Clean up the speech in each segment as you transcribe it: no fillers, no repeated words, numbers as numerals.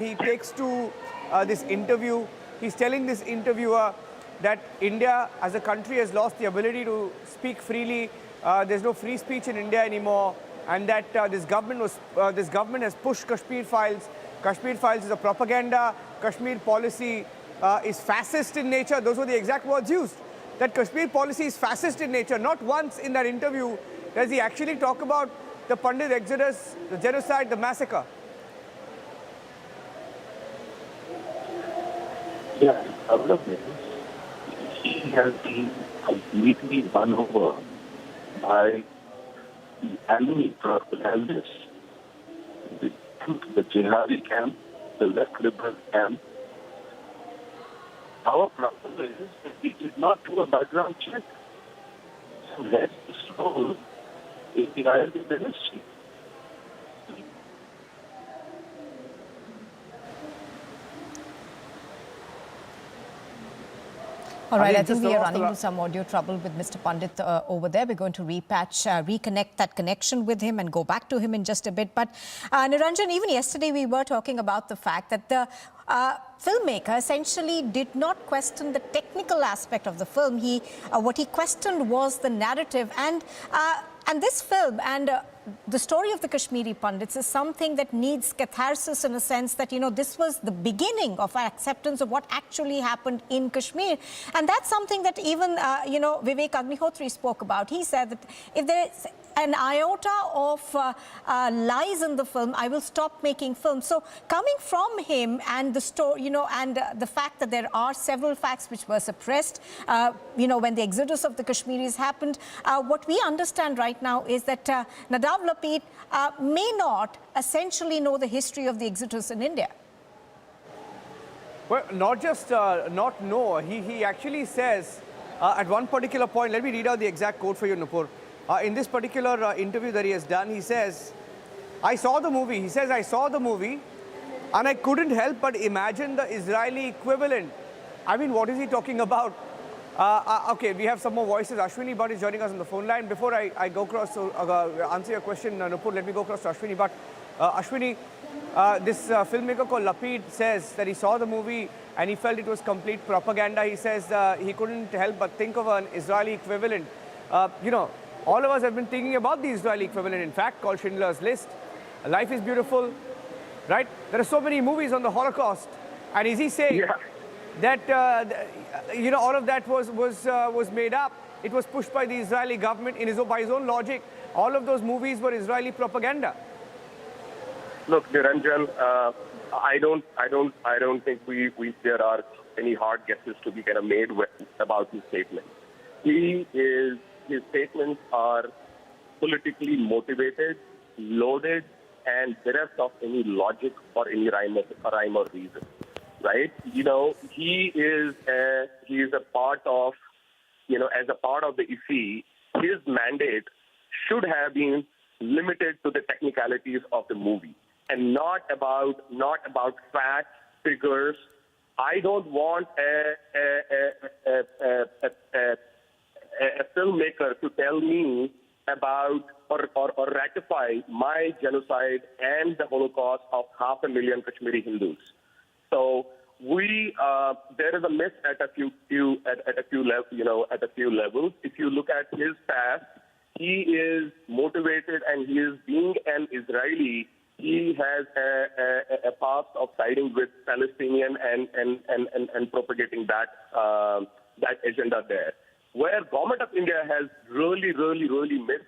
He takes to this interview. He's telling this interviewer that India as a country has lost the ability to speak freely. There's no free speech in India anymore, and that this government has pushed Kashmir Files. Kashmir Files is a propaganda. Kashmir policy is fascist in nature. Those were the exact words used. That Kashmir policy is fascist in nature. Not once in that interview does he actually talk about the Pandit exodus, the genocide, the massacre. Yeah, the problem is he has been completely won over by the enemy propagandists, the jihadi camp, the left liberal camp. Our problem is that he did not do a background check. So that's the role in the IRB ministry. All right, I think we are running into some audio trouble with Mr. Pandit over there. We're going to reconnect that connection with him and go back to him in just a bit. But Niranjan, even yesterday we were talking about the fact that the filmmaker essentially did not question the technical aspect of the film. What he questioned was the narrative, and this film and the story of the Kashmiri Pandits is something that needs catharsis, in a sense that, you know, this was the beginning of our acceptance of what actually happened in Kashmir. And that's something that even, Vivek Agnihotri spoke about. He said that if there is an iota of lies in the film, I will stop making films. So coming from him and the story, and the fact that there are several facts which were suppressed, when the exodus of the Kashmiris happened, what we understand right now is that Nadav Lapid may not essentially know the history of the exodus in India. Well, not just not know, he actually says at one particular point, let me read out the exact quote for you, Nupur. In this particular interview that he has done, he says, I saw the movie. He says, I saw the movie and I couldn't help but imagine the Israeli equivalent. I mean, what is he talking about? Okay, we have some more voices. Ashwini Bhatt is joining us on the phone line. Before I go across to answer your question, Nupur, let me go across to Ashwini Bhatt. Ashwini, this filmmaker called Lapid says that he saw the movie and he felt it was complete propaganda. He says he couldn't help but think of an Israeli equivalent. All of us have been thinking about the Israeli equivalent, in fact, called Schindler's List. Life is Beautiful, right? There are so many movies on the Holocaust. And is he saying that, all of that was made up? It was pushed by the Israeli government by his own logic. All of those movies were Israeli propaganda. Look, Niranjan, I don't think there are any hard guesses to be kind of made about his statement. His statements are politically motivated, loaded, and bereft of any logic or any rhyme or reason, right? He is a part of, as a part of the IFI, his mandate should have been limited to the technicalities of the movie and not about facts, figures. I don't want a filmmaker to tell me about or ratify my genocide and the Holocaust of 500,000 Kashmiri Hindus. So there is a myth at a few levels. If you look at his past, he is motivated, and he is being an Israeli. He has a past of siding with Palestinian and propagating that agenda there. Where government of India has really missed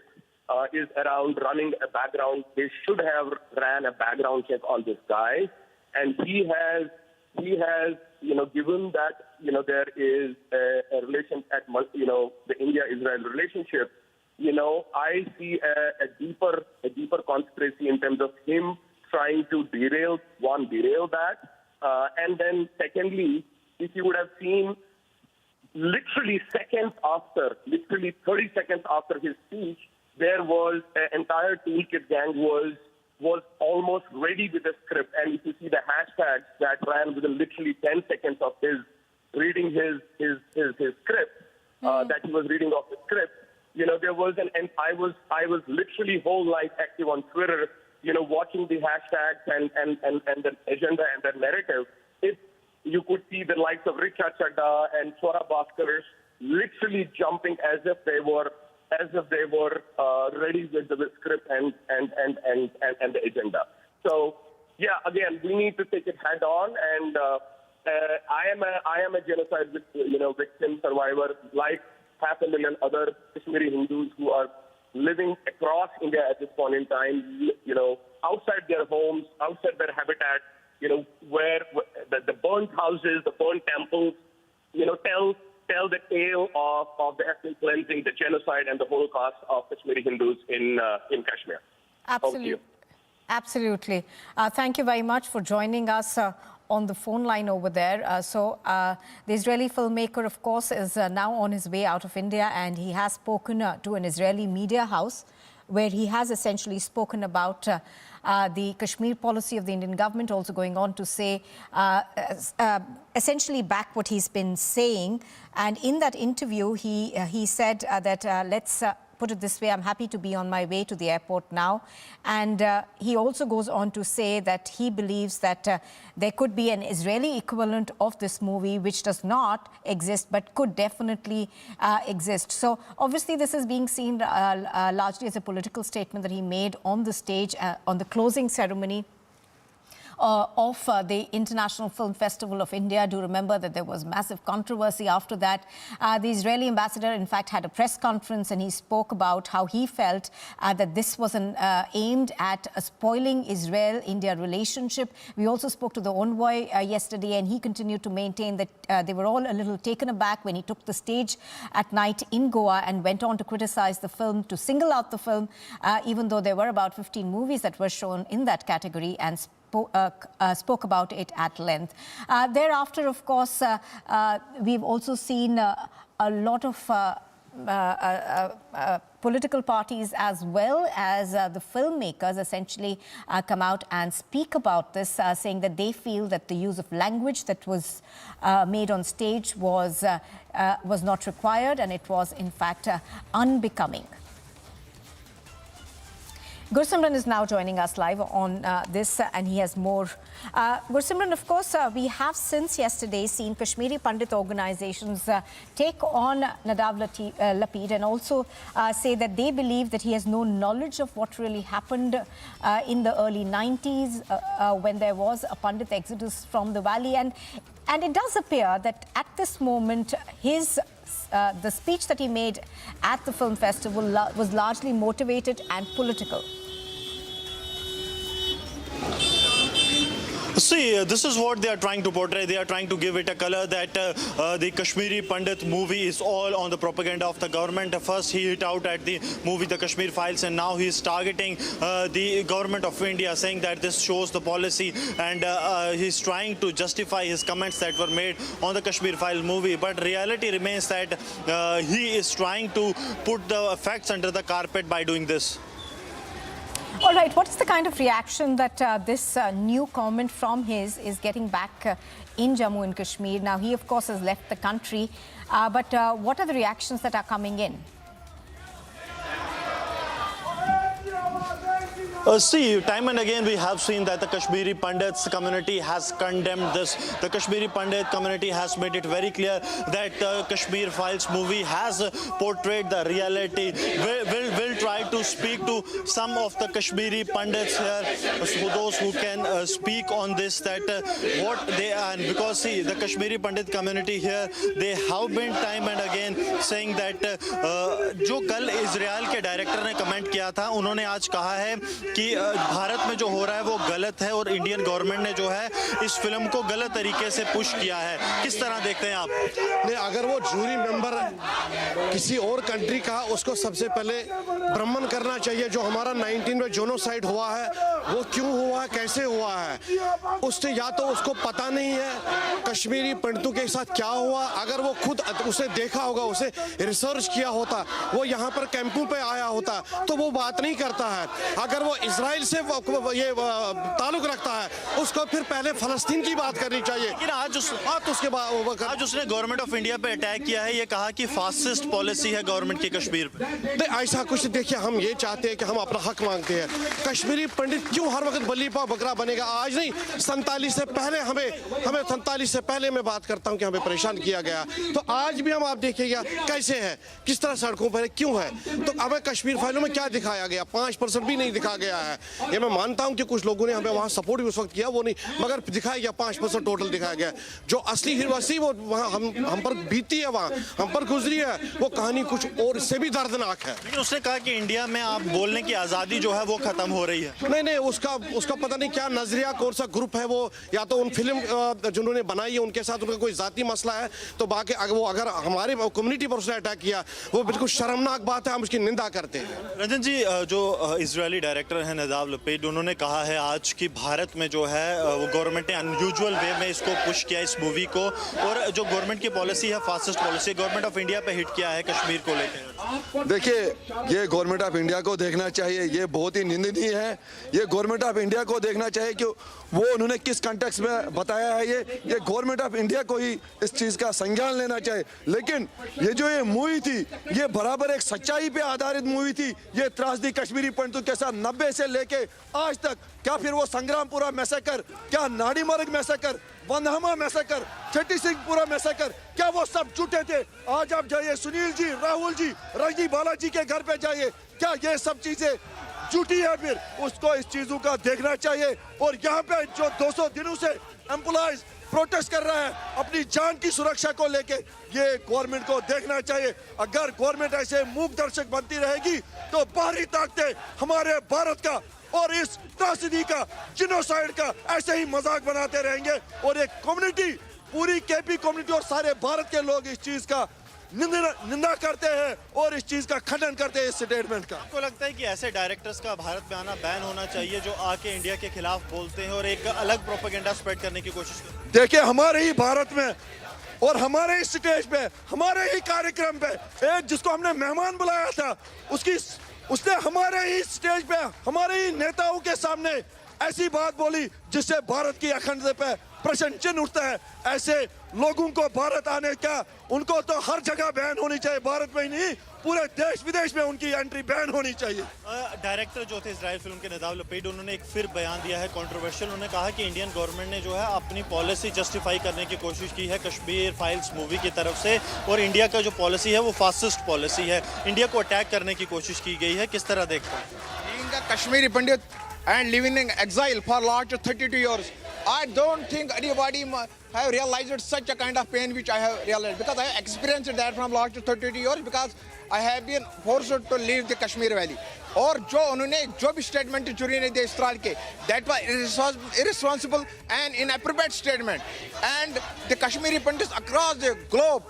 is around running a background. They should have ran a background check on this guy, and he has given that there is a relation at the India-Israel relationship. I see a deeper conspiracy in terms of him trying to derail that, and then secondly, if you would have seen. Literally 30 seconds after his speech, there was an entire toolkit gang was almost ready with a script. And if you see the hashtags that ran within literally 10 seconds of his reading his script, that he was reading off the script, there was and I was literally whole life active on Twitter watching the hashtags and the agenda and the narrative, if you could see the likes of Richa Chadda and Swara Bhaskar literally jumping as if they were ready with the script and the agenda. So yeah, again, we need to take it head on. And I am a genocide victim survivor, like 500,000 other Kashmiri Hindus who are living across India at this point in time. Outside their homes, outside their habitat. Where the burnt houses, the burnt temples, tell the tale of the ethnic cleansing, the genocide, and the Holocaust of Kashmiri Hindus in Kashmir. Absolutely. Absolutely. Thank you very much for joining us on the phone line over there. The Israeli filmmaker, of course, is now on his way out of India, and he has spoken to an Israeli media house where he has essentially spoken about the Kashmir policy of the Indian government, also going on to say, essentially back what he's been saying. And in that interview, he said that let's put it this way, I'm happy to be on my way to the airport now. And he also goes on to say that he believes that there could be an Israeli equivalent of this movie, which does not exist, but could definitely exist. So obviously this is being seen largely as a political statement that he made on the stage on the closing ceremony of the International Film Festival of India. Do remember that there was massive controversy after that. The Israeli ambassador, in fact, had a press conference and he spoke about how he felt that this was aimed at spoiling Israel-India relationship. We also spoke to the envoy yesterday, and he continued to maintain that they were all a little taken aback when he took the stage at night in Goa and went on to criticize the film, to single out the film, even though there were about 15 movies that were shown in that category, and spoke about it at length. Thereafter, of course, we've also seen a lot of political parties as well as the filmmakers essentially come out and speak about this, saying that they feel that the use of language that was made on stage was not required, and it was in fact unbecoming. Gursimran is now joining us live on this, and he has more. Gursimran, of course, we have since yesterday seen Kashmiri Pandit organizations take on Nadav Lapid and also say that they believe that he has no knowledge of what really happened in the early 90s when there was a Pandit exodus from the valley. And it does appear that at this moment, the speech that he made at the film festival was largely motivated and political. See, this is what they are trying to portray. They are trying to give it a color that the Kashmiri Pandit movie is all on the propaganda of the government. First, he hit out at the movie The Kashmir Files, and now he is targeting the government of India, saying that this shows the policy, and he's trying to justify his comments that were made on the Kashmir Files movie. But reality remains that he is trying to put the facts under the carpet by doing this. All right, what is the kind of reaction that this new comment from his is getting back in Jammu and Kashmir? Now, he, of course, has left the country, but what are the reactions that are coming in? See, time and again we have seen that the Kashmiri Pandits community has condemned this. The Kashmiri Pandit community has made it very clear that the Kashmir Files movie has portrayed the reality. We'll try to speak to some of the Kashmiri Pandits here, those who can speak on this, that what they are. Because see, the Kashmiri Pandit community here, they have been time and again saying that जो कल Israel के director ने comment किया था, उन्होंने आज कहा है कि भारत में जो हो रहा है वो गलत है और इंडियन गवर्नमेंट ने जो है इस फिल्म को गलत तरीके से पुश किया है। किस तरह देखते हैं आप? नहीं, अगर वो जूरी मेंबर किसी और कंट्री का, उसको सबसे पहले भ्रमण करना चाहिए। जो हमारा 19 में जेनोसाइड हुआ है वो क्यों हुआ है, कैसे हुआ है, उससे या तो उसको पता नहीं है कश्मीरी पंडितों के साथ क्या हुआ। अगर वो खुद उसे देखा होगा, उसे रिसर्च किया होता, वो यहाँ पर कैंपों पे आया होता, तो वो बात नहीं करता है। अगर वो इजराइल से ये ताल्लुक रखता है, उसको फिर पहले फलस्तीन की बात करनी चाहिए। लेकिन आज उसने गवर्नमेंट ऑफ इंडिया पे अटैक किया है, ये कहा कि फासिस्ट पॉलिसी है गवर्नमेंट की कश्मीर पे। ऐसा कुछ देखिए, हम ये चाहते हैं कि हम अपना हक मांगते हैं। कश्मीरी पंडित क्यों हर वक्त बलीपा बकरा बनेगा? आज नहीं, 47 से पहले हमें 47 से पहले मैं बात करता हूं कि हमें परेशान किया गया। तो आज भी हम आप देखिएगा कैसे है, किस तरह सड़कों पर क्यों है। तो हमें कश्मीर फाइलों में क्या दिखाया गया? 5% भी नहीं दिखा गया है। ये मैं मानता हूं कि कुछ लोगों ने हमें वहां सपोर्ट भी उस वक्त किया, वो नहीं, मगर दिखाया गया 5% टोटल दिखाया गया। जो असली हिरवासी वो वहां हम पर बीती है, वहां हम पर गुजरी है, वो कहानी कुछ और इससे भी दर्दनाक है। लेकिन उसने कहा कि इंडिया में आप बोलने की आज़ादी जो है वो खत्म हो रही है। नहीं, उसका पता नहीं क्या नजरिया, कौन सा ग्रुप है वो, या तो उन फिल्म जिन्होंने बनाई है उनके साथ उनका कोई जाती मसला है। तो बाकी अगर हमारे कम्युनिटी पर उसने अटैक किया, वो बिल्कुल शर्मनाक बात है, हम उसकी निंदा करते हैं। रंजन जी, जो इजरायली डायरेक्टर हैं नदाव लपीड, उन्होंने कहा है आज कि भारत में जो है वो गवर्नमेंट ने अनयूजुअल वे में इसको पुश किया इस मूवी को, और जो गवर्नमेंट की पॉलिसी है fastest policy, government of India पे हिट किया है कश्मीर को लेकर। देखिए, ये गवर्नमेंट ऑफ इंडिया को देखना चाहिए, ये बहुत ही निंदनीय है। ये गवर्नमेंट ऑफ इंडिया को देखना चाहिए कि वो उन्होंने किस कॉन्टेक्स्ट में बताया है। ये गवर्नमेंट ऑफ इंडिया को ही इस चीज़ का संज्ञान लेना चाहिए। लेकिन ये जो ये मूवी थी, ये बराबर एक सच्चाई पे आधारित मूवी थी। ये त्रासदी कश्मीरी पंडितों के साथ 90 से लेके आज तक, क्या फिर वो संग्रामपुरा मैसेकर, क्या नाड़ीमर्ग मैसेकर, वंदहमा मैसेकर, छठी सिंहपुरा मैसेकर, क्या वो सब झूठे थे? आज आप जाइए सुनील जी, राहुल जी, रजनी बालाजी के घर पे जाइए, क्या ये सब चीजें झूठी है? फिर उसको इस चीजों का देखना चाहिए। और यहाँ पे जो 200 दिनों से एम्प्लॉयज प्रोटेस्ट कर रहा है अपनी जान की सुरक्षा को लेके, ये गवर्नमेंट को देखना चाहिए। अगर गवर्नमेंट ऐसे मूक दर्शक बनती रहेगी तो बाहरी ताकतें हमारे भारत का और इस त्रासदी का, जिनोसाइड का ऐसे ही मजाक बनाते रहेंगे। और एक कम्युनिटी, पूरी केपी कम्युनिटी और सारे भारत के लोग इस चीज का निंदा करते हैं और इस चीज का खंडन करते हैं, इस स्टेटमेंट का। आपको लगता है कि ऐसे डायरेक्टर्स का भारत में आना बैन होना चाहिए जो आके इंडिया के खिलाफ बोलते हैं और एक अलग प्रोपेगेंडा स्प्रेड करने की कोशिश करते हैं? देखिए, हमारे ही भारत में और हमारे ही स्टेज पे, हमारे ही कार्यक्रम पे, एक जिसको हमने मेहमान बुलाया था, उसने हमारे ही स्टेज पे, हमारे ही नेताओं के सामने ऐसी बात बोली जिससे भारत की अखंडता पे प्रश्न चिन्ह उठता है। ऐसे लोगों को भारत आने का, उनको तो हर जगह बैन होनी चाहिए, भारत में ही नहीं पूरे देश विदेश में उनकी एंट्री बैन होनी चाहिए। डायरेक्टर जो थे इजराइल फिल्म के नदाव लपीड, उन्होंने एक फिर बयान दिया है कंट्रोवर्शियल। उन्होंने कहा कि इंडियन गवर्नमेंट ने जो है अपनी पॉलिसी जस्टिफाई करने की कोशिश की है कश्मीर फाइल्स मूवी की तरफ से, और इंडिया का जो पॉलिसी है वो फास्टेस्ट पॉलिसी है, इंडिया को अटैक करने की कोशिश की गई है। किस तरह देखते हैं? Being a Kashmiri Pandit and living in exile for last 32 years, I don't think anybody have realized such a kind of pain which I have realized, because I have experienced that from last 32 years, because I have been forced to leave the Kashmir Valley. और जो उन्होंने जो भी statement चुरी ने दिए इस तरह के, that was irresponsible and inappropriate statement, and the Kashmiri Pandits across the globe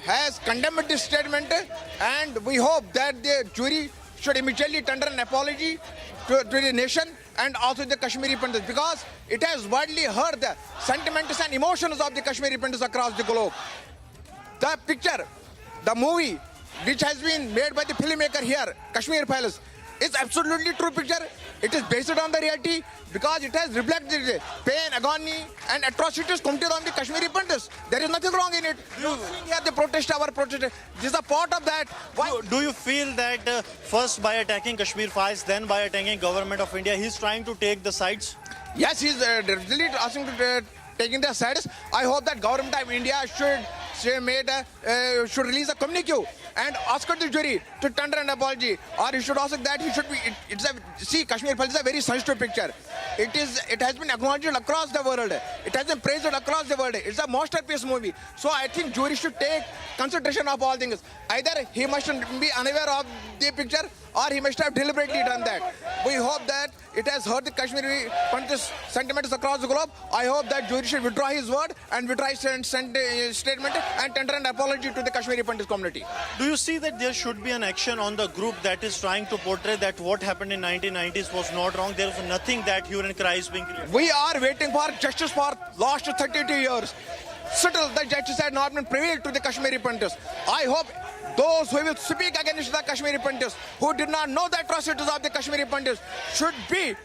has condemned this statement, and we hope that the jury should immediately tender an apology to the nation and also the Kashmiri Pandits, because it has widely hurt the sentiments and emotions of the Kashmiri Pandits across the globe. The picture, the movie which has been made by the filmmaker here, Kashmir Files, is absolutely true picture. It is based on the reality, because it has reflected the pain, agony and atrocities committed on the Kashmiri Pandits. There is nothing wrong in it. Here the protest, our protest, this is a part of that. Do you feel that first by attacking Kashmir files, then by attacking government of India, he's trying to take the sides? Yes, he's really asking to taking the sides. I hope that government of India should release a communique and ask the jury to tender an apology, or he should ask that he should be. See, Kashmir Files is a very sensitive picture. It has been acknowledged across the world. It has been praised across the world. It's a masterpiece movie. So I think jury should take consideration of all things. Either he must be unaware of the picture, or he must have deliberately done that. We hope that it has hurt the Kashmiri Pandits' sentiments across the globe. I hope that jury should withdraw his word and withdraw his statement and tender an apology to the Kashmiri Pandits community. Do you see that there should be an action on the group that is trying to portray that what happened in 1990s was not wrong? There was nothing that hue and cry is being created. We are waiting for justice for last 32 years. Still, the justice had not been prevailed to the Kashmiri Pandits. I hope those who will speak against the Kashmiri Pandits, who did not know the atrocities of the Kashmiri Pandits, should be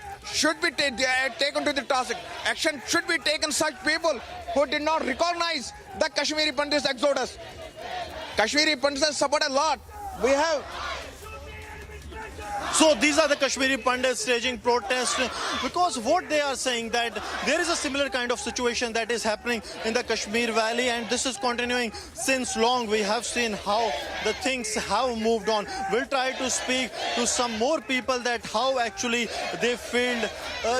taken to the task. Action should be taken such people who did not recognize the Kashmiri Pandits exodus. Kashmiri Pandits have suffered a lot. We have So these are the Kashmiri Pandits staging protests because what they are saying that there is a similar kind of situation that is happening in the Kashmir Valley, and this is continuing since long. We have seen how the things have moved on. We'll try to speak to some more people that how actually they feel.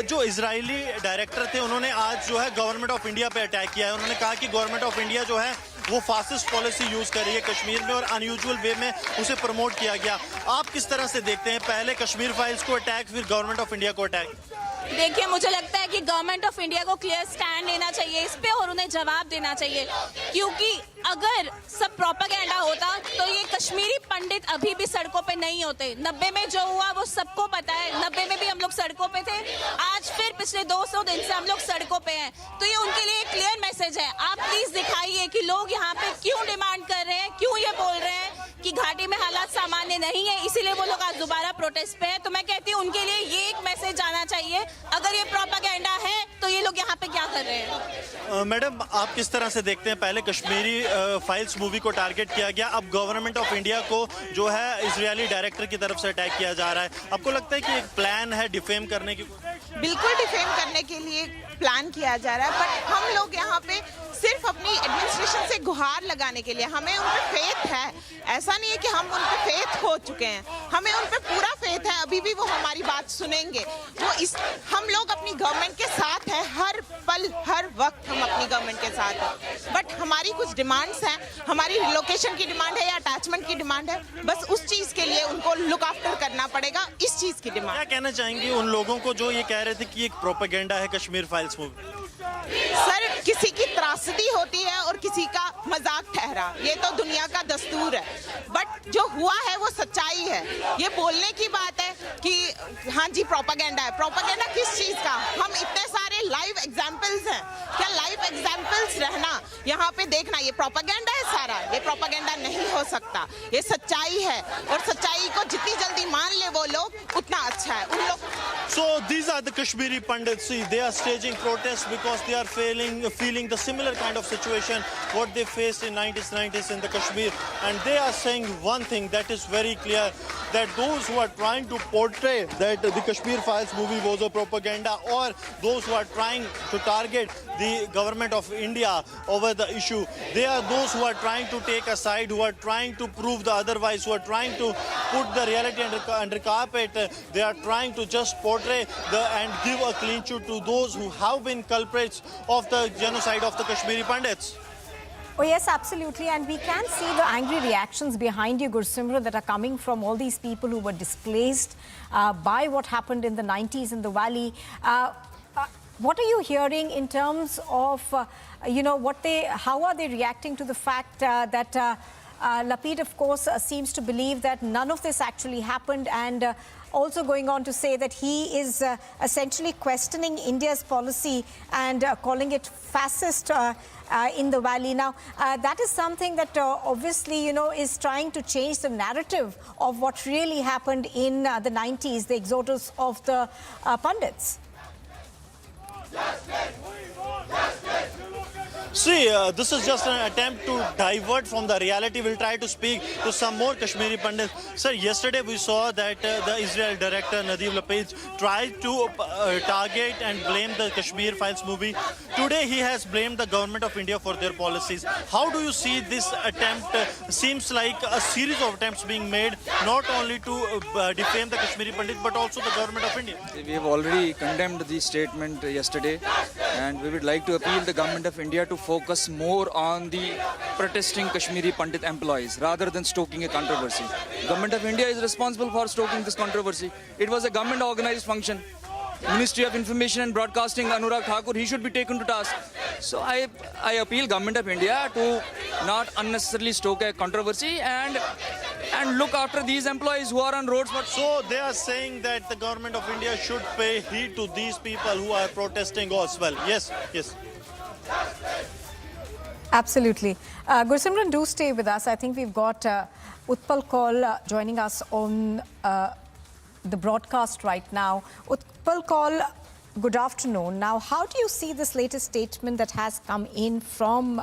जो Israeli director थे उन्होंने आज जो है government of India पे attack किया है. उन्होंने कहा कि गवर्नमेंट ऑफ इंडिया जो है वो फासिस्ट पॉलिसी यूज कर रही है कश्मीर में और अनयूजुअल वे में उसे प्रमोट किया गया. आप किस तरह से देखते हैं पहले कश्मीर फाइल्स को अटैक फिर गवर्नमेंट ऑफ इंडिया को अटैक? देखिए, मुझे लगता है कि गवर्नमेंट ऑफ इंडिया को क्लियर स्टैंड लेना चाहिए इस पे और उन्हें जवाब देना चाहिए, क्योंकि अगर सब प्रोपेगेंडा होता तो ये कश्मीरी पंडित अभी भी सड़कों पे नहीं होते. 90 में जो हुआ वो सबको पता है. 90 में भी हम लोग सड़कों पे थे, आज फिर पिछले 200 दिन से हम लोग सड़कों पे हैं. तो ये उनके लिए एक क्लियर मैसेज है. आप प्लीज दिखाइए कि लोग यहाँ पे क्यों डिमांड कर रहे हैं, क्यों ये बोल रहे हैं कि घाटी में हालात सामान्य नहीं है, इसीलिए वो लोग आज दोबारा प्रोटेस्ट पे हैं. तो मैं कहती हूँ उनके लिए ये एक मैसेज जाना चाहिए. अगर ये प्रोपेगेंडा है तो ये लोग यहाँ पे क्या कर रहे हैं? मैडम, आप किस तरह से देखते हैं पहले कश्मीरी फाइल्स मूवी को टारगेट किया गया, अब गवर्नमेंट ऑफ इंडिया को जो है इजरायली डायरेक्टर की तरफ से अटैक किया जा रहा है. आपको लगता है कि एक प्लान है डिफेम करने की? बिल्कुल डिफेम करने के लिए प्लान किया जा रहा है, बट हम लोग यहाँ पे सिर्फ अपनी एडमिनिस्ट्रेशन से गुहार लगाने के लिए, हमें उन पे फेथ है. ऐसा नहीं है कि हम उन पे फेथ हो चुके हैं, हमें उन पे पूरा फेथ है. अभी भी वो हमारी बात सुनेंगे. हम लोग अपनी गवर्नमेंट के साथ हैं, हर पल हर वक्त हम अपनी गवर्नमेंट के साथ हैं. बट हमारी कुछ डिमांड्स हैं, हमारी रिलोकेशन की डिमांड है या अटैचमेंट की डिमांड है. बस उस चीज के लिए उनको लुक आफ्टर करना पड़ेगा. इस चीज की डिमांड. क्या कहना चाहेंगे उन लोगों को जो ये कह रहे थे कि एक प्रोपेगेंडा है कश्मीर फाइल्स मूवी? सर, किसी की त्रासदी होती है और किसी का मजाक ठहरा, ये तो दुनिया का दस्तूर है. बट जो हुआ है वो सच्चाई है. ये बोलने की बात है कि हाँ जी प्रोपेगेंडा है. प्रोपेगेंडा किस चीज का? हम इतने सारे लाइव एग्जाम्पल्स हैं. क्या लाइव एग्जाम्पल्स रहना यहाँ पे देखना ये प्रोपेगेंडा है सारा? ये प्रोपेगेंडा नहीं हो सकता. ये सच्चाई है और सच्चाई को जितनी जल्दी मान ले वो लोग उतना अच्छा है. उन लोग. So these are the Kashmiri Pandits. See, they are staging protests because they are feeling the similar kind of situation what they faced in 90s in the Kashmir, and they are saying one thing that is very clear, that those who are trying to portray that the Kashmir Files movie was a propaganda, or those who are trying to target the government of India over the issue, they are those who are trying to take a side, who are trying to prove the otherwise, who are trying to put the reality under carpet. They are trying to just portray and give a clean sheet to those who have been culprits of the genocide of the Kashmiri Pandits. Oh yes, absolutely, and we can see the angry reactions behind you, Gursimran, that are coming from all these people who were displaced by what happened in the 90s in the valley. What are you hearing in terms of, how are they reacting to the fact that Lapid, of course, seems to believe that none of this actually happened, and also going on to say that he is essentially questioning India's policy and calling it fascist in the valley. Now, that is something that obviously, is trying to change the narrative of what really happened in the 90s, the exodus of the Pandits. See, this is just an attempt to divert from the reality. We'll try to speak to some more Kashmiri Pandits. Sir, yesterday we saw that the Israel director Nadav Lapid tried to target and blame the Kashmir Files movie. Today he has blamed the government of India for their policies. How do you see this attempt? Seems like a series of attempts being made, not only to defame the Kashmiri Pandit, but also the government of India. We have already condemned the statement yesterday, and we would like to appeal the government of India to focus more on the protesting Kashmiri Pandit employees rather than stoking a controversy. Government of India is responsible for stoking this controversy. It was a government organized function. Ministry of Information and Broadcasting, Anurag Thakur, he should be taken to task. So I appeal Government of India to not unnecessarily stoke a controversy and look after these employees who are on roads. So they are saying that the government of India should pay heed to these people who are protesting as well. Yes, yes. Absolutely. Gursimran, do stay with us. I think we've got Utpal Kaul joining us on the broadcast right now. Utpal Kaul, Good afternoon. Now, how do you see this latest statement that has come in from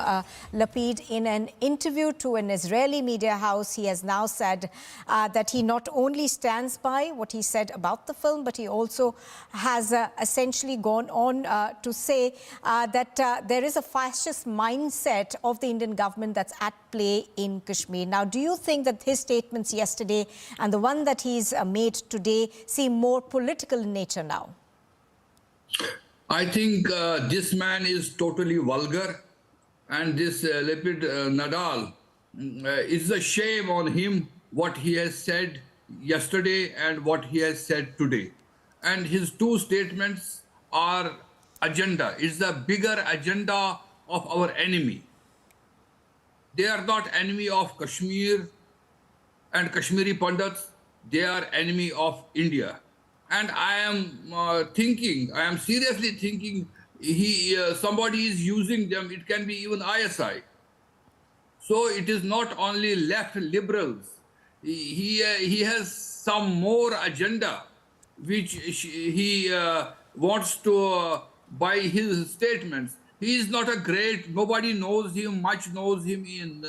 Lapid in an interview to an Israeli media house? He has now said that he not only stands by what he said about the film, but he also has essentially gone on to say that there is a fascist mindset of the Indian government that's at play in Kashmir. Now, do you think that his statements yesterday and the one that he's made today seem more political in nature now? I think this man is totally vulgar, and this Lapid Nadav, it's a shame on him what he has said yesterday and what he has said today. And his two statements are agenda. It's the bigger agenda of our enemy. They are not enemy of Kashmir and Kashmiri Pandits. They are enemy of India. And I am seriously thinking, somebody is using them. It can be even ISI. So it is not only left liberals. He has some more agenda, which he wants to by his statements. He is not a great, nobody knows him, much knows him in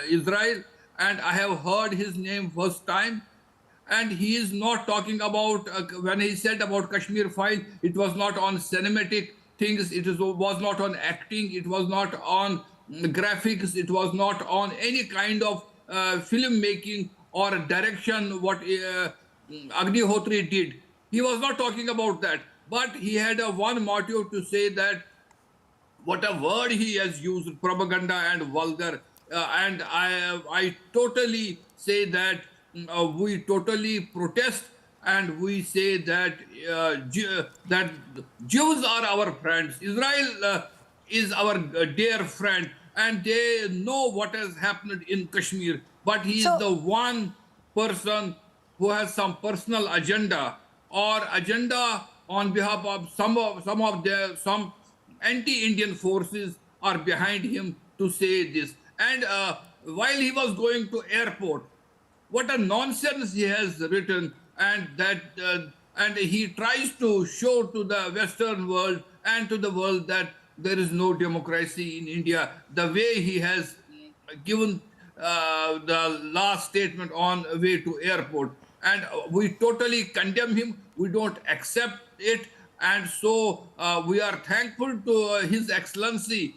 Israel. And I have heard his name first time. And he is not talking about, when he said about Kashmir file, it was not on cinematic things, was not on acting, it was not on graphics, it was not on any kind of filmmaking or direction what Agnihotri did. He was not talking about that. But he had one motive to say that what a word he has used, propaganda and vulgar. And I totally say that we totally protest, and we say that that Jews are our friends. Israel is our dear friend, and they know what has happened in Kashmir. But he is the one person who has some personal agenda or agenda on behalf of some anti-Indian forces are behind him to say this. And while he was going to airport, what a nonsense he has written, and that and he tries to show to the Western world and to the world that there is no democracy in India. The way he has given the last statement on way to airport, and we totally condemn him. We don't accept it, and so we are thankful to His Excellency,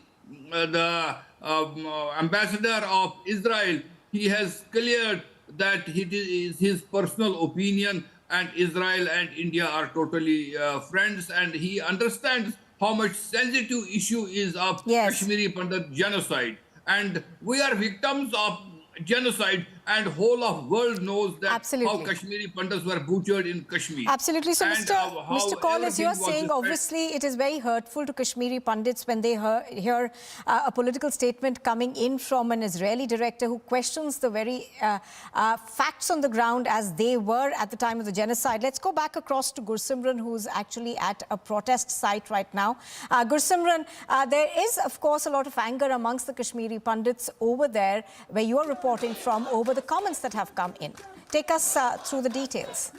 the Ambassador of Israel. He has cleared that it is his personal opinion, and Israel and India are totally friends, and he understands how much sensitive issue is of Kashmiri Pandit genocide. And we are victims of genocide, and whole of world knows that how Kashmiri Pandits were butchered in Kashmir. Absolutely. So, Mr. Kaul, as you are saying, obviously it is very hurtful to Kashmiri Pandits when they hear a political statement coming in from an Israeli director who questions the very facts on the ground as they were at the time of the genocide. Let's go back across to Gursimran, who's actually at a protest site right now. Gursimran, there is, of course, a lot of anger amongst the Kashmiri Pandits over there, where you are reporting from, over the comments that have come in. Take us through the details.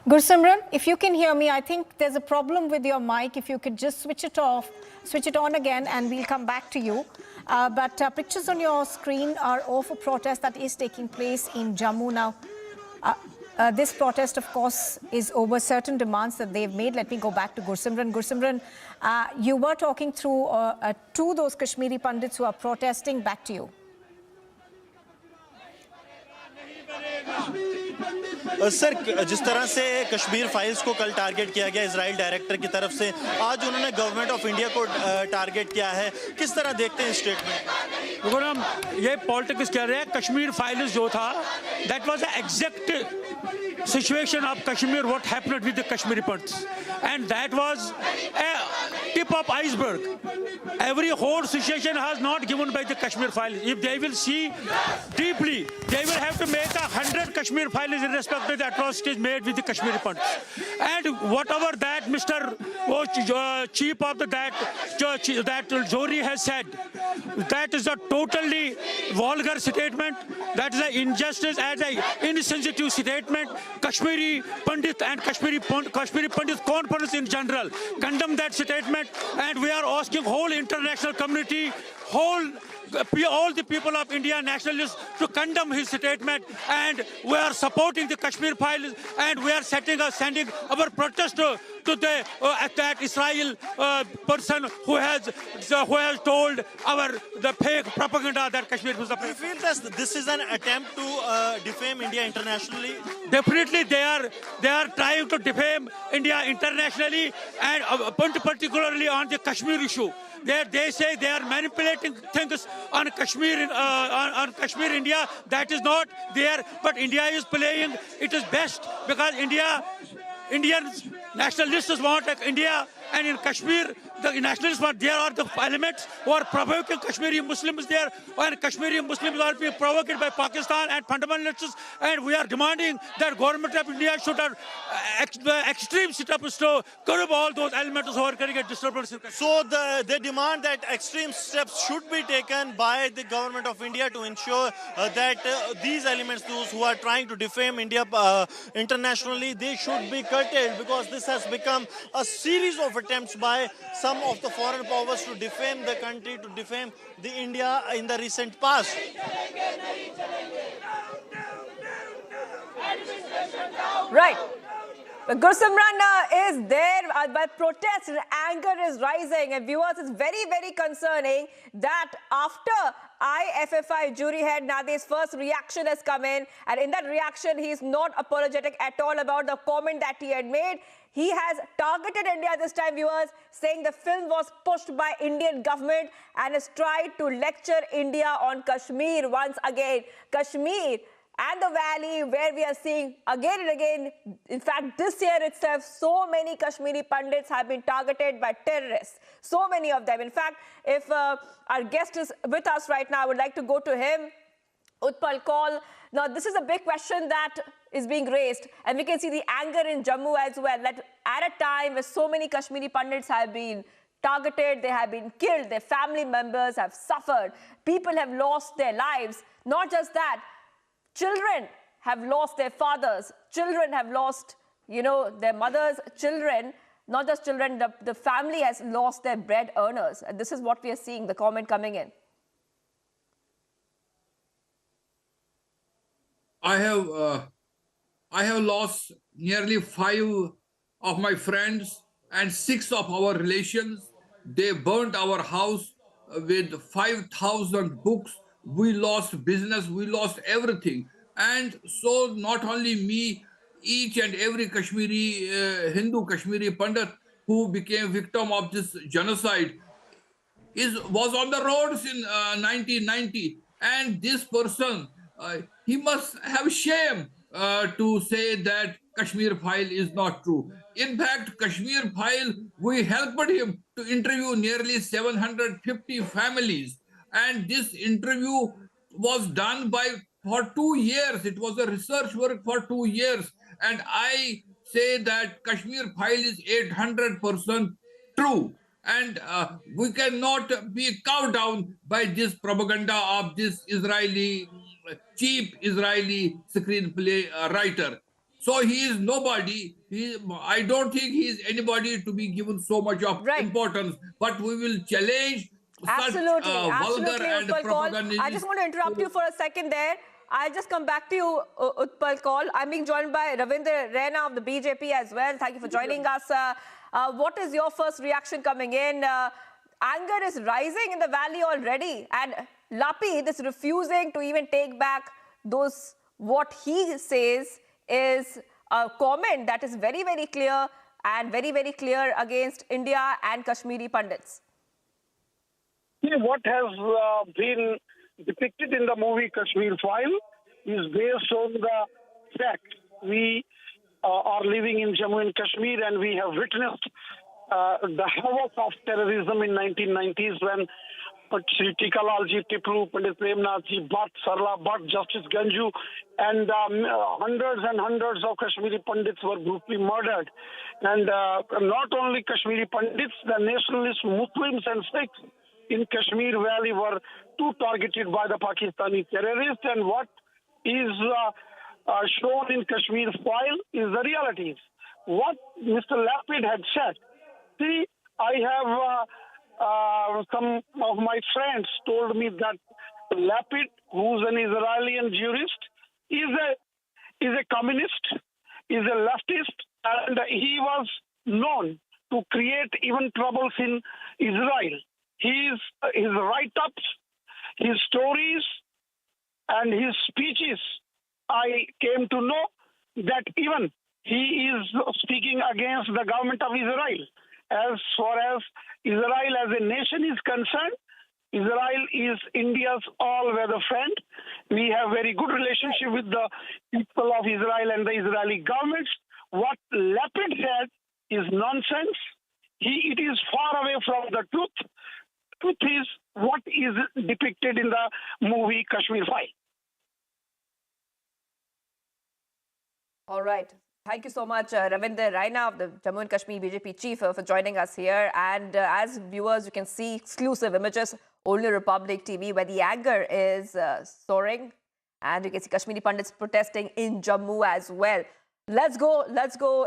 Gursimran, if you can hear me, I think there's a problem with your mic. If you could just switch it off, switch it on again, and we'll come back to you. But pictures on your screen are of a protest that is taking place in Jammu now. This protest, of course, is over certain demands that they've made. Let me go back to Gursimran. Gursimran, you were talking through to those Kashmiri Pandits who are protesting. Back to you. Sir, जिस तरह से Kashmir files को कल target किया गया Israel director की तरफ से, आज उन्होंने गवर्नमेंट ऑफ इंडिया को टारगेट किया है, किस तरह देखते हैं स्टेटमेंट? देखो ना, ये पॉलिटिक्स कह रहे हैं कश्मीर फाइल्स जो था, that was the exact situation of Kashmir, what happened with the Kashmiri Punts, and that was a tip of iceberg. Every whole situation has not given by the Kashmir files. If they will see deeply, they will have to make 100 Kashmir files in respect to the atrocities made with the Kashmiri Punts. And whatever that Mr. Chief of that Zori has said, that is a totally vulgar statement. That is an injustice and an insensitive statement. Kashmiri Pandit and Kashmiri Pandit conference in general condemn that statement, and we are asking whole international community, all the people of India nationalists to condemn his statement, and we are supporting the Kashmir files, and we are sending our protest to that Israel person who has told the fake propaganda that Kashmir was the Do you feel that this is an attempt to defame India internationally? Definitely, they are trying to defame India internationally, and particularly on the Kashmir issue. They say they are manipulating things on Kashmir, on Kashmir, India. That is not there, but India is playing. It is best because Indians nationalists want India, and in Kashmir, the nationalists want, there are the elements who are provoking Kashmiri Muslims there, and Kashmiri Muslims are being provoked by Pakistan and fundamentalists, and we are demanding that government of India should have extreme steps to curb all those elements who are creating disturbance in Kashmir. So they demand that extreme steps should be taken by the government of India to ensure that these elements, those who are trying to defame India internationally, they should be curtailed, because this has become a series of attempts by some of the foreign powers to defame the country, to defame the India in the recent past. Right. Gursimran is there, but protest and anger is rising. And viewers, it's very, very concerning that after IFFI jury head Nadav's first reaction has come in, and in that reaction, he is not apologetic at all about the comment that he had made. He has targeted India this time, viewers, saying the film was pushed by Indian government and has tried to lecture India on Kashmir once again. Kashmir and the valley, where we are seeing again and again, in fact, this year itself, so many Kashmiri Pandits have been targeted by terrorists. So many of them. In fact, if our guest is with us right now, I would like to go to him. Utpal Kaul. Now, this is a big question that is being raised, and we can see the anger in Jammu as well, that at a time where so many Kashmiri Pandits have been targeted, they have been killed, their family members have suffered, people have lost their lives. Not just that, children have lost their fathers, children have lost, their mothers, children, not just children, the family has lost their bread earners. And this is what we are seeing, the comment coming in. I have lost nearly 5 of my friends and 6 of our relations. They burnt our house with 5,000 books. We lost business, we lost everything. And so not only me, each and every Kashmiri, Hindu Kashmiri Pandit who became victim of this genocide was on the roads in 1990. And this person, he must have shame to say that Kashmir file is not true. In fact, Kashmir file, we helped him to interview nearly 750 families. And this interview was done for 2 years. It was a research work for 2 years. And I say that Kashmir file is 800% true. And we cannot be cowed down by this propaganda of this cheap Israeli screenplay writer. So he is nobody. I don't think he is anybody to be given so much of importance. But we will challenge such vulgar and propaganda. I just want to interrupt you for a second there. I'll just come back to you, Utpal Kaul. I'm being joined by Ravindra Rana of the BJP as well. Thank you for joining us. What is your first reaction coming in? Anger is rising in the valley already, and Lapid is refusing to even take back what he says is a comment that is very, very clear and very, very clear against India and Kashmiri Pandits. What has been depicted in the movie Kashmir File is based on the fact we are living in Jammu and Kashmir, and we have witnessed the havoc of terrorism in 1990s when Shri Tikalalji Tipru, Pandit Premnathji Bhatt, Sarla Bhatt, Justice Ganju, and hundreds and hundreds of Kashmiri Pandits were brutally murdered. And not only Kashmiri Pandits, the nationalist Muslims and Sikhs in Kashmir Valley were too targeted by the Pakistani terrorists. And what is shown in Kashmir File is the realities. What Mr. Lapid had said. See, I have some of my friends told me that Lapid, who's an Israeli jurist, is a communist, is a leftist, and he was known to create even troubles in Israel. His write-ups, his stories, and his speeches, I came to know that even he is speaking against the government of Israel. As far as Israel as a nation is concerned, Israel is India's all-weather friend. We have very good relationship with the people of Israel and the Israeli governments. What Lapid said is nonsense. It is far away from the truth. Truth is what is depicted in the movie Kashmir File. All right. Thank you so much, Ravinder Raina, the Jammu and Kashmir BJP chief, for joining us here. And as viewers, you can see exclusive images, only Republic TV, where the anger is soaring. And you can see Kashmiri Pandits protesting in Jammu as well. Let's go.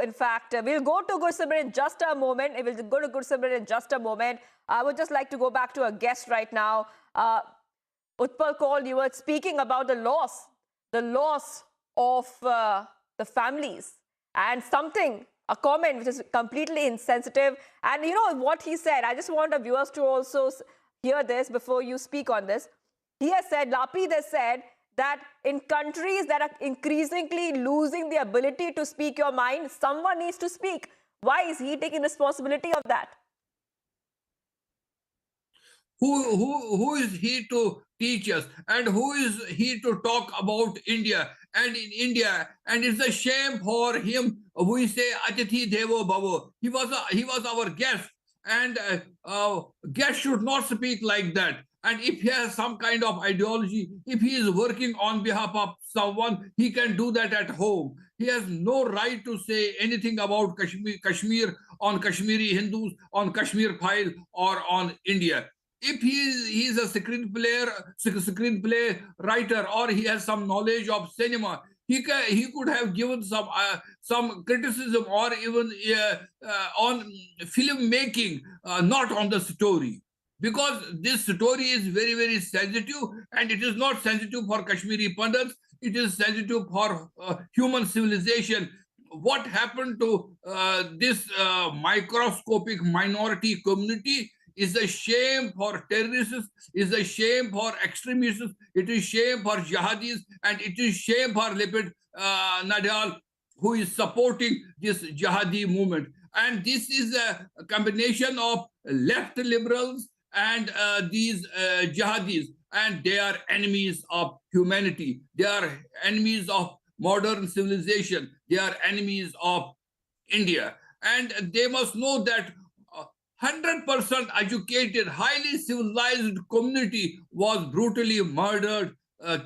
In fact, we'll go to Gursimran in just a moment. We'll go to Gursimran in just a moment. I would just like to go back to a guest right now. Utpal Kaul, you were speaking about the loss of the families. And a comment which is completely insensitive. And you know what he said? I just want the viewers to also hear this before you speak on this. He has said, Lapid has said, that in countries that are increasingly losing the ability to speak your mind, someone needs to speak. Why is he taking responsibility of that? Who is he to teach us, and who is he to talk about India and in India? And it's a shame for him. We say Atithi Devo Bhavo. He was our guest, and guests should not speak like that. And if he has some kind of ideology, if he is working on behalf of someone, he can do that at home. He has no right to say anything about Kashmir, on Kashmiri Hindus, on Kashmir File, or on India. If he is a screenplay writer, or he has some knowledge of cinema, he could have given some criticism, or even on film making, not on the story. Because this story is very, very sensitive, and it is not sensitive for Kashmiri Pandits, it is sensitive for human civilization. What happened to this microscopic minority community is a shame for terrorists, is a shame for extremists, it is shame for jihadis, and it is shame for Lapid Nadav, who is supporting this jihadi movement. And this is a combination of left liberals and these jihadis, and they are enemies of humanity. They are enemies of modern civilization. They are enemies of India. And they must know that 100% educated, highly civilized community was brutally murdered,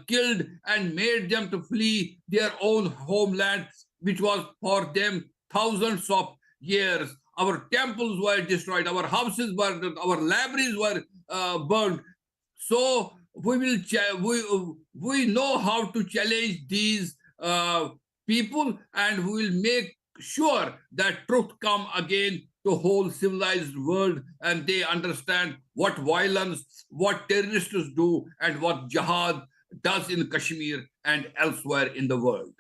killed, and made them to flee their own homeland, which was for them thousands of years. Our temples were destroyed, our houses were, our libraries were burned. So we know how to challenge these people, and we will make sure that truth come again to whole civilized world, and they understand what violence, what terrorists do, and what jihad does in Kashmir and elsewhere in the world.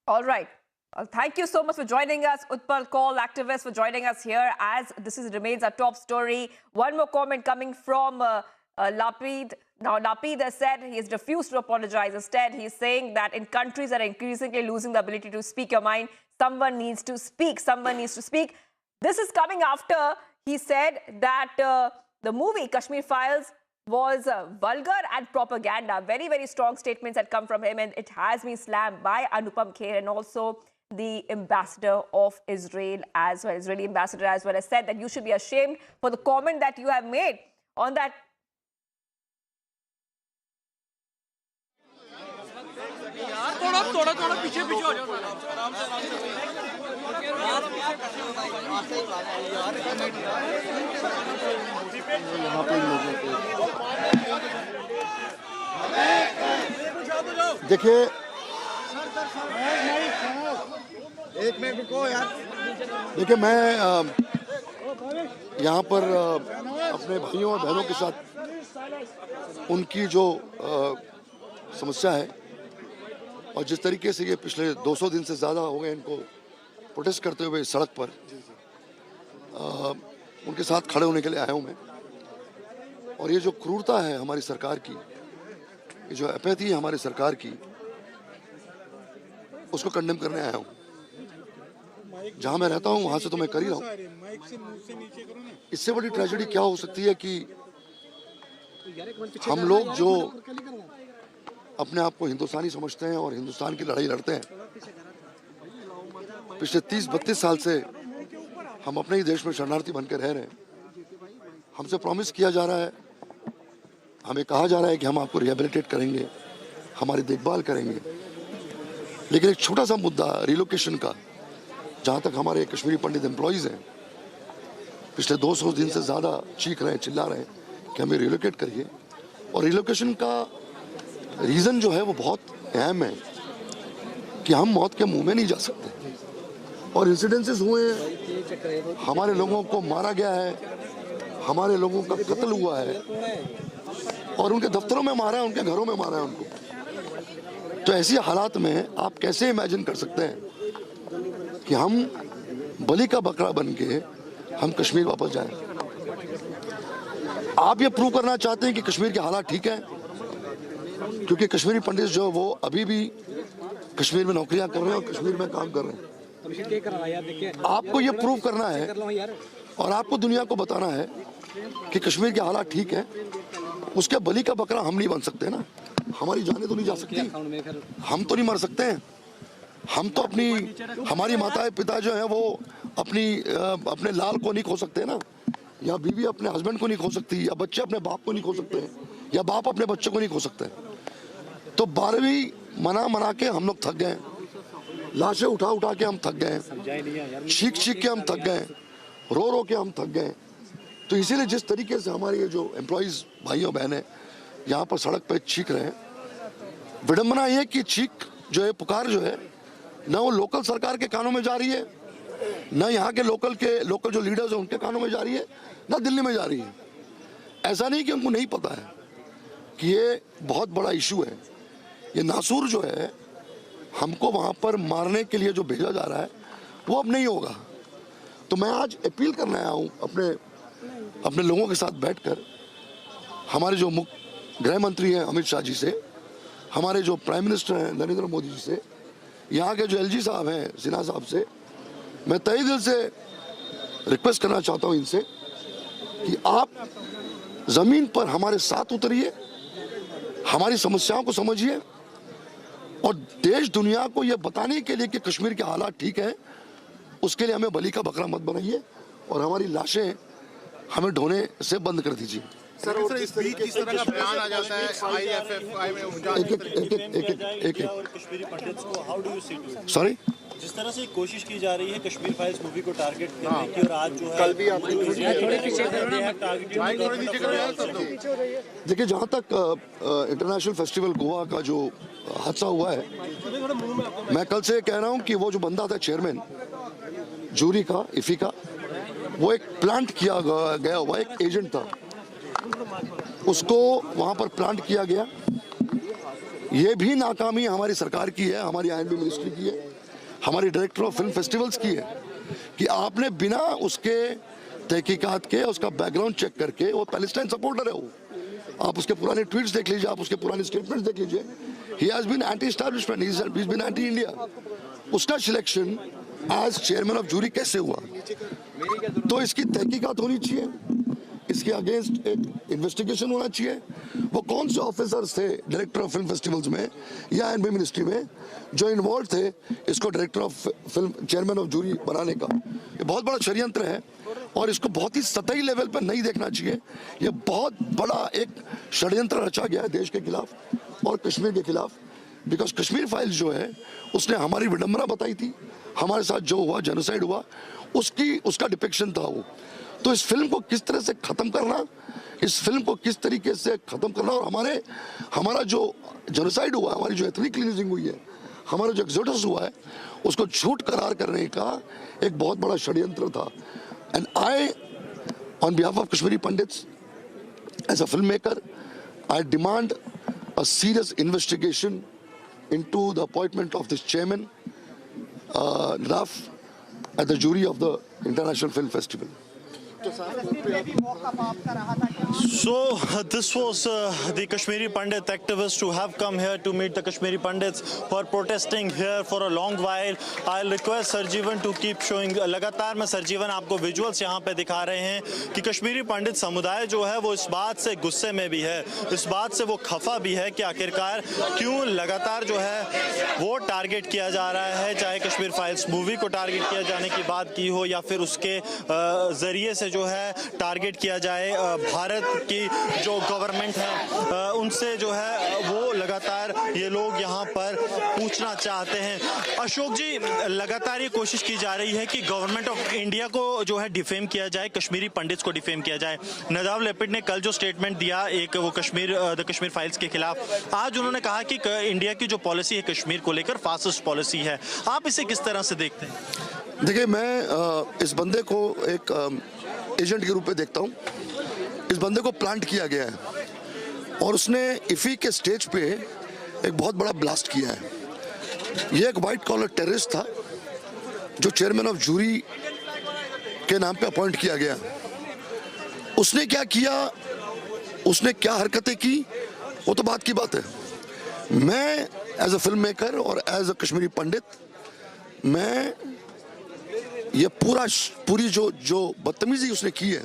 All right. Well, thank you so much for joining us, Utpal Kaul, activist, for joining us here, as this remains our top story. One more comment coming from Lapid. Now, Lapid has said he has refused to apologize. Instead, he's saying that in countries that are increasingly losing the ability to speak your mind, someone needs to speak. Someone needs to speak. This is coming after he said that the movie Kashmir Files was vulgar and propaganda. Very, very strong statements had come from him, and it has been slammed by Anupam Kher and also the ambassador of Israel as well. Israeli ambassador as well has said that you should be ashamed for the comment that you have made on that. देखिए, एक minute रुको यार। देखिए मैं यहाँ पर अपने भाइयों और बहनों के साथ उनकी जो समस्या है और जिस तरीके से ये पिछले 200 दिन से ज़्यादा हो गए इनको प्रोटेस्ट करते हुए सड़क पर, उनके साथ खड़े होने के लिए आया हूँ मैं। और ये जो क्रूरता है हमारी सरकार की, ये जो अपैथी है हमारी सरकार की, उसको कंडेम करने आया हूँ। जहाँ मैं रहता हूँ वहाँ से तो मैं कर ही रहा हूँ। इससे बड़ी ट्रेजेडी क्या हो सकती है कि हम लोग जो अपने आप को हिंदुस्तानी समझते हैं और हिंदुस्तान की लड़ाई लड़ते हैं, पिछले 30-32 साल से हम अपने ही देश में शरणार्थी बनकर रह रहे हैं। हमसे प्रॉमिस किया जा रहा है, हमें कहा जा रहा है कि हम आपको रिहेबिलिटेट करेंगे, हमारी देखभाल करेंगे। लेकिन एक छोटा सा मुद्दा रिलोकेशन का, जहाँ तक हमारे कश्मीरी पंडित एम्प्लॉयज़ हैं, पिछले 200 दिन से ज़्यादा चीख रहे हैं, चिल्ला रहे हैं कि हमें रिलोकेट करिए। और रिलोकेशन का रीज़न जो है वो बहुत अहम है कि हम मौत के मुंह में नहीं जा सकते। और इंसिडेंसेस हुए हैं, हमारे लोगों को मारा गया है, हमारे लोगों का कत्ल हुआ है और उनके दफ्तरों में मारा है, उनके घरों में मारा है उनको। तो ऐसी हालात में आप कैसे इमेजिन कर सकते हैं कि हम बलि का बकरा बन के हम कश्मीर वापस जाएं? आप ये प्रूव करना चाहते हैं कि कश्मीर के हालात ठीक है, क्योंकि कश्मीरी पंडित जो वो अभी भी कश्मीर में नौकरियां कर रहे हैं और कश्मीर में काम कर रहे हैं। आपको ये प्रूव करना है और आपको दुनिया को बताना है कि कश्मीर के हालात ठीक है। उसके बलि का बकरा हम नहीं बन सकते ना, हमारी जानें तो नहीं जा सकती, हम तो नहीं मर सकते हैं। हम तो हमारी माताएं पिता जो है वो अपने लाल को नहीं खो सकते ना, या बीवी अपने हस्बैंड को नहीं खो सकती, या बच्चे अपने बाप को नहीं खो सकते, या बाप अपने बच्चे को नहीं खो सकते। तो 12वीं मना के हम लोग थक गए, लाशें उठा के हम थक गए, चीख के हम थक गए, रो के हम थक गए। तो इसीलिए जिस तरीके से हमारे ये जो एम्प्लॉयज़ भाइयों बहनें यहाँ पर सड़क पे चीख रहे हैं, विडंबना ये कि चीख जो है, पुकार जो है, न वो लोकल सरकार के कानों में जा रही है, न यहाँ के लोकल जो लीडर्स हैं उनके कानों में जा रही है, न दिल्ली में जा रही है। ऐसा नहीं कि उनको नहीं पता है कि ये बहुत बड़ा इशू है। ये नासूर जो है हमको वहाँ पर मारने के लिए जो भेजा जा रहा है वो अब नहीं होगा। तो मैं आज अपील करने आया हूँ अपने लोगों के साथ बैठकर, हमारे जो गृह मंत्री हैं अमित शाह जी से, हमारे जो प्राइम मिनिस्टर हैं नरेंद्र मोदी जी से, यहाँ के जो एलजी साहब हैं सिन्हा साहब से, मैं तहे दिल से रिक्वेस्ट करना चाहता हूँ इनसे कि आप ज़मीन पर हमारे साथ उतरिए, हमारी समस्याओं को समझिए और देश दुनिया को ये बताने के लिए कि कश्मीर के हालात ठीक हैं, उसके लिए हमें बलि का बकरा मत बनाइए और हमारी लाशें हमें ढोने से बंद कर दीजिए। सर, और जिस तरह का बयान आ जाता है IFFI में कश्मीरी पंडित्स को how do you see to? Sorry, जिस तरह से कोशिश की जा रही है कश्मीर फाइल्स मूवी को टारगेट करने की, और आज जो है कल भी आप देखिए, जहाँ तक इंटरनेशनल फेस्टिवल गोवा का जो हादसा हुआ है, मैं कल से कह रहा हूँ कि वो जो बंदा था चेयरमैन जूरी का, इफी का, वो एक प्लांट किया गया हुआ एक एजेंट था, उसको वहाँ पर प्लांट किया गया। ये भी नाकामी हमारी सरकार की है, हमारी INB मिनिस्ट्री की है, हमारी डायरेक्टर ऑफ फिल्म फेस्टिवल्स की है कि आपने बिना उसके तहकीकात के, उसका बैकग्राउंड चेक करके, वो पैलेस्टाइन सपोर्टर है, वो आप उसके पुराने ट्वीट्स देख लीजिए, आप उसके पुराने स्टेटमेंट्स देख लीजिए। He has been anti establishment, he has been anti India. उसका selection as chairman of jury कैसे हुआ, तो इसकी तहकीकात होनी चाहिए, इसके अगेंस्ट एक इन्वेस्टिगेशन होना चाहिए। वो कौन से ऑफिसर्स थे डायरेक्टर ऑफ फिल्म फेस्टिवल्स में या एनबी मिनिस्ट्री में जो इन्वॉल्व थे इसको director of film chairman of jury बनाने का। ये बहुत बड़ा षड्यंत्र है और इसको बहुत ही सतही लेवल पर नहीं देखना चाहिए। ये बहुत बड़ा एक षड्यंत्र रचा गया है देश के खिलाफ और कश्मीर के खिलाफ। बिकॉज कश्मीर फाइल्स जो है उसने हमारी विडंबना बताई थी, हमारे साथ जो हुआ जेनोसाइड हुआ उसका डिपिक्शन था वो। तो इस फिल्म को किस तरह से खत्म करना, इस फिल्म को किस तरीके से खत्म करना और हमारा जो जेनोसाइड हुआ, हमारी जो एथनिक क्लींजिंग हुई है, हमारा जो एक्सोडस हुआ है, उसको झूठ करार करने का एक बहुत बड़ा षड्यंत्र था। And I on behalf of Kashmiri Pandits as a film maker I demand a serious investigation into the appointment of this chairman, Nadav, at the jury of the International Film Festival. So this was the Kashmiri Pandit activists who have come here to meet the Kashmiri Pandits who are protesting here for a long while. I'll request Sarjeevan to keep showing. लगातार मैं सरजीवन आपको visuals यहाँ पे दिखा रहे हैं कि कश्मीरी पंडित समुदाय जो है वो इस बात से गुस्से में भी है, इस बात से वो खफा भी है कि आखिरकार क्यों लगातार जो है वो टारगेट किया जा रहा है। चाहे कश्मीर फाइल्स मूवी को टारगेट किया जाने की बात की हो या फिर उसके जरिए से जो है टारगेट किया जाए भारत की जो गवर्नमेंट है उनसे जो है वो लगातार ये लोग यहाँ पर पूछना चाहते हैं। अशोक जी, लगातार ये कोशिश की जा रही है कि गवर्नमेंट ऑफ इंडिया को जो है डिफेम किया जाए, कश्मीरी पंडित्स को डिफेम किया जाए। नदाव लेपिड ने कल जो स्टेटमेंट दिया एक वो द कश्मीर फाइल्स के खिलाफ, आज उन्होंने कहा कि इंडिया की जो पॉलिसी है कश्मीर को लेकर फासिस्ट पॉलिसी है। आप इसे किस तरह से देखते हैं? देखिए, मैं इस बंदे को एक एजेंट के रूप में देखता हूँ। इस बंदे को प्लांट किया गया है और उसने इफी के स्टेज पे एक बहुत बड़ा ब्लास्ट किया है। ये एक वाइट कॉलर टेररिस्ट था जो चेयरमैन ऑफ जूरी के नाम पे अपॉइंट किया गया। उसने क्या किया, उसने क्या हरकतें की, वो तो बात की बात है। मैं एज अ फिल्म मेकर और एज अ कश्मीरी पंडित, मैं ये पूरी जो बदतमीजी उसने की है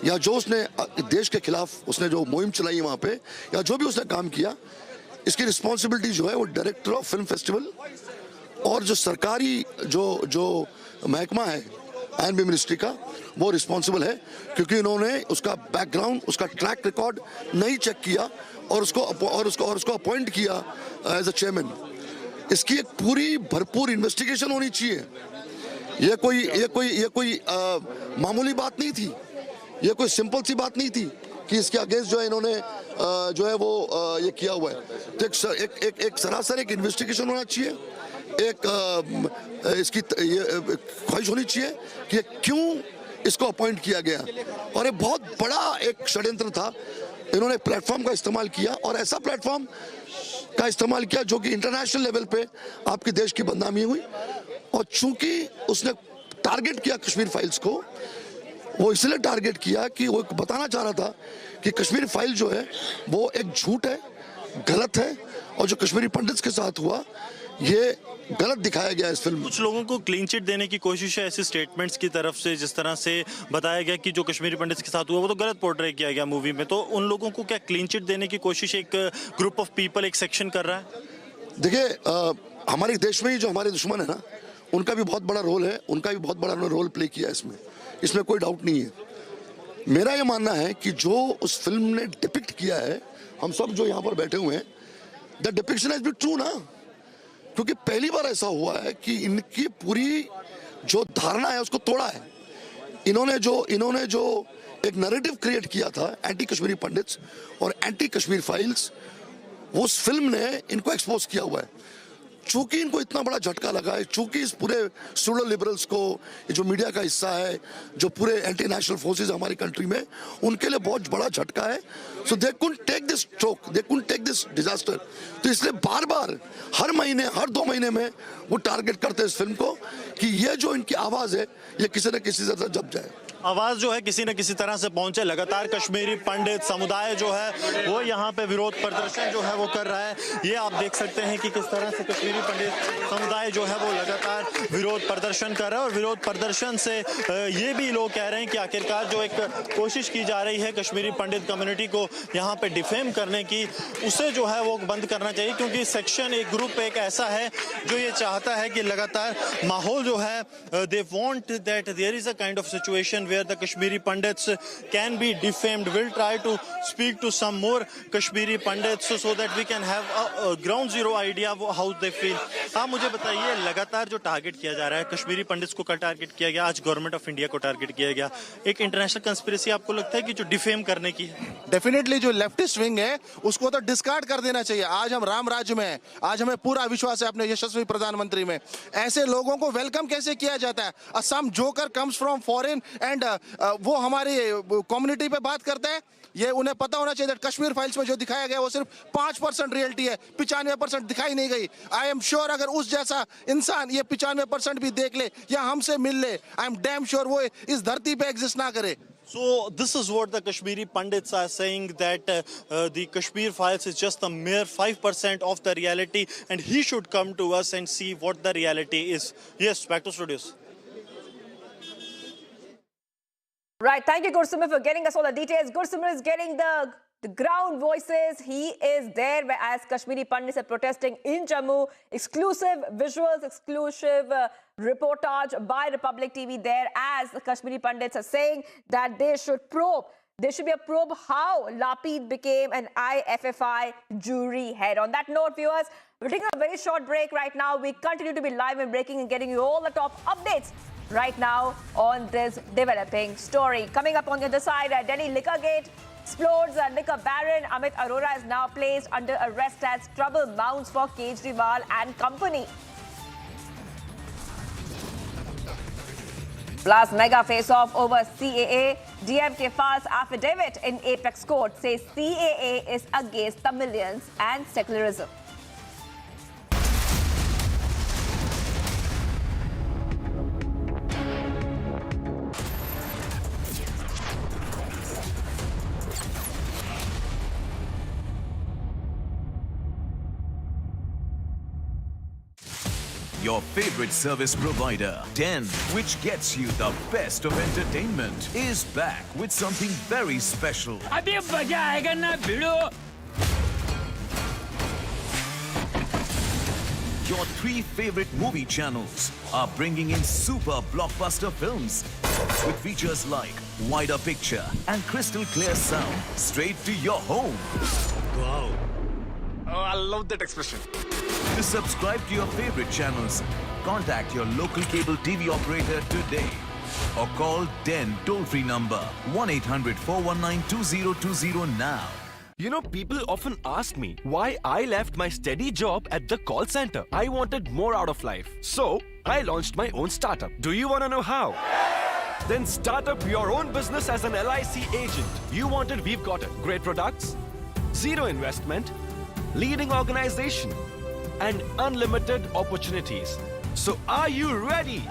या जो उसने देश के खिलाफ उसने जो मुहिम चलाई वहाँ पे या जो भी उसने काम किया, इसकी रिस्पॉन्सिबिलिटी जो है वो डायरेक्टर ऑफ फिल्म फेस्टिवल और जो सरकारी जो महकमा है एनबी मिनिस्ट्री का, वो रिस्पॉन्सिबल है, क्योंकि इन्होंने उसका बैकग्राउंड, उसका ट्रैक रिकॉर्ड नहीं चेक किया और उसको अपॉइंट किया एज अ चेयरमैन। इसकी एक पूरी भरपूर इन्वेस्टिगेशन होनी चाहिए। ये कोई मामूली बात नहीं थी, ये कोई सिंपल सी बात नहीं थी कि इसके अगेंस्ट जो है इन्होंने जो है वो ये किया हुआ है। तो एक सरासर एक इन्वेस्टिगेशन होना चाहिए, एक इसकी ये ख्वाहिश होनी चाहिए कि क्यों इसको अपॉइंट किया गया। और ये बहुत बड़ा एक षड्यंत्र था। इन्होंने प्लेटफॉर्म का इस्तेमाल किया और ऐसा प्लेटफॉर्म का इस्तेमाल किया जो कि इंटरनेशनल लेवल पे आपके देश की बदनामी हुई। और चूंकि उसने टारगेट किया कश्मीर फाइल्स को, वो इसलिए टारगेट किया कि वो बताना चाह रहा था कि कश्मीर फाइल जो है वो एक झूठ है, गलत है, और जो कश्मीरी पंडित्स के साथ हुआ ये गलत दिखाया गया इस फिल्म में। कुछ लोगों को क्लीन चिट देने की कोशिश है ऐसे स्टेटमेंट्स की तरफ से, जिस तरह से बताया गया कि जो कश्मीरी पंडित्स के साथ हुआ वो तो गलत पोर्ट्रे किया गया मूवी में। तो उन लोगों को क्या क्लीन चिट देने की कोशिश एक ग्रुप ऑफ पीपल, एक सेक्शन कर रहा है? देखिए, हमारे देश में ही जो हमारे दुश्मन है ना, उनका भी बहुत बड़ा रोल है, उनका भी बहुत बड़ा रोल प्ले किया है इसमें कोई डाउट नहीं है। मेरा ये मानना है कि जो उस फिल्म ने डिपिक्ट किया है, हम सब जो यहाँ पर बैठे हुए हैं, the depiction has been true ना, क्योंकि पहली बार ऐसा हुआ है कि इनकी पूरी जो धारणा है उसको तोड़ा है। इन्होंने जो एक नैरेटिव क्रिएट किया था एंटी कश्मीरी पंडित्स और एंटी कश्मीर फाइल्स, वो उस फिल्म ने इनको एक्सपोज किया हुआ है। चूंकि इनको इतना बड़ा झटका लगा है, चूंकि इस पूरे सूडो लिबरल्स को, जो मीडिया का हिस्सा है, जो पूरे एंटी नेशनल फोर्सेस हमारी कंट्री में, उनके लिए बहुत बड़ा झटका है। So they couldn't take this stroke, they couldn't take this disaster. तो इसलिए बार बार हर महीने, हर 2 महीने में वो टारगेट करते हैं इस फिल्म को कि ये जो इनकी आवाज है ये किसी न किसी तरह दब जाए। आवाज़ जो है किसी न किसी तरह से पहुंचे। लगातार कश्मीरी पंडित समुदाय जो है वो यहाँ पे विरोध प्रदर्शन जो है वो कर रहा है। ये आप देख सकते हैं कि किस तरह से कश्मीरी पंडित समुदाय जो है वो लगातार विरोध प्रदर्शन कर रहा है। और विरोध प्रदर्शन से ये भी लोग कह रहे हैं कि आखिरकार जो एक कोशिश की जा रही है कश्मीरी पंडित कम्युनिटी को यहाँ पे डिफेम करने की, उसे जो है वो बंद करना चाहिए, क्योंकि सेक्शन एक ग्रुप एक ऐसा है जो ये चाहता है कि लगातार माहौल जो है they want that there is a kind of situation where the Kashmiri Pandits can be defamed. Will try to speak to some more Kashmiri Pandits so that we can have a ground zero idea how they feel. आप मुझे बताइए, लगातार जो target किया जा रहा है, कश्मीरी पंडित्स को कल टारगेट किया गया, आज गवर्नमेंट ऑफ इंडिया को टारगेट किया गया, एक इंटरनेशनल कंस्पिरेसी आपको लगता है कि जो डिफेम करने की है? डेफिनेटली जो लेफ्टिस्ट विंग है उसको तो डिस्कार्ड कर देना चाहिए। आज हम राम राज्य में हैं, आज हमें पूरा विश्वास है अपने यशस्वी प्रधानमंत्री में। ऐसे लोगों को वेलकम कैसे किया जाता है? Assam joker comes from foreign and वो हमारी कम्युनिटी पे बात करता है। ये उन्हें पता होना चाहिए कश्मीर फाइल्स में जो दिखाया गया वो सिर्फ 5% रियलिटी है, 95% दिखाई नहीं गई। आई एम श्योर अगर उस जैसा इंसान ये 95% भी देख ले या हमसे मिल ले, आई एम डैम श्योर वो इस धरती पे एग्जिस्ट ना करे। So this is what the Kashmiri Pandits are saying, that the Kashmir files is just a mere 5% of the reality, and he should come to us and see what the reality is. Yes, back to studios. Right, thank you Gursimran for getting us all the details. Gursimran is getting the ground voices. He is there as Kashmiri Pandits are protesting in Jammu. Exclusive visuals, exclusive reportage by Republic TV there as the Kashmiri Pandits are saying that they should probe. There should be a probe how Lapid became an IFFI jury head. On that note, viewers, we're taking a very short break right now. We continue to be live and breaking and getting you all the top updates right now on this developing story. Coming up on the other side, Delhi liquor gate explodes. Liquor baron Amit Arora is now placed under arrest as trouble mounts for Kejriwal and company. Plus, mega face-off over CAA. DMK files affidavit in Apex Court, says CAA is against Tamilians and secularism. Your favorite service provider, 10, which gets you the best of entertainment, is back with something very special. अभी मजा आएगा ना भिड़ो। Your 3 favorite movie channels are bringing in super blockbuster films with features like wider picture and crystal clear sound straight to your home. Wow. Oh, I love that expression. To subscribe to your favorite channels, contact your local cable TV operator today or call DEN toll-free number 1-800-419-2020 now. You know, people often ask me why I left my steady job at the call center. I wanted more out of life. So, I launched my own startup. Do you want to know how? Then start up your own business as an LIC agent. You want it, we've got it. Great products, zero investment, leading organization, and unlimited opportunities. So are you ready?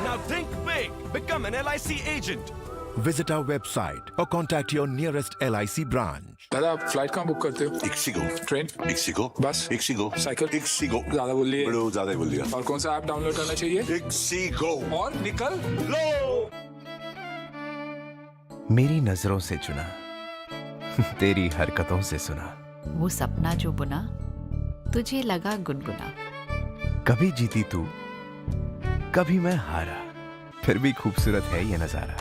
Now think big. Become an LIC agent. Visit our website or contact your nearest LIC branch. दादा आप flight कहाँ book करते हो? Ixigo train, ixigo बस, ixigo cycle, ixigo ज़्यादा बोल लिए, बड़ो ज़्यादा बोल लिया। और कौन सा ऐप डाउनलोड करना चाहिए? इक्सिगो और निकल लो। मेरी नजरों से चुना, तेरी हरकतों से सुना। वो सपना जो बुना तुझे लगा गुनगुना। कभी जीती तू, कभी मैं हारा, फिर भी खूबसूरत है ये नजारा,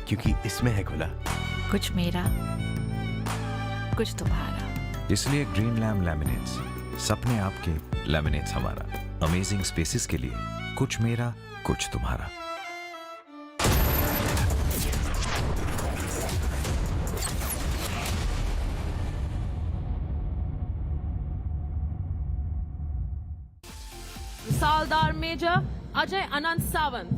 क्योंकि इसमें है खुला कुछ मेरा कुछ तुम्हारा। इसलिए ग्रीन लैम लैमिनेट्स, सपने आपके, लैमिनेट्स हमारा। अमेजिंग स्पेसेस के लिए कुछ मेरा कुछ तुम्हारा। Saldar Major Ajay Anand Sawant,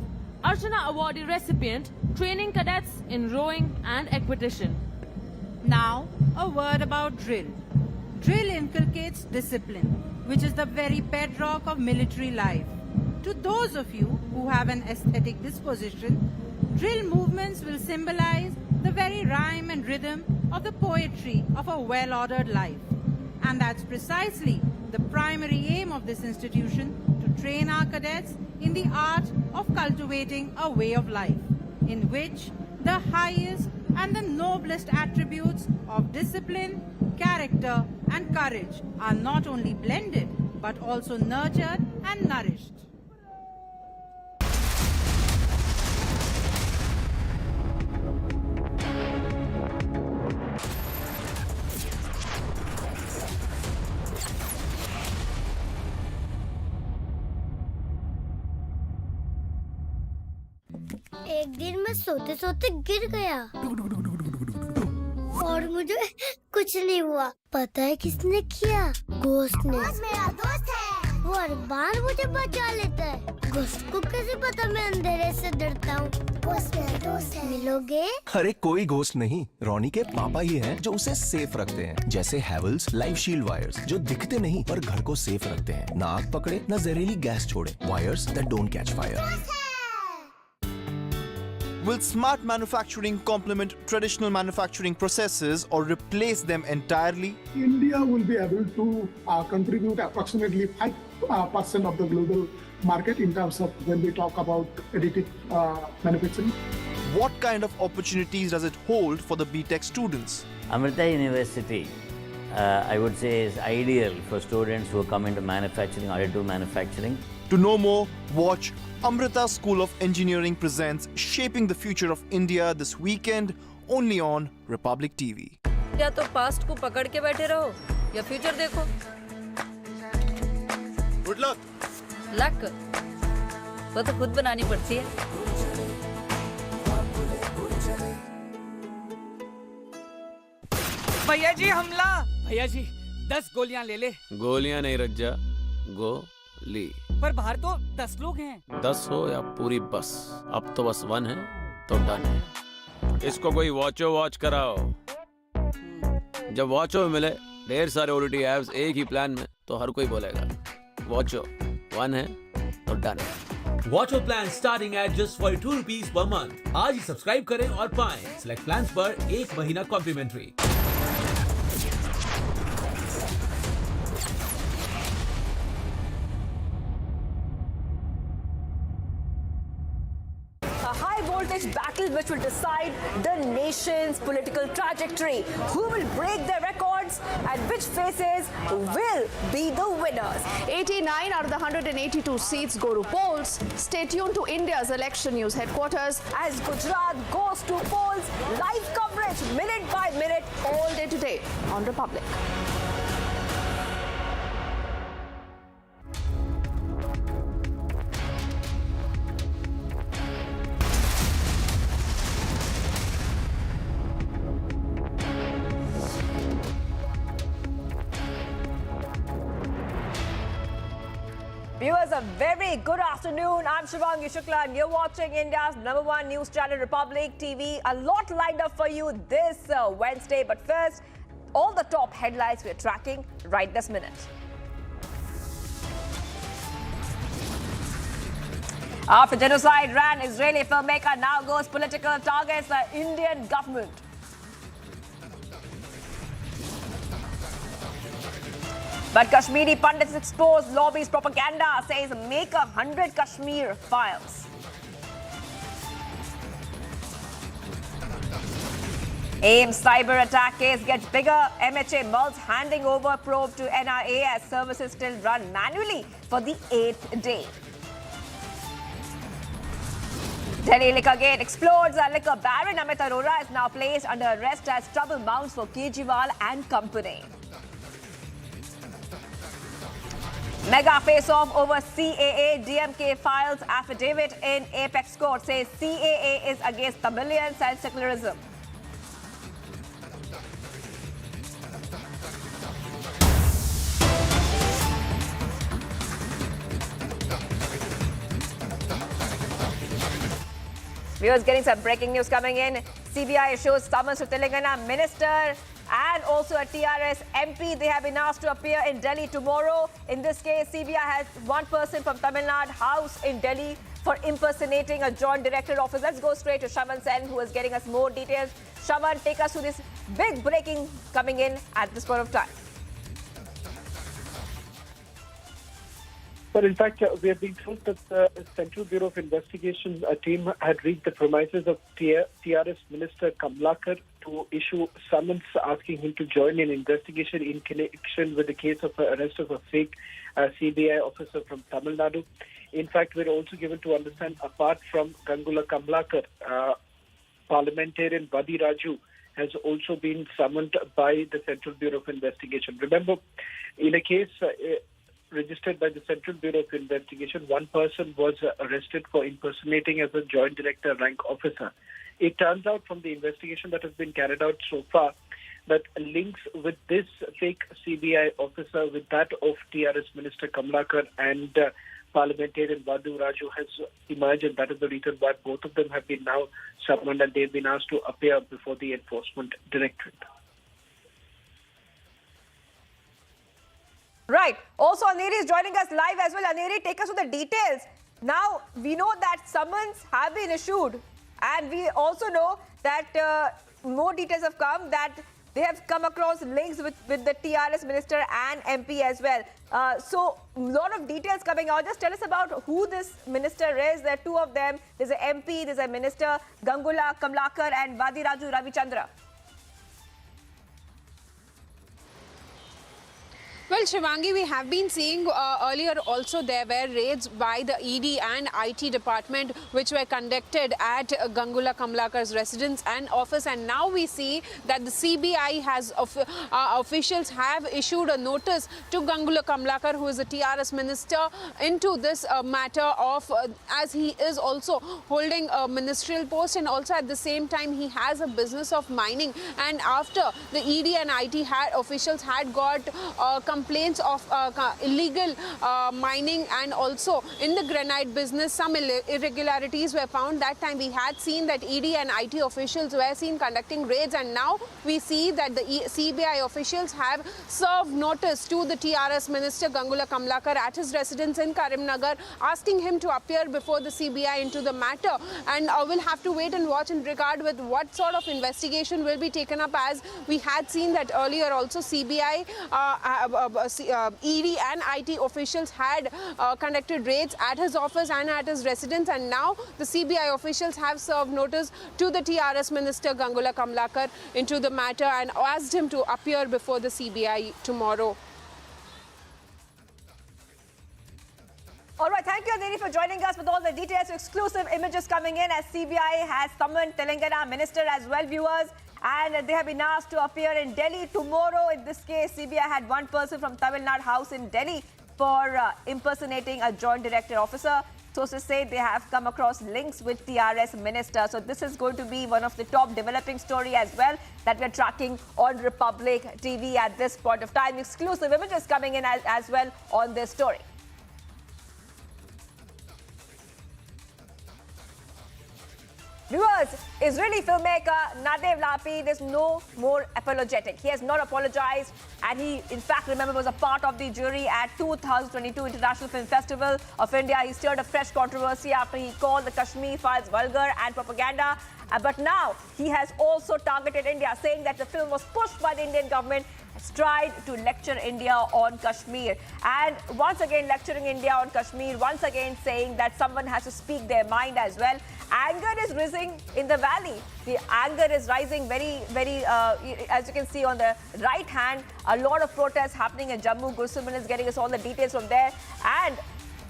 Arjuna Awardee recipient, training cadets in rowing and equitation. Now, a word about drill. Drill inculcates discipline, which is the very bedrock of military life. To those of you who have an aesthetic disposition, Drill movements will symbolize the very rhyme and rhythm of the poetry of a well-ordered life. And that's precisely the primary aim of this institution, to train our cadets in the art of cultivating a way of life, in which the highest and the noblest attributes of discipline, character and courage are not only blended, but also nurtured and nourished. एक दिन मैं सोते सोते गिर गया और मुझे कुछ नहीं हुआ। पता है किसने किया? घोस्ट ने। मेरा दोस्त है, वो हर बार मुझे बचा लेता है। घोस्ट को कैसे पता मैं अंधेरे से डरता हूँ? घोस्ट मेरा दोस्त है। मिलोगे? अरे कोई घोस्ट नहीं, रोनी के पापा ही हैं जो उसे सेफ रखते हैं। जैसे हैवेल्स लाइफ शील्ड वायर्स जो दिखते नहीं पर घर को सेफ रखते हैं, ना आग पकड़े ना जहरीली गैस छोड़े, wires that don't catch fire. Will smart manufacturing complement traditional manufacturing processes or replace them entirely? India will be able to contribute approximately 5% of the global market in terms of when we talk about additive manufacturing. What kind of opportunities does it hold for the BTech students? Amrita University, I would say, is ideal for students who come into manufacturing, additive manufacturing. To know more, watch Amrita School of Engineering presents Shaping the Future of India this weekend only on Republic TV. या तो past को पकड़ के बैठे रहो या future देखो। Good luck. Luck वो तो खुद बनानी पड़ती है। भैया जी हमला। भैया जी 10 गोलियां ले ले। गोलियां नहीं रख जा, गोली। पर बाहर तो 10 लोग हैं। 10 हो या पूरी बस, अब तो बस 1 है तो डन है। इसको कोई वॉच कराओ। जब वॉचो मिले ढेर सारे ओटीटी ऐप्स एक ही प्लान में तो हर कोई बोलेगा वॉचो 1 है तो डन है। वॉचो plan starting at just 42 rupees per month. आज ही सब्सक्राइब करें और पाएं सिलेक्ट प्लान पर 1 महीना complementary. Battle which will decide the nation's political trajectory. Who will break their records and which faces will be the winners? 89 out of the 182 seats go to polls. Stay tuned to India's election news headquarters as Gujarat goes to polls. Live coverage minute by minute all day today on Republic. Viewers, a very good afternoon. I'm Shivangi Shukla and you're watching India's #1 news channel, Republic TV. A lot lined up for you this Wednesday. But first, all the top headlines we're tracking right this minute. After genocide ran, Israeli filmmaker now goes political targets the Indian government. But Kashmiri pundits expose lobby's propaganda, says make 100 Kashmir files. AIM's cyber attack case gets bigger. MHA mulls handing over probe to NIA as services still run manually for the 8th day. Delhi liquor gate explodes. Liquor baron Amit Arora is now placed under arrest as trouble mounts for Kejriwal and company. Mega face-off over CAA. DMK files affidavit in Apex Court, says CAA is against Tamilians and secularism. Viewers, getting some breaking news coming in. CBI issues summons to Telangana minister and also a TRS MP. They have been asked to appear in Delhi tomorrow. In this case, CBI has one person from Tamil Nadu house in Delhi for impersonating a joint director office. Let's go straight to Shravan Sen, who is getting us more details. Shravan, take us through this big breaking coming in at this point of time. Well, in fact, we have been told that the Central Bureau of Investigation team had reached the premises of TRS Minister Kamlakar to issue summons asking him to join an investigation in connection with the case of the arrest of a fake CBI officer from Tamil Nadu. In fact, we're also given to understand, apart from Gangula Kamlakar, parliamentarian Vadi Raju has also been summoned by the Central Bureau of Investigation. Remember, in a case registered by the Central Bureau of Investigation, one person was arrested for impersonating as a joint director rank officer. It turns out from the investigation that has been carried out so far that links with this fake CBI officer with that of TRS Minister Kamlakar and parliamentarian Vadi Raju has emerged, and that is the reason why both of them have been now summoned and they've been asked to appear before the Enforcement Directorate. Right. Also, Aneri is joining us live as well. Aneri, take us through the details. Now, we know that summons have been issued, and we also know that more details have come, that they have come across links with the TRS minister and MP as well. So, a lot of details coming out. Just tell us about who this minister is. There are two of them. There's an MP, there's a minister, Gangula Kamlakar and Vadi Raju Ravichandra. Well, Shivangi, we have been seeing earlier also there were raids by the ED and IT department which were conducted at Gangula Kamlakar's residence and office, and now we see that the CBI has officials have issued a notice to Gangula Kamlakar, who is a TRS minister, into this matter of as he is also holding a ministerial post, and also at the same time he has a business of mining, and after the ED and IT officials had got complaints of illegal mining and also in the granite business some irregularities were found. That time we had seen that ED and IT officials were seen conducting raids, and now we see that the CBI officials have served notice to the TRS minister Gangula Kamlakar at his residence in Karimnagar, asking him to appear before the CBI into the matter, and we'll have to wait and watch in regard with what sort of investigation will be taken up, as we had seen that earlier also CBI ED and IT officials had conducted raids at his office and at his residence, and now the CBI officials have served notice to the TRS minister Gangula Kamlakar into the matter and asked him to appear before the CBI tomorrow. All right, thank you, Aneri, for joining us with all the details. Exclusive images coming in as CBI has summoned Telangana minister as well, viewers. And they have been asked to appear in Delhi tomorrow. In this case, CBI had one person from Tamil Nadu House in Delhi for impersonating a joint director officer. Sources say they have come across links with TRS minister. So this is going to be one of the top developing story as well that we're tracking on Republic TV at this point of time. Exclusive images coming in as well on this story. Viewers, Israeli filmmaker Nadav Lapid is no more apologetic. He has not apologized, and he, in fact, remember, was a part of the jury at 2022 International Film Festival of India. He stirred a fresh controversy after he called the Kashmir files vulgar and propaganda. But now he has also targeted India, saying that the film was pushed by the Indian government, tried to lecture India on Kashmir. And once again lecturing India on Kashmir, once again saying that someone has to speak their mind as well. Anger is rising in the valley. The anger is rising very, as you can see on the right hand, a lot of protests happening in Jammu. Gursuman is getting us all the details from there. And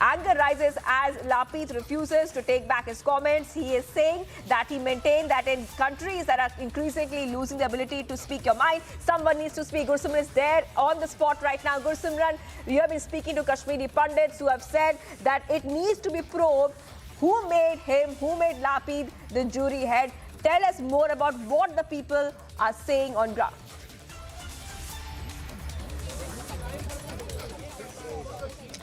anger rises as Lapid refuses to take back his comments. He is saying that he maintained that in countries that are increasingly losing the ability to speak your mind, someone needs to speak. Gursuman is there on the spot right now. Gursuman, you have been speaking to Kashmiri pundits who have said that it needs to be probed who made him, who made Lapid the jury head. Tell us more about what the people are saying on ground.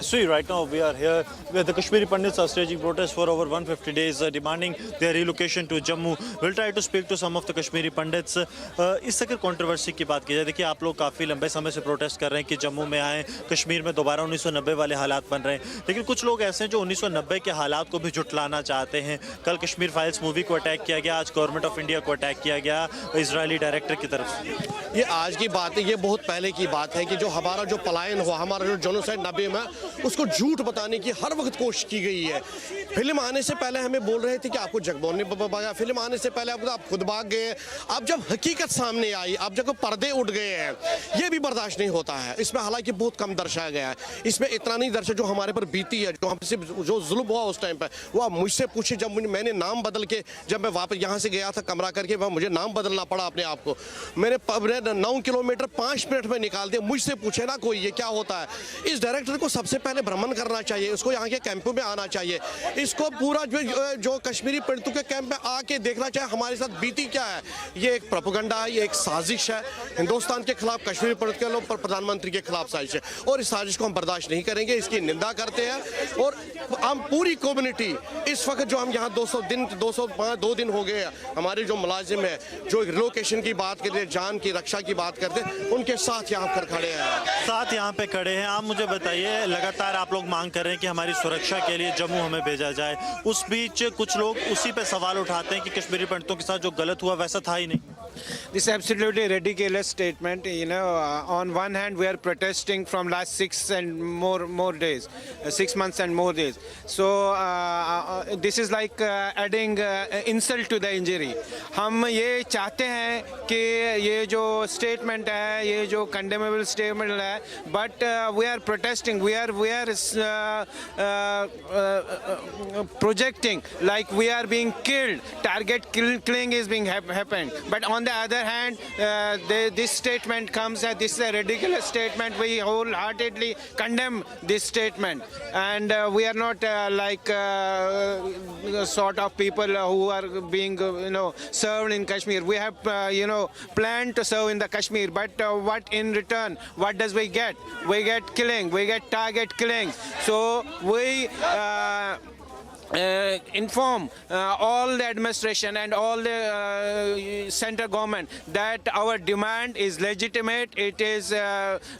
See, right now we are here where the Kashmiri Pandits are staging protests for over 150 days, demanding their relocation to Jammu. We'll try to speak to some of the Kashmiri Pandits. इस अगर controversy की बात की जाए, देखिए आप लोग काफ़ी लंबे समय से प्रोटेस्ट कर रहे हैं कि जम्मू में आए, कश्मीर में दोबारा 1990 वाले हालात बन रहे हैं, लेकिन कुछ लोग ऐसे हैं जो 1990 के हालात को भी झुटलाना चाहते हैं। कल कश्मीर फाइल्स मूवी को अटैक किया गया, आज गवर्नमेंट ऑफ इंडिया को अटैक किया गया इजरायली डायरेक्टर की तरफ से। ये आज की बात है, ये बहुत पहले की बात है कि जो हमारा जो पलायन हुआ, हमारा जो जेनोसाइड 90 में, उसको झूठ बताने की हर वक्त कोशिश की गई है। फिल्म आने से पहले हमें बोल रहे थे कि आपको जगमोहन ने भागा, फिल्म आने से पहले आप खुद भाग गए। अब जब हकीकत सामने आई, अब जब पर्दे उठ गए हैं, ये भी बर्दाश्त नहीं होता है। इसमें हालांकि बहुत कम दर्शाया गया है, इसमें इतना नहीं दर्शा जो हमारे पर बीती है, जो हमसे जो जुल्म हुआ उस टाइम पर। वो आप मुझसे पूछे, जब मैंने नाम बदल के जब मैं वापस यहाँ से गया था कमरा करके, वह मुझे नाम बदलना पड़ा अपने आप को। मैंने 9 किलोमीटर 5 मिनट में निकाल दिया। मुझसे पूछे ना कोई ये क्या होता है। इस डायरेक्टर को सबसे पहले भ्रमण करना चाहिए, इसको यहाँ के कैंपों में आना चाहिए, इसको पूरा जो कश्मीरी पंडितों के कैंप में आके देखना चाहिए हमारे साथ बीती क्या है। ये एक प्रोपेगेंडा है, ये एक साजिश है हिंदुस्तान के खिलाफ, कश्मीरी पंडित के लोग प्रधानमंत्री के खिलाफ साजिश है, और इस साजिश को हम बर्दाश्त नहीं करेंगे, इसकी निंदा करते हैं। और हम पूरी कम्युनिटी इस वक्त जो हम यहाँ 202 दिन हो गए, हमारे जो मुलाजिम है जो रिलोकेशन की बात करते हैं, जान की रक्षा की बात करते हैं, उनके साथ यहाँ पर खड़े हैं। साथ यहाँ पे खड़े हैं। आप मुझे बताइए, लगातार आप लोग मांग कर रहे हैं कि हमारी सुरक्षा के लिए जम्मू हमें भेजा जाए, उस बीच कुछ लोग उसी पे सवाल उठाते हैं कि कश्मीरी पंडितों के साथ जो गलत हुआ वैसा था ही नहीं। This is absolutely ridiculous statement. You know, on one hand, we are protesting from last 6 and more days, 6 months and more days. So this is like adding insult to the injury. हम ये चाहते हैं कि ये जो statement है, ये जो condemnable statement है, but we are protesting. We are projecting like we are being killed. Target killing is being happened. But on the other hand, this statement comes. This is a ridiculous statement. We wholeheartedly condemn this statement, and we are not like sort of people who are being served in Kashmir. We have planned to serve in the Kashmir, but what in return? What does we get? We get killing. We get target killing. So we inform all the administration and all the center government that our demand is legitimate, it is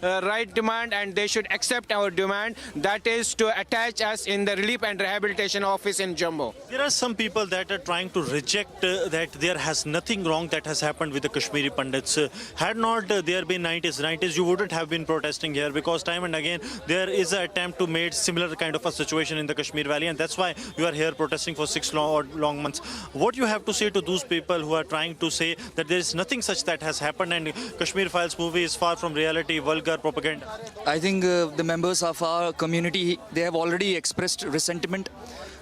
right demand, and they should accept our demand, that is to attach us in the relief and rehabilitation office in Jammu. There are some people that are trying to reject that there has nothing wrong that has happened with the Kashmiri Pandits. Had not there been 90s, you wouldn't have been protesting here, because time and again there is an attempt to make similar kind of a situation in the Kashmir Valley, and that's why you are here protesting for 6 long months. What you have to say to those people who are trying to say that there is nothing such that has happened and Kashmir Files movie is far from reality, vulgar propaganda? I think the members of our community, they have already expressed resentment.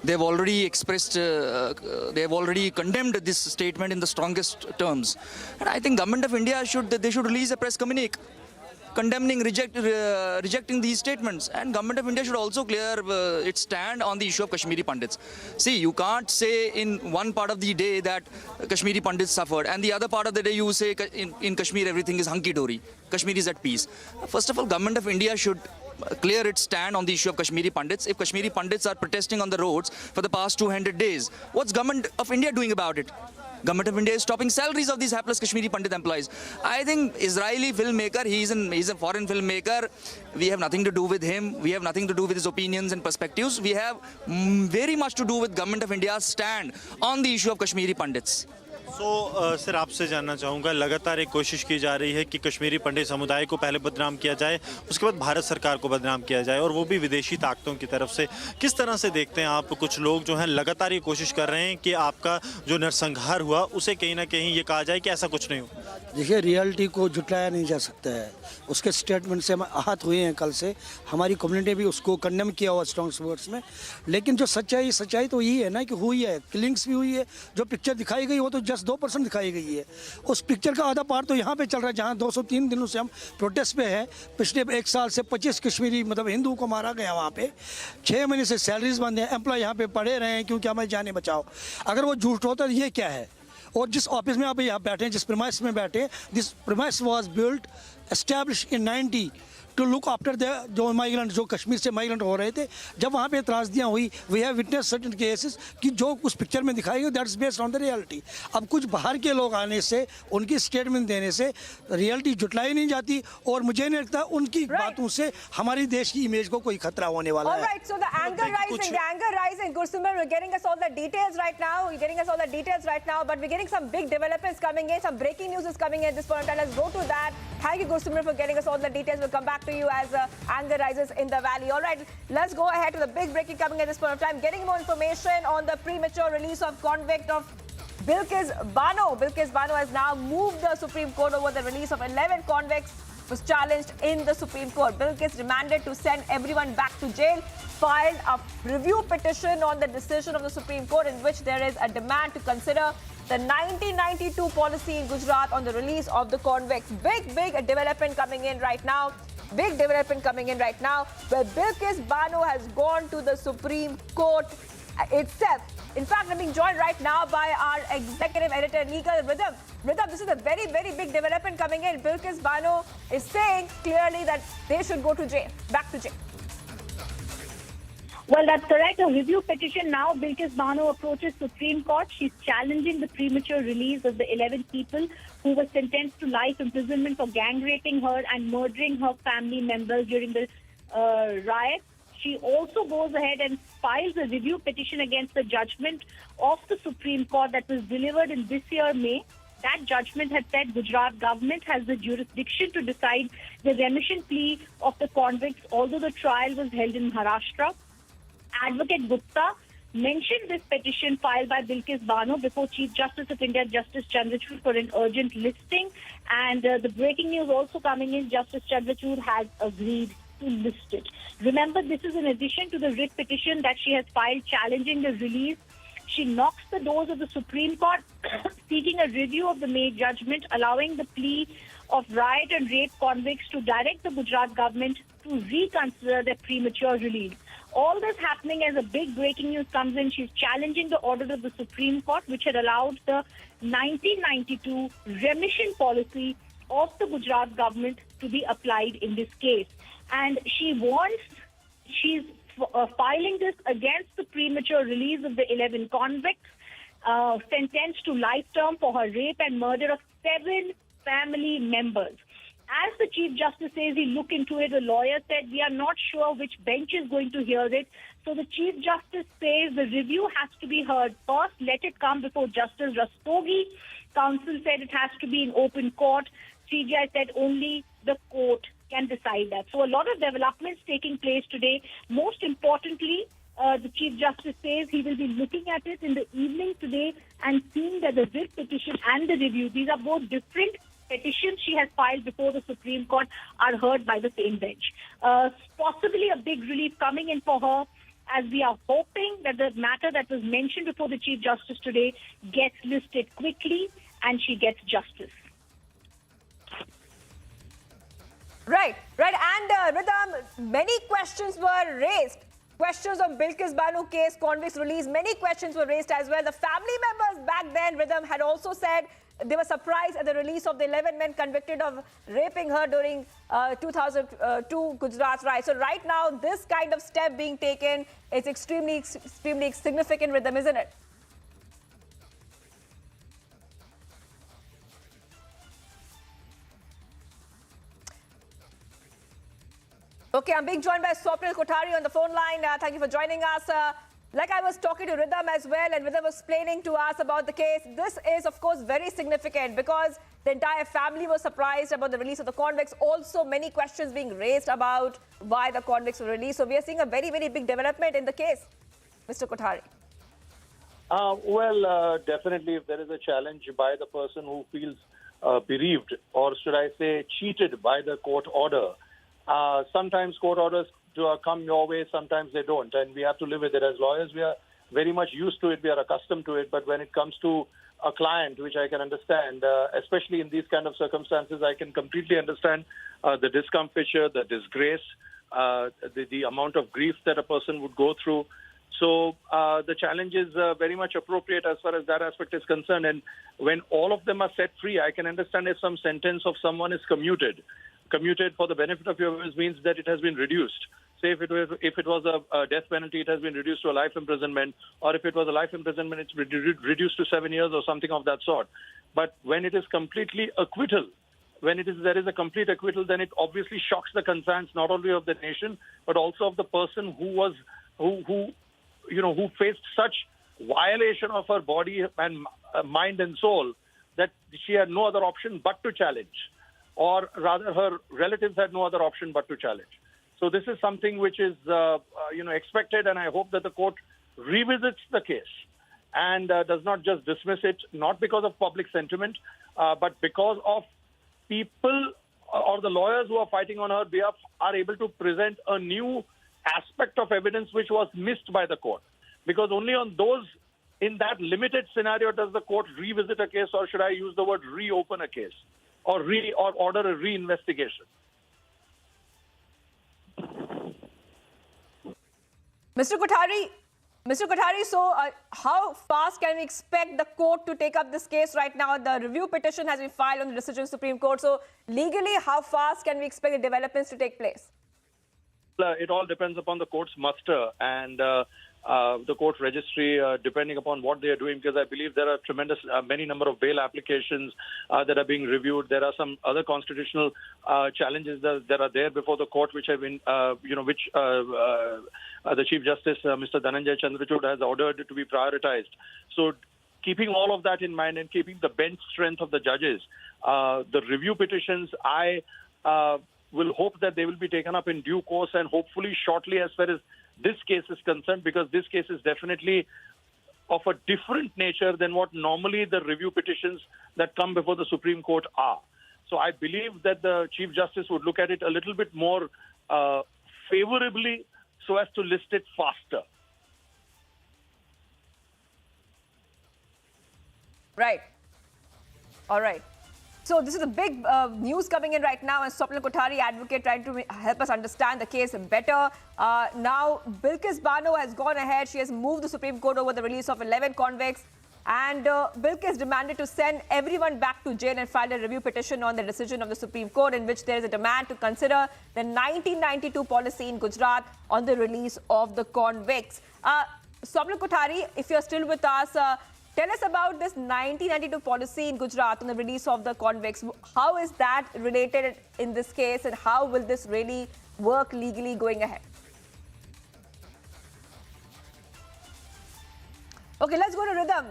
They have already condemned this statement in the strongest terms. And I think Government of India should release a press communique condemning, rejecting these statements, and Government of India should also clear its stand on the issue of Kashmiri Pandits. See, you can't say in one part of the day that Kashmiri Pandits suffered, and the other part of the day you say in Kashmir everything is hunky-dory, Kashmir is at peace. First of all, Government of India should clear its stand on the issue of Kashmiri Pandits. If Kashmiri Pandits are protesting on the roads for the past 200 days, what's Government of India doing about it? Government of India is stopping salaries of these hapless Kashmiri Pandit employees. I think Israeli filmmaker, he's a foreign filmmaker. We have nothing to do with him. We have nothing to do with his opinions and perspectives. We have very much to do with Government of India's stand on the issue of Kashmiri Pandits. Sir आपसे जानना चाहूँगा, लगातार एक कोशिश की जा रही है कि कश्मीरी पंडित समुदाय को पहले बदनाम किया जाए, उसके बाद भारत सरकार को बदनाम किया जाए, और वो भी विदेशी ताकतों की तरफ से। किस तरह से देखते हैं आप? कुछ लोग जो हैं लगातार ये कोशिश कर रहे हैं कि आपका जो नरसंहार हुआ उसे कहीं ना कहीं ये कहा जाए कि ऐसा कुछ नहीं हो। देखिए, रियलिटी को झुटलाया नहीं जा सकता है। उसके स्टेटमेंट से हम आहत हुए हैं। कल से हमारी कम्युनिटी भी उसको कंडेम किया हुआ स्ट्रॉन्ग वर्ड्स में, लेकिन जो सच्चाई तो यही है ना कि हुई है, किलिंग्स भी हुई है। जो पिक्चर दिखाई गई वो तो जस्ट 2% दिखाई गई है। उस पिक्चर का आधा पार्ट तो यहाँ पे चल रहा है, जहाँ 203 दिनों से हम प्रोटेस्ट पे हैं। पिछले 1 साल से 25 कश्मीरी हिंदू को मारा गया वहाँ पे। 6 महीने से सैलरीज बंद है, एम्प्लॉय यहाँ पे पड़े रहे हैं क्योंकि हमें जाने बचाओ। अगर वो झूठ होता तो ये क्या है? और जिस ऑफिस में आप यहाँ बैठे हैं, जिस प्रीमाइस में बैठे, this premise was built establish in to look after the जो माइग्रेंट जो कश्मीर से माइग्रेंट हो रहे थे, जब वहाँ पे त्रासदियाँ हुई, we have witness certain cases कि जो उस पिक्चर में दिखाई गई that's based on the reality. अब कुछ बाहर के लोग आने से, उनकी स्टेटमेंट देने से रियलिटी जुटलाई नहीं जाती, और मुझे नहीं लगता उनकी बातों से हमारी देश की इमेज को कोई खतरा होने वाला है। Alright, so the anger rising. Gursimran, we're getting us all the details right now. But we're getting some big developments coming in. Some breaking news is coming in at this point in time. Let's go to that. Thank you, Gursimran, for getting us all the details. We'll come back to you as anger rises in the valley. All right, let's go ahead to the big breaking coming at this point of time. Getting more information on the premature release of convict of Bilkis Bano. Bilkis Bano has now moved the Supreme Court over the release of 11 convicts. Was challenged in the Supreme Court. Bilkis demanded to send everyone back to jail. Filed a review petition on the decision of the Supreme Court in which there is a demand to consider the 1992 policy in Gujarat on the release of the convicts. Big development coming in right now. Where Bilkis Bano has gone to the Supreme Court itself. In fact, I'm being joined right now by our executive editor, legal, Rhythm. Rhythm, this is a very big development coming in. Bilkis Bano is saying clearly that they should go to jail, back to jail. Well, that's correct. A review petition now. Bilkis Bano approaches Supreme Court. She's challenging the premature release of the 11 people who were sentenced to life imprisonment for gang raping her and murdering her family members during the riot. She also goes ahead and files a review petition against the judgment of the Supreme Court that was delivered in this year, May. That judgment had said Gujarat government has the jurisdiction to decide the remission plea of the convicts, although the trial was held in Maharashtra. Advocate Gupta mentioned this petition filed by Bilkis Bano before Chief Justice of India, Justice Chandrachud, for an urgent listing. And the breaking news also coming in, Justice Chandrachud has agreed to list it. Remember, this is in addition to the writ petition that she has filed challenging the release. She knocks the doors of the Supreme Court, seeking a review of the May judgment, allowing the plea of riot and rape convicts to direct the Gujarat government to reconsider their premature release. All this happening as a big breaking news comes in. She's challenging the order of the Supreme Court, which had allowed the 1992 remission policy of the Gujarat government to be applied in this case. And she's filing this against the premature release of the 11 convicts, sentenced to life term for her rape and murder of 7 family members. As the Chief Justice says he looked into it, the lawyer said, we are not sure which bench is going to hear it. So the Chief Justice says the review has to be heard first. Let it come before Justice Rastogi. Counsel said it has to be in open court. CJI said only the court can decide that. So a lot of developments taking place today. Most importantly, the Chief Justice says he will be looking at it in the evening today and seeing that the writ petition and the review, these are both different petitions she has filed before the Supreme Court, are heard by the same bench. Possibly a big relief coming in for her, as we are hoping that the matter that was mentioned before the Chief Justice today gets listed quickly and she gets justice. Right. And Rhythm, many questions were raised. Questions on Bilkis Bano case, convicts release, many questions were raised as well. The family members back then, Rhythm, had also said they were surprised at the release of the 11 men convicted of raping her during 2002 Gujarat riot. So right now, this kind of step being taken is extremely significant, Rhythm, isn't it? Okay, I'm being joined by Swapnil Kothari on the phone line. Thank you for joining us. Like I was talking to Rhythm as well, and Rhythm was explaining to us about the case. This is, of course, very significant because the entire family was surprised about the release of the convicts. Also, many questions being raised about why the convicts were released. So we are seeing a very big development in the case. Mr. Kothari. Definitely, if there is a challenge by the person who feels bereaved, or should I say cheated by the court order, sometimes court orders come your way, sometimes they don't, and we have to live with it. As lawyers, we are very much used to it, we are accustomed to it, but when it comes to a client, which I can understand, especially in these kind of circumstances, I can completely understand the discomfiture, the disgrace, the amount of grief that a person would go through. So the challenge is very much appropriate as far as that aspect is concerned. And when all of them are set free, I can understand if some sentence of someone is commuted. commuted for the benefit of your viewers means that it has been reduced. Say if it was a death penalty, it has been reduced to a life imprisonment, or if it was a life imprisonment, it's reduced to 7 years or something of that sort. But when it is completely acquittal, there is a complete acquittal, then it obviously shocks the conscience not only of the nation but also of the person who faced such violation of her body and mind and soul that she had no other option but to challenge, or rather her relatives had no other option but to challenge. So this is something which is expected, and I hope that the court revisits the case and does not just dismiss it, not because of public sentiment, but because of people or the lawyers who are fighting on her behalf are able to present a new aspect of evidence which was missed by the court. Because only on those, in that limited scenario, does the court revisit a case, or should I use the word reopen a case, or order a reinvestigation. Mr. Kothari, so how fast can we expect the court to take up this case right now? The review petition has been filed on the decision of the Supreme Court. So legally, how fast can we expect the developments to take place? It all depends upon the court's muster and the court registry, depending upon what they are doing, because I believe there are many number of bail applications that are being reviewed. There are some other constitutional challenges that are there before the court, which have been, the Chief Justice, Mr. Dhananjay Chandrachud, has ordered to be prioritized. So, keeping all of that in mind and keeping the bench strength of the judges, the review petitions, I will hope that they will be taken up in due course and hopefully shortly as far as this case is concerned, because this case is definitely of a different nature than what normally the review petitions that come before the Supreme Court are. So I believe that the Chief Justice would look at it a little bit more favorably so as to list it faster. Right. All right. So this is a big news coming in right now, and Swapnil Kothari, advocate, trying to help us understand the case better. Now, Bilkis Bano has gone ahead. She has moved the Supreme Court over the release of 11 convicts. And Bilkis demanded to send everyone back to jail and filed a review petition on the decision of the Supreme Court, in which there is a demand to consider the 1992 policy in Gujarat on the release of the convicts. Swapnil Kothari, if you're still with us, tell us about this 1992 policy in Gujarat on the release of the convicts. How is that related in this case, and how will this really work legally going ahead? Okay, let's go to Rhythm.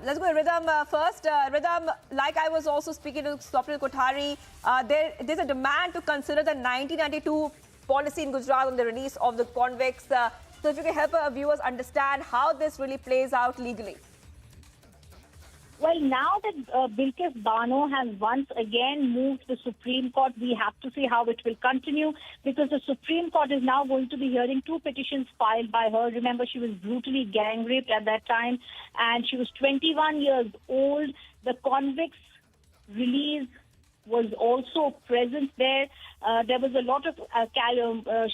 First. Rhythm, like I was also speaking to Swapnil Kothari, there's a demand to consider the 1992 policy in Gujarat on the release of the convicts. So if you can help our viewers understand how this really plays out legally. Well, now that Bilkis Bano has once again moved the Supreme Court, we have to see how it will continue, because the Supreme Court is now going to be hearing two petitions filed by her. Remember, she was brutally gang raped at that time, and she was 21 years old. The convicts' release was also present there. There was a lot of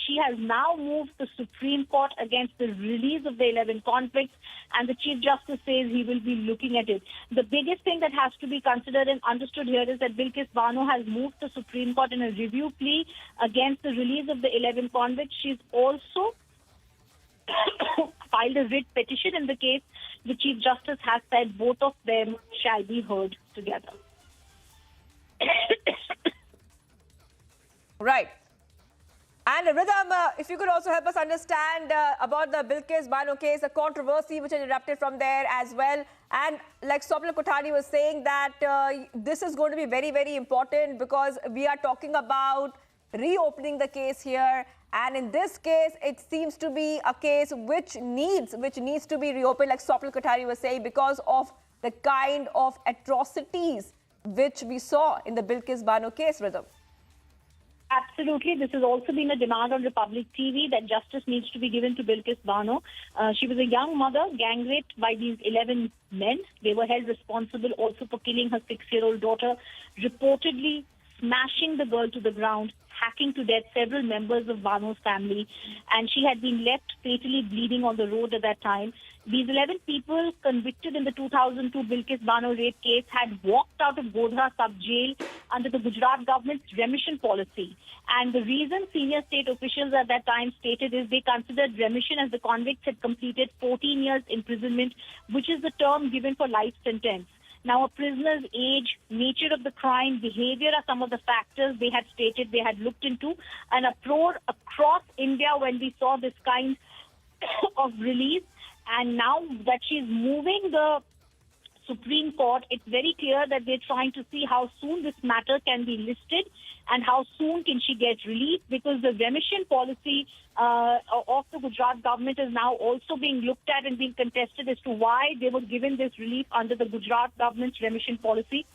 she has now moved the Supreme Court against the release of the 11 convicts, and the Chief Justice says he will be looking at it. The biggest thing that has to be considered and understood here is that Bilkis Bano has moved the Supreme Court in a review plea against the release of the 11 convicts. She's also filed a writ petition in the case. The Chief Justice has said both of them shall be heard together. Right. And Rhythm, if you could also help us understand about the Bilkis Bano case, the controversy which has erupted from there as well. And like Swapnil Kothari was saying, that this is going to be very, very important, because we are talking about reopening the case here. And in this case, it seems to be a case which needs to be reopened, like Swapnil Kothari was saying, because of the kind of atrocities which we saw in the Bilkis Bano case, Rhythm. Absolutely. This has also been a demand on Republic TV that justice needs to be given to Bilkis Bano. She was a young mother, gang raped by these 11 men. They were held responsible also for killing her 6-year-old daughter, reportedly smashing the girl to the ground, hacking to death several members of Bano's family, and she had been left fatally bleeding on the road at that time. These 11 people convicted in the 2002 Bilkis Bano rape case had walked out of Godhra sub-jail under the Gujarat government's remission policy. And the reason senior state officials at that time stated is they considered remission as the convicts had completed 14 years imprisonment, which is the term given for life sentence. Now, a prisoner's age, nature of the crime, behavior are some of the factors they had stated they had looked into. And across India, when we saw this kind of release, and now that she's moving the Supreme Court, it's very clear that they're trying to see how soon this matter can be listed and how soon can she get released, because the remission policy of the Gujarat government is now also being looked at and being contested as to why they were given this relief under the Gujarat government's remission policy.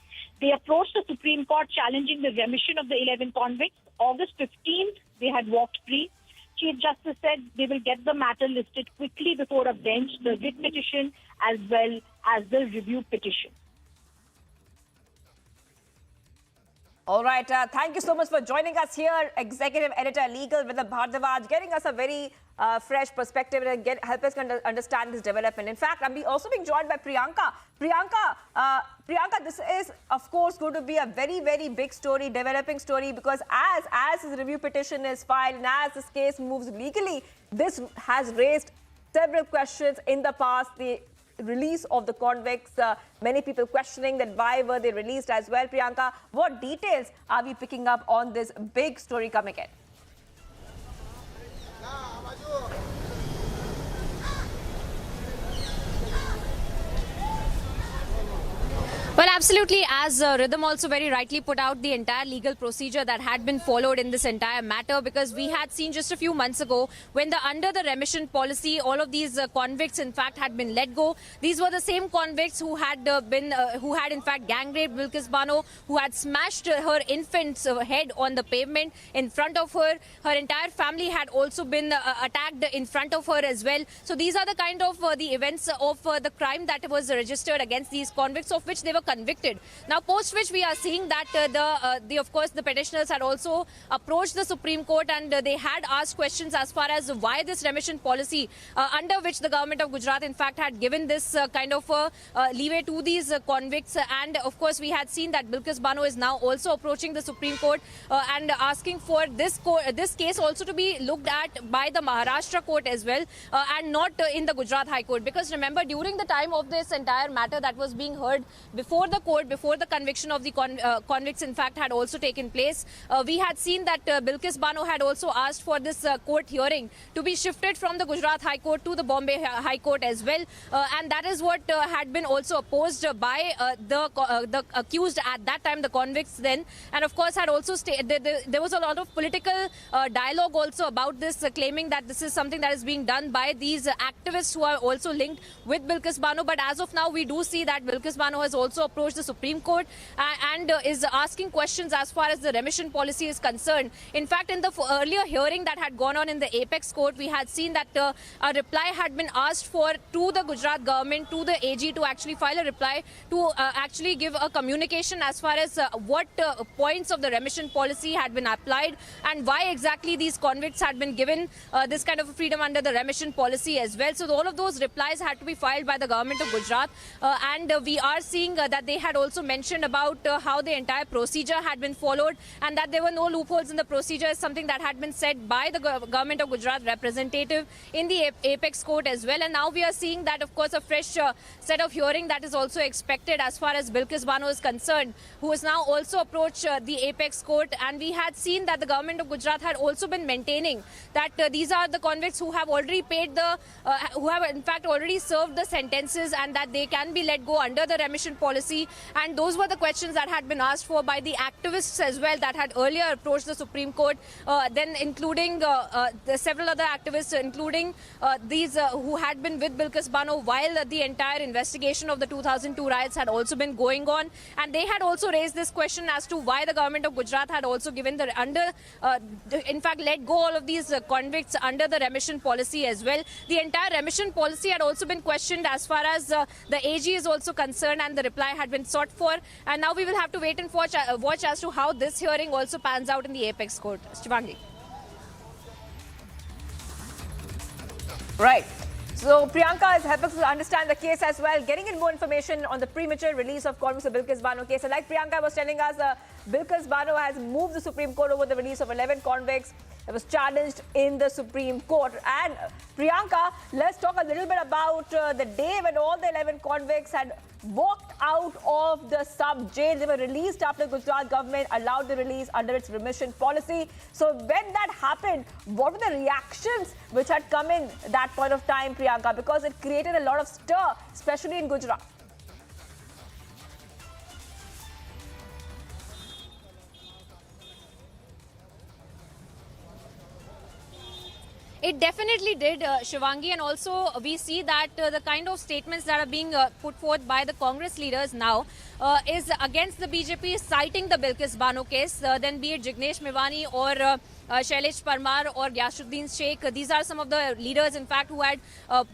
They approached the Supreme Court challenging the remission of the 11 convicts. August 15th, they had walked free. Chief Justice said they will get the matter listed quickly before a bench, the writ petition as well as the review petition. All right. Thank you so much for joining us here, Executive Editor Legal Vidya Bhardwaj, getting us a very fresh perspective and help us understand this development. In fact, I'm also being joined by Priyanka. Priyanka, this is, of course, going to be a very, very big story, developing story, because as his review petition is filed and as this case moves legally, this has raised several questions in the past. The release of the convicts, many people questioning that why were they released as well. Priyanka, what details are we picking up on this big story coming in? Well, absolutely. As Rhythm also very rightly put out, the entire legal procedure that had been followed in this entire matter, because we had seen just a few months ago when under the remission policy, all of these convicts in fact had been let go. These were the same convicts who had in fact gang raped Bilkis Bano, who had smashed her infant's head on the pavement in front of her. Her entire family had also been attacked in front of her as well. So these are the kind of the events of the crime that was registered against these convicts, of which they were convicted. Now, post which we are seeing that of course the petitioners had also approached the Supreme Court, and they had asked questions as far as why this remission policy under which the government of Gujarat in fact had given this kind of leeway to these convicts. And of course we had seen that Bilkis Bano is now also approaching the Supreme Court and asking for this case also to be looked at by the Maharashtra court as well, and not in the Gujarat High Court, because remember, during the time of this entire matter that was being heard before the court, before the conviction of the convicts in fact had also taken place, we had seen that Bilkis Bano had also asked for this court hearing to be shifted from the Gujarat High Court to the Bombay High Court as well, and that is what had been also opposed by the accused at that time, the convicts then, and of course had also there was a lot of political dialogue also about this, claiming that this is something that is being done by these activists who are also linked with Bilkis Bano. But as of now, we do see that Bilkis Bano has also approached the Supreme Court and is asking questions as far as the remission policy is concerned. In fact, in the earlier hearing that had gone on in the Apex Court, we had seen that a reply had been asked for to the Gujarat government, to the AG, to actually file a reply to actually give a communication as far as what points of the remission policy had been applied and why exactly these convicts had been given this kind of freedom under the remission policy as well. So all of those replies had to be filed by the government of Gujarat, and we are seeing that they had also mentioned about how the entire procedure had been followed and that there were no loopholes in the procedure, is something that had been said by the government of Gujarat representative in the Apex Court as well. And now we are seeing that, of course, a fresh set of hearing that is also expected as far as Bilkis Bano is concerned, who has now also approached the Apex Court. And we had seen that the government of Gujarat had also been maintaining that these are the convicts who have already paid the, who have in fact already served the sentences, and that they can be let go under the remission policy. And those were the questions that had been asked for by the activists as well that had earlier approached the Supreme Court, then including the several other activists, including these who had been with Bilkis Bano while the entire investigation of the 2002 riots had also been going on. And they had also raised this question as to why the government of Gujarat had also given the in fact let go all of these convicts under the remission policy as well. The entire remission policy had also been questioned as far as the AG is also concerned, and the reply had been been sought for. And now we will have to wait and watch as to how this hearing also pans out in the apex court. Shivangi. Right. So Priyanka is helping us understand the case as well, getting in more information on the premature release of convicts of Bilkis Bano case. And like Priyanka was telling us, Bilkis Bano has moved the Supreme Court over the release of 11 convicts that was challenged in the Supreme Court. And Priyanka, let's talk a little bit about the day when all the 11 convicts had walked out of the sub-jail. They were released after the Gujarat government allowed the release under its remission policy. So when that happened, what were the reactions which had come in that point of time, Priyanka? Because it created a lot of stir, especially in Gujarat. It definitely did, Shivangi, and also we see that the kind of statements that are being put forth by the Congress leaders now is against the BJP, citing the Bilkis Bano case, then be it Jignesh Mevani or Shailesh Parmar or Gyasuddin Sheikh. These are some of the leaders, in fact, who had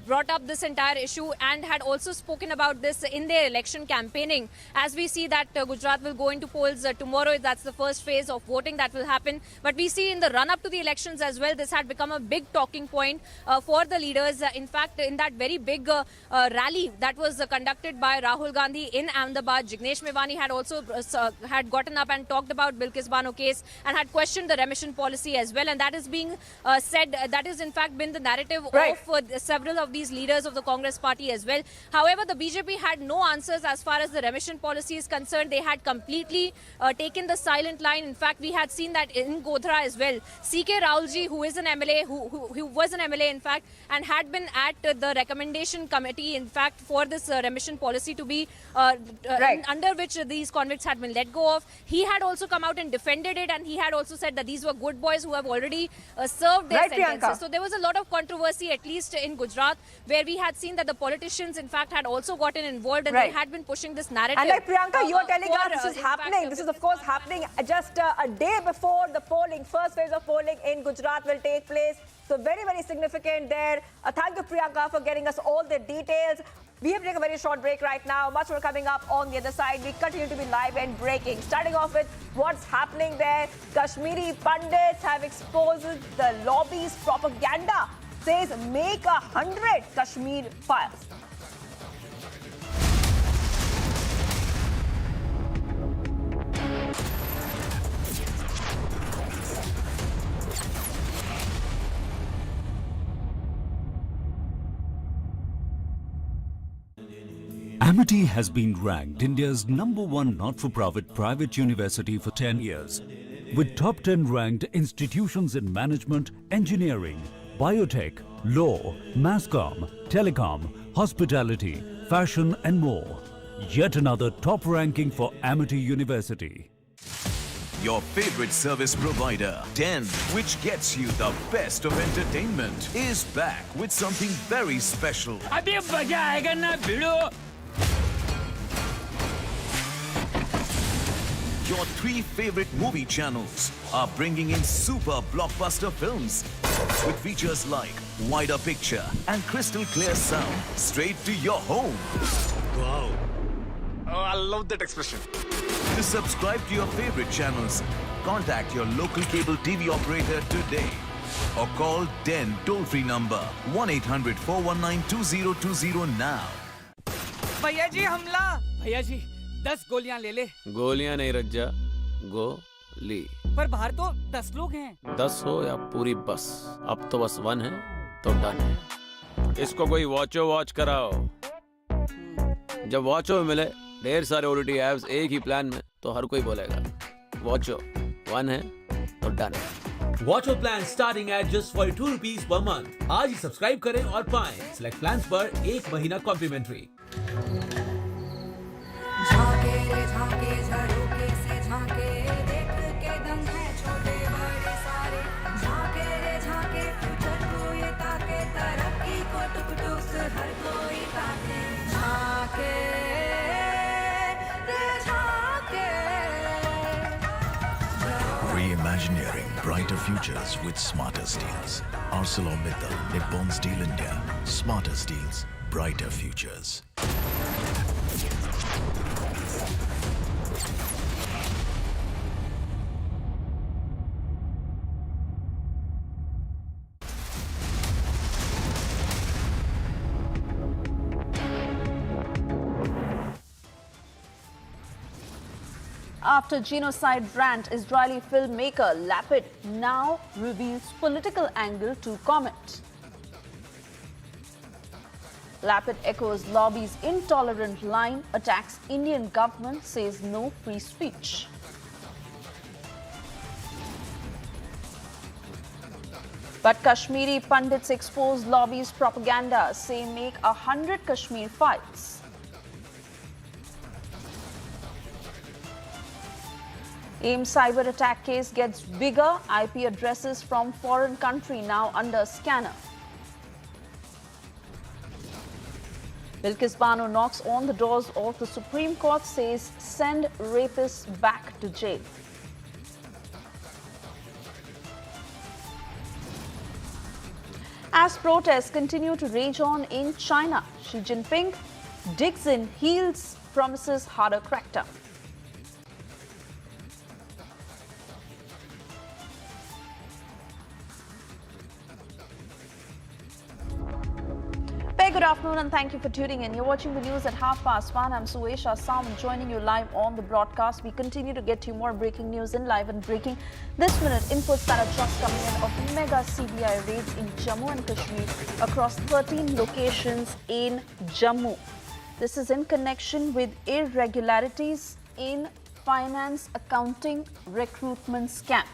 brought up this entire issue and had also spoken about this in their election campaigning. As we see that Gujarat will go into polls tomorrow, that's the first phase of voting that will happen. But we see in the run-up to the elections as well, this had become a big talking point for the leaders. In fact, in that very big rally that was conducted by Rahul Gandhi in Ahmedabad, Jignesh Mevani had also had gotten up and talked about Bilkis Bano case and had questioned the remission policy as well, and that is being said, that is in fact been the narrative of several of these leaders of the Congress party as well. However, the BJP had no answers as far as the remission policy is concerned. They had completely taken the silent line. In fact, we had seen that in Godhra as well. C.K. Raulji, who is an MLA, who was an MLA in fact, and had been at the recommendation committee in fact for this remission policy to be under which these convicts had been let go of. He had also come out and defended it, and he had also said that these were good boys who have already served their sentences. Priyanka. So there was a lot of controversy, at least in Gujarat, where we had seen that the politicians in fact had also gotten involved, and they had been pushing this narrative. And like Priyanka, you are telling us this is happening. This is of course happening just a day before the polling. First phase of polling in Gujarat will take place. So very, very significant there. Thank you, Priyanka, for getting us all the details. We have to take a very short break right now. Much more coming up on the other side. We continue to be live and breaking. Starting off with what's happening there. Kashmiri pundits have exposed the lobby's propaganda. Says make 100 Kashmir files. Amity has been ranked India's #1 not-for-profit private university for 10 years, with top 10 ranked institutions in management, engineering, biotech, law, masscom, telecom, hospitality, fashion and more. Yet another top ranking for Amity University. Your favorite service provider, 10, which gets you the best of entertainment, is back with something very special. अभी मजा आएगा ना भिड़ो. Your 3 favorite movie channels are bringing in super blockbuster films with features like wider picture and crystal clear sound straight to your home. Wow. Oh, I love that expression. To subscribe to your favorite channels, contact your local cable TV operator today or call 10 toll-free number 1-800-419-2020 now. भैया जी हमला. भैया जी 10 गोलियां ले ले. गोलियां नहीं रज्जा, गोली. पर बाहर तो 10 लोग हैं. 10 हो या पूरी बस, अब तो बस 1 है तो डन है. इसको कोई वॉच कराओ. जब वॉचो मिले ढेर सारे OTT ऐप्स एक ही प्लान में, तो हर कोई बोलेगा वॉचो 1 है तो डन है. वॉचो plan starting at just 42 rupees per month. आज ही सब्सक्राइब करें और पाएं सिलेक्ट प्लान्स पर 1 महीना कॉम्प्लीमेंट्री. झाके रे झाके झरोके से झाके देख के दम है छोटे बड़े सारे. झाके रे झाके फ्यूचर को ये ताके तरक्की को टुक टुक हर कोई ताके. झाके रे झाके. Reimagineering brighter futures with smarter steels. ArcelorMittal, Nippon Steel India. Smarter steels, brighter futures. After genocide rant, Israeli filmmaker Lapid now reveals political angle to comment. Lapid echoes lobby's intolerant line, attacks Indian government, says no free speech. But Kashmiri pundits expose lobby's propaganda, say make 100 Kashmir files. AIMS cyber attack case gets bigger, IP addresses from foreign country now under scanner. Bilkis Bano knocks on the doors of the Supreme Court, says send rapists back to jail. As protests continue to rage on in China, Xi Jinping digs in heels, promises harder crackdown. Good afternoon and thank you for tuning in. You're watching the news at 1:30. I'm Suesha Salman joining you live on the broadcast. We continue to get you more breaking news in live and breaking this minute inputs that are just coming in of mega CBI raids in Jammu and Kashmir across 13 locations in Jammu. This is in connection with irregularities in finance, accounting, recruitment scam.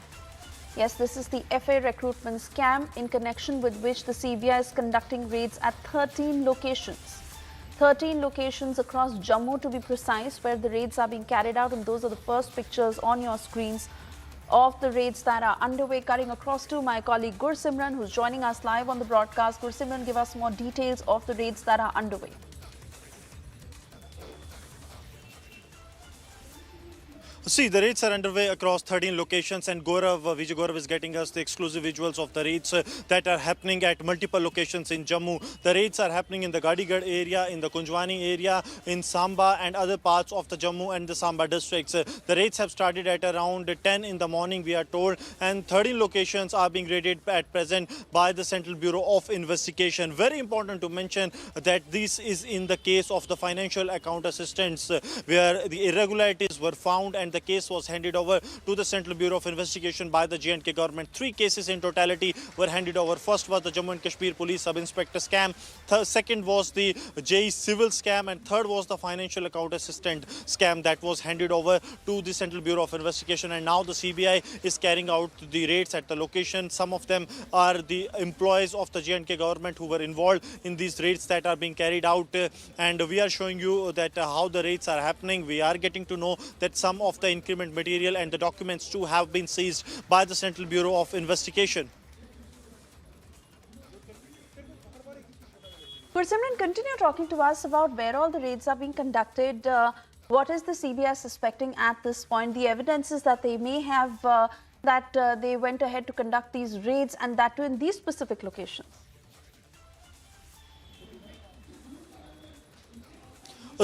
Yes, this is the FA recruitment scam in connection with which the CBI is conducting raids at 13 locations. 13 locations across Jammu to be precise, where the raids are being carried out, and those are the first pictures on your screens of the raids that are underway. Cutting across to my colleague Gursimran, who's joining us live on the broadcast. Gursimran, give us more details of the raids that are underway. See, the raids are underway across 13 locations, and Vijay Gaurav is getting us the exclusive visuals of the raids that are happening at multiple locations in Jammu. The raids are happening in the Gadigad area, in the Kunjwani area, in Samba and other parts of the Jammu and the Samba districts. The raids have started at around 10 in the morning, we are told, and 13 locations are being raided at present by the Central Bureau of Investigation. Very important to mention that this is in the case of the financial account assistants, where the irregularities were found and the case was handed over to the Central Bureau of Investigation by the J&K government. 3 cases in totality were handed over. First was the Jammu and Kashmir Police Sub-Inspector scam. Second was the JE Civil scam. And third was the Financial Account Assistant scam that was handed over to the Central Bureau of Investigation. And now the CBI is carrying out the raids at the location. Some of them are the employees of the J&K government who were involved in these raids that are being carried out. And we are showing you that how the raids are happening. We are getting to know that some of the increment material and the documents too have been seized by the Central Bureau of Investigation. Gursimran, continue talking to us about where all the raids are being conducted. What is the CBI suspecting at this point? The evidences that they may have they went ahead to conduct these raids, and that too in these specific locations.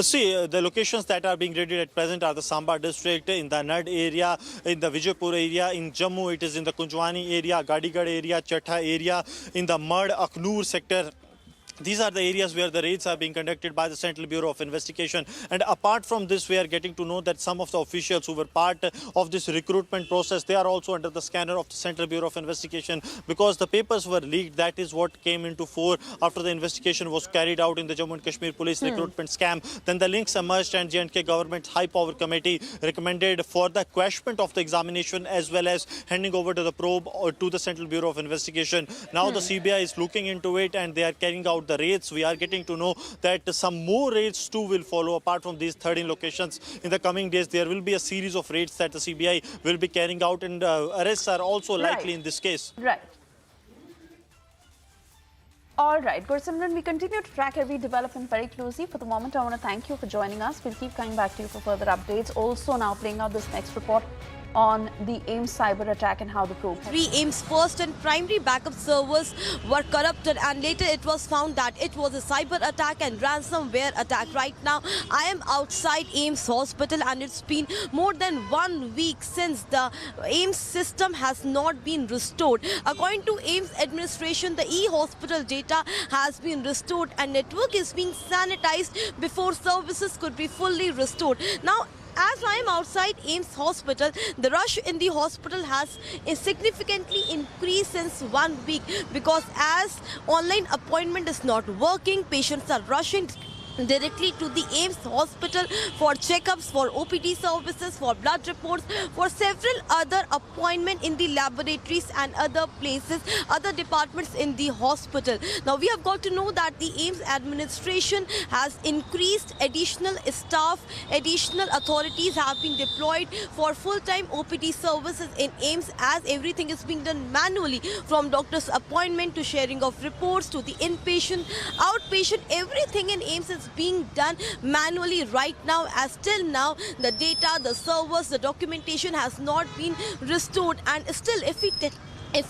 See, the locations that are being raided at present are the Samba district, in the Nad area, in the Vijaypur area, in Jammu it is in the Kunjwani area, Gadigad area, Chatha area, in the Mad Aknoor sector. These are the areas where the raids are being conducted by the Central Bureau of Investigation. And apart from this, we are getting to know that some of the officials who were part of this recruitment process, they are also under the scanner of the Central Bureau of Investigation, because the papers were leaked. That is what came into fore after the investigation was carried out in the Jammu and Kashmir Police recruitment scam. Then the links emerged, and J&K government's high power committee recommended for the quashment of the examination as well as handing over to the probe or to the Central Bureau of Investigation. Now the CBI is looking into it, and they are carrying out the raids. We are getting to know that some more raids too will follow apart from these 13 locations. In the coming days, there will be a series of raids that the CBI will be carrying out, and arrests are also likely in this case. Right. All right, Gursimran, we continue to track every development very closely. For the moment, I want to thank you for joining us. We'll keep coming back to you for further updates. Also now playing out this next report on the AIMS cyber attack and how the probe. 3 AIMS first and primary backup servers were corrupted, and later it was found that it was a cyber attack and ransomware attack. Right now, I am outside AIMS hospital, and it's been more than 1 week since the AIMS system has not been restored. According to AIMS administration, the e-hospital data has been restored and network is being sanitized before services could be fully restored. Now, as I am outside AIIMS hospital, the rush in the hospital has significantly increased since 1 week, because as online appointment is not working, patients are rushing directly to the AIIMS hospital for checkups, for OPD services, for blood reports, for several other appointments in the laboratories and other places, other departments in the hospital. Now we have got to know that the AIIMS administration has increased additional staff, additional authorities have been deployed for full-time OPD services in AIIMS, as everything is being done manually, from doctor's appointment to sharing of reports to the inpatient, outpatient, everything in AIIMS is being done manually right now, as till now the data, the servers, the documentation has not been restored. And still, if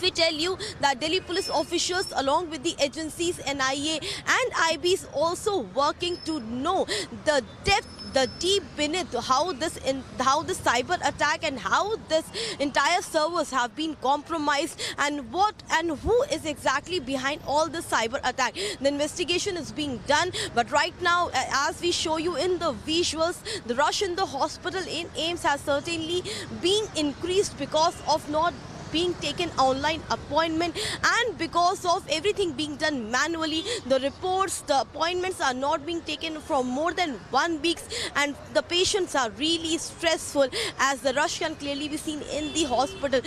we tell you that Delhi police officials along with the agencies NIA and IB is also working to know the depth, the deep beneath how this cyber attack and how this entire servers have been compromised, and what and who is exactly behind all this cyber attack. The investigation is being done, but right now, as we show you in the visuals, the rush in the hospital in AIIMS has certainly been increased because of not being taken online appointment, and because of everything being done manually. The reports, the appointments are not being taken from more than 1 week, and the patients are really stressful, as the rush can clearly be seen in the hospital.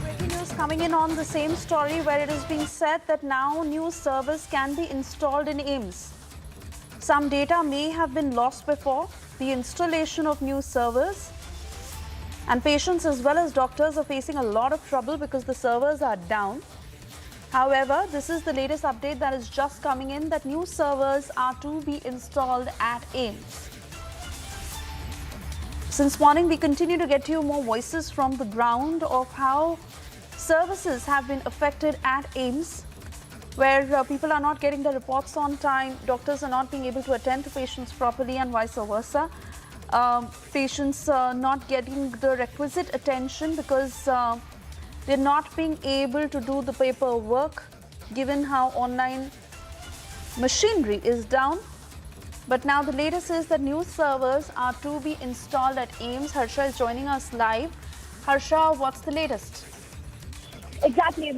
Breaking news coming in on the same story, where it is being said that now new servers can be installed in AIIMS. Some data may have been lost before the installation of new servers, and patients as well as doctors are facing a lot of trouble because the servers are down. However, this is the latest update that is just coming in, that new servers are to be installed at AIIMS. Since morning, we continue to get you more voices from the ground of how services have been affected at AIIMS, where people are not getting the reports on time, doctors are not being able to attend to patients properly, and vice versa. Patients not getting the requisite attention because they're not being able to do the paperwork, given how online machinery is down. But now the latest is that new servers are to be installed at AIIMS. Harsha is joining us live. Harsha, what's the latest? Exactly.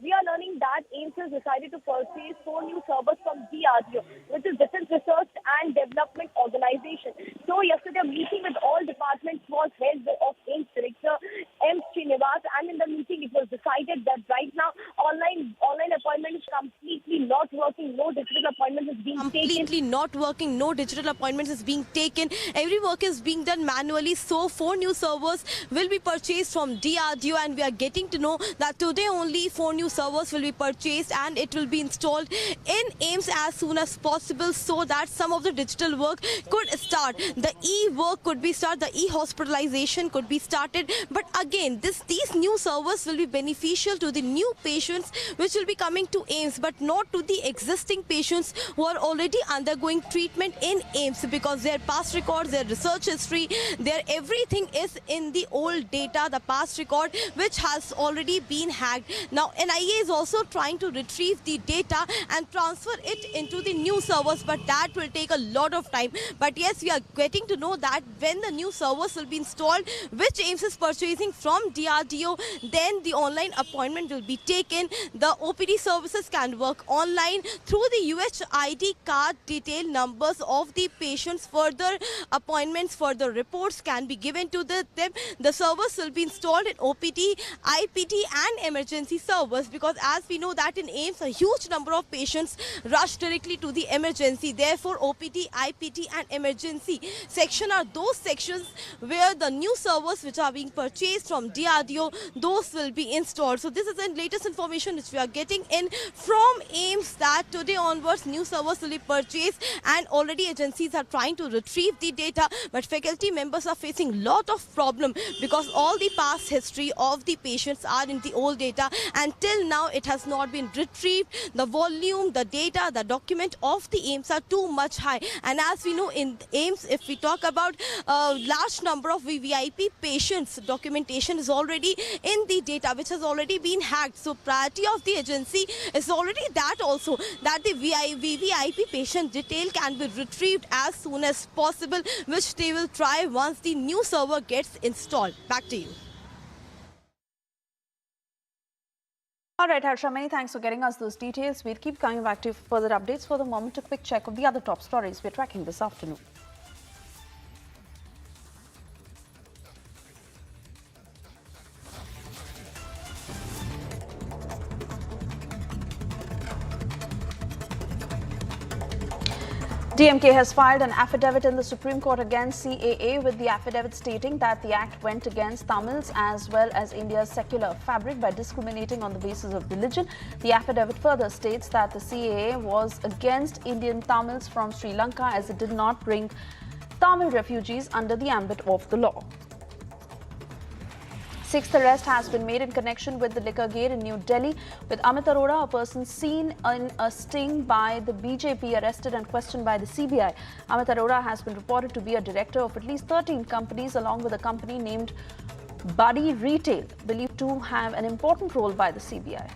We are learning that AIIMS has decided to purchase 4 new servers from DRDO, which is Defense Research and Development Organization. So yesterday, a meeting with all departments was held of AIIMS Director M. Srinivas, and in the meeting it was decided that right now online appointment is completely not working. No digital appointment is being taken. Not working. No digital appointments is being taken. Every work is being done manually. So 4 new servers will be purchased from DRDO, and we are getting to know that today only 4 new servers will be purchased and it will be installed in AIIMS as soon as possible, so that some of the digital work could start. The e-work could be started, the e-hospitalization could be started. But again, these new servers will be beneficial to the new patients which will be coming to AIIMS, but not to the existing patients who are already undergoing treatment in AIIMS, because their past records, their research history, their everything is in the old data, the past record, which has already been hacked. Now NIA is also trying to retrieve the data and transfer it into the new servers, but that will take a lot of time. But yes, we are getting to know that when the new servers will be installed, which AIIMS is purchasing from DRDO, then the online appointment will be taken. The OPD services can work online through the UHID card detail numbers of the patients. Further appointments, further reports can be given to them. The servers will be installed in OPD, IPD and emergency servers, because as we know that in AIIMS a huge number of patients rush directly to the emergency. Therefore OPD, IPD and emergency section are those sections where the new servers which are being purchased from DRDO, those will be installed. So this is the latest information which we are getting in from AIIMS, that today onwards new servers will be purchased purchase, and already agencies are trying to retrieve the data, but faculty members are facing lot of problem because all the past history of the patients are in the old data, and till now it has not been retrieved. The volume, the data, the document of the AIIMS are too much high, and as we know, in AIIMS, if we talk about a large number of VVIP patients, documentation is already in the data which has already been hacked. So priority of the agency is already that also, that the VVIP patient detail can be retrieved as soon as possible, which they will try once the new server gets installed. Back to you. All right, Harsha, many thanks for getting us those details. We'll keep coming back to you for further updates. For the moment, a quick check of the other top stories we're tracking this afternoon. DMK has filed an affidavit in the Supreme Court against CAA, with the affidavit stating that the act went against Tamils as well as India's secular fabric by discriminating on the basis of religion. The affidavit further states that the CAA was against Indian Tamils from Sri Lanka as it did not bring Tamil refugees under the ambit of the law. Sixth arrest has been made in connection with the liquor gate in New Delhi, with Amit Arora, a person seen in a sting by the BJP, arrested and questioned by the CBI. Amit Arora has been reported to be a director of at least 13 companies, along with a company named Buddy Retail, believed to have an important role by the CBI.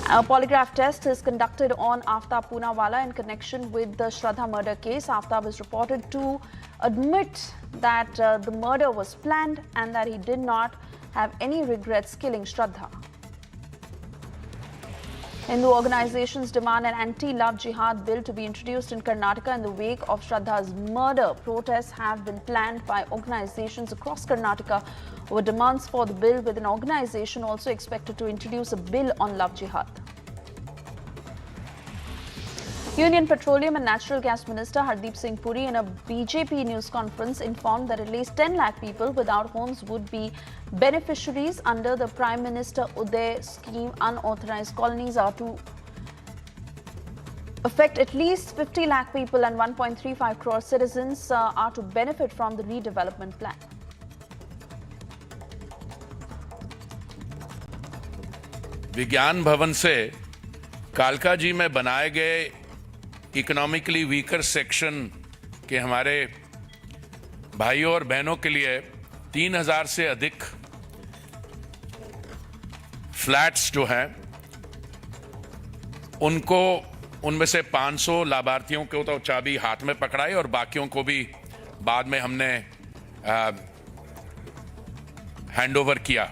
A polygraph test is conducted on Aftab Poonawala in connection with the Shraddha murder case. Aftab is reported to admit that the murder was planned and that he did not have any regrets killing Shraddha. Hindu organizations demand an anti-love jihad bill to be introduced in Karnataka in the wake of Shraddha's murder. Protests have been planned by organizations across Karnataka over demands for the bill, with an organization also expected to introduce a bill on love jihad. Union Petroleum and Natural Gas Minister Hardeep Singh Puri, in a BJP news conference, informed that at least 10 lakh people without homes would be beneficiaries under the Prime Minister Uday scheme. Unauthorized colonies are to affect at least 50 lakh people, and 1.35 crore citizens are to benefit from the redevelopment plan. विज्ञान भवन से कालका जी में बनाए गए economically weaker section के हमारे भाइयों और बहनों के लिए 3000 से अधिक फ्लैट्स जो हैं उनको, उनमें से 500 लाभार्थियों को तो चाबी हाथ में पकड़ाई और बाकियों को भी बाद में हमने हैंडओवर किया.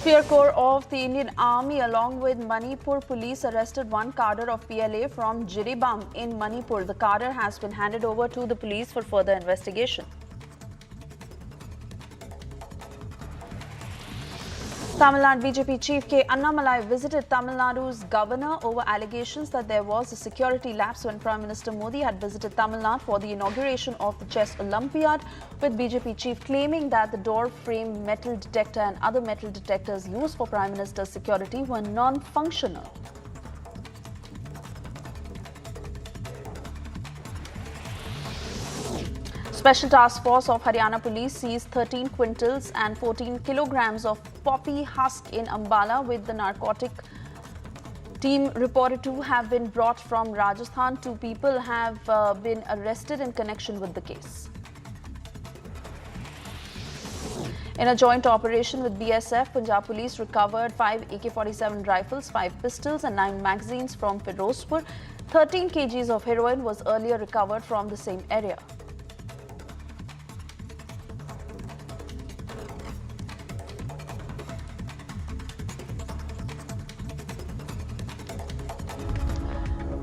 Spear Corps of the Indian Army, along with Manipur police, arrested one cadre of PLA from Jiribam in Manipur. The cadre has been handed over to the police for further investigation. Tamil Nadu BJP chief K. Annamalai visited Tamil Nadu's governor over allegations that there was a security lapse when Prime Minister Modi had visited Tamil Nadu for the inauguration of the Chess Olympiad, with BJP chief claiming that the door frame metal detector and other metal detectors used for Prime Minister's security were non-functional. Special Task Force of Haryana Police seized 13 quintals and 14 kilograms of poppy husk in Ambala, with the narcotic team reported to have been brought from Rajasthan. 2 people have been arrested in connection with the case. In a joint operation with BSF, Punjab Police recovered 5 AK-47 rifles, 5 pistols and 9 magazines from Firozpur. 13 kgs of heroin was earlier recovered from the same area.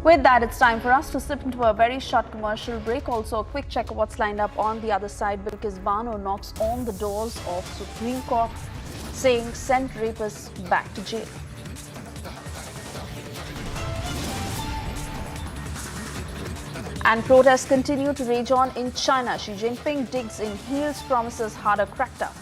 With that, it's time for us to slip into a very short commercial break. Also, a quick check of what's lined up on the other side, because Bano knocks on the doors of Supreme Court, saying send rapists back to jail. And protests continue to rage on in China. Xi Jinping digs in heels, promises harder crackdown.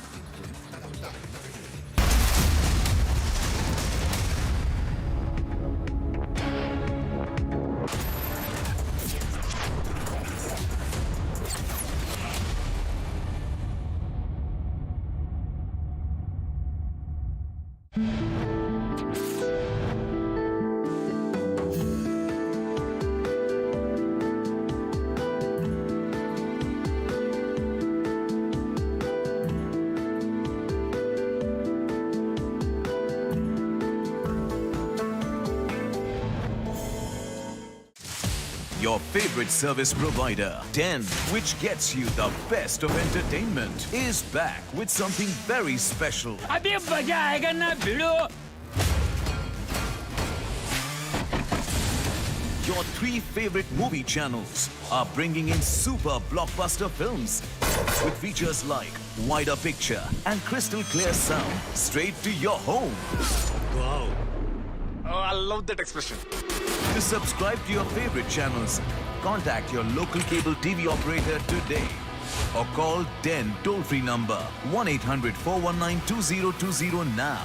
your favorite service provider. 10, which gets you the best of entertainment, is back with something very special. अभी मजा आएगा ना भिड़ो. Your 3 favorite movie channels are bringing in super blockbuster films with features like wider picture and crystal clear sound straight to your home. Wow. Oh, I love that expression. To subscribe to your favorite channels, contact your local cable TV operator today or call 10 toll-free number 1-800-419-2020 now.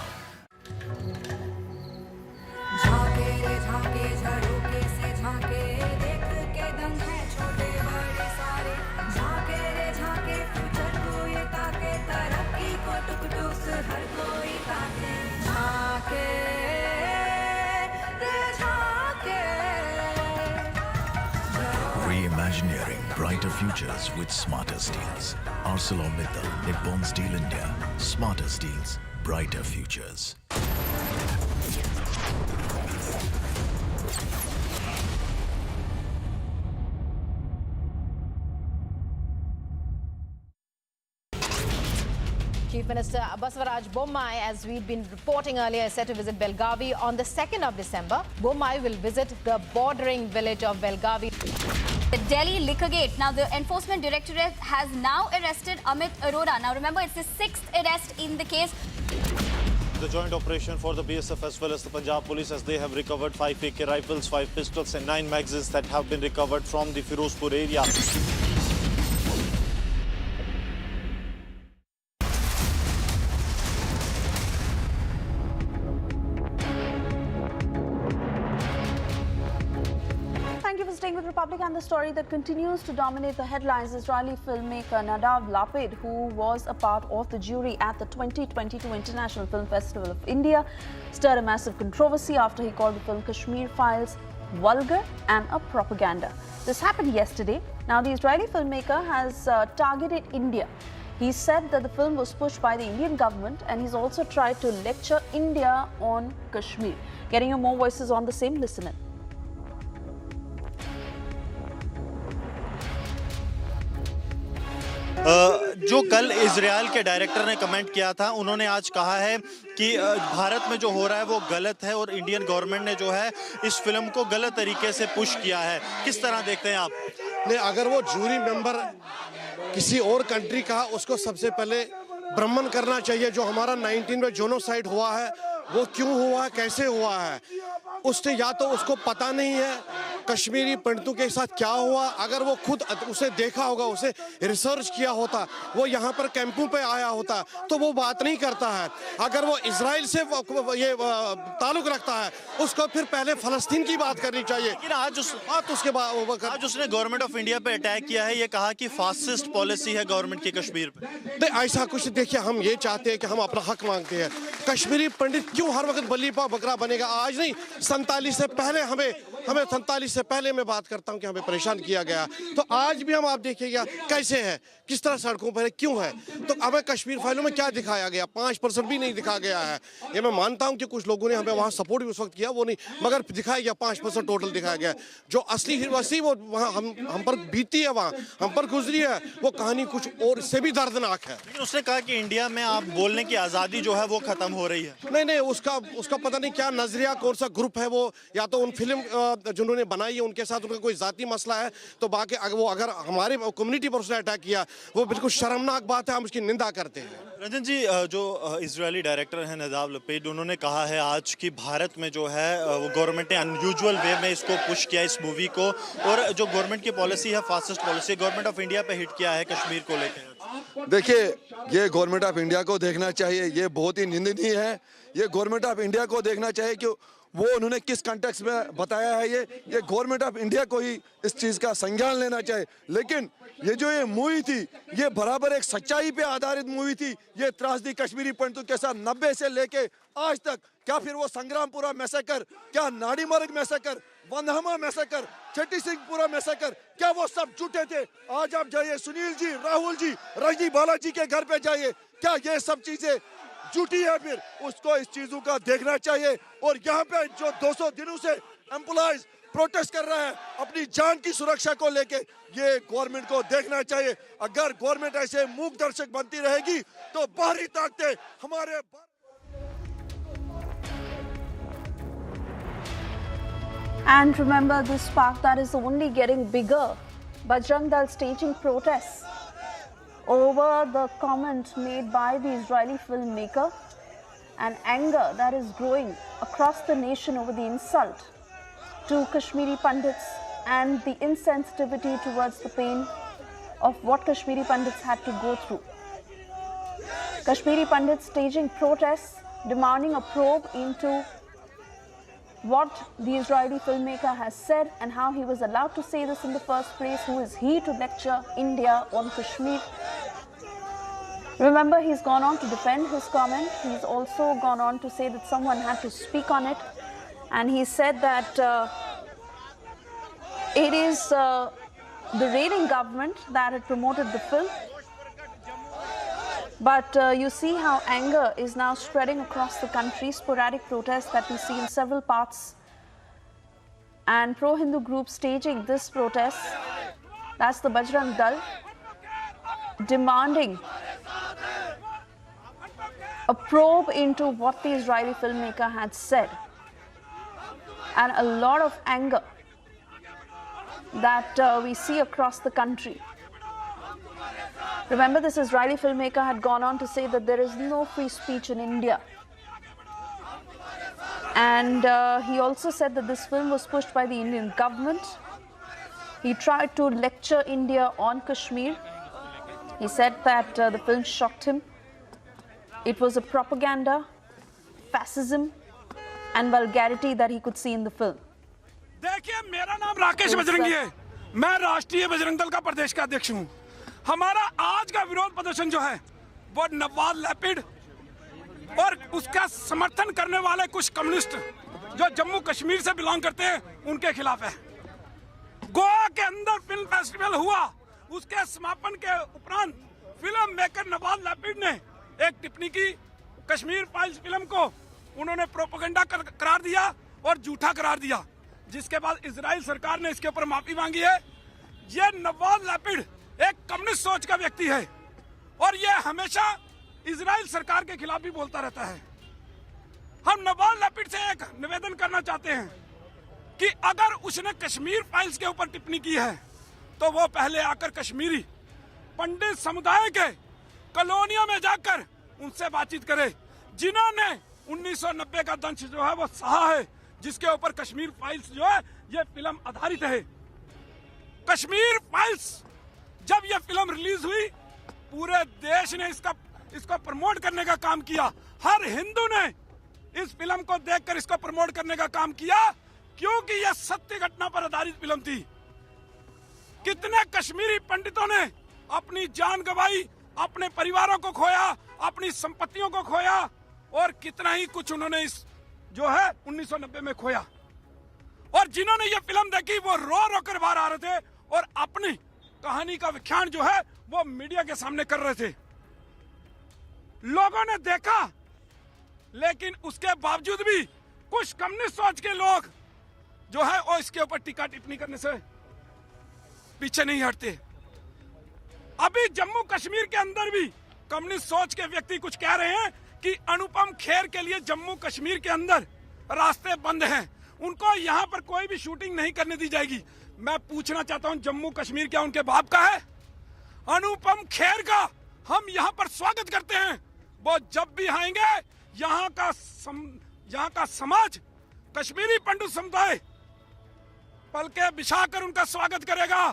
झांके रे झांके झरोके से झांके देख के दंग है छोटे बड़े सारे झांके रे झांके फ्यूचर को ये ताके तरक्की को टुक टुक हर कोई ताके झांके रे झांके. Reimagining brighter futures with smarter steels. ArcelorMittal, Nippon Steel India. Smarter steels, brighter futures. Chief Minister Basavaraj Bommai, as we'd been reporting earlier, is set to visit Belgavi on the 2nd of December. Bommai will visit the bordering village of Belgavi. The Delhi Liquor Gate. Now, the Enforcement Directorate has now arrested Amit Arora. Now, remember, it's the 6th arrest in the case. The joint operation for the BSF as well as the Punjab Police, as they have recovered 5 AK rifles, 5 pistols and 9 magazines that have been recovered from the Firozpur area. Thank you for staying with Republic, and the story that continues to dominate the headlines. Israeli filmmaker Nadav Lapid, who was a part of the jury at the 2022 International Film Festival of India, stirred a massive controversy after he called the film Kashmir Files vulgar and a propaganda. This happened yesterday. Now, the Israeli filmmaker has targeted India. He said that the film was pushed by the Indian government, and he's also tried to lecture India on Kashmir. Getting you more voices on the same, listen in. जो कल Israel के director ने comment किया था, उन्होंने आज कहा है कि भारत में जो हो रहा है वो गलत है और इंडियन गवर्नमेंट ने जो है इस फिल्म को गलत तरीके से पुश किया है. किस तरह देखते हैं आप? नहीं, अगर वो जूरी मेंबर किसी और कंट्री का, उसको सबसे पहले भ्रमण करना चाहिए. जो हमारा 19 में जोनोसाइड हुआ है वो क्यों हुआ है, कैसे हुआ है, उसने या तो उसको पता नहीं है कश्मीरी पंडितों के साथ क्या हुआ. अगर वो खुद उसे देखा होगा, उसे रिसर्च किया होता, वो यहाँ पर कैंपों पे आया होता, तो वो बात नहीं करता है. अगर वो इजराइल से ये ताल्लुक रखता है, उसको फिर पहले फलस्तीन की बात करनी चाहिए. लेकिन आज उसके बाद आज उसने गवर्नमेंट ऑफ इंडिया पे अटैक किया है, ये कहा कि फासिस्ट पॉलिसी है गवर्नमेंट की कश्मीर पे. नहीं, ऐसा कुछ. देखिए, हम ये चाहते हैं कि हम अपना हक मांगते हैं. कश्मीरी पंडित क्यों हर वक्त बली पाव बकरा बनेगा? आज नहीं, 47 से पहले हमें 47 से पहले मैं बात करता हूं कि हमें परेशान किया गया. तो आज भी हम, आप देखिएगा कैसे है, किस तरह सड़कों पर है, क्यों है. तो हमें कश्मीर फाइलों में क्या दिखाया गया? 5% भी नहीं दिखाया गया है. ये मैं मानता हूं कि कुछ लोगों ने हमें वहां सपोर्ट भी उस वक्त किया, वो नहीं, मगर दिखाया गया 5% टोटल दिखाया गया. जो असली हिरवसी वो वहाँ हम पर बीती है, वहाँ हम पर गुजरी है, वो कहानी कुछ और इससे भी दर्दनाक है. लेकिन उसने कहा कि इंडिया में आप बोलने की आज़ादी जो है वो खत्म हो रही है. नहीं, उसका पता नहीं क्या नजरिया, कौन सा ग्रुप है वो, या तो उन फिल्म जिन्होंने बनाई है उनके साथ उनका कोई जाती मसला है. तो बाकी वो अगर हमारे कम्युनिटी पर उसने अटैक किया, वो बिल्कुल शर्मनाक बात है, हम उसकी निंदा करते हैं. रंजन जी, जो इजरायली डायरेक्टर हैं नदाव लपीड, उन्होंने कहा है आज कि भारत में जो है वो गवर्नमेंट ने अनयूजुअल वे में इसको पुश किया इस मूवी को, और जो गवर्नमेंट की पॉलिसी है fascist policy, government of India पे हिट किया है कश्मीर को लेकर. देखिए, ये गवर्नमेंट ऑफ इंडिया को देखना चाहिए, ये बहुत ही निंदनीय है. ये गवर्नमेंट ऑफ इंडिया को देखना चाहिए कि वो उन्होंने किस कॉन्टेक्स्ट में बताया है. ये गवर्नमेंट ऑफ इंडिया को ही इस चीज़ का संज्ञान लेना चाहिए. लेकिन ये जो ये मूवी थी, ये बराबर एक सच्चाई पे आधारित मूवी थी. ये त्रासदी कश्मीरी पंडितों के साथ 90 से लेके आज तक, क्या फिर वो संग्रामपुरा मैसेकर, क्या नाड़ीमर्ग मैसेकर, वंदहमा मैसेकर, छठी सिंहपुरा मैसेकर, क्या वो सब झूठे थे? आज आप जाइए सुनील जी, राहुल जी, रजनी बालाजी के घर पे जाइए, क्या ये सब चीजें झूठी है? फिर उसको इस चीजों का देखना चाहिए. और यहाँ पे जो 200 दिनों से एम्प्लॉयज प्रोटेस्ट कर रहा है अपनी जान की सुरक्षा को लेके, ये गवर्नमेंट को देखना चाहिए। अगर गवर्नमेंट ऐसे मूक दर्शक बनती रहेगी तो बाहरी ताकतें हमारे And remember, this spark that is only getting bigger. Bajrang Dal staging protests over the comment made by the Israeli filmmaker, and anger that is growing across the nation over the insult to Kashmiri Pandits and the insensitivity towards the pain of what Kashmiri Pandits had to go through. Kashmiri Pandits staging protests demanding a probe into what the Israeli filmmaker has said and how he was allowed to say this in the first place. Who is he to lecture India on Kashmir? Remember, he's gone on to defend his comment. He's also gone on to say that someone had to speak on it. And he said that it is the reigning government that had promoted the film. But you see how anger is now spreading across the country, sporadic protests that we see in several parts. And pro-Hindu groups staging this protest, that's the Bajrang Dal, demanding a probe into what the Israeli filmmaker had said. And a lot of anger that we see across the country. Remember, this Israeli filmmaker had gone on to say that there is no free speech in India. And he also said that this film was pushed by the Indian government. He tried to lecture India on Kashmir. He said that the film shocked him. It was a propaganda, fascism, and vulgarity that he could see in the film. देखिए, मेरा नाम राकेश बजरंगी है। मैं राष्ट्रीय बजरंग दल का प्रदेश का अध्यक्ष हूँ। हमारा आज का विरोध प्रदर्शन जो है वो नवाब लैपिड और उसका समर्थन करने वाले कुछ कम्युनिस्ट जो जम्मू कश्मीर से बिलोंग करते हैं उनके खिलाफ है। गोवा के अंदर फिल्म फेस्टिवल हुआ, उसके समापन के उपरांत फिल्म मेकर नवाब लैपिड ने एक टिप्पणी की। कश्मीर फाइल्स फिल्म को उन्होंने प्रोपेगेंडा करार दिया और झूठा करार दिया, जिसके बाद इजराइल सरकार ने इसके ऊपर माफी मांगी है। ये नवाब लैपिड एक कम्युनिस्ट सोच का व्यक्ति है और ये हमेशा इजराइल सरकार के खिलाफ भी बोलता रहता है। हम नवाब लैपिड से एक निवेदन करना चाहते हैं कि अगर उसने कश्मीर फाइल्स के ऊपर टिप्पणी की है तो वो पहले आकर कश्मीरी पंडित समुदाय के कॉलोनियों में जाकर उनसे बातचीत करे, जिन्होंने 1990 का दंश जो है वो सहा है, जिसके ऊपर कश्मीर फाइल्स जो है ये फिल्म आधारित है। कश्मीर फाइल्स जब ये फिल्म रिलीज हुई, पूरे देश ने इसको प्रमोट करने का काम किया। हर हिंदू ने इस फिल्म को देखकर इसको प्रमोट करने का काम किया, क्योंकि यह सत्य घटना पर आधारित फिल्म थी। कितने कश्मीरी पंडितों ने अपनी जान गंवाई, अपने परिवारों को खोया, अपनी संपत्तियों को खोया और कितना ही कुछ उन्होंने इस जो है 1990 में खोया। और जिन्होंने ये फिल्म देखी वो रो रो कर बाहर आ रहे थे और अपनी कहानी का व्याख्यान जो है वो मीडिया के सामने कर रहे थे। लोगों ने देखा, लेकिन उसके बावजूद भी कुछ कम्युनिस्ट सोच के लोग जो है वो इसके ऊपर टीका टिप्पणी करने से पीछे नहीं हटते। अभी जम्मू कश्मीर के अंदर भी कम्युनिस्ट सोच के व्यक्ति कुछ कह रहे हैं कि अनुपम खेर के लिए जम्मू कश्मीर के अंदर रास्ते बंद हैं, उनको यहाँ पर कोई भी शूटिंग नहीं करने दी जाएगी। मैं पूछना चाहता हूँ, जम्मू कश्मीर क्या उनके बाप का है? अनुपम खेर का हम यहाँ पर स्वागत करते हैं। वो जब भी आएंगे यहाँ का समाज, कश्मीरी पंडित समुदाय पलके बिछाकर उनका स्वागत करेगा।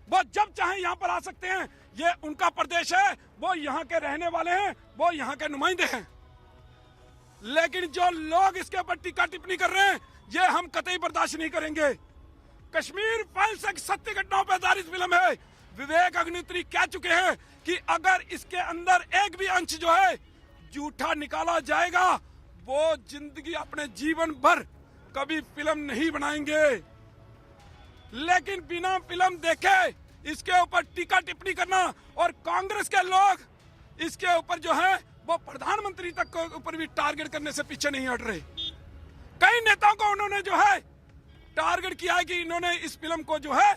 वो जब चाहे यहाँ पर आ सकते हैं, ये उनका प्रदेश है, वो यहाँ के रहने वाले हैं, वो यहाँ के नुमाइंदे हैं। लेकिन जो लोग इसके ऊपर टीका टिप्पणी कर रहे हैं, ये हम कतई बर्दाश्त नहीं करेंगे। कश्मीर फाइल्स एक सत्य घटनाओं पर आधारित फिल्म है। विवेक अग्निहोत्री कह चुके हैं कि अगर इसके अंदर एक भी अंश जो है झूठा निकाला जाएगा, वो जिंदगी अपने जीवन भर कभी फिल्म नहीं बनाएंगे। लेकिन बिना फिल्म देखे इसके ऊपर टीका टिप्पणी करना, और कांग्रेस के लोग इसके ऊपर जो है वो प्रधानमंत्री तक के ऊपर भी टारगेट करने से पीछे नहीं हट रहे। कई नेताओं को उन्होंने जो है टारगेट किया है कि इन्होंने इस फिल्म को जो है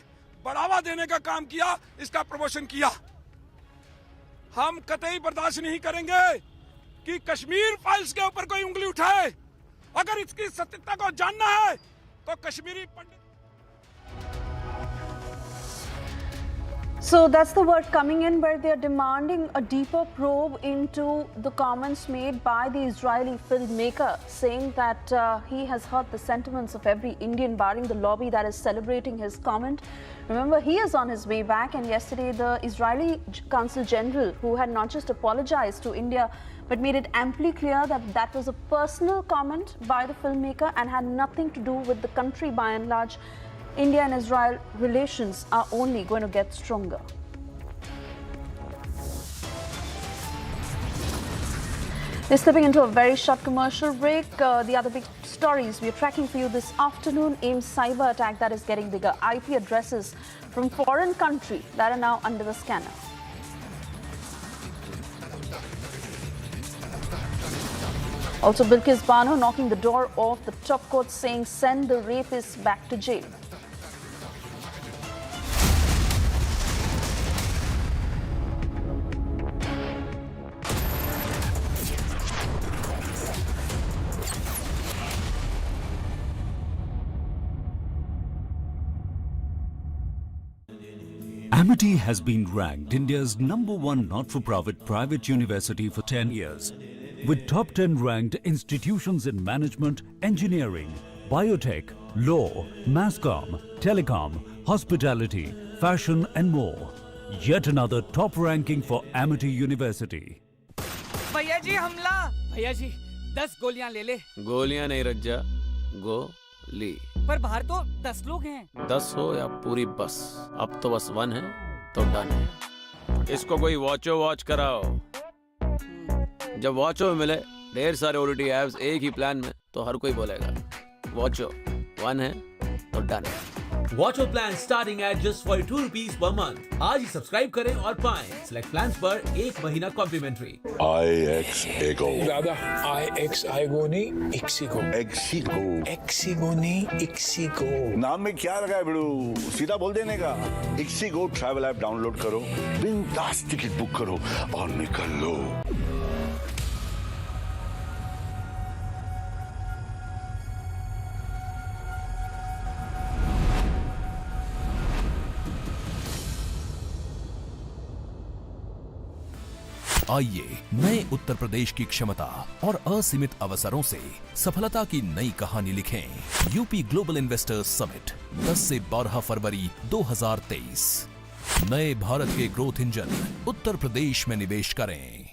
बढ़ावा देने का काम किया, इसका प्रमोशन किया। हम कतई बर्दाश्त नहीं करेंगे कि कश्मीर फाइल्स के ऊपर कोई उंगली उठाए। अगर इसकी सत्यता को जानना है तो कश्मीरी पंडित। So that's the word coming in, where they're demanding a deeper probe into the comments made by the Israeli filmmaker, saying that he has hurt the sentiments of every Indian, barring the lobby that is celebrating his comment. Remember, he is on his way back, and yesterday the Israeli Consul General, who had not just apologized to India but made it amply clear that that was a personal comment by the filmmaker and had nothing to do with the country by and large. India and Israel relations are only going to get stronger. We're slipping into a very short commercial break. The other big stories we're tracking for you this afternoon: AIM's cyber attack that is getting bigger. IP addresses from foreign country that are now under the scanner. Also, Bilkis Bano knocking the door off the top court, saying send the rapists back to jail. Amity has been ranked India's #1 not-for-profit private university for 10 years. With top 10 ranked institutions in management, engineering, biotech, law, masscom, telecom, hospitality, fashion and more. Yet another top ranking for Amity University. भैया जी हमला। भैया जी 10 गोलियां ले ले। गोलियां नहीं रज्जा, गोली। पर बाहर तो 10 लोग हैं। 10 हो या पूरी बस, अब तो बस 1 है तो डन है। इसको कोई वॉच कराओ। जब वॉचो में मिले ढेर सारे OTT ऐप्स एक ही प्लान में, तो हर कोई बोलेगा वॉचो 1 है तो डन है। वॉचो plan starting at just 42 rupees per month. आज ही सब्सक्राइब करें और पाएं सिलेक्ट प्लान्स पर 1 महीना कॉम्प्लीमेंट्री। IXIGO दादा IXIGO नहीं एक्सीगो नहीं इक्सीगो। नाम में क्या लगा है बिड़ू, सीधा बोल देने का। इक्सीगो ट्रैवल ऐप डाउनलोड करो, बिंदास टिकट बुक करो और निकल लो। आइए नए उत्तर प्रदेश की क्षमता और असीमित अवसरों से सफलता की नई कहानी लिखें। यूपी ग्लोबल इन्वेस्टर्स समिट 10 से 12 फरवरी 2023। नए भारत के ग्रोथ इंजन उत्तर प्रदेश में निवेश करें।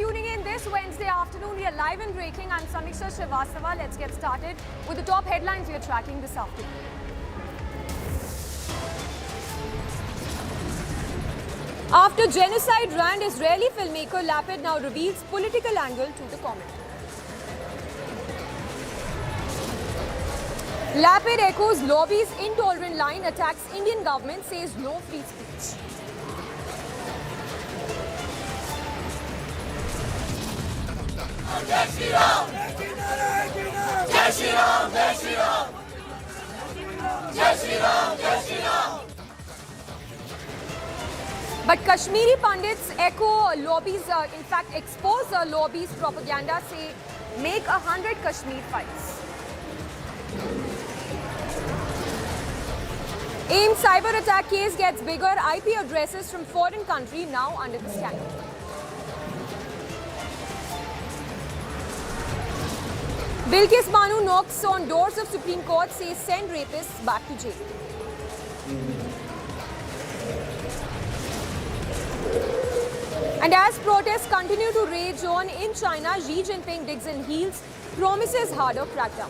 Tuning in this Wednesday afternoon, we are live and breaking. I'm Samiksha Srivastava. Let's get started with the top headlines we are tracking this afternoon. After genocide rant, Israeli filmmaker Lapid now reveals political angle to the comment. Lapid echoes lobby's intolerant line, attacks Indian government, says no free speech. Jai Shri Ram! Jai Shri Ram! Jai Shri Ram! Jai Shri Ram! Jai Shri Ram! But Kashmiri pundits echo lobbies, in fact expose lobbies' propaganda, say make 100 Kashmir files. AIM cyber attack case gets bigger. IP addresses from foreign country now under the scanner. Bilkis Bano knocks on doors of Supreme Court, says send rapists back to jail. And as protests continue to rage on in China, Xi Jinping digs in heels, promises harder crackdown.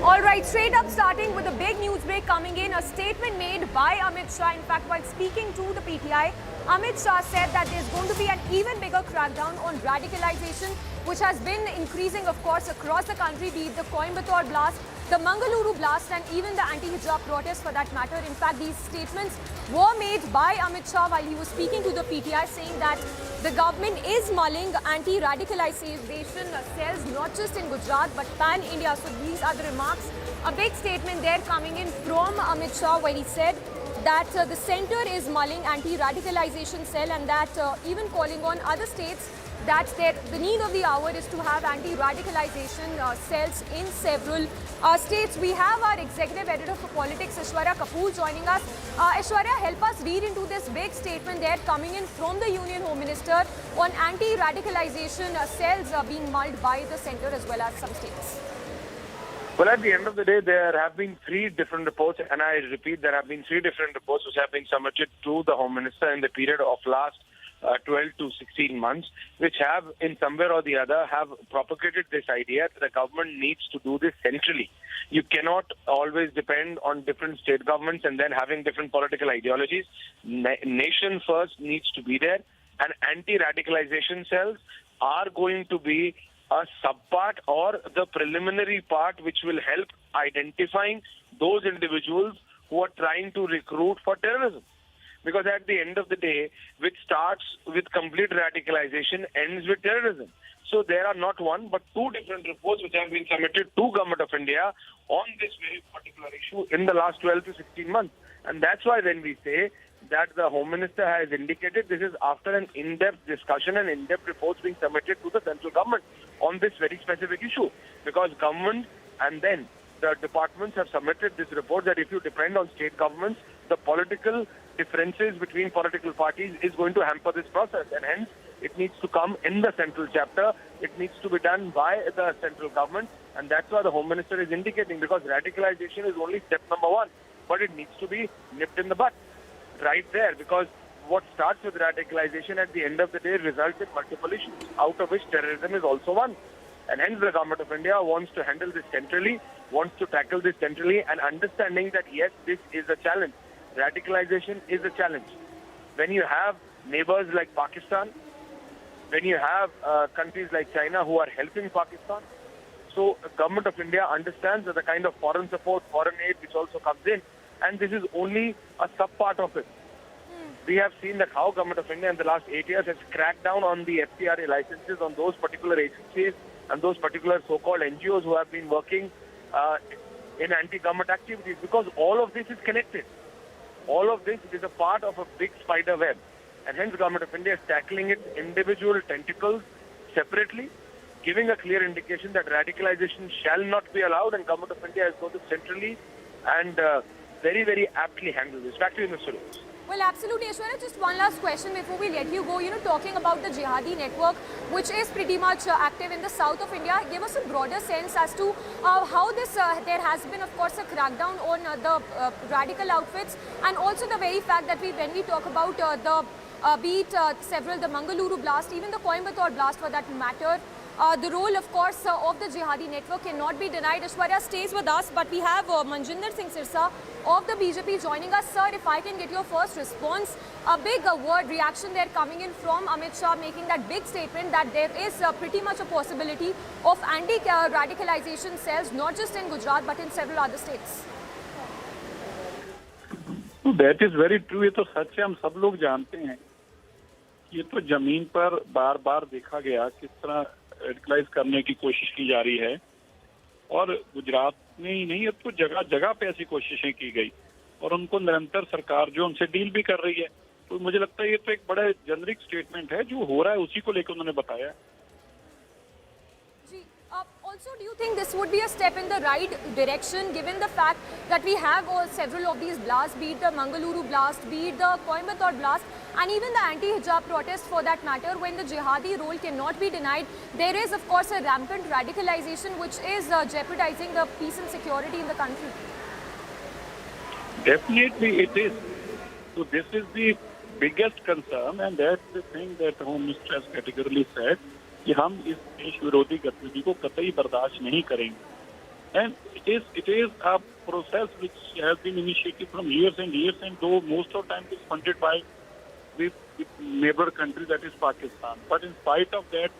All right, straight up starting with a big news break coming in, a statement made by Amit Shah. In fact, while speaking to the PTI, Amit Shah said that there's going to be an even bigger crackdown on radicalization, which has been increasing, of course, across the country, be it the Coimbatore blast, the Mangaluru blast, and even the anti-hijab protests for that matter. In fact, these statements were made by Amit Shah while he was speaking to the PTI, saying that the government is mulling anti-radicalization cells, not just in Gujarat, but pan-India. So these are the remarks. A big statement there coming in from Amit Shah, where he said that the centre is mulling anti-radicalization cell, and that even calling on other states that the need of the hour is to have anti-radicalization cells in several states. We have our executive editor for politics, Aishwarya Kapoor, joining us. Aishwarya, help us read into this big statement there coming in from the Union Home Minister on anti-radicalization cells being mulled by the centre as well as some states. Well, at the end of the day, there have been 3 different reports, and I repeat, there have been 3 different reports which have been submitted to the Home Minister in the period of last 12 to 16 months, which have, in some way or the other, have propagated this idea that the government needs to do this centrally. You cannot always depend on different state governments and then having different political ideologies. Nation first needs to be there, and anti-radicalization cells are going to be a subpart or the preliminary part which will help identifying those individuals who are trying to recruit for terrorism. Because at the end of the day, which starts with complete radicalization, ends with terrorism. So there are not 1 but 2 different reports which have been submitted to Government of India on this very particular issue in the last 12 to 16 months. And that's why when we say that the Home Minister has indicated, this is after an in-depth discussion and in-depth reports being submitted to the central government on this very specific issue. Because government and then the departments have submitted this report that if you depend on state governments, the political differences between political parties is going to hamper this process, and hence it needs to come in the central chapter. It needs to be done by the central government, and that's why the Home Minister is indicating, because radicalization is only step number 1, but it needs to be nipped in the bud right there, because what starts with radicalization at the end of the day results in multiple issues, out of which terrorism is also one. And hence the Government of India wants to handle this centrally, wants to tackle this centrally, and understanding that yes, this is a challenge. Radicalization is a challenge. When you have neighbors like Pakistan, when you have countries like China who are helping Pakistan, so the Government of India understands that the kind of foreign support, foreign aid which also comes in, and this is only a sub-part of it. We have seen that how Government of India in the last 8 years has cracked down on the FCRA licenses on those particular agencies and those particular so-called NGOs who have been working in anti-government activities, because all of this is connected. All of this is a part of a big spider web, and hence the Government of India is tackling its individual tentacles separately, giving a clear indication that radicalization shall not be allowed, and Government of India is going to centrally and very, very aptly handle this. Back to you, Mr. Rose. Well, absolutely, Aishwarya. Just one last question before we let you go. Talking about the jihadi network, which is pretty much active in the south of India, give us a broader sense as to how this, there has been, of course, a crackdown on the radical outfits, and also the very fact that when we talk about the Mangaluru blast, even the Coimbatore blast for that matter, the role, of course, of the jihadi network cannot be denied. Aishwarya stays with us, but we have Manjinder Singh Sirsa of the BJP joining us. Sir, if I can get your first response, a big word reaction there coming in from Amit Shah, making that big statement that there is pretty much a possibility of anti-radicalization cells, not just in Gujarat, but in several other states. That is very true. ये तो सच है, हम सब लोग जानते हैं. ये तो जमीन पर बार बार देखा गया किस तरह रेडिकलाइज करने की कोशिश की जा रही है, और गुजरात में ही नहीं, अब तो जगह जगह पे ऐसी कोशिशें की गई, और उनको निरंतर सरकार जो उनसे डील भी कर रही है. तो मुझे लगता है ये तो एक बड़ा जेनरिक स्टेटमेंट है, जो हो रहा है उसी को लेकर उन्होंने बताया. Also, do you think this would be a step in the right direction, given the fact that we have several of these blasts, be it the Mangaluru blast, be it the Coimbatore blast, and even the anti-hijab protests for that matter, when the jihadi role cannot be denied, there is, of course, a rampant radicalization which is jeopardizing the peace and security in the country. Definitely it is. So this is the biggest concern, and that's the thing that the Home Minister has categorically said, कि हम इस देश विरोधी गतिविधि को कतई बर्दाश्त नहीं करेंगे। And it is a process which has been initiated from years and years, and though most of the time it's funded by the neighbor country, that is Pakistan. But in spite of that,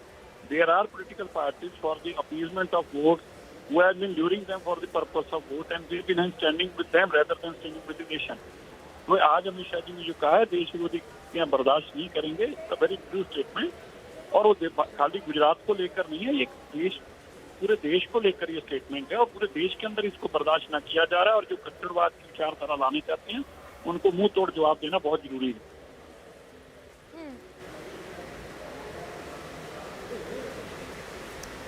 there are political parties for the appeasement of votes who have been luring them for the purpose of vote, and we've been standing with them rather than standing with the nation. तो आज अमित शाह जी ने जो कहा है देश विरोधी गतिविधियां बर्दाश्त नहीं करेंगे, वेरी ट्रू स्टेटमेंट, और वो खाली गुजरात को लेकर नहीं है, ये पूरे देश को लेकर ये स्टेटमेंट है, और पूरे देश के अंदर इसको बर्दाश्त न किया जा रहा है, और जो कट्टरवाद की विचारधारा लाने चाहते हैं उनको मुंह तोड़ जवाब देना बहुत जरूरी है।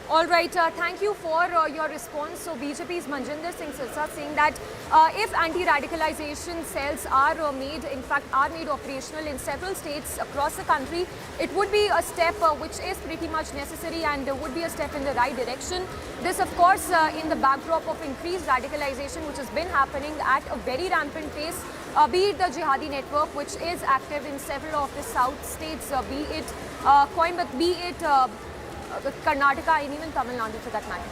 All right, thank you for your response. So BJP's Manjinder Singh Sirsa saying that if anti-radicalization cells are made, in fact are made operational in several states across the country, it would be a step which is pretty much necessary and would be a step in the right direction. This of course in the backdrop of increased radicalization which has been happening at a very rampant pace, be it the jihadi network which is active in several of the south states, be it Coimbatore, be it Karnataka and even Tamil Nadu for that matter.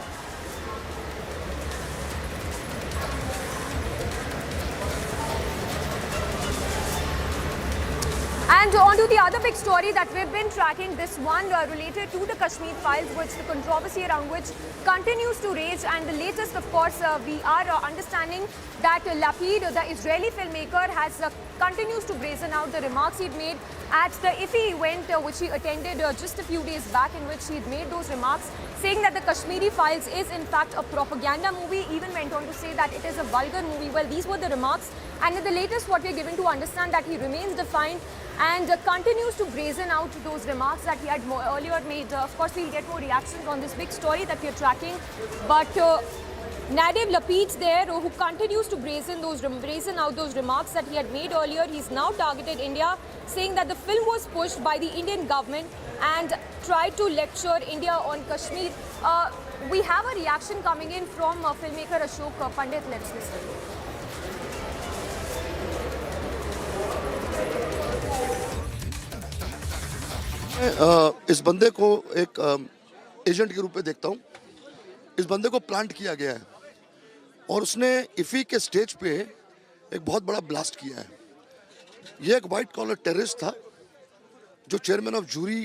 And on to the other big story that we've been tracking, this one related to the Kashmir files, which the controversy around which continues to rage. And the latest, of course, we are understanding that Lapid, the Israeli filmmaker, has continues to brazen out the remarks he'd made at the IFI event, which he attended just a few days back, in which he'd made those remarks, saying that the Kashmiri Files is in fact a propaganda movie, even went on to say that it is a vulgar movie. Well, these were the remarks, and in the latest what we are given to understand that he remains defiant and continues to brazen out those remarks that he had earlier made. Of course, we'll get more reactions on this big story that we are tracking, but Nadav Lapid's there, who continues to brazen out those remarks that he had made earlier. He's now targeted India, saying that the film was pushed by the Indian government and tried to lecture India on Kashmir. We have a reaction coming in from filmmaker Ashok Pandit. Let's listen. इस बंदे को एक agent के रूप में देखता हूँ। इस बंदे को प्लांट किया गया है और उसने इफी के स्टेज पे एक बहुत बड़ा ब्लास्ट किया है। ये एक वाइट कॉलर टेररिस्ट था जो चेयरमैन ऑफ जूरी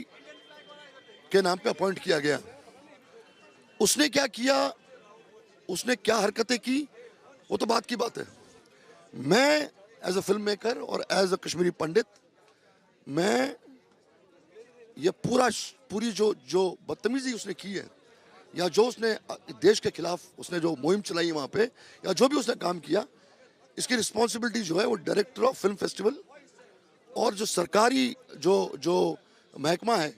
के नाम पे अपॉइंट किया गया। उसने क्या किया, उसने क्या हरकतें की, वो तो बात की बात है। मैं एज अ फिल्म मेकर और एज अ कश्मीरी पंडित, मैं ये पूरी जो बदतमीजी उसने की है, या जो उसने देश के खिलाफ उसने जो मुहिम चलाई वहाँ पे, या जो भी उसने काम किया, इसकी रिस्पॉन्सिबिलिटी जो है वो डायरेक्टर ऑफ फिल्म फेस्टिवल और जो सरकारी जो महकमा है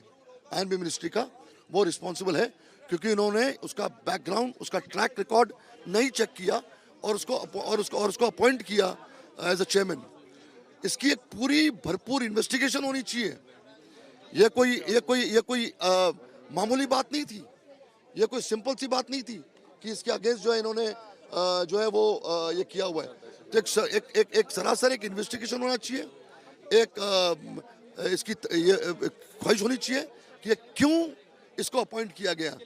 आईएनबी मिनिस्ट्री का, वो रिस्पॉन्सिबल है, क्योंकि इन्होंने उसका बैकग्राउंड, उसका ट्रैक रिकॉर्ड नहीं चेक किया और उसको अपॉइंट किया एज अ चेयरमैन। इसकी एक पूरी भरपूर इन्वेस्टिगेशन होनी चाहिए। ये कोई मामूली बात नहीं थी, ये कोई सिंपल सी बात नहीं थी कि इसके अगेंस्ट जो है इन्होंने जो है वो ये किया हुआ है। तो एक सरासर एक इन्वेस्टिगेशन होना चाहिए, एक इसकी ये ख्वाहिश होनी चाहिए कि ये क्यों इसको अपॉइंट किया गया।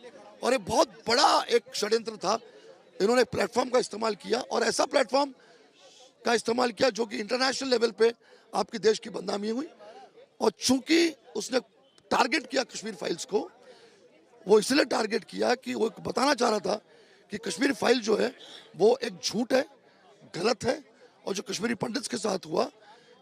और ये बहुत बड़ा एक षड्यंत्र था। इन्होंने प्लेटफॉर्म का इस्तेमाल किया और ऐसा प्लेटफॉर्म का इस्तेमाल किया जो कि इंटरनेशनल लेवल पे आपकी देश की बदनामी हुई। और चूंकि उसने टारगेट किया कश्मीर फाइल्स को, वो इसलिए टारगेट किया कि वो बताना चाह रहा था कि कश्मीर फाइल जो है वो एक झूठ है, गलत है, और जो कश्मीरी पंडित्स के साथ हुआ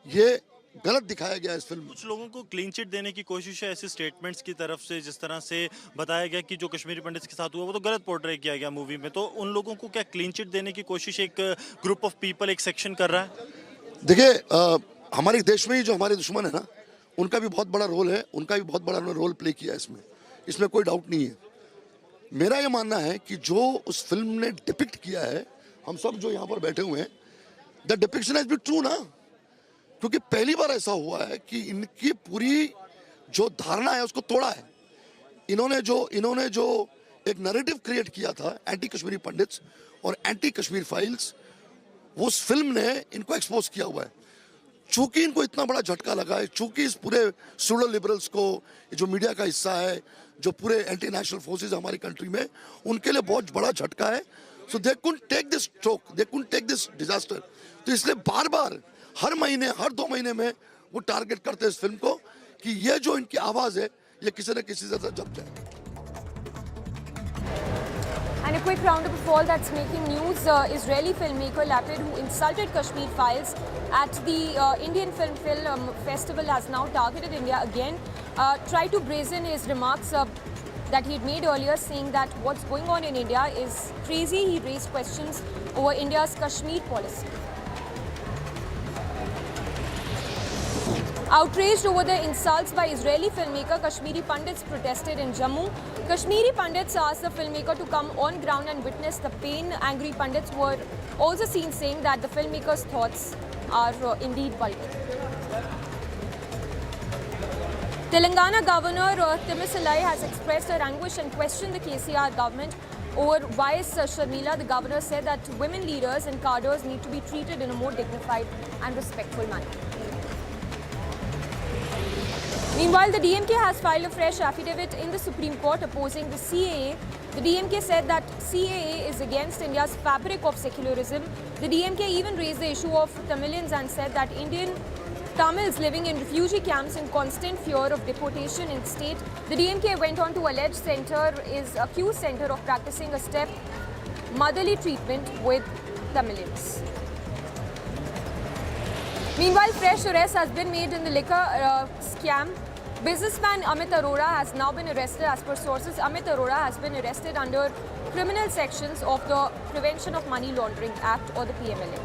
ये गलत दिखाया गया इस फिल्म। कुछ लोगों को क्लीन चिट देने की कोशिश है ऐसे स्टेटमेंट्स की तरफ से, जिस तरह से बताया गया कि जो कश्मीरी पंडित्स के साथ हुआ वो तो गलत पोर्ट्रे किया गया मूवी में, तो उन लोगों को क्या क्लीन चिट देने की कोशिश एक ग्रुप ऑफ पीपल, एक सेक्शन कर रहा है? देखिए, हमारे देश में ही जो हमारे दुश्मन है ना, उनका भी बहुत बड़ा रोल है, उनका भी बहुत बड़ा रोल प्ले किया इसमें कोई डाउट नहीं है। मेरा ये मानना है कि जो उस फिल्म ने डिपिक्ट किया है, हम सब जो यहाँ पर बैठे हुए हैं, the depiction has been true ना, क्योंकि पहली बार ऐसा हुआ है कि इनकी पूरी जो धारणा है उसको तोड़ा है। इन्होंने जो एक नैरेटिव क्रिएट किया था एंटी कश्मीरी पंडित्स और एंटी कश्मीर फाइल्स, वो उस फिल्म ने इनको एक्सपोज किया हुआ है। चूंकि इनको इतना बड़ा झटका लगा है, चूंकि इस पूरे सूडो लिबरल्स को, जो मीडिया का हिस्सा है, जो पूरे एंटी नेशनल फोर्सेस हमारी कंट्री में, उनके लिए बहुत बड़ा झटका है. So they couldn't take this stroke, they couldn't take this disaster. तो इसलिए बार बार हर महीने, हर 2 महीने में वो टारगेट करते हैं इस फिल्म को कि ये जो इनकी आवाज है ये किसी न किसी से जब जाए. And a quick roundup of all that's making news. Israeli filmmaker Lapid, who insulted Kashmir files at the Indian Film Festival, has now targeted India again. Tried to brazen his remarks that he'd made earlier, saying that what's going on in India is crazy. He raised questions over India's Kashmir policy. Outraged over the insults by Israeli filmmaker, Kashmiri Pandits protested in Jammu. Kashmiri Pandits asked the filmmaker to come on ground and witness the pain. Angry Pandits were also seen saying that the filmmaker's thoughts are indeed vulgar. Telangana Governor Timisalai has expressed her anguish and questioned the KCR government over Vice Sharmila. The governor said that women leaders and cadres need to be treated in a more dignified and respectful manner. Meanwhile, the DMK has filed a fresh affidavit in the Supreme Court opposing the CAA. The DMK said that CAA is against India's fabric of secularism. The DMK even raised the issue of Tamilians and said that Indian Tamils living in refugee camps in constant fear of deportation in the state. The DMK went on to allege accused center of practicing a step motherly treatment with Tamilians. Meanwhile, fresh arrest has been made in the liquor scam. Businessman Amit Arora has now been arrested. As per sources, Amit Arora has been arrested under criminal sections of the Prevention of Money Laundering Act, or the PMLA.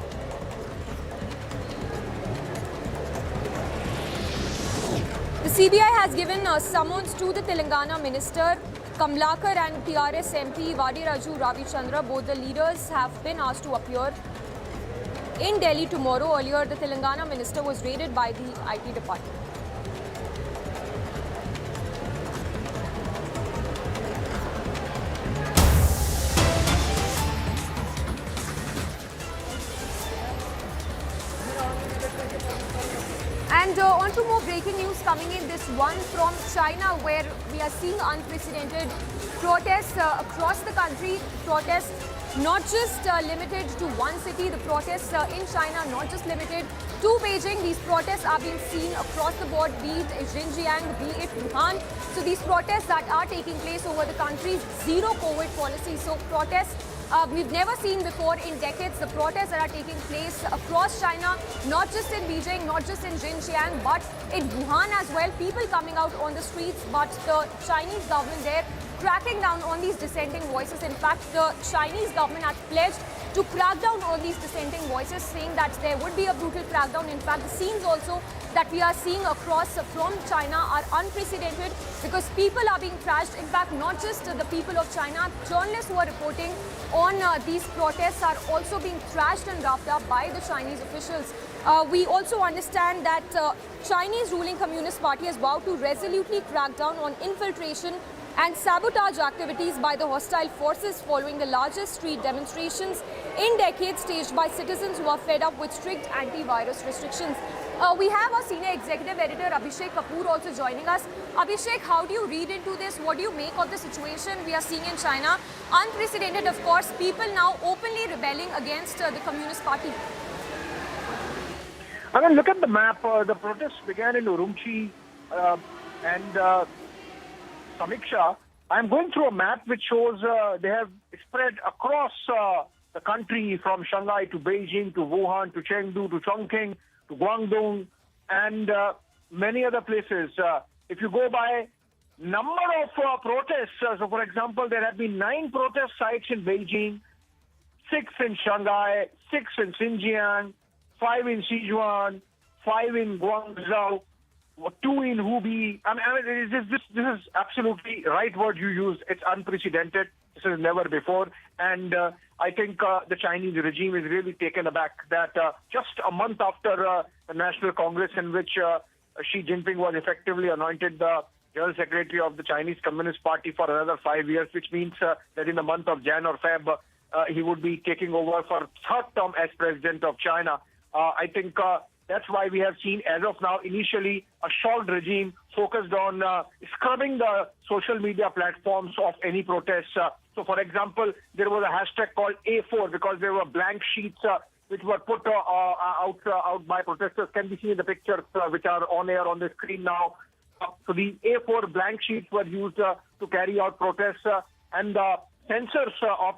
The CBI has given a summons to the Telangana Minister Kamlakar and TRS MP Vadiraju Ravichandra. Both the leaders have been asked to appear in Delhi tomorrow. Earlier, the Telangana minister was raided by the IT department. And on to more breaking news coming in. This one from China, where we are seeing unprecedented protests across the country. Protests not just limited to one city. The protests in China not just limited to Beijing. These protests are being seen across the board, be it Xinjiang, be it Wuhan. So these protests that are taking place over the country's zero COVID policy. So protests we've never seen before in decades. The protests that are taking place across China, not just in Beijing, not just in Xinjiang, but in Wuhan as well. People coming out on the streets, but the Chinese government there cracking down on these dissenting voices. In fact, the Chinese government has pledged to crack down on these dissenting voices, saying that there would be a brutal crackdown. In fact, the scenes also that we are seeing across from China are unprecedented, because people are being trashed. In fact, not just the people of China, journalists who are reporting on these protests are also being trashed and roughed up by the Chinese officials. We also understand that Chinese ruling Communist Party has vowed to resolutely crack down on infiltration and sabotage activities by the hostile forces following the largest street demonstrations in decades staged by citizens who are fed up with strict anti-virus restrictions. We have our senior executive editor Abhishek Kapoor also joining us. Abhishek, how do you read into this? What do you make of the situation we are seeing in China? Unprecedented, of course, people now openly rebelling against the Communist Party. I mean, look at the map. The protests began in Urumqi and Samiksha. I'm going through a map which shows they have spread across the country, from Shanghai to Beijing to Wuhan to Chengdu to Chongqing to Guangdong and many other places. If you go by number of protests, so for example, there have been 9 protest sites in Beijing, 6 in Shanghai, 6 in Xinjiang, 5 in Sichuan, 5 in Guangzhou, 2 in Hubei. I mean, this is absolutely right word you used. It's unprecedented. This is never before. And I think the Chinese regime is really taken aback that just a month after the National Congress, in which Xi Jinping was effectively anointed the General Secretary of the Chinese Communist Party for another 5 years, which means that in the month of Jan or Feb, he would be taking over for third term as president of China. I think That's why we have seen, as of now, initially a short regime focused on scrubbing the social media platforms of any protests. So, for example, there was a hashtag called A4 because there were blank sheets which were put out by protesters. Can be seen in the pictures which are on air on the screen now. So the A4 blank sheets were used to carry out protests, and the censors of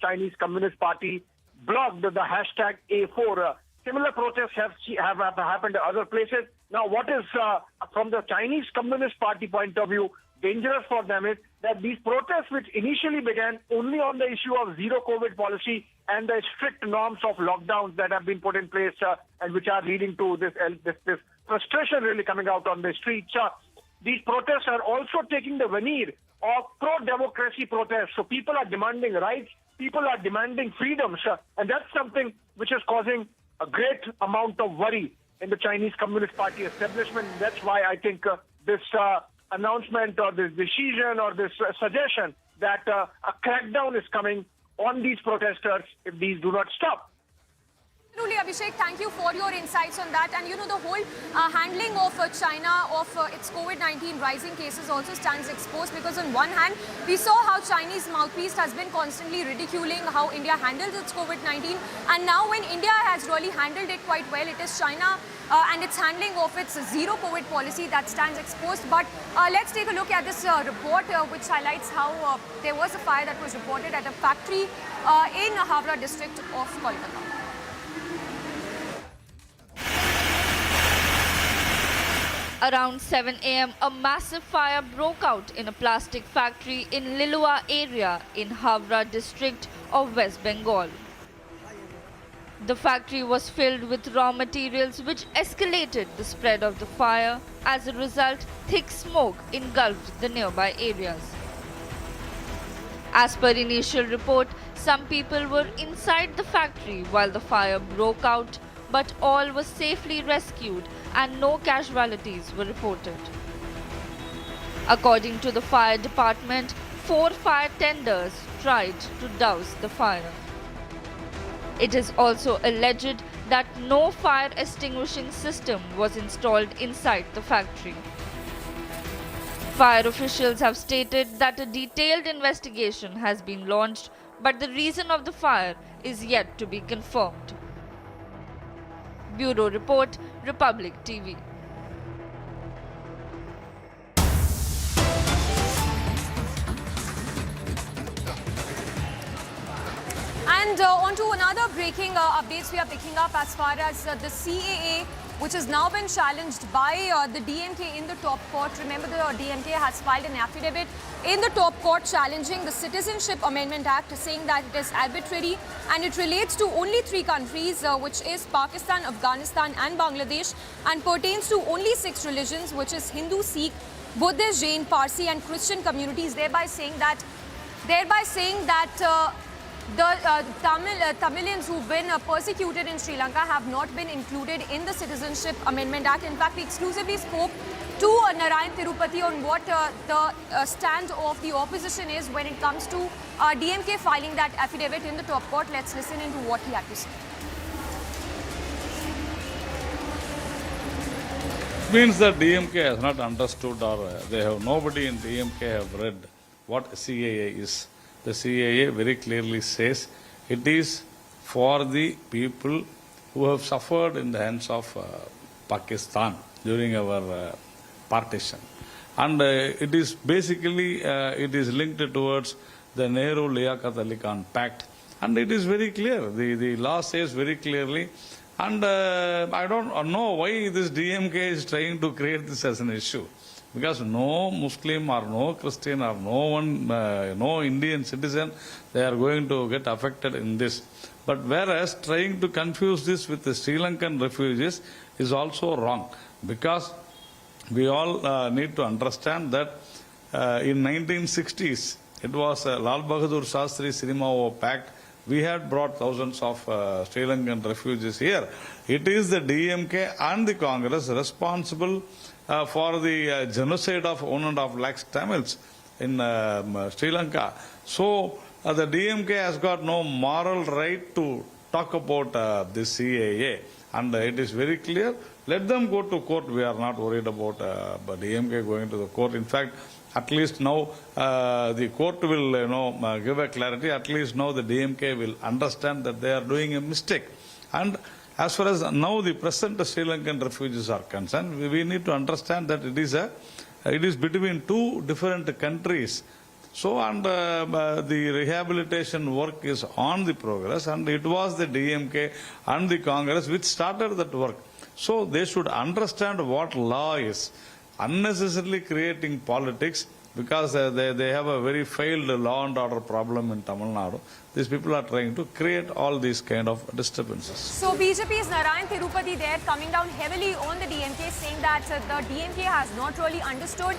Chinese Communist Party, blocked the hashtag A4. Similar protests have happened other places. Now, what is, from the Chinese Communist Party point of view, dangerous for them is that these protests, which initially began only on the issue of zero COVID policy and the strict norms of lockdowns that have been put in place and which are leading to this frustration really coming out on the streets. These protests are also taking the veneer of pro-democracy protests. So people are demanding rights, people are demanding freedoms, and that's something which is causing a great amount of worry in the Chinese Communist Party establishment. That's why I think this announcement or this decision or this suggestion that a crackdown is coming on these protesters if these do not stop. Absolutely, Abhishek. Thank you for your insights on that. And you know, the whole handling of China of its COVID-19 rising cases also stands exposed, because on one hand, we saw how Chinese mouthpiece has been constantly ridiculing how India handles its COVID-19. And now when India has really handled it quite well, it is China and its handling of its zero COVID policy that stands exposed. But let's take a look at this report which highlights how there was a fire that was reported at a factory in Havra district of Kolkata. Around 7 a.m., a massive fire broke out in a plastic factory in Lilua area in Havra district of West Bengal. The factory was filled with raw materials which escalated the spread of the fire. As a result, thick smoke engulfed the nearby areas. As per initial report, some people were inside the factory while the fire broke out, but all were safely rescued and no casualties were reported. According to the fire department, 4 fire tenders tried to douse the fire. It is also alleged that no fire extinguishing system was installed inside the factory. Fire officials have stated that a detailed investigation has been launched, but the reason of the fire is yet to be confirmed. Bureau Report, Republic TV. And on to another breaking updates we are picking up as far as the CAA, which has now been challenged by the DMK in the top court. Remember, the DMK has filed an affidavit in the top court challenging the Citizenship Amendment Act, saying that it is arbitrary and it relates to only 3 countries, which is Pakistan, Afghanistan and Bangladesh, and pertains to only 6 religions, which is Hindu, Sikh, Buddhist, Jain, Parsi and Christian communities, thereby saying that the Tamilians who've been persecuted in Sri Lanka have not been included in the Citizenship Amendment Act. In fact, we exclusively spoke to Narayan Tirupati on what the stand of the opposition is when it comes to DMK filing that affidavit in the top court. Let's listen into what he had to say. It means that DMK has not understood, or nobody in DMK have read what CAA is. The CAA very clearly says it is for the people who have suffered in the hands of Pakistan during our partition. And it is basically, it is linked towards the Nehru-Liaquat Ali Khan Pact. And it is very clear, the law says very clearly. And I don't know why this DMK is trying to create this as an issue. Because no Muslim or no Christian or no Indian citizen, they are going to get affected in this. But whereas trying to confuse this with the Sri Lankan refugees is also wrong. Because we all need to understand that in 1960s, it was Lal Bahadur Shastri Sirimao Pact. We had brought thousands of Sri Lankan refugees here. It is the DMK and the Congress responsible for the genocide of 1.5 lakhs Tamils in Sri Lanka. So the DMK has got no moral right to talk about this CAA. And it is very clear. Let them go to court. We are not worried about DMK going to the court. In fact, at least now the court will give a clarity. At least now the DMK will understand that they are doing a mistake. And as far as now the present Sri Lankan refugees are concerned, we need to understand that it is between two different countries. So, and the rehabilitation work is on the progress, and it was the DMK and the Congress which started that work. So, they should understand what law is. Unnecessarily creating politics, because they have a very failed law and order problem in Tamil Nadu. These people are trying to create all these kind of disturbances. So BJP's Narayan Tirupati there coming down heavily on the DMK, saying that the DMK has not really understood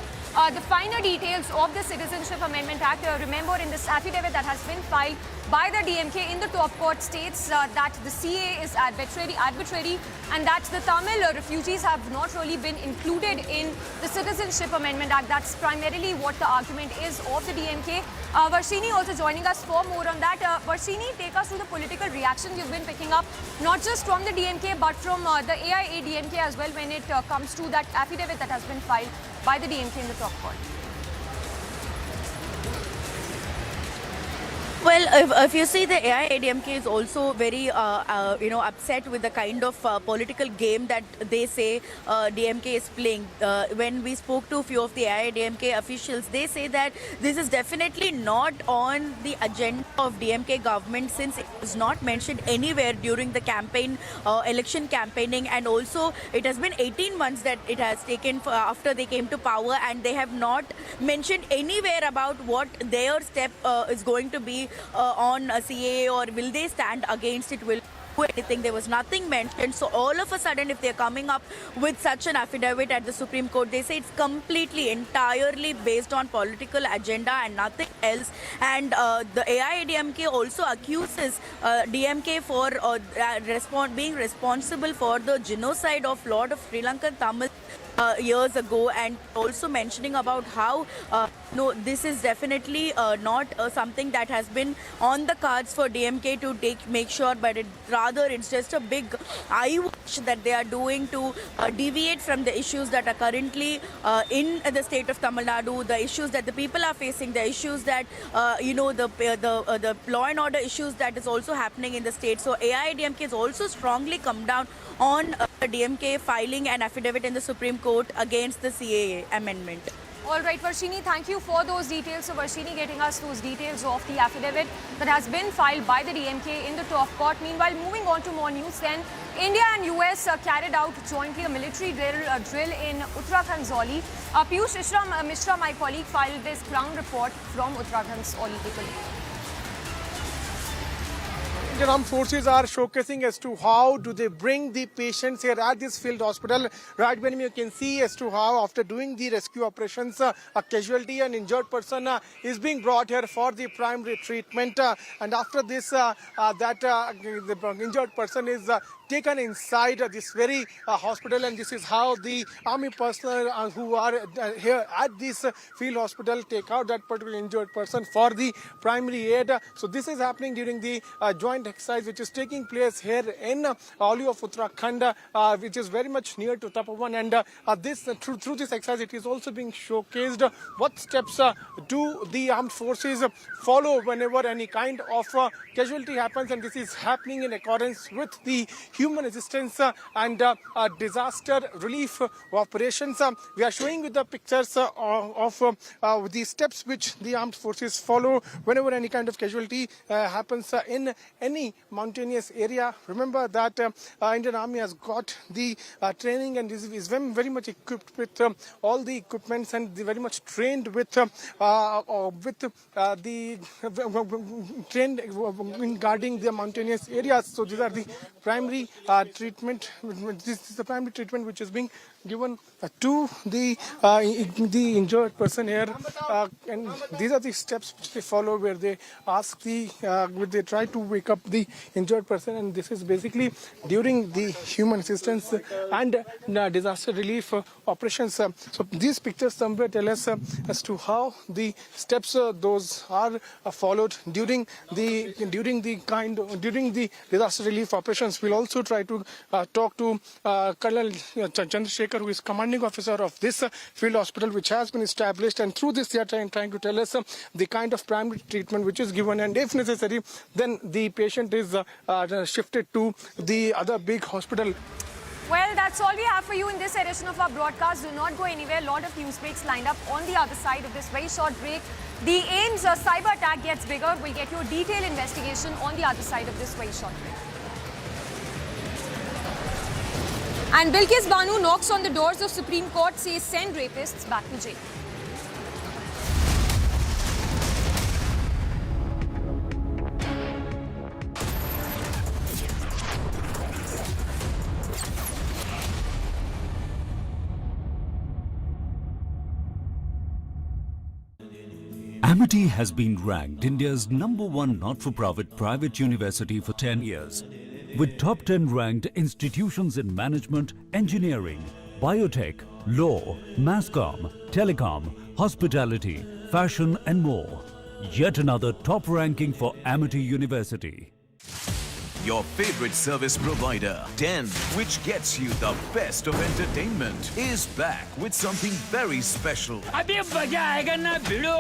the finer details of the Citizenship Amendment Act. Remember, in this affidavit that has been filed by the DMK in the top court states that the CAA is arbitrary and that the Tamil refugees have not really been included in the Citizenship Amendment Act. That's primarily what the argument is of the DMK. Varshini also joining us for more on that. Varshini, take us through the political reactions you've been picking up, not just from the DMK but from the AIADMK as well when it comes to that affidavit that has been filed by the DMK in the top court. Well, if you see, the AIADMK is also very, upset with the kind of political game that they say DMK is playing. When we spoke to a few of the AIADMK officials, they say that this is definitely not on the agenda of DMK government, since it was not mentioned anywhere during the campaign, election campaigning, and also it has been 18 months that it has taken after they came to power, and they have not mentioned anywhere about what their step is going to be on CAA, or will they stand against it, will do anything. There was nothing mentioned. So all of a sudden, if they're coming up with such an affidavit at the Supreme Court, they say it's completely, entirely based on political agenda and nothing else. And the AIADMK also accuses DMK for being responsible for the genocide of lot of Sri Lankan Tamil years ago, and also mentioning about how no, this is definitely not something that has been on the cards for DMK to make sure, but rather it's just a big eye watch that they are doing to deviate from the issues that are currently in the state of Tamil Nadu, the issues that the people are facing, the issues that the law and order issues that is also happening in the state. So AIADMK has also strongly come down on DMK filing an affidavit in the Supreme Court against the CAA amendment. All right, Varshini, thank you for those details. So Varshini getting us those details of the affidavit that has been filed by the DMK in the top court. Meanwhile, moving on to more news then, India and US carried out jointly a military drill in Uttarakhand's Oli. Piyush Mishra, my colleague, filed this ground report from Uttarakhand's Oli. Indian Armed Forces are showcasing as to how do they bring the patients here at this field hospital. Right when you can see as to how after doing the rescue operations, a casualty, an injured person is being brought here for the primary treatment. And after this, the injured person is taken inside this very hospital, and this is how the army personnel who are here at this field hospital take out that particular injured person for the primary aid. So this is happening during the joint exercise which is taking place here in Oli of Uttarakhand, which is very much near to Tapovan, and through this exercise it is also being showcased what steps do the armed forces follow whenever any kind of casualty happens, and this is happening in accordance with the human assistance and disaster relief operations. We are showing you the pictures of the steps which the armed forces follow whenever any kind of casualty happens in any mountainous area. Remember that Indian Army has got the training and is very much equipped with all the equipments, and very much trained with trained in guarding the mountainous areas. So these are the primary treatment. This is the primary treatment which is being given to the injured person here, and these are the steps which they follow, where they ask they try to wake up the injured person, and this is basically during the human assistance and disaster relief operations. So these pictures somewhere tell us as to how the steps those are followed during the disaster relief operations. We'll also also try to talk to Colonel Chandrasekhar, who is commanding officer of this field hospital, which has been established. And through this, they are trying to tell us the kind of primary treatment which is given. And if necessary, then the patient is shifted to the other big hospital. Well, that's all we have for you in this edition of our broadcast. Do not go anywhere. A lot of news breaks lined up on the other side of this very short break. The AIMS cyber attack gets bigger. We'll get you a detailed investigation on the other side of this very short break. And Bilkis Banu knocks on the doors of Supreme Court, says send rapists back to jail. Amity has been ranked India's #1 not-for-profit private university for 10 years, with top 10 ranked institutions in management, engineering, biotech, law, masscom, telecom, hospitality, fashion and more. Yet another top ranking for Amity University. Your favorite service provider, Den, which gets you the best of entertainment, is back with something very special. अभी मजा आएगा ना भिड़ो.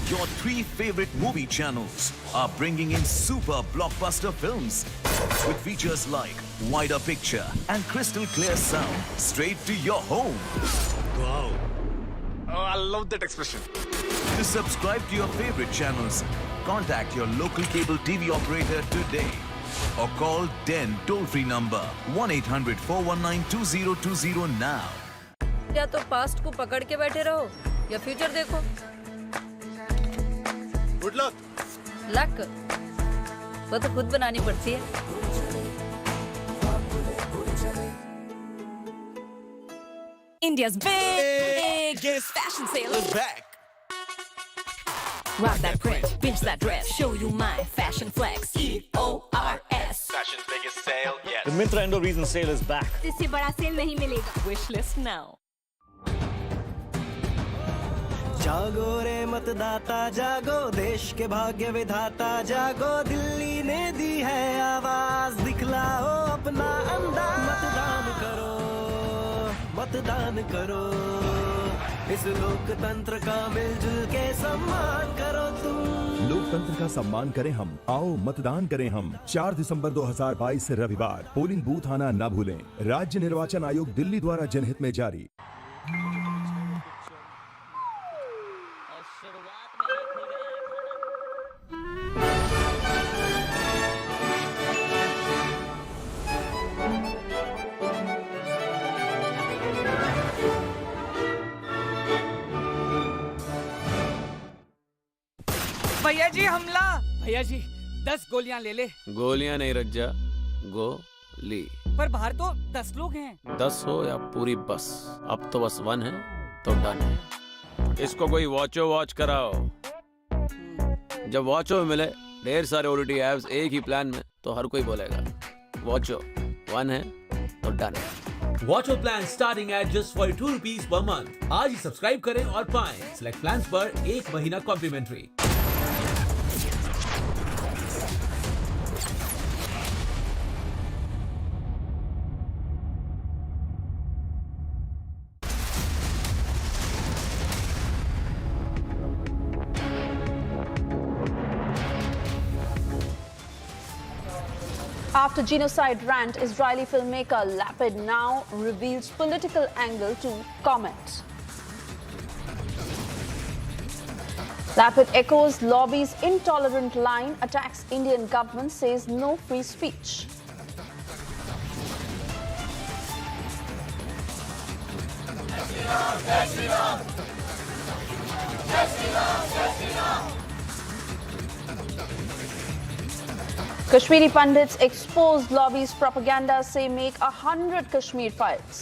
Your 3 favorite movie channels are bringing in super blockbuster films with features like wider picture and crystal clear sound straight to your home. Wow. Oh, I love that expression. To subscribe to your favorite channels, contact your local cable TV operator today or call Den toll-free number 1-800-419-2020 now. या तो past को पकड़ के बैठे रहो या future देखो. Good luck. Luck वो तो खुद बनानी पड़ती है. India's biggest fashion sale is back. Rock that print, pinch that dress, show you my fashion flex. EORS. Fashion's biggest sale, yes. The Myntra Indo Reason sale is back. इससे बड़ा cell नहीं मिलेगा. Wish list now. जागो रे मतदाता जागो, देश के भाग्य विधाता जागो, दिल्ली ने दी है आवाज, दिखलाओ अपना अंदाज. मतदान करो, मतदान करो, इस लोकतंत्र का मिलजुल के सम्मान करो तुम. लोकतंत्र का सम्मान करें हम, आओ मतदान करें हम. 4 दिसंबर 2022 रविवार, पोलिंग बूथ आना न भूलें. राज्य निर्वाचन आयोग दिल्ली द्वारा जनहित में जारी. भैया जी हमला. भैया जी 10 गोलियां ले ले. गोलियां नहीं रज्जा, गोली. पर बाहर तो 10 लोग हैं. 10 हो या पूरी बस, अब तो बस 1 है तो डन है. इसको कोई वॉच कराओ. जब वॉचो मिले ढेर सारे ओटीटी ऐप्स एक ही प्लान में, तो हर कोई बोलेगा वॉचो 1 है तो डन है. वॉचो plan starting at just 42 rupees per month. आज ही सब्सक्राइब करें और पाएं सिलेक्ट प्लान्स पर 1 महीना complementary. After genocide rant, Israeli filmmaker Lapid now reveals political angle to comment. Lapid echoes lobby's intolerant line, attacks Indian government, says no free speech. Kashmiri pundits expose lobby's propaganda, say make 100 Kashmir files.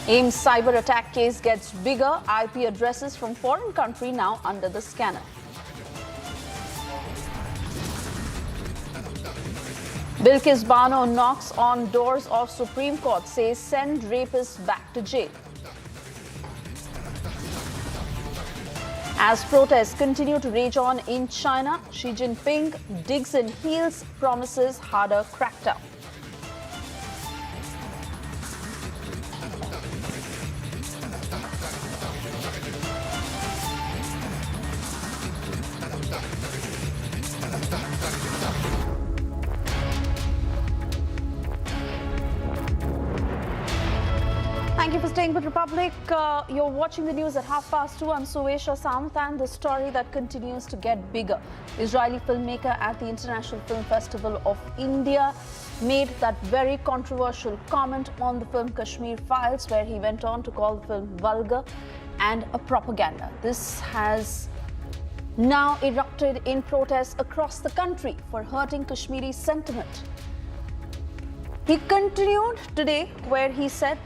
AIMS cyber attack case gets bigger, IP addresses from foreign country now under the scanner. Bilkis Bano knocks on doors of Supreme Court, says send rapists back to jail. As protests continue to rage on in China, Xi Jinping digs in heels, promises harder crackdown. Thank you for staying with Republic. You're watching the news at 2:30. I'm Suesha Samt, and the story that continues to get bigger. Israeli filmmaker at the International Film Festival of India made that very controversial comment on the film Kashmir Files, where he went on to call the film vulgar and a propaganda. This has now erupted in protests across the country for hurting Kashmiri sentiment. He continued today where he said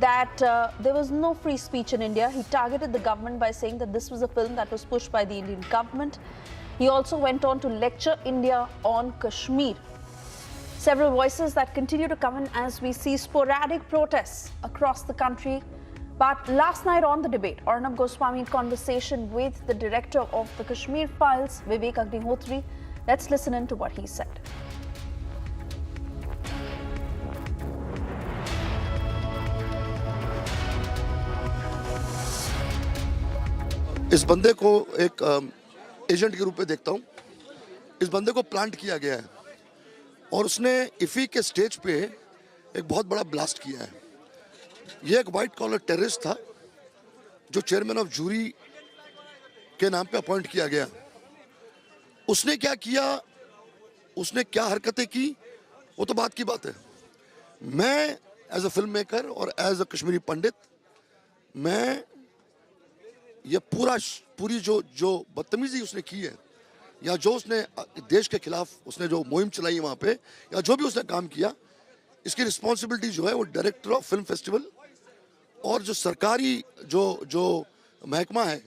that there was no free speech in India. He targeted the government by saying that this was a film that was pushed by the Indian government. He also went on to lecture India on Kashmir. Several voices that continue to come in as we see sporadic protests across the country. But last night on the debate, Arnab Goswami in conversation with the director of the Kashmir Files, Vivek Agnihotri. Let's listen in to what he said. इस बंदे को एक agent के रूप में देखता हूँ। इस बंदे को प्लांट किया गया है और उसने इफी के स्टेज पे एक बहुत बड़ा ब्लास्ट किया है। ये एक वाइट कॉलर टेररिस्ट था जो चेयरमैन ऑफ जूरी के नाम पे अपॉइंट किया गया। उसने क्या किया, उसने क्या हरकतें की, वो तो बात की बात है। मैं एज अ फिल्म मेकर और एज अ कश्मीरी पंडित, मैं ये पूरी जो बदतमीजी उसने की है या जो उसने देश के खिलाफ उसने जो मुहिम चलाई है वहाँ पे या जो भी उसने काम किया, इसकी रिस्पॉन्सिबिलिटी जो है वो डायरेक्टर ऑफ फिल्म फेस्टिवल और जो सरकारी जो महकमा है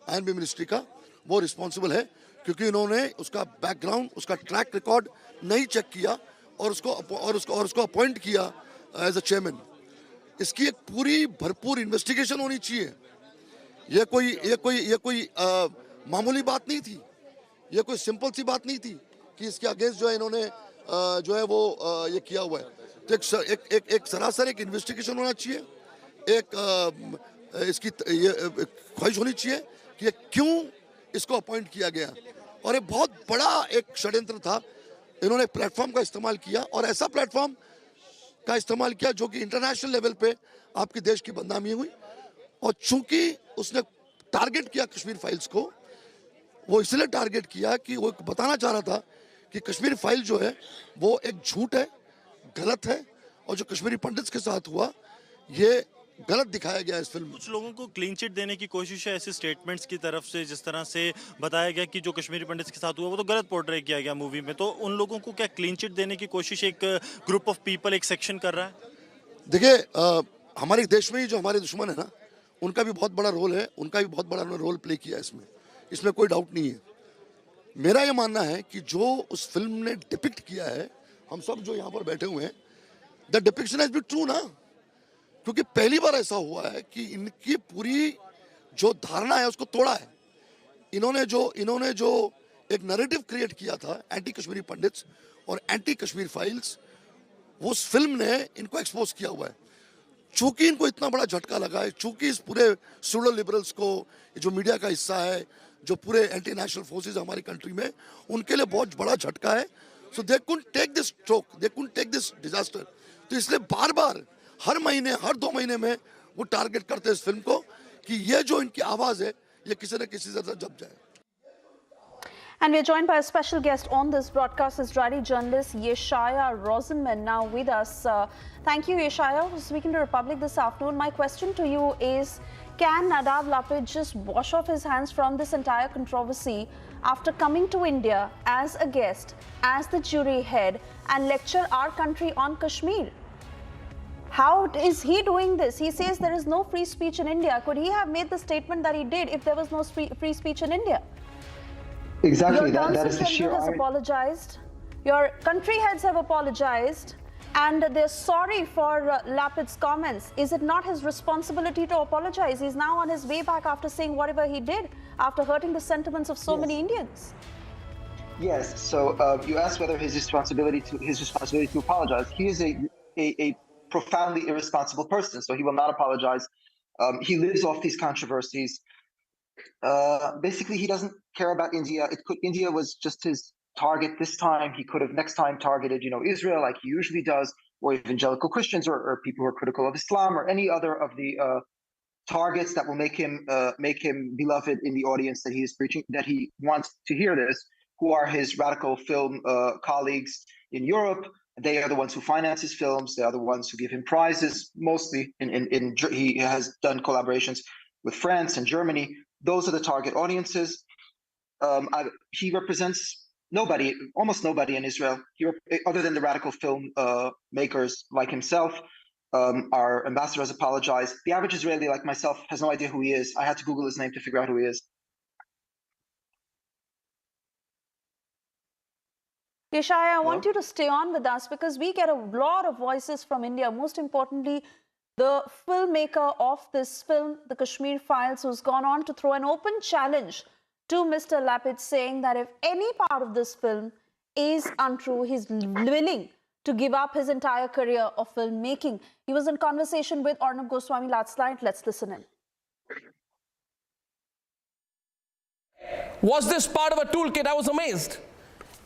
आईएनबी मिनिस्ट्री का, वो रिस्पॉन्सिबल है, क्योंकि इन्होंने उसका बैकग्राउंड, उसका ट्रैक रिकॉर्ड नहीं चेक किया और उसको अपॉइंट किया एज अ चेयरमैन। इसकी एक पूरी भरपूर इन्वेस्टिगेशन होनी चाहिए। ये कोई मामूली बात नहीं थी, ये कोई सिंपल सी बात नहीं थी कि इसके अगेंस्ट जो है इन्होंने जो है वो ये किया हुआ है। तो एक सरासर एक इन्वेस्टिगेशन होना चाहिए, एक इसकी ये ख्वाहिश होनी चाहिए कि ये क्यों इसको अपॉइंट किया गया। और ये बहुत बड़ा एक षड्यंत्र था। इन्होंने प्लेटफॉर्म का इस्तेमाल किया और ऐसा प्लेटफॉर्म का इस्तेमाल किया जो कि इंटरनेशनल लेवल पे आपके देश की बदनामी हुई। और चूंकि उसने टारगेट किया कश्मीर फाइल्स को, वो इसलिए टारगेट किया कि वो बताना चाह रहा था कि कश्मीर फाइल जो है वो एक झूठ है, गलत है, और जो कश्मीरी पंडित्स के साथ हुआ ये गलत दिखाया गया इस फिल्म। कुछ लोगों को क्लीन चिट देने की कोशिश है ऐसे स्टेटमेंट्स की तरफ से, जिस तरह से बताया गया कि जो कश्मीरी पंडित्स के साथ हुआ वो तो गलत पोर्ट्रे किया गया मूवी में। तो उन लोगों को क्या क्लीन चिट देने की कोशिश एक ग्रुप ऑफ पीपल, एक सेक्शन कर रहा है? देखिए, हमारे देश में ही जो हमारे दुश्मन है ना, उनका भी बहुत बड़ा रोल है, उनका भी बहुत बड़ा रोल प्ले किया इसमें कोई डाउट नहीं है। मेरा ये मानना है कि जो उस फिल्म ने डिपिक्ट किया है, हम सब जो यहाँ पर बैठे हुए हैं, the depiction has been true ना, क्योंकि पहली बार ऐसा हुआ है कि इनकी पूरी जो धारणा है उसको तोड़ा है। इन्होंने जो एक नैरेटिव क्रिएट किया था एंटी कश्मीरी पंडित्स और एंटी कश्मीर फाइल्स, वो उस फिल्म ने इनको एक्सपोज किया हुआ है। चूंकि इनको इतना बड़ा झटका लगा है, चूंकि इस पूरे सूडो लिबरल्स को, जो मीडिया का हिस्सा है, जो पूरे एंटी नेशनल फोर्सेस हमारी कंट्री में, उनके लिए बहुत बड़ा झटका है। So they couldn't take this stroke, they couldn't take this disaster. तो इसलिए बार बार हर महीने, हर 2 महीने में वो टारगेट करते हैं इस फिल्म को कि ये जो इनकी आवाज है ये किसी न किसी से जब जाए। And we're joined by a special guest on this broadcast, Israeli journalist Yeshaya Rosenman, now with us. Thank you, Yeshaya, for speaking to Republic this afternoon. My question to you is, can Nadav Lapid just wash off his hands from this entire controversy after coming to India as a guest, as the jury head, and lecture our country on Kashmir? How is he doing this? He says there is no free speech in India. Could he have made the statement that he did if there was no free speech in India? Exactly, Your that is the Consul sheer General has apologized. Your country heads have apologized, and they're sorry for Lapid's comments. Is it not his responsibility to apologize? He's now on his way back after saying whatever he did, after hurting the sentiments of so many Indians. Yes. So you asked whether his responsibility to apologize. He is a profoundly irresponsible person, so he will not apologize. He lives off these controversies. Basically, he doesn't care about India. India was just his target this time. He could have next time targeted, Israel like he usually does, or evangelical Christians, or people who are critical of Islam, or any other of the targets that will make him beloved in the audience that he is preaching, that he wants to hear this, who are his radical film colleagues in Europe. They are the ones who finance his films. They are the ones who give him prizes. Mostly, he has done collaborations with France and Germany. Those are the target audiences. He represents nobody, almost nobody in Israel, other than the radical film makers like himself. Our ambassador has apologized. The average Israeli like myself has no idea who he is. I had to Google his name to figure out who he is. Yeshaya, I want you to stay on with us because we get a lot of voices from India. Most importantly, the filmmaker of this film, The Kashmir Files, who's gone on to throw an open challenge to Mr. Lapid, saying that if any part of this film is untrue, he's willing to give up his entire career of filmmaking. He was in conversation with Arnab Goswami last night. Let's listen in. Was this part of a toolkit? I was amazed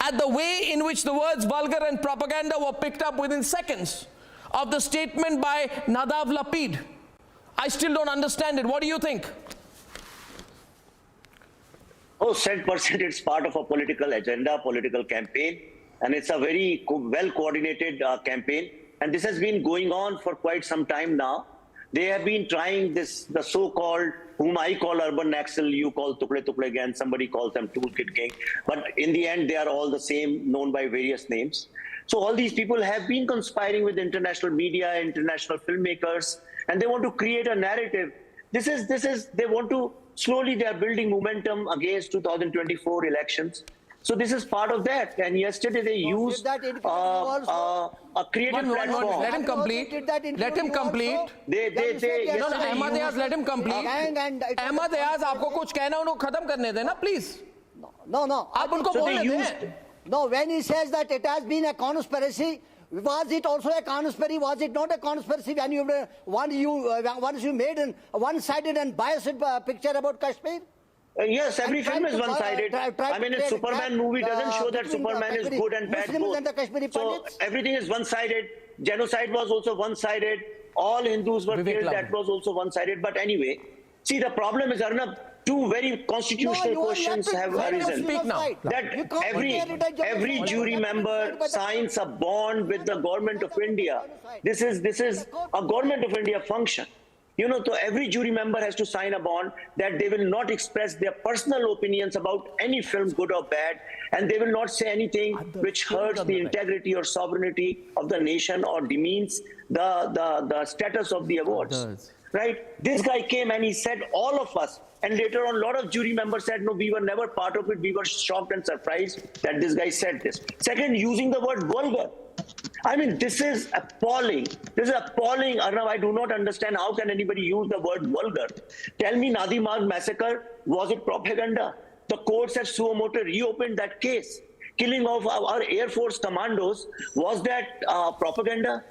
at the way in which the words vulgar and propaganda were picked up within seconds of the statement by Nadav Lapid. I still don't understand it. What do you think? Oh, 100% it's part of a political agenda, political campaign, and it's a very well coordinated campaign. And this has been going on for quite some time now. They have been trying this, the so-called, whom I call urban Naxal, you call Tukle Tukle again, somebody calls them Toolkit Gang. But in the end, they are all the same, known by various names. So all these people have been conspiring with international media, international filmmakers, and they want to create a narrative. They want to, slowly they are building momentum against 2024 elections. So this is part of that. And yesterday they used a creative platform. Let him complete. Let him complete. No, Ahmad Ayaz, let him complete. Ahmad Ayaz, आपको कुछ कहना उनको खत्म करने देना, please. No. आप उनको बोलने दें. No, when he says that it has been a conspiracy, was it also a conspiracy? Was it not a conspiracy when once you made a one-sided and biased picture about Kashmir? Yes, every film is one-sided. I mean, a Superman movie doesn't show that Superman is good and bad both. So everything is one-sided. Genocide was also one-sided. All Hindus were killed. That was also one-sided. But anyway, see, the problem is, Arnab, two very constitutional questions have arisen. That every jury member signs a bond with the government of India. This is a government of India function. So every jury member has to sign a bond that they will not express their personal opinions about any film, good or bad, and they will not say anything which hurts the integrity or sovereignty of the nation or demeans the status of the awards. Right? This guy came and he said, all of us, and later on a lot of jury members said, no, we were never part of it. We were shocked and surprised that this guy said this. Second, using the word vulgar. I mean, this is appalling. This is appalling, Arnav. I do not understand how can anybody use the word vulgar. Tell me, Nadi massacre, was it propaganda? The courts at Suomoto reopened that case. Killing of our Air Force commandos, was that propaganda?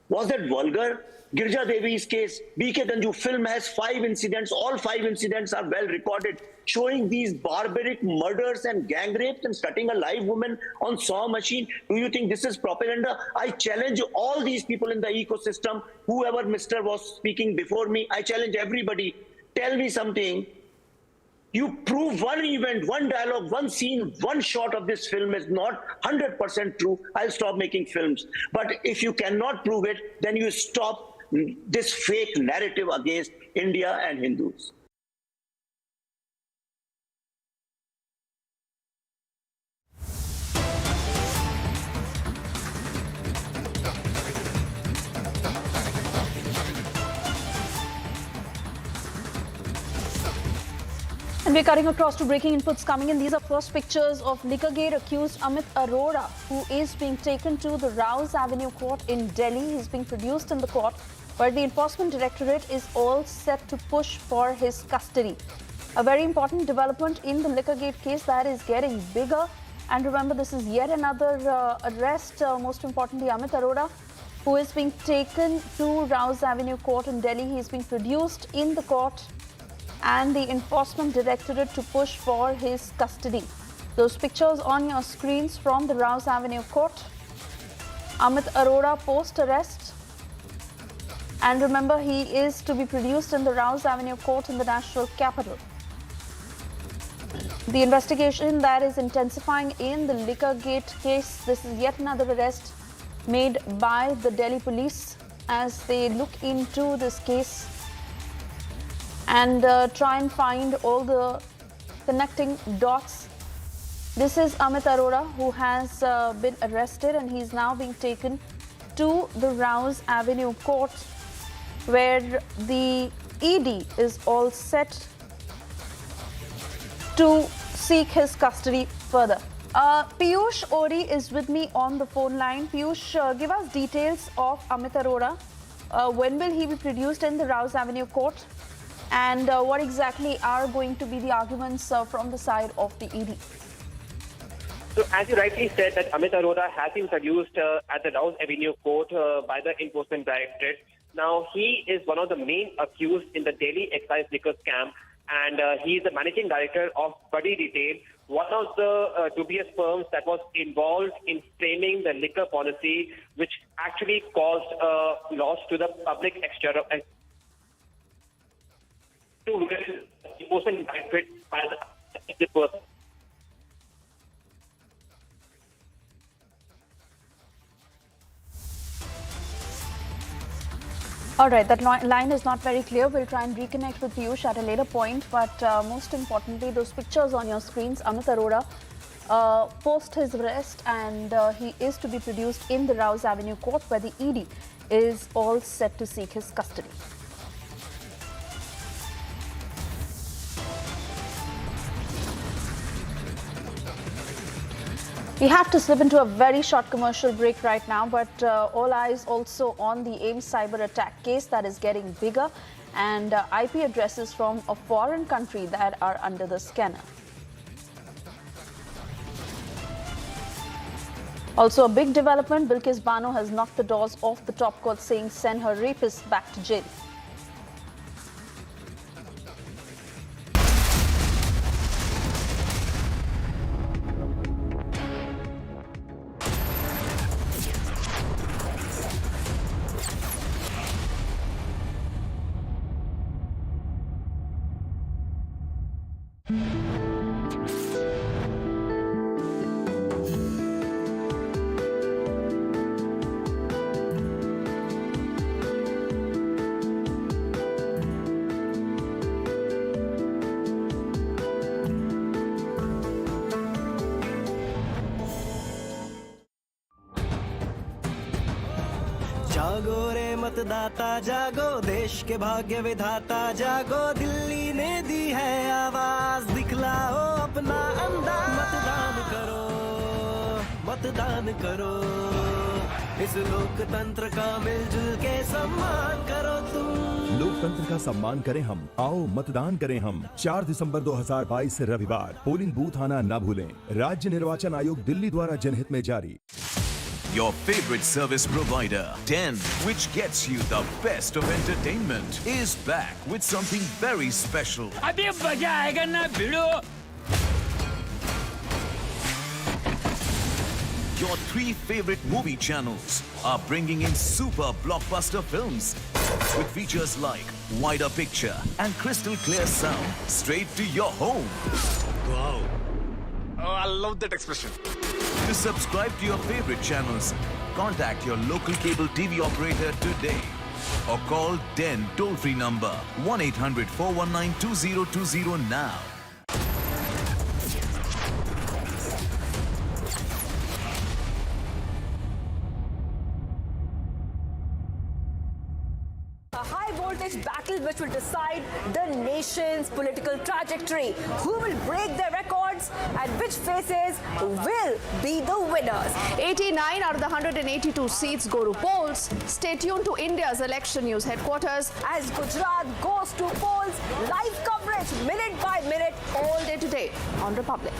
Was that vulgar? Girja Devi's case, BK Ganju film has 5 incidents. All 5 incidents are well recorded, showing these barbaric murders and gang rapes and cutting a live woman on saw machine. Do you think this is propaganda? I challenge all these people in the ecosystem, whoever Mr. was speaking before me, I challenge everybody. Tell me something. You prove one event, one dialogue, one scene, one shot of this film is not 100% true. I'll stop making films. But if you cannot prove it, then you stop this fake narrative against India and Hindus. And we're cutting across to breaking inputs coming in. These are first pictures of Liquorgate accused Amit Arora, who is being taken to the Rouse Avenue court in Delhi. He's being produced in the court, where the Enforcement Directorate is all set to push for his custody. A very important development in the Liquorgate case that is getting bigger. And remember, this is yet another arrest, most importantly, Amit Arora, who is being taken to Rouse Avenue court in Delhi. He is being produced in the court and the Enforcement Directorate to push for his custody. Those pictures on your screens from the Rouse Avenue court. Amit Arora post-arrest. And remember, he is to be produced in the Rouse Avenue court in the national capital. The investigation that is intensifying in the Liquorgate case. This is yet another arrest made by the Delhi police as they look into this case and try and find all the connecting dots. This is Amit Arora, who has been arrested, and he's now being taken to the Rouse Avenue court, where the ED is all set to seek his custody further. Piyush Ori is with me on the phone line. Piyush, give us details of Amit Arora. When will he be produced in the Rouse Avenue court? And what exactly are going to be the arguments from the side of the ED? So, as you rightly said, that Amit Arora has been produced at the Rouse Avenue court by the Enforcement Directorate. Now, he is one of the main accused in the Delhi excise liquor scam, and he is the managing director of Buddy Retail, one of the dubious firms that was involved in framing the liquor policy, which actually caused loss to the public exchequer. To Enforcement Directorate by the person. All right, that line is not very clear. We'll try and reconnect with Piyush at a later point. But most importantly, those pictures on your screens, Amit Arora, post his arrest, and he is to be produced in the Rouse Avenue court, where the ED is all set to seek his custody. We have to slip into a very short commercial break right now, but all eyes also on the AIM cyber attack case that is getting bigger, and IP addresses from a foreign country that are under the scanner. Also, a big development, Bilkis Bano has knocked the doors off the top court, saying send her rapists back to jail. जागो रे मतदाता जागो, देश के भाग्य विधाता जागो, दिल्ली ने दी है आवाज, दिखलाओ अपना अंदाज। मतदान करो, मतदान करो, इस लोकतंत्र का मिलजुल के सम्मान करो तुम। लोकतंत्र का सम्मान करें हम, आओ मतदान करें हम। 4 दिसंबर 2022 रविवार, पोलिंग बूथ आना न भूलें। राज्य निर्वाचन आयोग दिल्ली द्वारा जनहित में जारी। Your favorite service provider, 10, which gets you the best of entertainment, is back with something very special. अभी मजा आएगा ना भिड़ो। Your 3 favorite movie channels are bringing in super blockbuster films with features like wider picture and crystal clear sound straight to your home. Wow. Oh, I love that expression. To subscribe to your favorite channels, contact your local cable TV operator today or call 10 toll-free number 1-800-419-2020 now. A high voltage battle which will decide the nation's political trajectory. Who will break their records and which faces will be the winners? 89 out of the 182 seats go to polls. Stay tuned to India's election news headquarters as Gujarat goes to polls. Live coverage minute by minute all day today on Republic.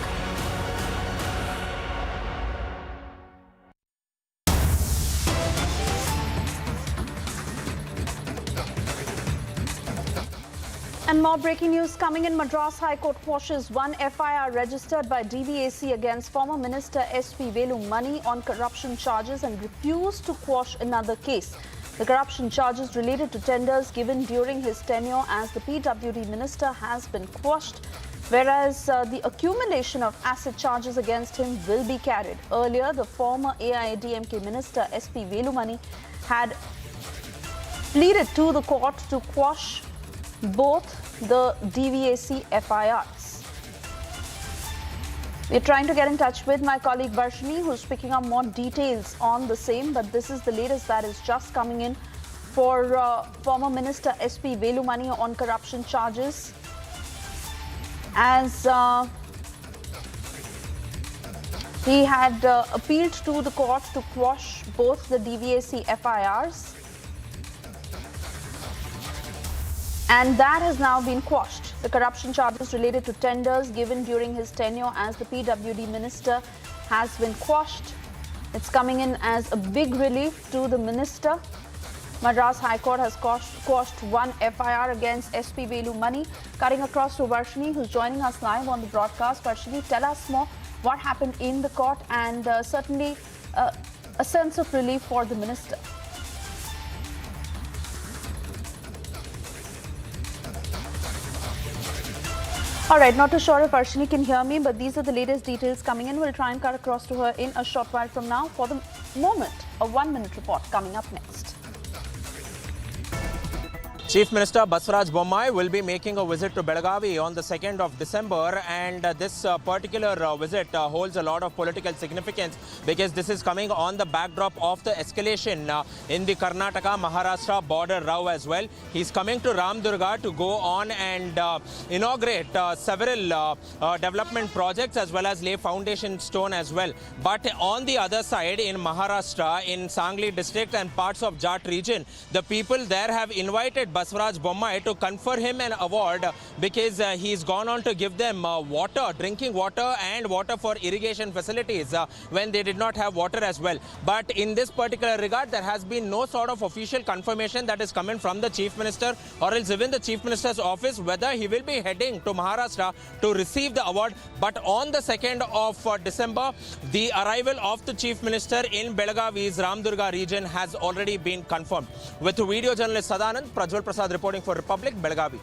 And more breaking news coming in. Madras High Court quashes one FIR registered by DVAC against former Minister SP Velu Mani on corruption charges and refused to quash another case. The corruption charges related to tenders given during his tenure as the PWD minister has been quashed, whereas the accumulation of asset charges against him will be carried. Earlier, the former AIADMK minister SP Velu Mani had pleaded to the court to quash both the DVAC FIRs. We're trying to get in touch with my colleague Varshini, who's picking up more details on the same, but this is the latest that is just coming in for former Minister SP Velu Mani on corruption charges. As he had appealed to the court to quash both the DVAC FIRs, and that has now been quashed. The corruption charges related to tenders given during his tenure as the PWD minister has been quashed. It's coming in as a big relief to the minister. Madras High Court has quashed one FIR against SP Velu Mani. Cutting across to Varshini, who's joining us live on the broadcast. Varshini, tell us more what happened in the court and certainly a sense of relief for the minister. All right, not too sure if Arshini can hear me, but these are the latest details coming in. We'll try and cut across to her in a short while from now. For the moment, a 1-minute report coming up next. Chief Minister Baswaraj Bommai will be making a visit to Belagavi on the 2nd of December, and this particular visit holds a lot of political significance because this is coming on the backdrop of the escalation in the Karnataka-Maharashtra border row as well. He's coming to Ramdurga to go on and inaugurate several development projects as well as lay foundation stone as well. But on the other side, in Maharashtra, in Sangli district and parts of Jat region, the people there have invited Baswaraj Bommai to confer him an award because he's gone on to give them water, drinking water and water for irrigation facilities when they did not have water as well. But in this particular regard, there has been no sort of official confirmation that is coming from the Chief Minister or else even the Chief Minister's office whether he will be heading to Maharashtra to receive the award. But on the 2nd of December, the arrival of the Chief Minister in Belagavi's Ramdurga region has already been confirmed. With video journalist Sadanand, Prajwal Prasad reporting for Republic, Belagavi.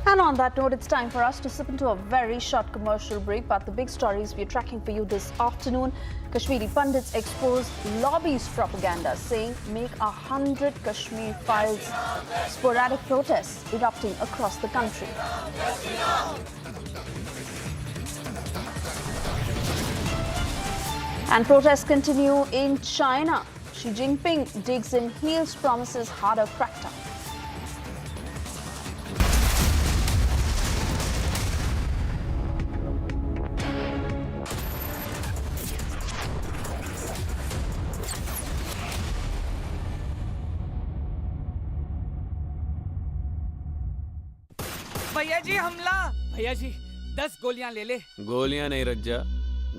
And on that note, it's time for us to slip into a very short commercial break. But the big stories we're tracking for you this afternoon. Kashmiri pundits expose lobbyist propaganda, saying make 100 Kashmir files. Sporadic protests erupting across the country. And protests continue in China. Xi Jinping digs in heels, promises harder crackdown. भैया जी हमला। भैया जी 10 गोलियां ले ले। गोलियां नहीं रज्जा,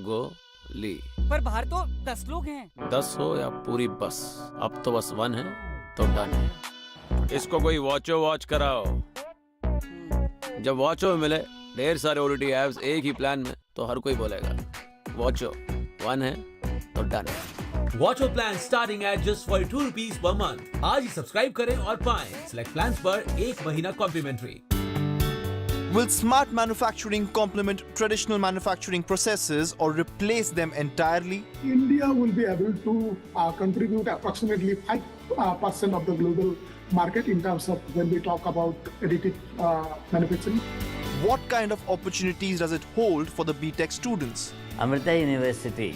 गोली। पर बाहर तो 10 लोग हैं। 10 हो या पूरी बस, अब तो बस 1 है तो डन है। इसको कोई वॉच कराओ। जब वॉचो मिले ढेर सारे ओटीटी ऐप्स एक ही प्लान में तो हर कोई बोलेगा वॉचो 1 है तो डन है। वॉचो plan starting at just 42 rupees per month. आज ही सब्सक्राइब करें और पाएं सिलेक्ट प्लान्स पर 1 महीना complementary. Will smart manufacturing complement traditional manufacturing processes or replace them entirely? India will be able to contribute approximately 5% of the global market in terms of when we talk about additive manufacturing. What kind of opportunities does it hold for the BTech students? Amrita University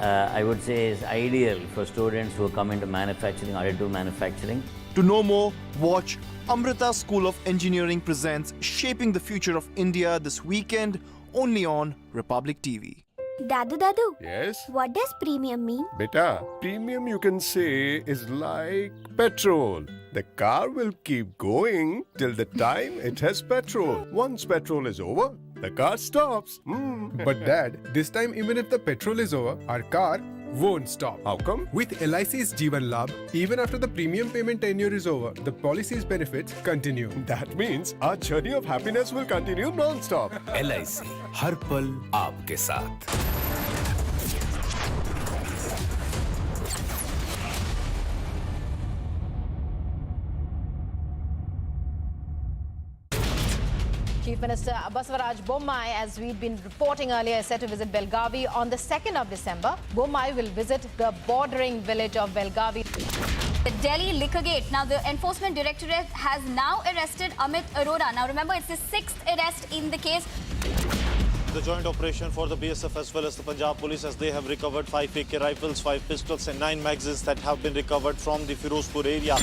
I would say is ideal for students who come into manufacturing, additive manufacturing. To know more, watch Amrita School of Engineering presents Shaping the Future of India this weekend, only on Republic TV. Dadu. Yes? What does premium mean? Beta, premium you can say is like petrol. The car will keep going till the time it has petrol. Once petrol is over, the car stops. But Dad, this time even if the petrol is over, our car won't stop. How come? With LIC's Jeevan Labh, even after the premium payment tenure is over, the policy's benefits continue. That means our journey of happiness will continue non-stop. LIC, हर पल आपके साथ. Chief Minister Basavaraj Bommai, as we'd been reporting earlier, is set to visit Belgavi on the 2nd of December. Bommai will visit the bordering village of Belgavi. The Delhi liquor gate. Now, the Enforcement Directorate has now arrested Amit Arora. Now, remember, it's the 6th arrest in the case. The joint operation for the BSF as well as the Punjab Police, as they have recovered 5 AK rifles, 5 pistols and 9 magazines that have been recovered from the Firozpur area.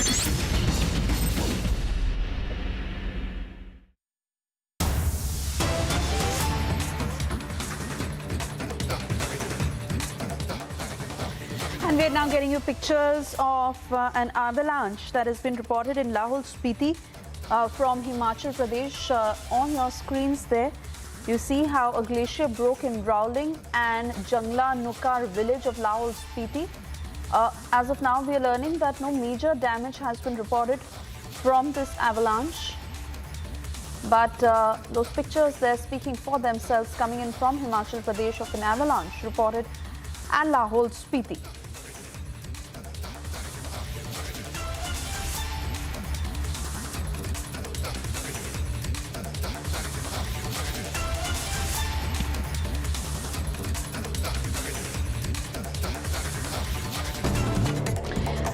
And we're now getting you pictures of an avalanche that has been reported in Lahore Spiti from Himachal Pradesh. On your screens there, you see how a glacier broke in Rowling and Jangla Nukar village of Lahore Spiti. As of now, we are learning that no major damage has been reported from this avalanche. But those pictures, they're speaking for themselves, coming in from Himachal Pradesh of an avalanche reported at Lahore Spiti.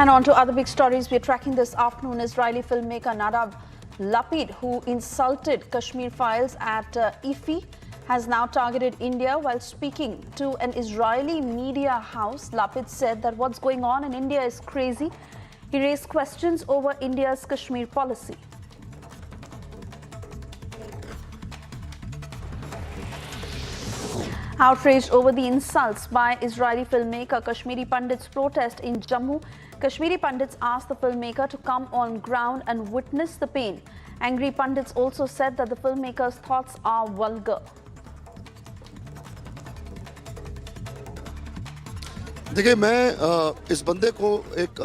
And on to other big stories we're tracking this afternoon. Israeli filmmaker Nadav Lapid, who insulted Kashmir files at IFI, has now targeted India. While speaking to an Israeli media house, Lapid said that what's going on in India is crazy. He raised questions over India's Kashmir policy. Outraged over the insults by Israeli filmmaker, Kashmiri Pandits protest in Jammu. Kashmiri Pandits asked the filmmaker to come on ground and witness the pain. Angry Pandits also said that the filmmaker's thoughts are vulgar. देखिए, मैं इस बंदे को एक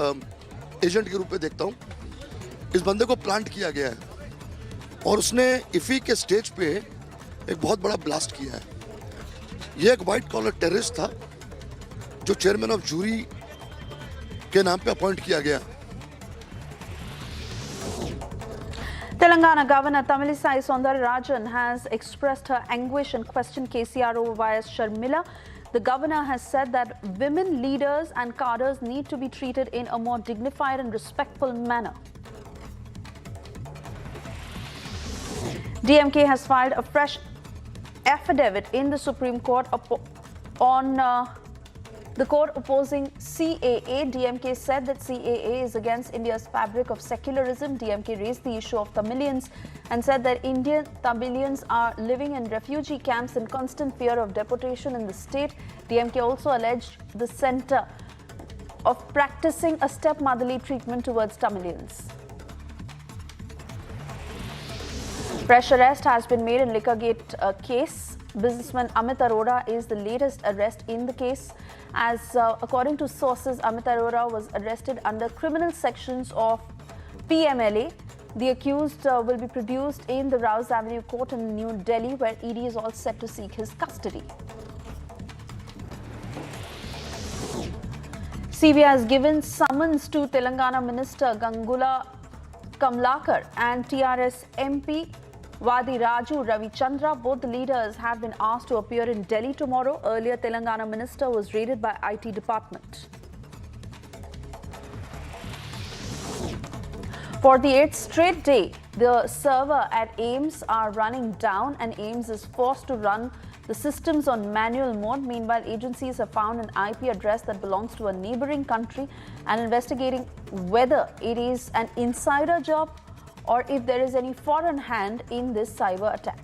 agent के रूप में देखता हूँ. इस बंदे को प्लांट किया गया है और उसने इफी के स्टेज पे एक बहुत बड़ा ब्लास्ट किया है. ये एक व्हाइट कॉलर टेररिस्ट था जो चेयरमैन ऑफ जूरी के नाम पे अपॉइंट किया गया. Telangana Governor Tamilisai Soundararajan has expressed her anguish and questioned KCR over YS Sharmila. The governor has said that women leaders and cadres need to be treated in a more dignified and respectful manner. DMK has filed a fresh affidavit in the Supreme Court on the court opposing CAA. DMK said that CAA is against India's fabric of secularism. DMK raised the issue of Tamilians and said that Indian Tamilians are living in refugee camps in constant fear of deportation in the state. DMK also alleged the centre of practicing a stepmotherly treatment towards Tamilians. Fresh arrest has been made in Liquorgate case. Businessman Amit Arora is the latest arrest in the case. As according to sources, Amit Arora was arrested under criminal sections of PMLA. The accused will be produced in the Rouse Avenue Court in New Delhi, where ED is all set to seek his custody. CBI has given summons to Telangana Minister Gangula Kamlakar and TRS MP Vadi Raju Ravichandra. Both the leaders have been asked to appear in Delhi tomorrow. Earlier, Telangana minister was raided by IT department. For the 8th straight day, the server at AIIMS are running down and AIIMS is forced to run the systems on manual mode. Meanwhile, agencies have found an IP address that belongs to a neighboring country and investigating whether it is an insider job or if there is any foreign hand in this cyber attack.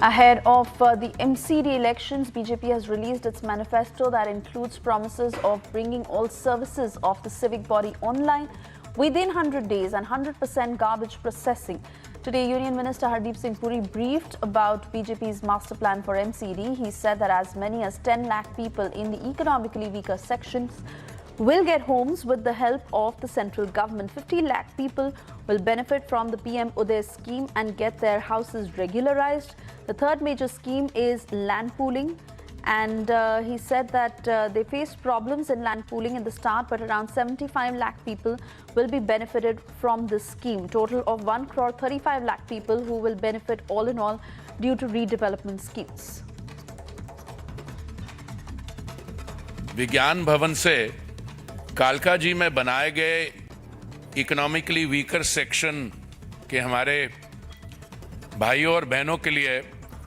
Ahead of the MCD elections, BJP has released its manifesto that includes promises of bringing all services of the civic body online within 100 days and 100% garbage processing. Today, Union Minister Hardeep Singh Puri briefed about BJP's master plan for MCD. He said that as many as 10 lakh people in the economically weaker sections will get homes with the help of the central government. 50 lakh people will benefit from the PM Uday scheme and get their houses regularized. The third major scheme is land pooling. And he said that they faced problems in land pooling in the start, but around 75 lakh people will be benefited from this scheme. Total of 1 crore 35 lakh people who will benefit all in all due to redevelopment schemes. विज्ञान भवन से कालका जी में बनाए गए economically weaker section के हमारे भाइयों और बहनों के लिए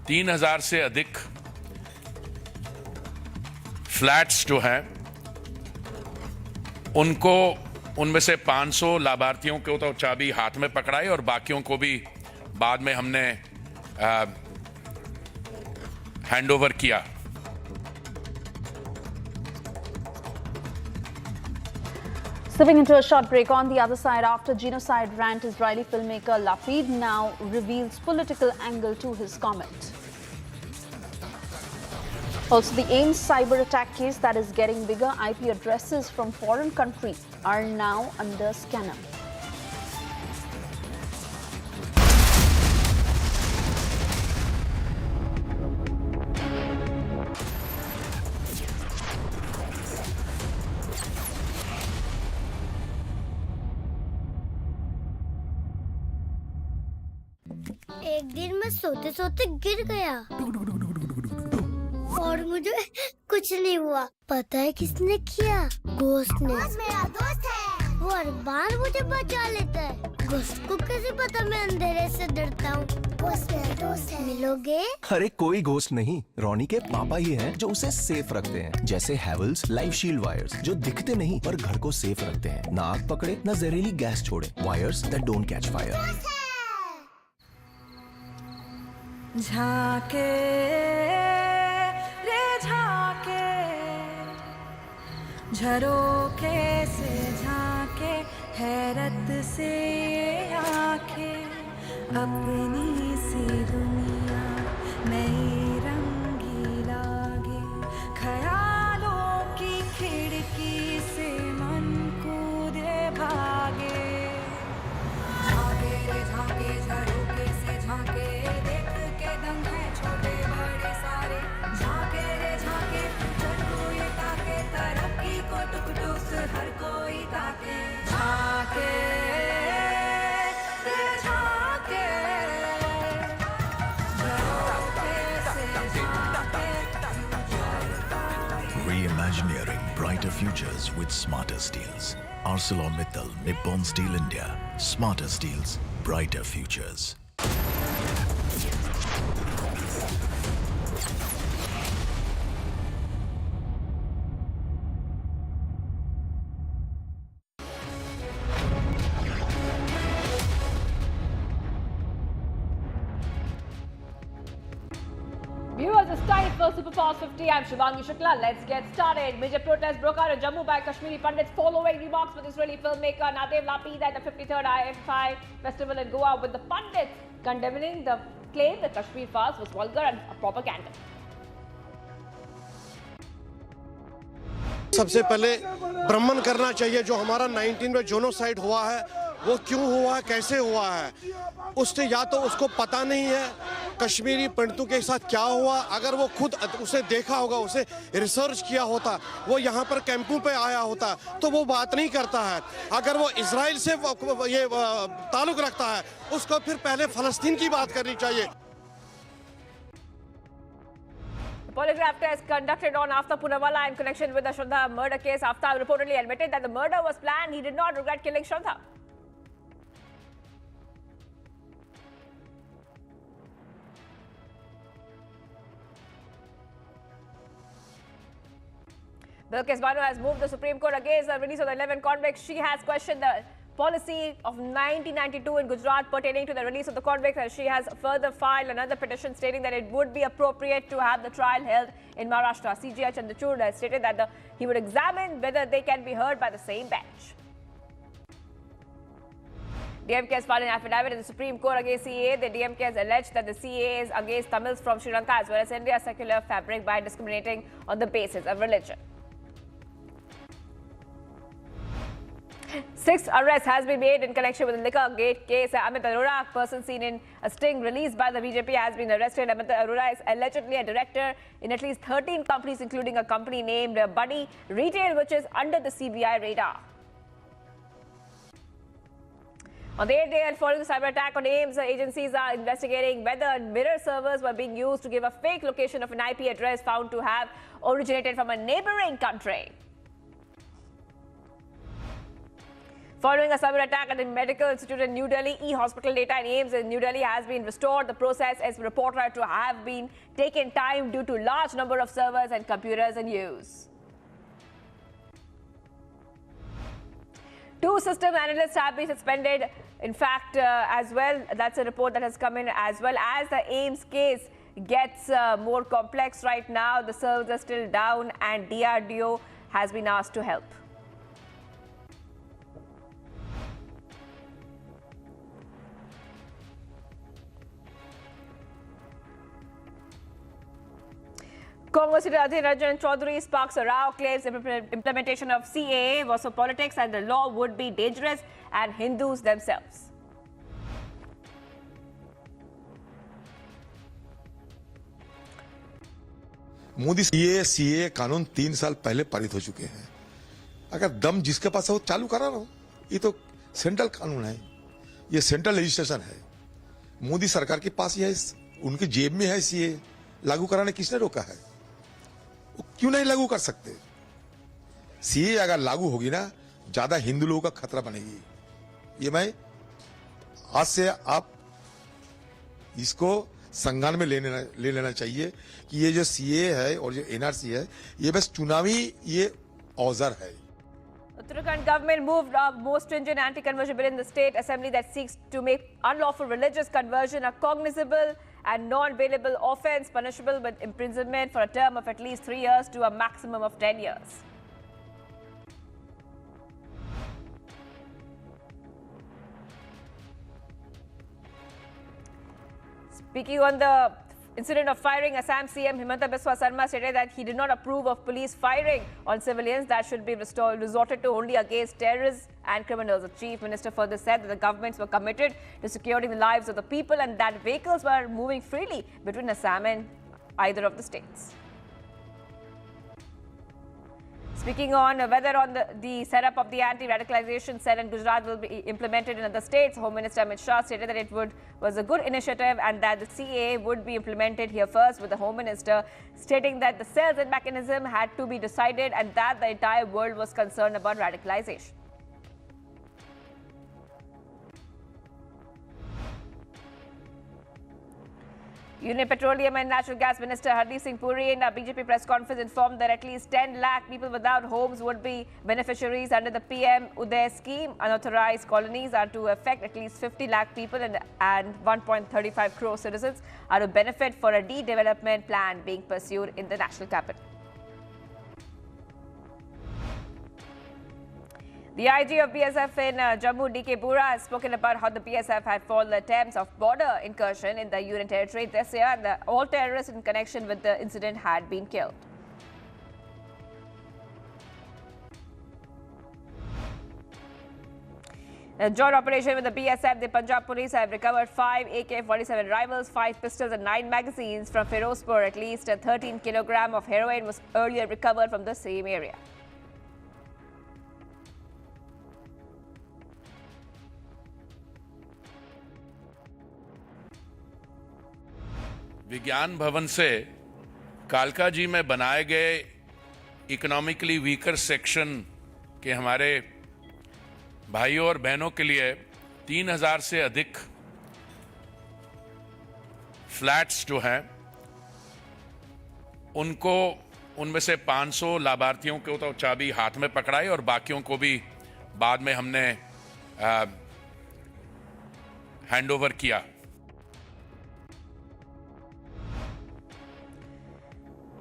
3000 से अधिक फ्लैट्स जो हैं उनको उनमें से 500 लाभार्थियों को तो चाबी हाथ में पकड़ाई और बाकियों को भी बाद में हमने हैंडओवर किया. Slipping into a short break, on the other side, after genocide rant, Israeli filmmaker Lapid now reveals political angle to his comment. Also, the AIM cyber attack case that is getting bigger. IP addresses from foreign countries are now under scanner. एक दिन मैं सोते सोते गिर गया और मुझे कुछ नहीं हुआ. पता है किसने किया? घोस्ट ने. मेरा दोस्त है, वो हर बार मुझे बचा लेता है. घोस्ट को कैसे पता मैं अंधेरे से डरता हूँ? घोस्ट मेरा दोस्त है. मिलोगे? अरे कोई घोस्ट नहीं, रोनी के पापा ही हैं जो उसे सेफ रखते हैं. जैसे हैवेल्स लाइफ शील्ड वायर्स जो दिखते नहीं पर घर को सेफ रखते हैं. ना आग पकड़े न जहरीली गैस छोड़े. Wires that don't catch fire. झाके रे झाके झरोखे से झाके हैरत से आंखें अपनी सी दुनिया नई रंगी लागे. ख्यालों की खिड़की से मन कूदे भागे. झाके रे झाके झरोखे से झाके दंग है छोटे बड़े सारे. झाके रे झाके हर कोई ताके तरक्की को टुक टुक हर कोई ताके. झाके रे झाके Reimagineering brighter futures with smarter steels. ArcelorMittal Nippon Steel India. Smarter steels, brighter futures. Viewers, it's time for Superfast 50. I'm Shivangi Shukla. Let's get started. Major protests broke out in Jammu by Kashmiri Pandits following remarks with Israeli filmmaker Nadav Lapid at the 53rd IFI festival in Goa, with the Pandits condemning the claim that Kashmir fast was vulgar and propaganda. सबसे पहले भ्रमण करना चाहिए जो हमारा 19 में जोनोसाइड हुआ है वो क्यों हुआ है, कैसे हुआ है. उससे या तो उसको पता नहीं है कश्मीरी पंडितों के साथ क्या हुआ. अगर वो खुद उसे देखा होगा, उसे रिसर्च किया होता, वो यहाँ पर कैंपों पे आया होता तो वो बात नहीं करता है. अगर वो इजराइल से ये ताल्लुक रखता है उसको फिर पहले फलस्तीन की बात करनी चाहिए. Polygraph test conducted on Aftab Poonawalla in connection with the Shraddha murder case. Aftab reportedly admitted that the murder was planned. He did not regret killing Shraddha. Bilkis Bano has moved the Supreme Court against the release of the 11 convicts. She has questioned the policy of 1992 in Gujarat pertaining to the release of the convicts, and she has further filed another petition stating that it would be appropriate to have the trial held in Maharashtra. CJI Chandrachud has stated that he would examine whether they can be heard by the same bench. DMK has filed an affidavit in the Supreme Court against CAA. The DMK has alleged that the CAA is against Tamils from Sri Lanka as well as India's secular fabric by discriminating on the basis of religion. 6th arrest has been made in connection with the liquor gate case. Amit Arora, a person seen in a sting released by the BJP, has been arrested. Amit Arora is allegedly a director in at least 13 companies, including a company named Buddy Retail, which is under the CBI radar. On the 8th day and following the cyber attack on AIMS, agencies are investigating whether mirror servers were being used to give a fake location of an IP address found to have originated from a neighboring country. Following a cyber attack at the Medical Institute in New Delhi, e-hospital data in AIMS in New Delhi has been restored. The process is reported to have been taken time due to large number of servers and computers in use. 2 system analysts have been suspended. In fact, as well, that's a report that has come in as well as the AIMS case gets more complex right now. The servers are still down and DRDO has been asked to help. Congress leader Adhir Ranjan Chaudhary sparks a row, claims implementation of CAA was for politics and the law would be dangerous and Hindus themselves. Modi ये CA कानून 3 साल पहले पारित हो चुके हैं। अगर दम जिसके पास है वो चालू करा रहा हो। ये तो सेंट्रल कानून है, ये सेंट्रल लेजिस्लेशन है। मोदी सरकार के पास ये उनकी जेब में है। सीए लागू कराने किसने रोका है? वो क्यों नहीं लागू कर सकते? सीए अगर लागू होगी ना, ज्यादा हिंदू लोगों का खतरा बनेगी। ये मैं आज से आप इसको संज्ञान में ले लेना चाहिए कि ये जो सीए है और जो एनआरसी है, ये बस चुनावी ये औजार है। Uttarakhand government moved a more stringent anti-conversion bill in the state assembly that seeks to make unlawful religious conversion a cognizable and non-bailable offence, punishable with imprisonment for a term of at least 3 years to a maximum of 10 years. Speaking on the incident of firing, Assam CM Himanta Biswa Sarma stated that he did not approve of police firing on civilians that should be resorted to only against terrorists and criminals. The Chief Minister further said that the governments were committed to securing the lives of the people and that vehicles were moving freely between Assam and either of the states. Speaking on whether on the setup of the anti-radicalization cell in Gujarat will be implemented in other states, Home Minister Amit Shah stated that it was a good initiative and that the CAA would be implemented here first, with the Home Minister stating that the cells and mechanism had to be decided and that the entire world was concerned about radicalization. Union Petroleum and Natural Gas Minister Hardeep Singh Puri in a BJP press conference informed that at least 10 lakh people without homes would be beneficiaries under the PM Uday scheme. Unauthorized colonies are to affect at least 50 lakh people and 1.35 crore citizens are to benefit for a de-development plan being pursued in the national capital. The IG of BSF in Jammu, D.K. Bura, has spoken about how the BSF had foiled attempts of border incursion in the Union territory this year and that all terrorists in connection with the incident had been killed. A joint operation with the BSF, the Punjab police have recovered 5 AK-47 rifles, 5 pistols and 9 magazines from Firozpur. At least 13 kilogram of heroin was earlier recovered from the same area. विज्ञान भवन से कालका जी में बनाए गए economically weaker section के हमारे भाइयों और बहनों के लिए 3000 से अधिक फ्लैट्स जो हैं उनको उनमें से 500 लाभार्थियों को तो चाबी हाथ में पकड़ाई और बाकियों को भी बाद में हमने हैंडओवर किया।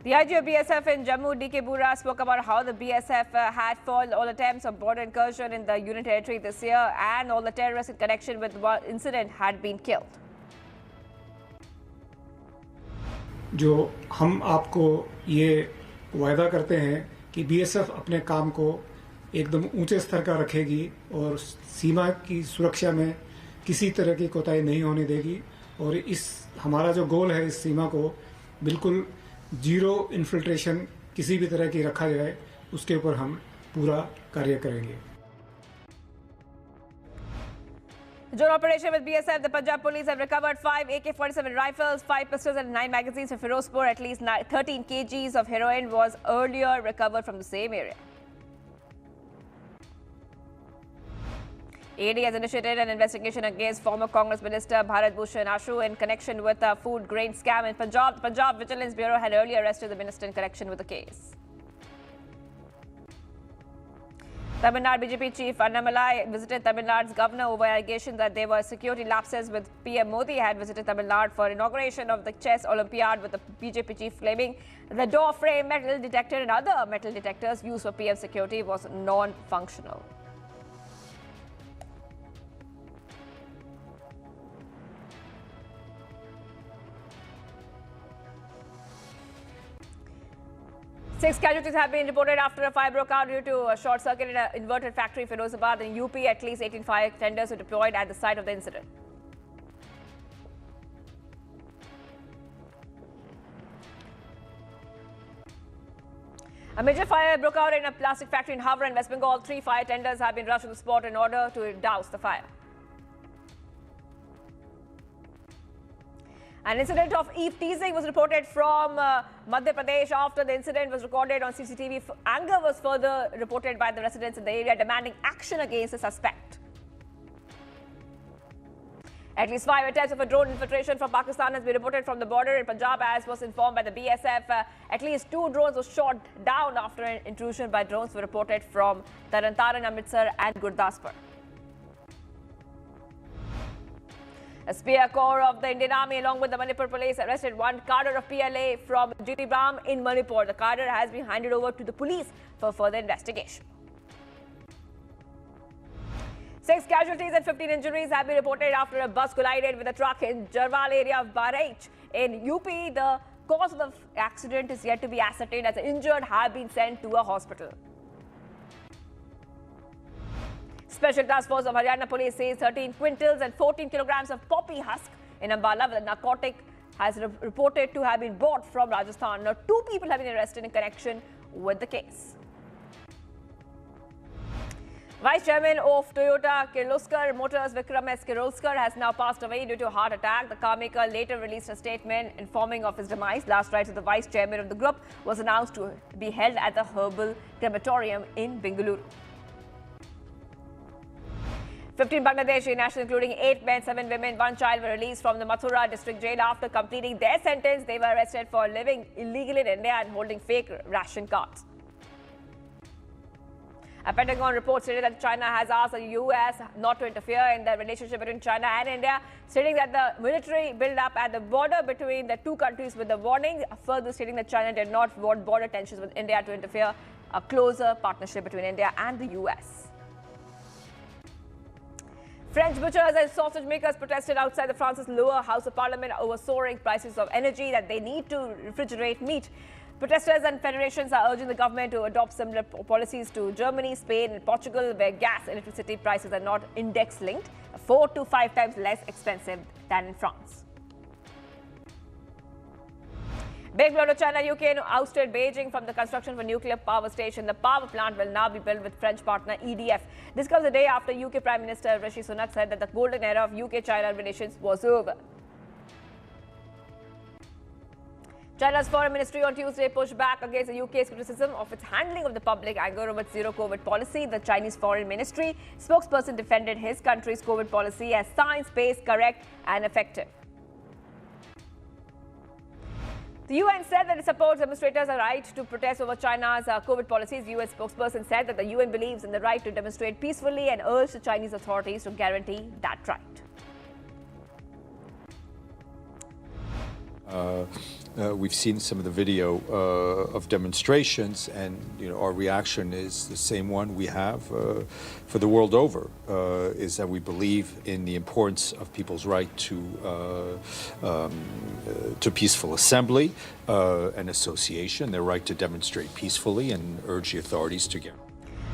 The IG of BSF in Jammu, D.K. Bura, spoke about how the BSF had foiled all attempts of border incursion in the Union Territory this year, and all the terrorists in connection with the incident had been killed. जो हम आपको ये वायदा करते हैं कि BSF अपने काम को एकदम ऊंचे स्तर का रखेगी और सीमा की सुरक्षा में किसी तरह की कोताही नहीं होने देगी, और इस हमारा जो गोल है इस सीमा को बिल्कुल जीरो इन्फिल्ट्रेशन किसी भी तरह की रखा जाए, उसके ऊपर हम पूरा कार्य करेंगे। During operation with BSF, the Punjab police have recovered 5 AK-47 rifles, 5 pistols and 9 magazines from Firozpur. At least 13 kgs of heroin was earlier recovered from the same area. AD has initiated an investigation against former Congress Minister Bharat Bhushan Ashu in connection with a food grain scam in Punjab. The Punjab Vigilance Bureau had earlier arrested the minister in connection with the case. Tamil Nadu BJP chief Annamalai visited Tamil Nadu's governor over allegations that there were security lapses with PM Modi had visited Tamil Nadu for inauguration of the chess Olympiad, with the BJP chief claiming the door frame, metal detector and other metal detectors used for PM security was non-functional. Six casualties have been reported after a fire broke out due to a short circuit in an inverted factory in Firozabad in UP. At least 18 fire tenders were deployed at the site of the incident. A major fire broke out in a plastic factory in Havra in West Bengal. 3 fire tenders have been rushed to the spot in order to douse the fire. An incident of eve teasing was reported from Madhya Pradesh. After the incident was recorded on CCTV, anger was further reported by the residents in the area, demanding action against the suspect. At least 5 attempts of a drone infiltration from Pakistan has been reported from the border in Punjab, as was informed by the BSF. At least 2 drones were shot down after an intrusion by drones were reported from Tarantaran, Amritsar and Gurdaspur. A spear corps of the Indian Army along with the Manipur police arrested one cadre of PLA from Jiribam in Manipur. The cadre has been handed over to the police for further investigation. 6 casualties and 15 injuries have been reported after a bus collided with a truck in Jarwal area of Baraich in UP. The cause of the accident is yet to be ascertained, as the injured have been sent to a hospital. Special Task Force of Haryana Police says 13 quintals and 14 kilograms of poppy husk in Ambala with a narcotic has reported to have been bought from Rajasthan. Now, 2 people have been arrested in connection with the case. Vice Chairman of Toyota Kirloskar Motors Vikram S. Kirloskar has now passed away due to a heart attack. The car maker later released a statement informing of his demise. Last rites of the Vice Chairman of the group was announced to be held at the Herbal Crematorium in Bengaluru. 15 Bangladeshi nationals, including 8 men, 7 women, 1 child, were released from the Mathura district jail after completing their sentence. They were arrested for living illegally in India and holding fake ration cards. A Pentagon report stated that China has asked the US not to interfere in the relationship between China and India, stating that the military build-up at the border between the 2 countries with the warning, further stating that China did not want border tensions with India to interfere, a closer partnership between India and the US. French butchers and sausage makers protested outside the France's lower house of parliament over soaring prices of energy, that they need to refrigerate meat. Protesters and federations are urging the government to adopt similar policies to Germany, Spain and Portugal, where gas and electricity prices are not index-linked, 4 to 5 times less expensive than in France. Big blow to China. UK ousted Beijing from the construction of a nuclear power station. The power plant will now be built with French partner EDF. This comes a day after UK Prime Minister Rishi Sunak said that the golden era of UK-China relations was over. China's foreign ministry on Tuesday pushed back against the UK's criticism of its handling of the public anger over its zero-COVID policy. The Chinese foreign ministry spokesperson defended his country's COVID policy as science-based, correct and effective. The UN said that it supports demonstrators' right to protest over China's COVID policies. The UN spokesperson said that the UN believes in the right to demonstrate peacefully and urged the Chinese authorities to guarantee that right. We've seen some of the video of demonstrations, and our reaction is the same one we have for the world over, is that we believe in the importance of people's right to peaceful assembly and association, their right to demonstrate peacefully, and urge the authorities to guarantee.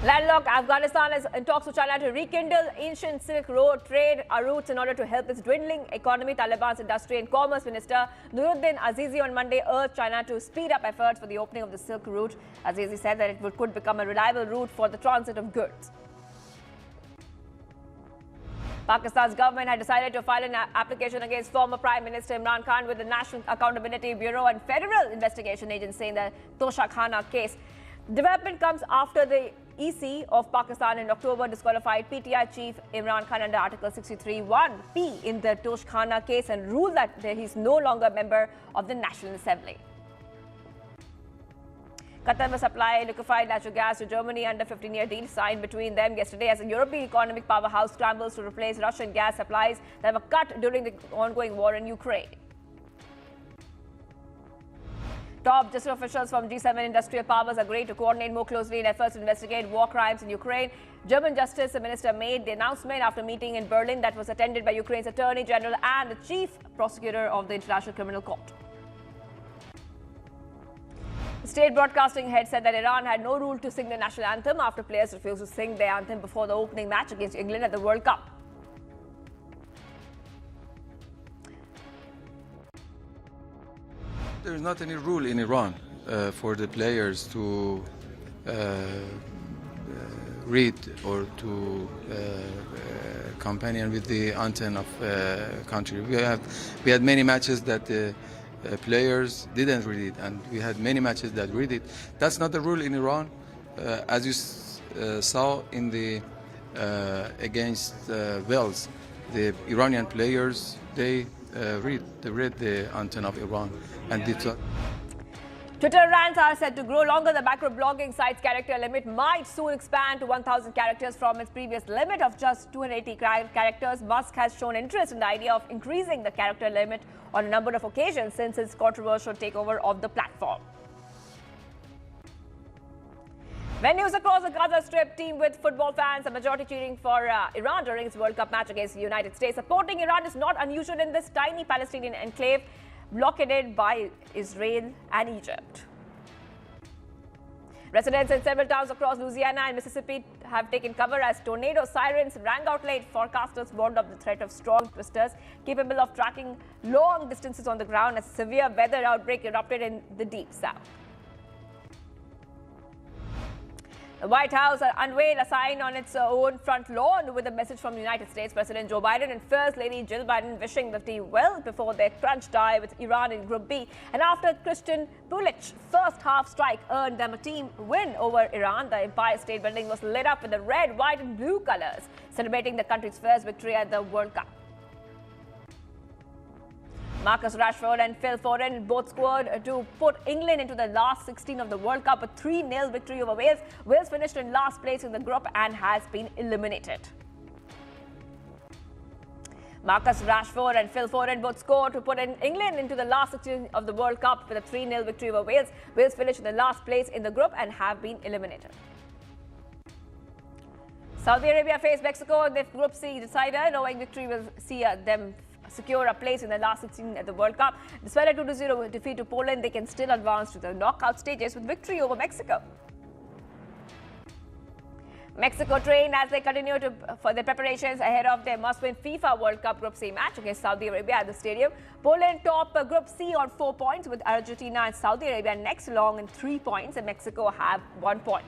Landlocked Afghanistan is in talks with China to rekindle ancient Silk Road trade routes in order to help its dwindling economy. Taliban's Industry and Commerce Minister Nuruddin Azizi on Monday urged China to speed up efforts for the opening of the Silk Route. Azizi said that it could become a reliable route for the transit of goods. Pakistan's government had decided to file an application against former Prime Minister Imran Khan with the National Accountability Bureau and Federal Investigation Agency in the Tosha Khana case. Development comes after the EC of Pakistan in October disqualified PTI chief Imran Khan under Article 63(1)(p) in the Tosh Khana case and ruled that he is no longer a member of the National Assembly. Qatar will supply liquefied natural gas to Germany under 15-year deal signed between them yesterday as the European economic powerhouse scrambles to replace Russian gas supplies that were cut during the ongoing war in Ukraine. Top justice officials from G7 industrial powers agreed to coordinate more closely in efforts to investigate war crimes in Ukraine. German Justice Minister made the announcement after a meeting in Berlin that was attended by Ukraine's Attorney General and the Chief Prosecutor of the International Criminal Court. The state broadcasting head said that Iran had no rule to sing the national anthem after players refused to sing their anthem before the opening match against England at the World Cup. There is not any rule in Iran for the players to read or to companion with the anthem of country. We had many matches that the players didn't read it, and we had many matches that read it. That's not the rule in Iran. As you saw in the against Wales, the Iranian players they read the anthem of Iran, and did so. Twitter rants are set to grow longer. The microblogging site's character limit might soon expand to 1,000 characters from its previous limit of just 280 characters. Musk has shown interest in the idea of increasing the character limit on a number of occasions since its controversial takeover of the platform. Venues across the Gaza Strip team with football fans, a majority cheering for Iran during its World Cup match against the United States. Supporting Iran is not unusual in this tiny Palestinian enclave blockaded by Israel and Egypt. Residents in several towns across Louisiana and Mississippi have taken cover as tornado sirens rang out late. Forecasters warned of the threat of strong twisters capable of tracking long distances on the ground as a severe weather outbreak erupted in the Deep South. The White House unveiled a sign on its own front lawn with a message from United States President Joe Biden and First Lady Jill Biden wishing the team well before their crunch tie with Iran in Group B. And after Christian Pulich's first half strike earned them a team win over Iran, the Empire State Building was lit up with the red, white and blue colors, celebrating the country's first victory at the World Cup. Marcus Rashford and Phil Foden both scored to put England into the last 16 of the World Cup, a 3-0 victory over Wales. Wales finished in last place in the group and has been eliminated. Marcus Rashford and Phil Foden both scored to put England into the last 16 of the World Cup with a 3-0 victory over Wales. Wales finished in the last place in the group and have been eliminated. Saudi Arabia faced Mexico in the Group C decider, knowing victory will see them secure a place in the last 16 at the World Cup. Despite a 2-0 defeat to Poland, they can still advance to the knockout stages with victory over Mexico. Mexico trained as they continue for their preparations ahead of their must-win FIFA World Cup Group C match against Saudi Arabia at the stadium. Poland top Group C on 4 points, with Argentina and Saudi Arabia next along in 3 points, and Mexico have 1 point.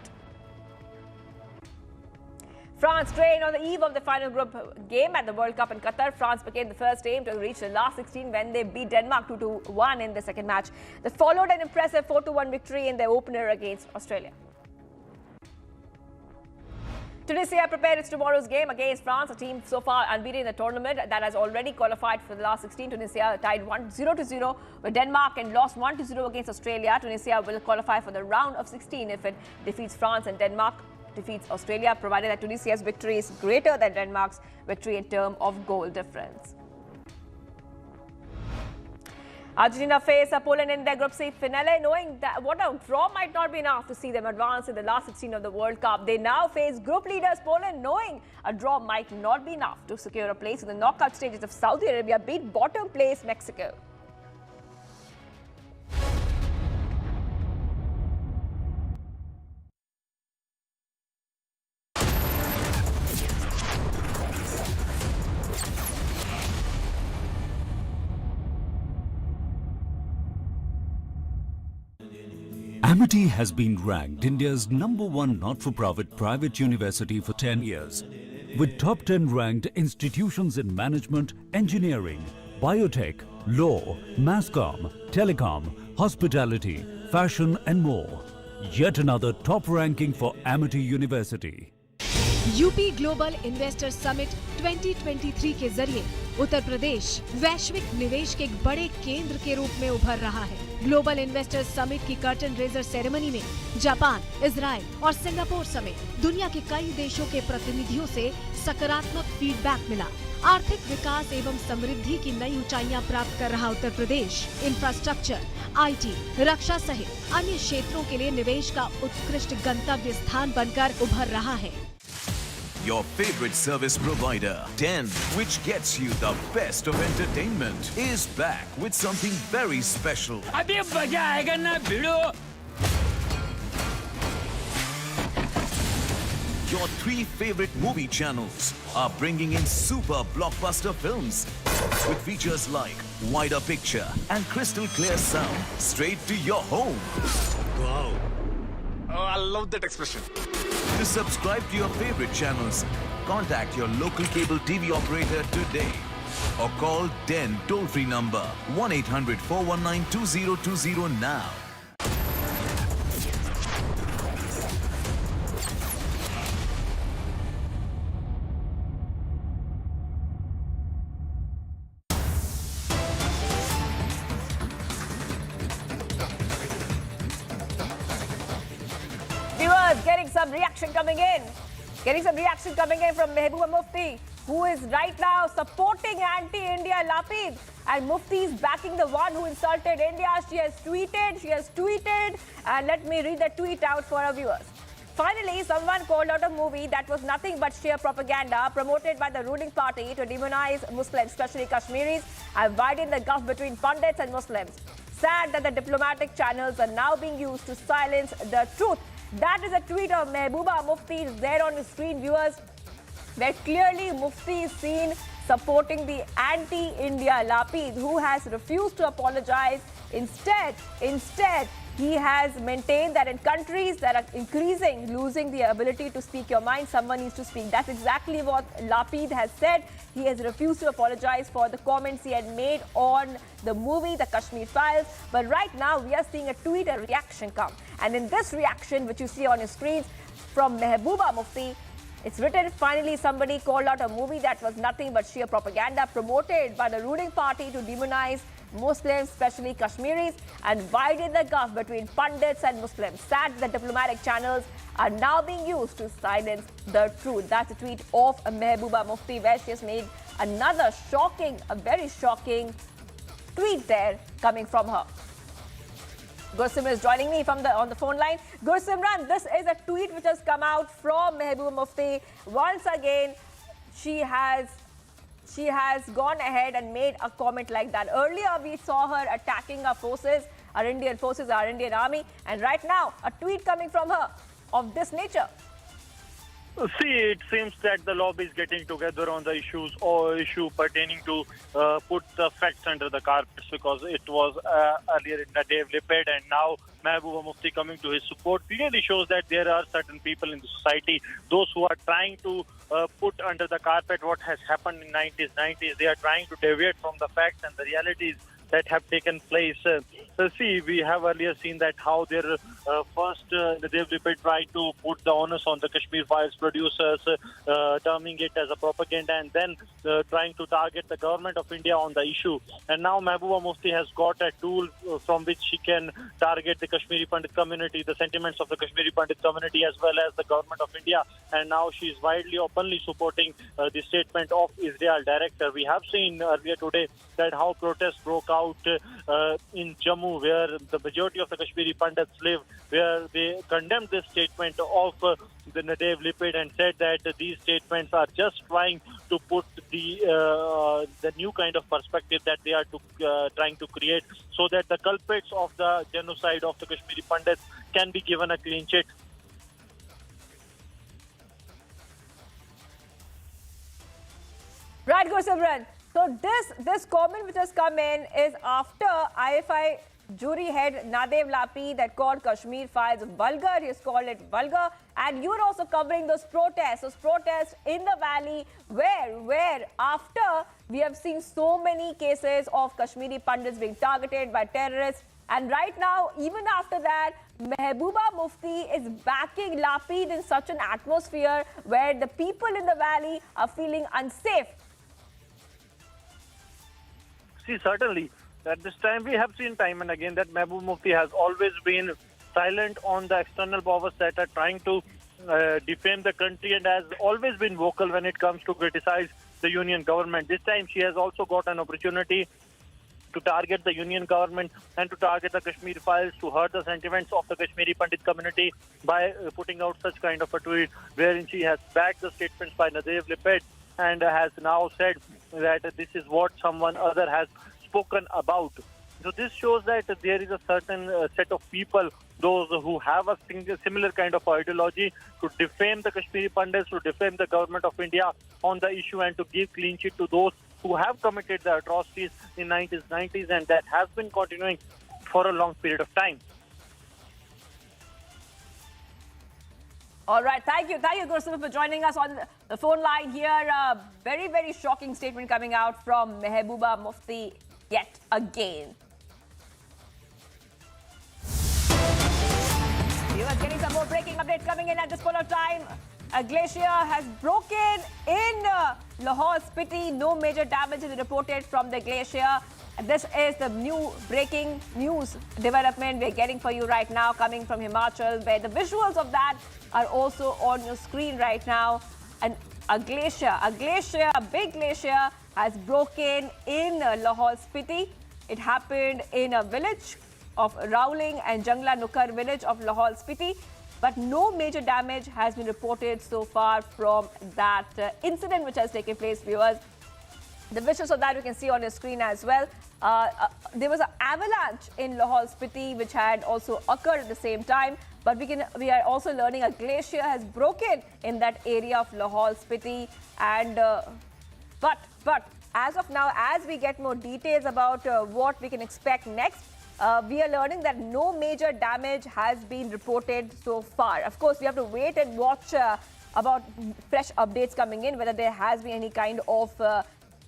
France trained on the eve of the final group game at the World Cup in Qatar. France became the first team to reach the last 16 when they beat Denmark 2-1 in the second match. They followed an impressive 4-1 victory in their opener against Australia. Tunisia prepared its tomorrow's game against France, a team so far unbeaten in the tournament that has already qualified for the last 16. Tunisia tied 0-0 with Denmark and lost 1-0 against Australia. Tunisia will qualify for the round of 16 if it defeats France and Denmark defeats Australia, provided that Tunisia's victory is greater than Denmark's victory in terms of goal difference. Argentina face Poland in their Group C finale, knowing that what a draw might not be enough to see them advance in the last 16 of the World Cup. They now face group leaders Poland, knowing a draw might not be enough to secure a place in the knockout stages of Saudi Arabia beat bottom place Mexico. Amity has been ranked India's #1 not-for-profit private university for 10 years, with top 10 ranked institutions in management, engineering, biotech, law, masscom, telecom, hospitality, fashion and more. Yet another top ranking for Amity University. UP global investor summit 2023 के जरिए उत्तर प्रदेश वैश्विक निवेश के एक बड़े केंद्र के रूप में उभर रहा है। ग्लोबल इन्वेस्टर समिट की कर्टन रेजर सेरेमनी में जापान, इजराइल और सिंगापुर समेत दुनिया के कई देशों के प्रतिनिधियों से सकारात्मक फीडबैक मिला। आर्थिक विकास एवं समृद्धि की नई ऊंचाइयां प्राप्त कर रहा उत्तर प्रदेश इंफ्रास्ट्रक्चर, IT, रक्षा सहित अन्य क्षेत्रों के लिए निवेश का उत्कृष्ट गंतव्य स्थान बनकर उभर रहा है। Your favorite service provider, 10, which gets you the best of entertainment, is back with something very special. अभी मजा आएगा ना भिड़ो। Your 3 favorite movie channels are bringing in super blockbuster films with features like wider picture and crystal clear sound straight to your home. Wow. Oh, I love that expression. To subscribe to your favorite channels, contact your local cable TV operator today or call 10 toll-free number 1-800-419-2020 now. Getting some reaction coming in. From Mehbooba Mufti, who is right now supporting anti-India Lapid. And Mufti is backing the one who insulted India. She has tweeted. And let me read the tweet out for our viewers. Finally, someone called out a movie that was nothing but sheer propaganda promoted by the ruling party to demonize Muslims, especially Kashmiris, and widen the gulf between Pandits and Muslims. Sad that the diplomatic channels are now being used to silence the truth. That is a tweet of Mehbooba Mufti there on the screen, viewers, where clearly Mufti is seen supporting the anti-India Lapid, who has refused to apologize. Instead, he has maintained that in countries that are losing the ability to speak your mind, someone needs to speak. That's exactly what Lapid has said. He has refused to apologize for the comments he had made on the movie, The Kashmir Files. But right now, we are seeing a tweet, a reaction come. And in this reaction, which you see on your screens, from Mehbooba Mufti, it's written, finally somebody called out a movie that was nothing but sheer propaganda promoted by the ruling party to demonize Muslims, especially Kashmiris, and widen the gulf between Pandits and Muslims. Sad that diplomatic channels are now being used to silence the truth. That's a tweet of Mehbooba Mufti, where she has made another a very shocking tweet there coming from her. Gursimran is joining me on the phone line. Gursimran, this is a tweet which has come out from Mehbooba Mufti. Once again, she has gone ahead and made a comment like that. Earlier, we saw her attacking our forces, our Indian forces, our Indian army. And right now, a tweet coming from her of this nature. See, it seems that the lobby is getting together on the issue pertaining to put the facts under the carpets, because it was earlier in Nadav, Lapid, and now Mehbooba Mufti coming to his support clearly shows that there are certain people in the society, those who are trying to put under the carpet what has happened in 90s. They are trying to deviate from the facts and the realities that have taken place. See, we have earlier seen that how their first Nadav Lapid tried to put the onus on the Kashmir Files producers, terming it as a propaganda, and then trying to target the government of India on the issue. And now Mehbooba Mufti has got a tool from which she can target the Kashmiri Pandit community, the sentiments of the Kashmiri Pandit community, as well as the government of India. And now she is widely, openly supporting the statement of Israel director. We have seen earlier today that how protests broke out in Jammu, where the majority of the Kashmiri Pandits live, where they condemned this statement of the Nadav Lapid and said that these statements are just trying to put the new kind of perspective that they are trying to create, so that the culprits of the genocide of the Kashmiri Pandits can be given a clean sheet. Right, Gursimran. So this comment which has come in is after IFI jury head Nadav Lapid that called Kashmir Files vulgar. He has called it vulgar. And you're also covering those protests in the valley where after we have seen so many cases of Kashmiri Pandits being targeted by terrorists. And right now, even after that, Mehbooba Mufti is backing Lapid in such an atmosphere where the people in the valley are feeling unsafe. See, certainly, at this time we have seen time and again that Mehbooba Mufti has always been silent on the external powers that are trying to defame the country, and has always been vocal when it comes to criticize the union government. This time she has also got an opportunity to target the union government and to target the Kashmir Files, to hurt the sentiments of the Kashmiri Pandit community by putting out such kind of a tweet wherein she has backed the statements by Nadav Lapid and has now said that this is what someone other has spoken about. So this shows that there is a certain set of people, those who have a similar kind of ideology, to defame the Kashmiri Pandits, to defame the government of India on the issue, and to give clean sheet to those who have committed the atrocities in 1990s, and that has been continuing for a long period of time. All right, thank you, Gursimran, for joining us on the phone line here. Very, very shocking statement coming out from Mehbooba Mufti yet again. Viewers, getting some more breaking updates coming in at this point of time. A glacier has broken in Lahore Spiti. No major damage is reported from the glacier. This is the new breaking news development we're getting for you right now, coming from Himachal, where the visuals of that are also on your screen right now. And a big glacier has broken in Lahore Spiti. It happened in a village of Rowling and Jangla Nukkar village of Lahore Spiti. But no major damage has been reported so far from that incident which has taken place, viewers. The visuals of that you can see on your screen as well. There was an avalanche in Lahore Spiti which had also occurred at the same time. But we are also learning a glacier has broken in that area of Lahore Spiti. And but as of now, as we get more details about what we can expect next, we are learning that no major damage has been reported so far. Of course, we have to wait and watch about fresh updates coming in, whether there has been any kind of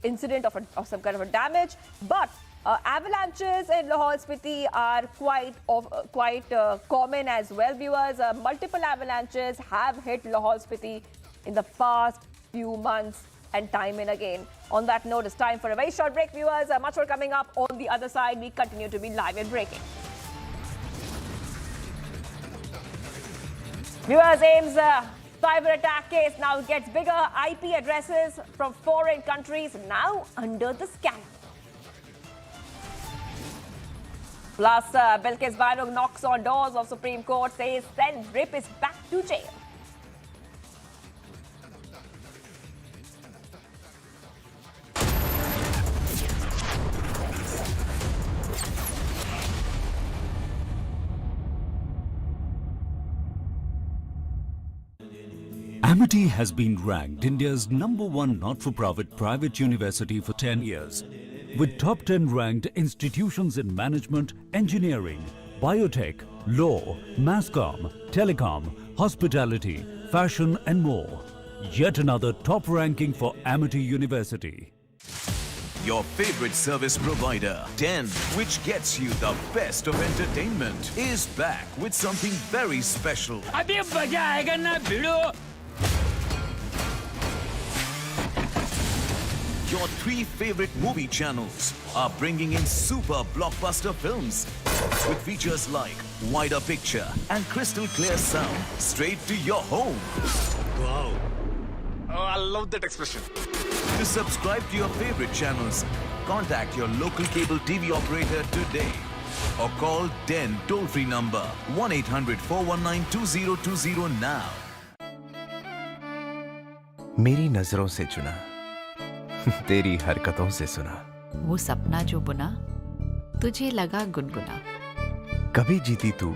incident of some kind of a damage. But avalanches in Lahore Spiti are quite common as well, viewers. Multiple avalanches have hit Lahore Spiti in the past few months, and time and again. On that note, it's time for a very short break, viewers. Much more coming up on the other side. We continue to be live and breaking. Viewers, AIM's cyber attack case now gets bigger. IP addresses from foreign countries now under the scan. Plus, Bilkis Banog knocks on doors of Supreme Court, says send rapists back to jail. Amity has been ranked India's #1 not-for-profit private university for 10 years, with top 10 ranked institutions in management, engineering, biotech, law, masscom, telecom, hospitality, fashion and more. Yet another top ranking for Amity University. your favorite service provider, 10, which gets you the best of entertainment, is back with something very special. अभी मजा आएगा ना भिड़ो. Your 3 favorite movie channels are bringing in super blockbuster films with features like wider picture and crystal clear sound straight to your home. Wow. Oh, I love that expression. To subscribe to your favorite channels, contact your local cable TV operator today or call 10 toll-free number 1-800-419-2020 now. मेरी नजरों से चुना, तेरी हरकतों से सुना, वो सपना जो बुना तुझे लगा गुनगुना. कभी जीती तू,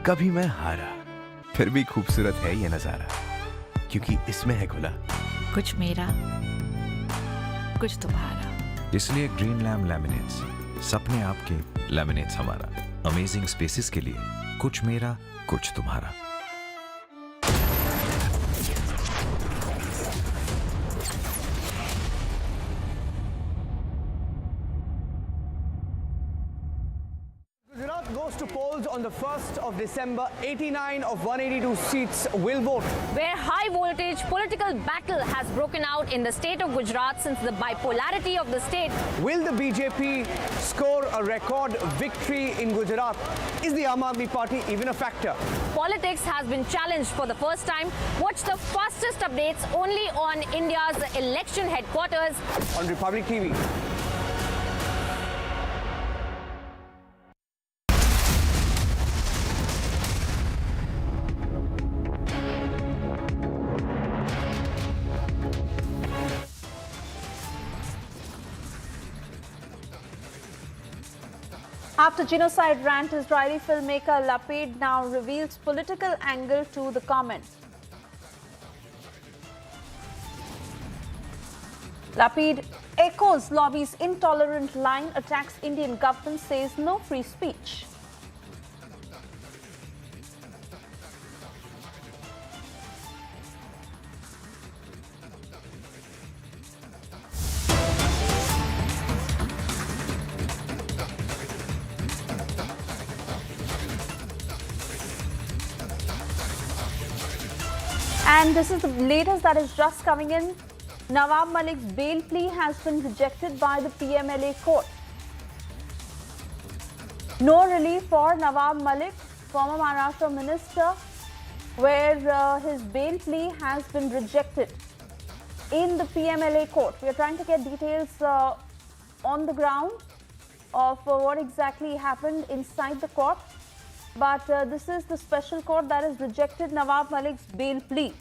कभी मैं हारा, फिर भी खूबसूरत है ये नजारा, क्योंकि इसमें है खुला कुछ मेरा कुछ तुम्हारा. इसलिए ग्रीन लैम लैमिनेट्स, सपने आपके, लैमिनेट्स हमारा. अमेजिंग स्पेसेस के लिए कुछ मेरा कुछ तुम्हारा. Gujarat goes to polls on the 1st of December. 89 of 182 seats will vote. Where high voltage political battle has broken out in the state of Gujarat since the bipolarity of the state. Will the BJP score a record victory in Gujarat? Is the Aam Aadmi Party even a factor? Politics has been challenged for the first time. Watch the fastest updates only on India's election headquarters on Republic TV. After genocide rant, Israeli filmmaker Lapid now reveals political angle to the comment. Lapid echoes lobby's intolerant line, attacks Indian government, says no free speech. And this is the latest that is just coming in. Nawab Malik's bail plea has been rejected by the PMLA court. No relief for Nawab Malik, former Maharashtra minister, where his bail plea has been rejected in the PMLA court. We are trying to get details on the ground of what exactly happened inside the court. But this is the special court that has rejected Nawab Malik's bail plea.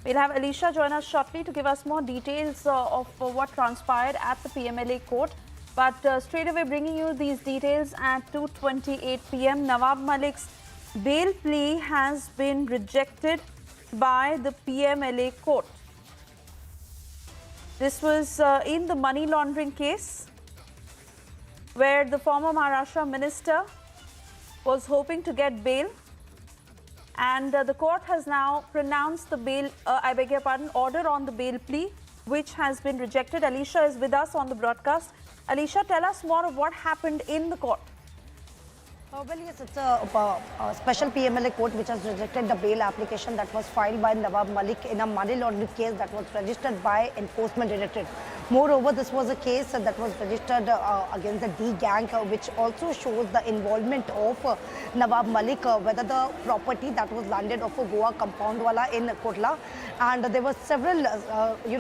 We'll have Alicia join us shortly to give us more details of what transpired at the PMLA court. But straight away bringing you these details at 2:28 p.m. Nawab Malik's bail plea has been rejected by the PMLA court. This was in the money laundering case, where the former Maharashtra minister was hoping to get bail, and the court has now pronounced the bail, order on the bail plea, which has been rejected. Alicia is with us on the broadcast. Alicia, tell us more of what happened in the court. Well, yes, it's a special PMLA court which has rejected the bail application that was filed by Nawab Malik in a money laundering case that was registered by Enforcement Directorate. Moreover, this was a case that was registered against the D gang, which also shows the involvement of Nawab Malik, whether the property that was landed off a Goa compound wala in Kotla, and there were several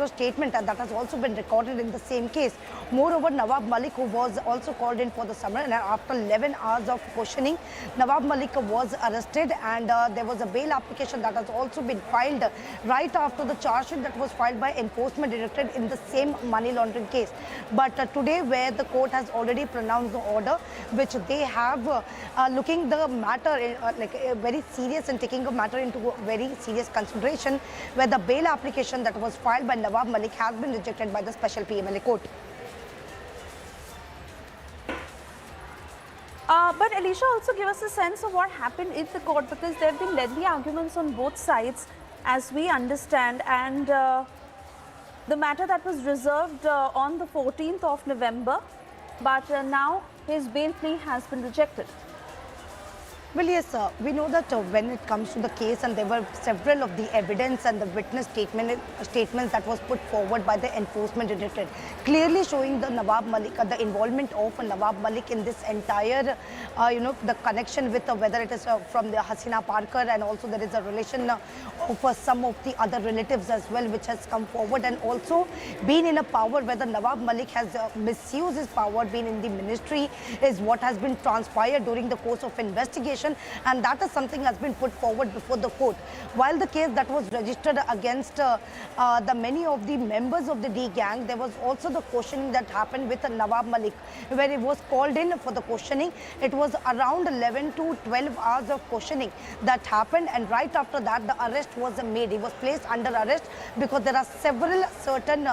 statements that has also been recorded in the same case. Moreover, Nawab Malik, who was also called in for the summer, and after 11 hours of questioning, Nawab Malik was arrested, and there was a bail application that has also been filed right after the charge sheet that was filed by Enforcement Directorate in the same money laundering case. But today, where the court has already pronounced the order, which they have looking the matter like very serious and taking the matter into very serious consideration, where the bail application that was filed by Nawab Malik has been rejected by the special PMLA court. But Alicia, also give us a sense of what happened in the court, because there have been lengthy arguments on both sides. as we understand, and the matter that was reserved on the 14th of November, but now his bail plea has been rejected. Well, yes, we know that when it comes to the case, and there were several of the evidence and the witness statements that was put forward by the enforcement directorate, clearly showing the Nawab Malik, the involvement of Nawab Malik in this entire, the connection with whether it is from the Hasina Parker, and also there is a relation of some of the other relatives as well, which has come forward, and also been in a power whether Nawab Malik has misused his power, been in the ministry, is what has been transpired during the course of investigation. And that is something has been put forward before the court. While the case that was registered against the many of the members of the D gang, there was also the questioning that happened with Nawab Malik, where he was called in for the questioning. It was around 11 to 12 hours of questioning that happened, and right after that the arrest was made. He was placed under arrest because there are several certain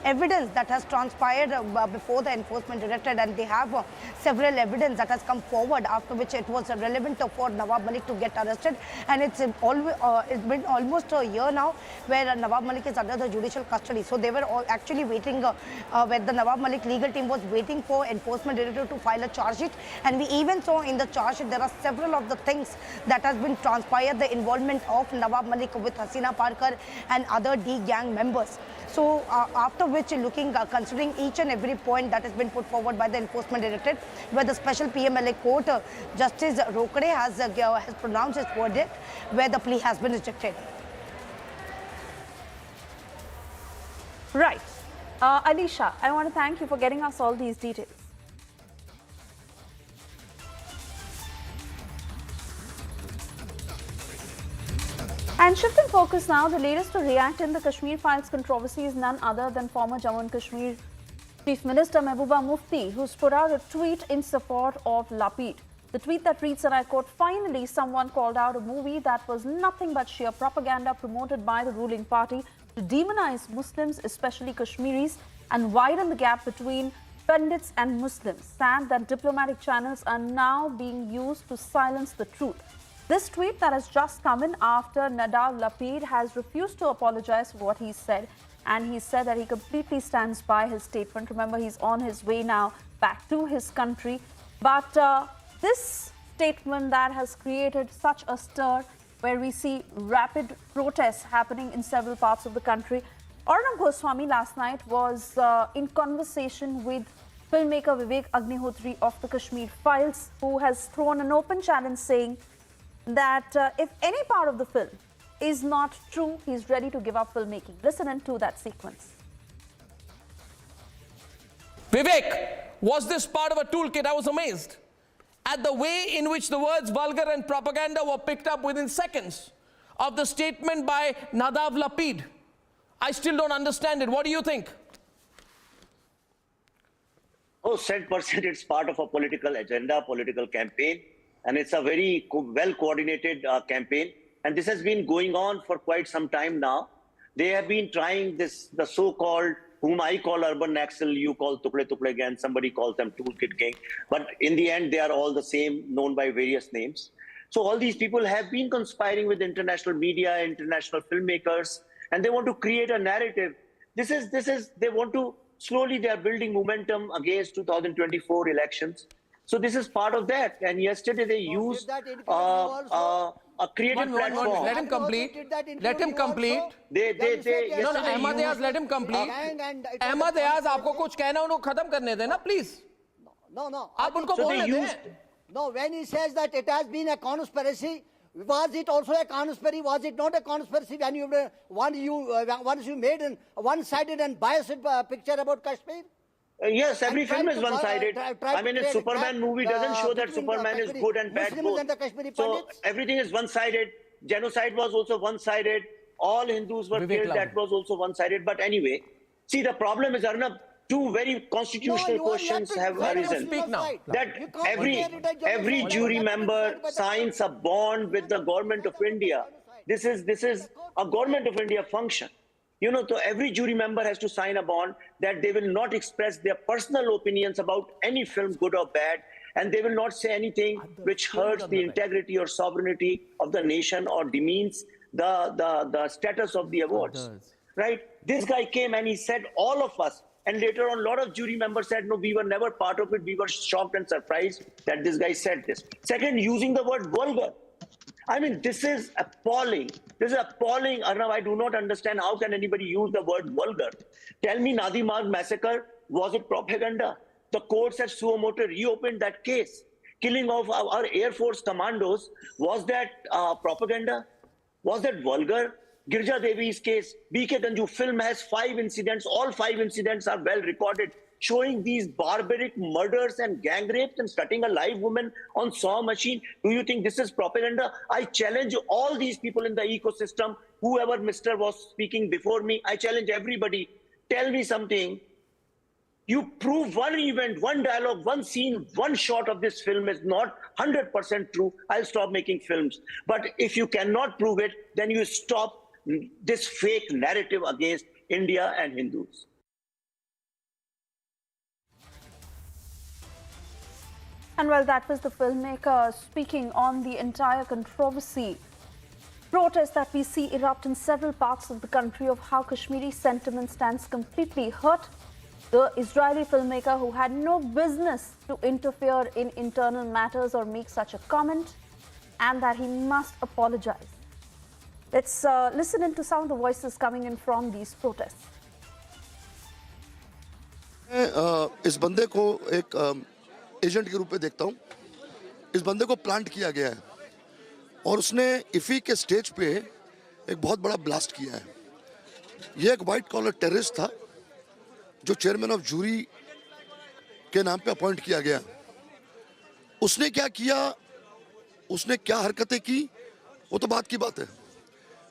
evidence that has transpired before the enforcement directorate, and they have several evidence that has come forward, after which it was relevant for Nawab Malik to get arrested. And it's been almost a year now where Nawab Malik is under the judicial custody. So they were all actually waiting, where the Nawab Malik legal team was waiting for enforcement director to file a charge sheet. And we even saw in the charge sheet there are several of the things that has been transpired, the involvement of Nawab Malik with Hasina Parker and other D gang members. So after which, considering each and every point that has been put forward by the enforcement directorate, where the special PMLA court, Justice Rokade has pronounced his verdict, where the plea has been rejected. Right. Alisha, I want to thank you for getting us all these details. And shifting focus now, the latest to react in the Kashmir Files controversy is none other than former Jammu and Kashmir Chief Minister Mehbooba Mufti, who's put out a tweet in support of Lapid. The tweet that reads, and I quote, "Finally, someone called out a movie that was nothing but sheer propaganda promoted by the ruling party to demonize Muslims, especially Kashmiris, and widen the gap between Pandits and Muslims. Sad that diplomatic channels are now being used to silence the truth." This tweet that has just come in after Nadav Lapid has refused to apologize for what he said, and he said that he completely stands by his statement. Remember, he's on his way now back to his country. But this statement that has created such a stir, where we see rapid protests happening in several parts of the country. Arnab Goswami last night was in conversation with filmmaker Vivek Agnihotri of the Kashmir Files, who has thrown an open challenge saying that if any part of the film is not true, he's ready to give up filmmaking. Listen into that sequence. Vivek, was this part of a toolkit? I was amazed at the way in which the words vulgar and propaganda were picked up within seconds of the statement by Nadav Lapid. I still don't understand it. What do you think? Oh, 100% it's part of a political agenda, political campaign. And it's a very well-coordinated campaign. And this has been going on for quite some time now. They have been trying this, the so-called, whom I call urban Naxal, you call Tukle Tukle Gang, somebody calls them Toolkit Gang. But in the end, they are all the same, known by various names. So all these people have been conspiring with international media, international filmmakers, and they want to create a narrative. They want to, slowly they are building momentum against 2024 elections. So this is part of that. And yesterday they used a creative platform. Let him complete. Let him complete. No, Ahmad Ayaz, let him complete. Ahmad Ayaz, आपको कुछ कहना उनको खत्म करने देना, please. No. आप उनको बोलने दें. No, when he says that it has been a conspiracy, was it also a conspiracy? Was it not a conspiracy when once you made a one-sided and biased picture about Kashmir? Yes, every film is one-sided. I mean, a Superman movie doesn't show that Superman is good and bad both. So everything is one-sided. Genocide was also one-sided. All Hindus were killed. That was also one-sided. But anyway, see, the problem is, Arnab, two very constitutional questions have arisen. That every jury member signs a bond with the government of India. This is a government of India function. You know, so every jury member has to sign a bond that they will not express their personal opinions about any film, good or bad, and they will not say anything which hurts the integrity or sovereignty of the nation or demeans the status of the awards. Right? This guy came and he said all of us, and later on a lot of jury members said, no, we were never part of it. We were shocked and surprised that this guy said this. Second, using the word vulgar. I mean, this is appalling. This is appalling, Arnav. I do not understand how can anybody use the word vulgar. Tell me, Nadimarg massacre, was it propaganda? The courts at suo motu reopened that case. Killing of our Air Force commandos, was that propaganda? Was that vulgar? Girja Devi's case, BK Ganju film has 5 incidents. All 5 incidents are well recorded, showing these barbaric murders and gang rapes and cutting a live woman on saw machine. Do you think this is propaganda? I challenge all these people in the ecosystem, whoever Mr. was speaking before me, I challenge everybody. Tell me something. You prove one event, one dialogue, one scene, one shot of this film is not 100% true, I'll stop making films. But if you cannot prove it, then you stop this fake narrative against India and Hindus. And well, that was the filmmaker speaking on the entire controversy. Protests that we see erupt in several parts of the country of how Kashmiri sentiment stands completely hurt. The Israeli filmmaker, who had no business to interfere in internal matters or make such a comment, and that he must apologize. Let's listen into some of the voices coming in from these protests. इस बंदे को एक agent के रूप में देखता हूँ. इस बंदे को प्लांट किया गया है और उसने इफी के स्टेज पे एक बहुत बड़ा ब्लास्ट किया है. ये एक वाइट कॉलर टेररिस्ट था जो चेयरमैन ऑफ जूरी के नाम पे अपॉइंट किया गया. उसने क्या किया, उसने क्या हरकतें की, वो तो बात की बात है.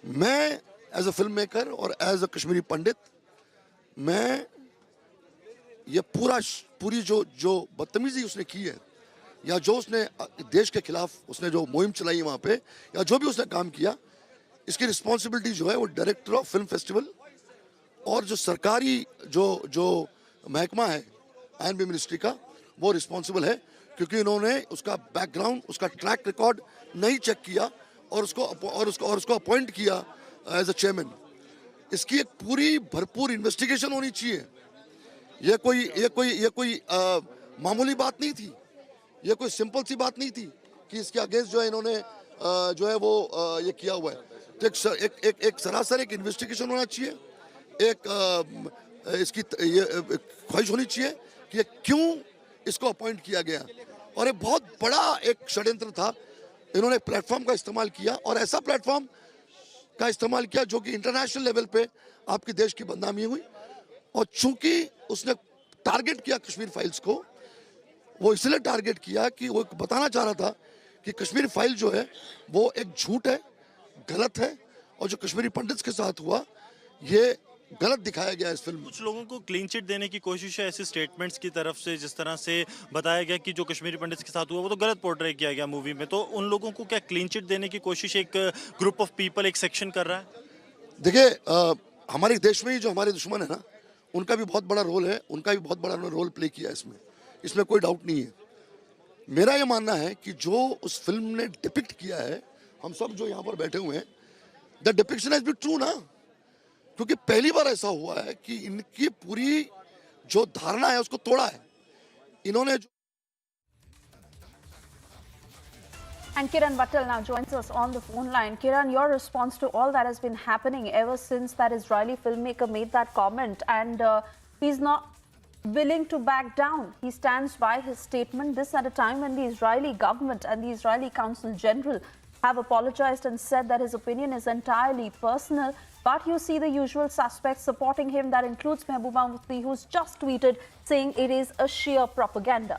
मैं एज अ फिल्म मेकर और एज अ कश्मीरी पंडित, मैं ये पूरी जो बदतमीजी उसने की है, या जो उसने देश के खिलाफ उसने जो मुहिम चलाई वहाँ पे, या जो भी उसने काम किया, इसकी रिस्पॉन्सिबिलिटी जो है वो डायरेक्टर ऑफ फिल्म फेस्टिवल और जो सरकारी जो महकमा है आईएनबी मिनिस्ट्री का, वो रिस्पॉन्सिबल है, क्योंकि इन्होंने उसका बैकग्राउंड, उसका ट्रैक रिकॉर्ड नहीं चेक किया और उसको अपॉइंट किया एज अ चेयरमैन. इसकी एक पूरी भरपूर इन्वेस्टिगेशन होनी चाहिए. ये कोई मामूली बात नहीं थी, ये कोई सिंपल सी बात नहीं थी कि इसके अगेंस्ट जो है इन्होंने जो है वो ये किया हुआ है. तो एक सरासर एक इन्वेस्टिगेशन होना चाहिए. एक इसकी ये ख्वाहिश होनी चाहिए कि क्यों इसको अपॉइंट किया गया. और ये बहुत बड़ा एक षड्यंत्र था. इन्होंने प्लेटफॉर्म का इस्तेमाल किया और ऐसा प्लेटफॉर्म का इस्तेमाल किया जो कि इंटरनेशनल लेवल पे आपके देश की बदनामी हुई. और चूंकि उसने टारगेट किया कश्मीर फाइल्स को, वो इसलिए टारगेट किया कि वो बताना चाह रहा था कि कश्मीर फाइल जो है वो एक झूठ है, गलत है, और जो कश्मीरी पंडित्स के साथ हुआ ये गलत दिखाया गया इस फिल्म में. कुछ लोगों को क्लीन चिट देने की कोशिश है ऐसे स्टेटमेंट्स की तरफ से, जिस तरह से बताया गया कि जो कश्मीरी पंडित्स के साथ हुआ वो तो गलत पोर्ट्रे किया गया मूवी में. तो उन लोगों को क्या क्लीन चिट देने की कोशिश एक ग्रुप ऑफ पीपल, एक सेक्शन कर रहा है? देखिए, हमारे देश में ही जो हमारे दुश्मन है ना, उनका भी बहुत बड़ा रोल है, उनका भी बहुत बड़ा रोल प्ले किया इसमें कोई डाउट नहीं है. मेरा ये मानना है कि जो उस फिल्म ने डिपिक्ट किया है, हम सब जो यहाँ पर बैठे हुए हैं, the depiction has been true ना. क्योंकि पहली बार ऐसा हुआ है कि इनकी पूरी जो धारणा है उसको तोड़ा है इन्होंने. And Kiran Vattal now joins us on the phone line. Kiran, your response to all that has been happening ever since that Israeli filmmaker made that comment, and he's not willing to back down. He stands by his statement, this at a time when the Israeli government and the Israeli Council General have apologized and said that his opinion is entirely personal. But you see the usual suspects supporting him. That includes Mehbooba Mufti, who's just tweeted saying it is a sheer propaganda.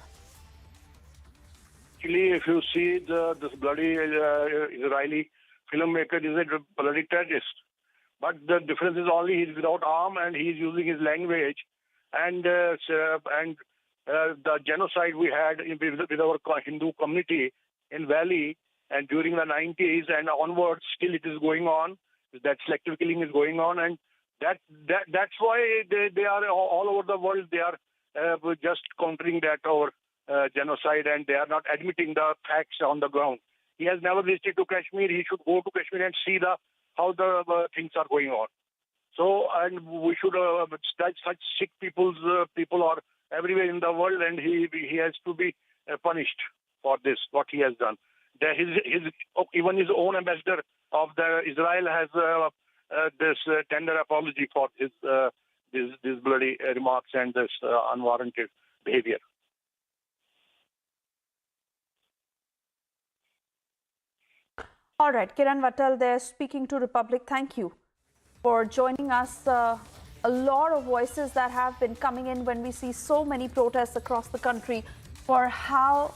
Actually, if you see this bloody Israeli filmmaker is a bloody terrorist. But the difference is only he's without arm and he's using his language. And the genocide we had with our Hindu community in Valley, and during the 90s and onwards, still it is going on. That selective killing is going on, and that's why they are all over the world. They are just countering that our genocide, and they are not admitting the facts on the ground. He has never visited to Kashmir. He should go to Kashmir and see how the things are going on. So, and we should such sick people are everywhere in the world, and he has to be punished for this, what he has done. Even his own ambassador of Israel has this tender apology for these bloody remarks and this unwarranted behavior. All right, Kiran Vatal there speaking to Republic. Thank you for joining us. A lot of voices that have been coming in when we see so many protests across the country for how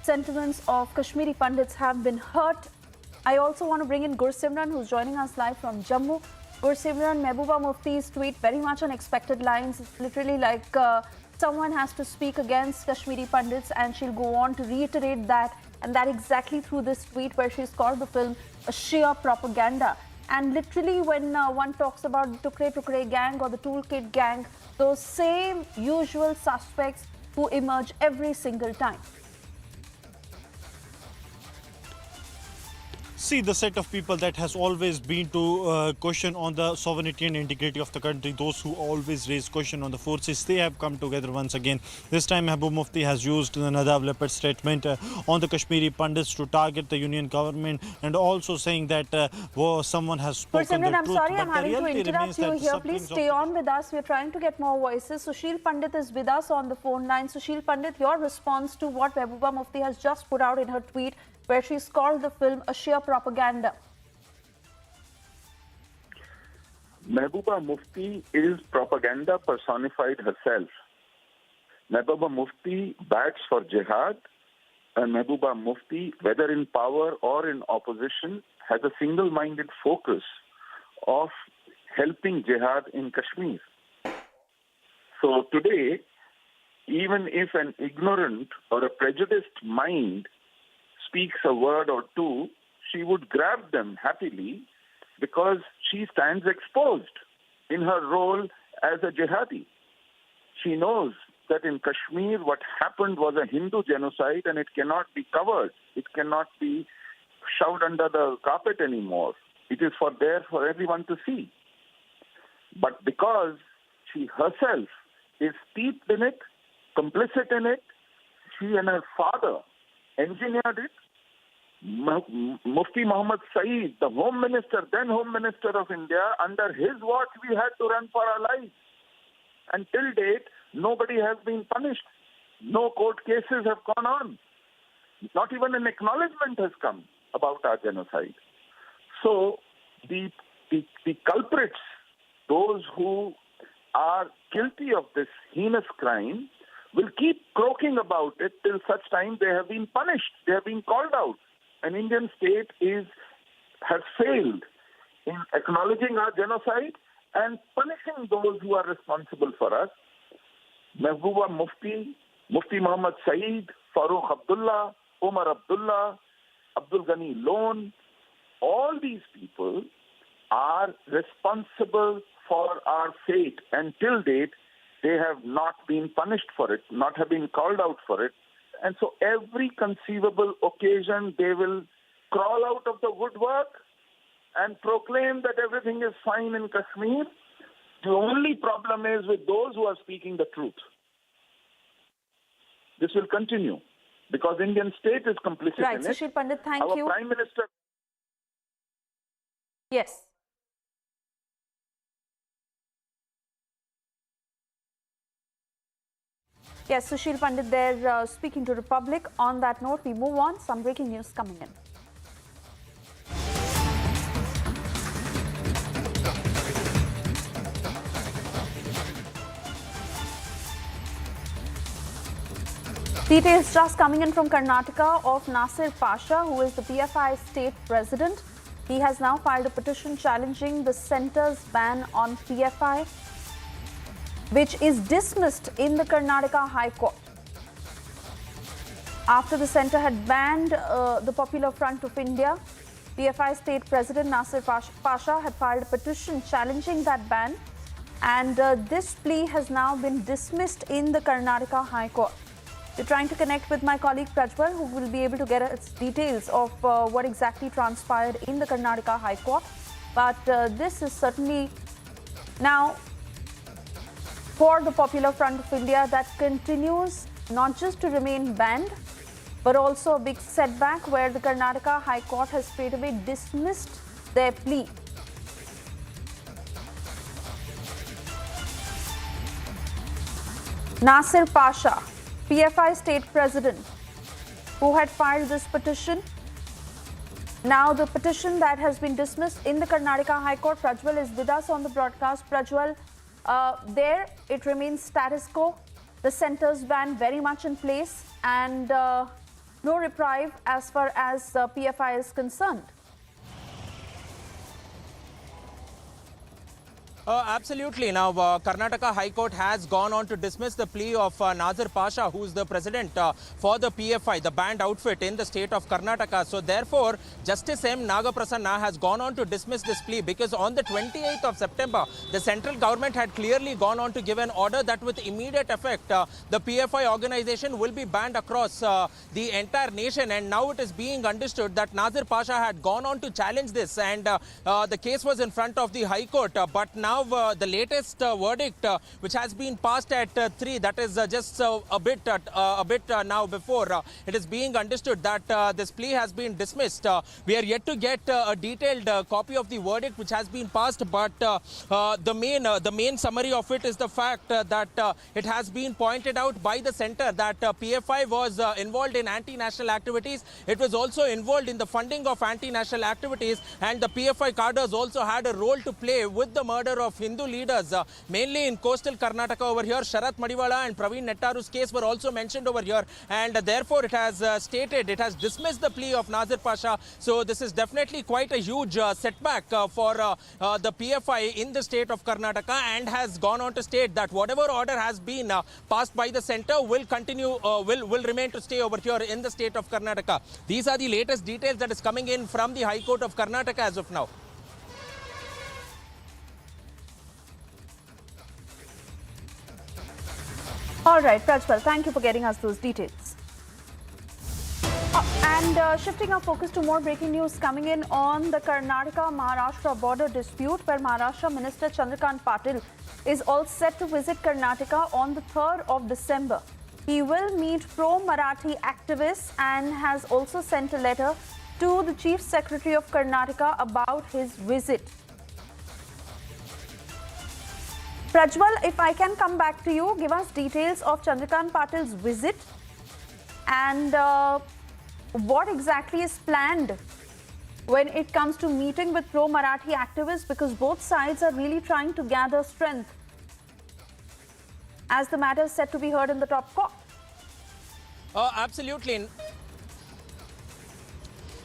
sentiments of Kashmiri Pandits have been hurt. I also want to bring in Gursimran, who's joining us live from Jammu. Gursimran, Mehbooba Mufti's tweet, very much unexpected lines. It's literally like someone has to speak against Kashmiri Pandits, and she'll go on to reiterate that, and that exactly through this tweet where she's called the film a sheer propaganda. And literally when one talks about the Tukre Tukre gang or the Toolkit gang, those same usual suspects who emerge every single time. See, the set of people that has always been to question on the sovereignty and integrity of the country, those who always raise question on the forces, they have come together once again. This time Mehbooba Mufti has used the Nadav Lapid statement on the Kashmiri Pandits to target the union government, and also saying that someone has spoken the I'm truth. sorry, I'm having to interrupt you here. Please stay on with us. We're trying to get more voices. Sushil Pandit is with us on the phone line. Sushil Pandit, your response to what Mehbooba Mufti has just put out in her tweet, where she's called the film a sheer propaganda. Mehbooba Mufti is propaganda personified herself. Mehbooba Mufti bats for jihad, and Mehbooba Mufti, whether in power or in opposition, has a single-minded focus of helping jihad in Kashmir. So today, even if an ignorant or a prejudiced mind speaks a word or two, she would grab them happily because she stands exposed in her role as a jihadi. She knows that in Kashmir what happened was a Hindu genocide, and it cannot be covered. It cannot be shoved under the carpet anymore. It is there for everyone to see. But because she herself is steeped in it, complicit in it, she and her father engineered it. Mufti Muhammad Saeed, the then Home Minister of India, under his watch we had to run for our lives. And till date, nobody has been punished. No court cases have gone on. Not even an acknowledgement has come about our genocide. So the culprits, those who are guilty of this heinous crime, will keep croaking about it till such time they have been punished, they have been called out. An Indian state has failed in acknowledging our genocide and punishing those who are responsible for us. Mehbooba Mufti, Mufti Muhammad Saeed, Farooq Abdullah, Umar Abdullah, Abdul Ghani Lone, all these people are responsible for our fate, and till date they have not been punished for it, not have been called out for it. And so every conceivable occasion they will crawl out of the woodwork and proclaim that everything is fine in Kashmir. The only problem is with those who are speaking the truth. This will continue because Indian state is complicit in it. Right, Sushil Pandit, thank you. Our Prime Minister... Yes. Yes, Sushil Pandit there speaking to Republic. On that note, we move on. Some breaking news coming in. Details just coming in from Karnataka of Nasir Pasha, who is the PFI state president. He has now filed a petition challenging the centre's ban on PFI, which is dismissed in the Karnataka High Court. After the centre had banned the Popular Front of India, PFI State President Nasir Pasha had filed a petition challenging that ban, and this plea has now been dismissed in the Karnataka High Court. We're trying to connect with my colleague Prajwal, who will be able to get us details of what exactly transpired in the Karnataka High Court. But this is certainly now for the Popular Front of India that continues not just to remain banned, but also a big setback where the Karnataka High Court has straightaway dismissed their plea. Nasir Pasha, PFI state president, who had filed this petition. Now the petition that has been dismissed in the Karnataka High Court. Prajwal is with us on the broadcast. Prajwal, there it remains status quo. The centre's ban very much in place and no reprieve as far as PFI is concerned. Absolutely. Now, Karnataka High Court has gone on to dismiss the plea of Nasir Pasha, who is the president for the PFI, the banned outfit in the state of Karnataka. So, therefore, Justice M. Nagaprasanna has gone on to dismiss this plea because on the 28th of September, the central government had clearly gone on to give an order that with immediate effect, the PFI organization will be banned across the entire nation. And now it is being understood that Nasir Pasha had gone on to challenge this, and the case was in front of the High Court. But now the latest verdict, which has been passed at 3, that is just a bit now before it is being understood that this plea has been dismissed. We are yet to get a detailed copy of the verdict which has been passed, but the main summary of it is the fact that it has been pointed out by the centre that PFI was involved in anti-national activities. It was also involved in the funding of anti-national activities, and the PFI cadres also had a role to play with the murder of Hindu leaders, mainly in coastal Karnataka over here. Sharat Madiwala and Praveen Nettaru's case were also mentioned over here, and therefore it has it has dismissed the plea of Nasir Pasha. So this is definitely quite a huge setback for the PFI in the state of Karnataka, and has gone on to state that whatever order has been passed by the centre will continue, will remain to stay over here in the state of Karnataka. These are the latest details that is coming in from the High Court of Karnataka as of now. All right, Prajwal, thank you for getting us those details. And shifting our focus to more breaking news coming in on the Karnataka-Maharashtra border dispute, where Maharashtra Minister Chandrakant Patil is all set to visit Karnataka on the 3rd of December. He will meet pro-Marathi activists and has also sent a letter to the Chief Secretary of Karnataka about his visit. Prajwal, if I can come back to you, give us details of Chandrakant Patil's visit and what exactly is planned when it comes to meeting with pro-Marathi activists, because both sides are really trying to gather strength as the matter is set to be heard in the top court. Absolutely.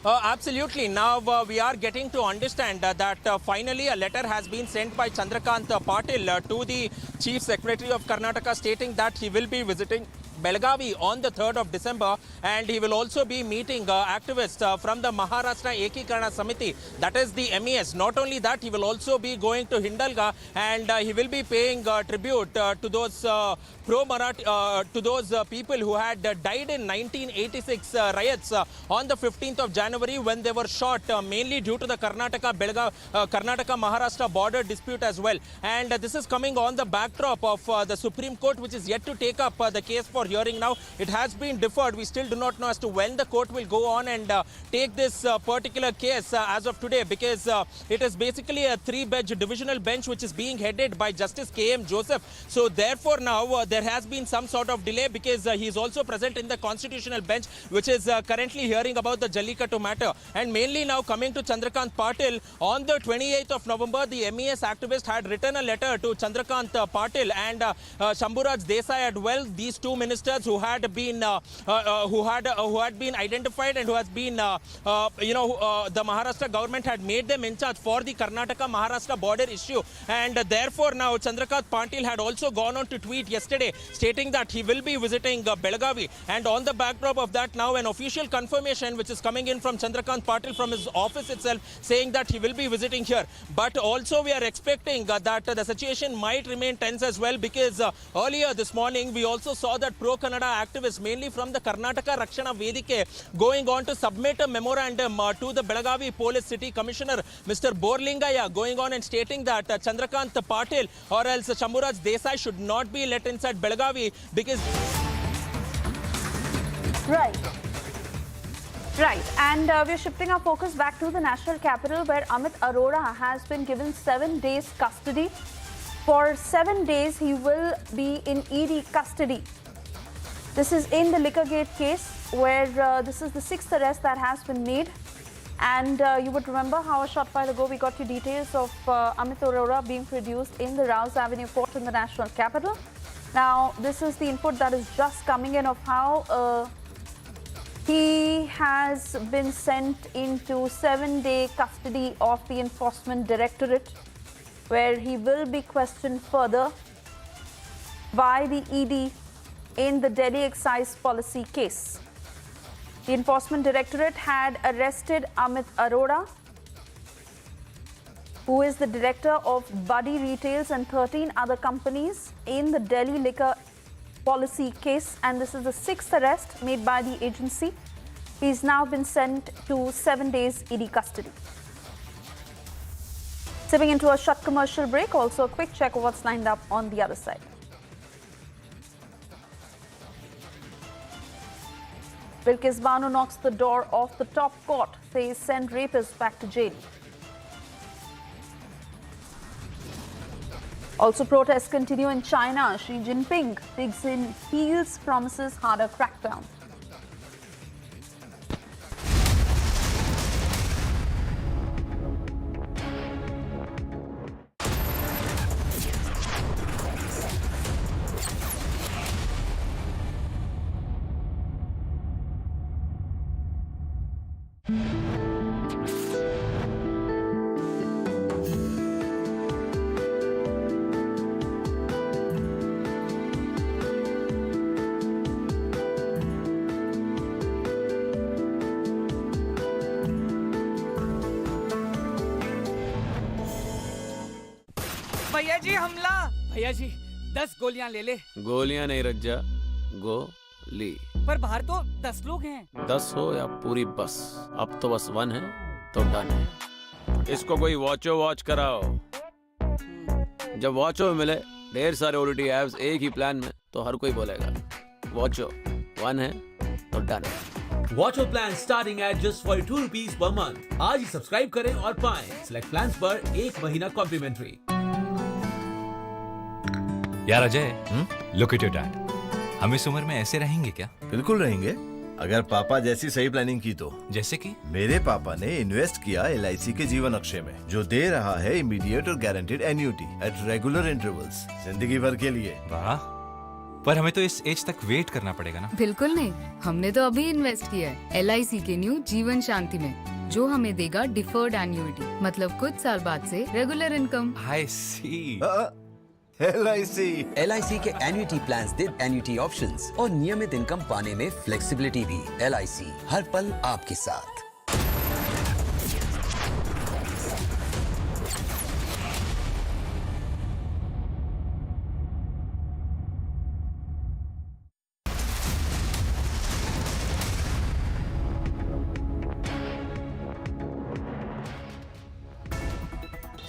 Absolutely. Now we are getting to understand that finally a letter has been sent by Chandrakant Patil to the Chief Secretary of Karnataka stating that he will be visiting Belgavi on the 3rd of December, and he will also be meeting activists from the Maharashtra Ekikarana Samiti, that is the MES. Not only that, he will also be going to Hindalga, and he will be paying tribute to those pro-Marathi, to those people who had died in 1986 riots on the 15th of January when they were shot, mainly due to the Karnataka-Maharashtra border dispute as well. And this is coming on the backdrop of the Supreme Court, which is yet to take up the case for hearing now. It has been deferred. We still do not know as to when the court will go on and take this particular case as of today, because it is basically a 3-bench divisional bench which is being headed by Justice K.M. Joseph. So therefore now there has been some sort of delay, because he is also present in the constitutional bench, which is currently hearing about the Jallikattu matter. And mainly now coming to Chandrakant Patil, on the 28th of November, the MES activist had written a letter to Chandrakant Patil and Shambhuraj Desai as well, these two ministers who had been identified and who has been the Maharashtra government had made them in charge for the Karnataka-Maharashtra border issue. And therefore now Chandrakant Patil had also gone on to tweet yesterday stating that he will be visiting Belgavi, and on the backdrop of that now an official confirmation which is coming in from Chandrakant Patil from his office itself saying that he will be visiting here. But also we are expecting that the situation might remain tense as well, because earlier this morning we also saw that pro-Kannada activists, mainly from the Karnataka Rakshana Vedike, going on to submit a memorandum to the Belagavi Police City Commissioner, Mr. Borlingaya, going on and stating that Chandrakant Patil or else Shambhuraj Desai should not be let inside Belagavi because... Right, and we're shifting our focus back to the national capital where Amit Arora has been given 7 days custody. For 7 days, he will be in ED custody. This is in the Liquorgate case where this is the 6th arrest that has been made. And you would remember how a short while ago we got you details of Amit Arora being produced in the Rouse Avenue court in the national capital. Now, this is the input that is just coming in of how he has been sent into 7-day custody of the Enforcement Directorate, where he will be questioned further by the ED in the Delhi excise policy case. The Enforcement Directorate had arrested Amit Arora, who is the director of Buddy Retails and 13 other companies in the Delhi liquor policy case, and this is the 6th arrest made by the agency. He's now been sent to 7 days ED custody. Stepping into a short commercial break, also a quick check of what's lined up on the other side. Bilkis Banu knocks the door off the top court, says send rapists back to jail. Also, protests continue in China. Xi Jinping digs in heels, promises harder crackdown. भैया जी हमला। भैया जी 10 गोलियां ले ले। गोलियां नहीं रज्जा, गोली। पर बाहर तो 10 लोग हैं। 10 हो या पूरी बस, अब तो बस 1 है तो डन है। इसको कोई वॉचो वॉच कराओ। जब वॉचो में मिले ढेर सारे ओटीटी ऐप्स एक ही प्लान में, तो हर कोई बोलेगा वॉचो 1 है तो डन है। वॉचो plan starting at just 42 rupees per month. आज ही सब्सक्राइब करें और पाएं सिलेक्ट प्लान्स पर 1 महीना कॉम्प्लीमेंट्री। यार Ajay, look at your dad. हम इस उम्र में ऐसे रहेंगे क्या? बिल्कुल रहेंगे, अगर पापा जैसी सही प्लानिंग की तो। जैसे कि मेरे पापा ने इन्वेस्ट किया LIC के जीवन अक्षय में, जो दे रहा है इमीडिएट और guaranteed annuity at regular intervals, जिंदगी भर के लिए। वाह, पर हमें तो इस एज तक वेट करना पड़ेगा ना? बिल्कुल नहीं, हमने तो अभी इन्वेस्ट किया है LIC के न्यू जीवन शांति में, जो हमें देगा डिफर्ड एन्युटी, मतलब कुछ साल बाद से रेगुलर इनकम। आई सी। LIC के एन्युटी प्लान्स दे एन्युटी ऑप्शंस और नियमित इनकम पाने में फ्लेक्सिबिलिटी भी। LIC हर पल आपके साथ।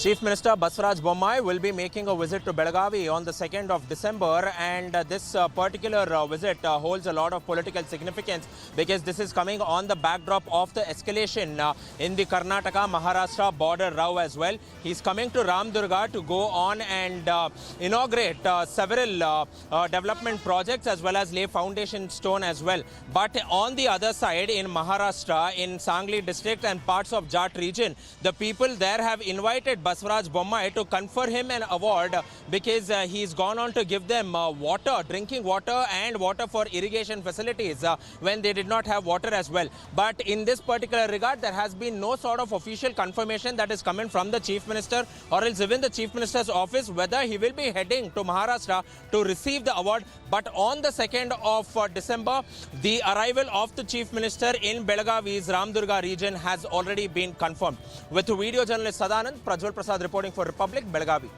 Chief Minister Baswaraj Bommai will be making a visit to Belagavi on the 2nd of December, and this particular visit holds a lot of political significance because this is coming on the backdrop of the escalation in the Karnataka-Maharashtra border row as well. He's coming to Ramdurga to go on and inaugurate several development projects as well as lay foundation stone as well. But on the other side, in Maharashtra, in Sangli district and parts of Jat region, the people there have invited Baswaraj Bommai to confer him an award because he's gone on to give them water, drinking water and water for irrigation facilities when they did not have water as well. But in this particular regard, there has been no sort of official confirmation that is coming from the Chief Minister or else even the Chief Minister's office whether he will be heading to Maharashtra to receive the award. But on the 2nd of December, the arrival of the Chief Minister in Belagavi's Ramdurga region has already been confirmed. With video journalist Sadanand, Prajwal Prasad reporting for Republic, Belagavi.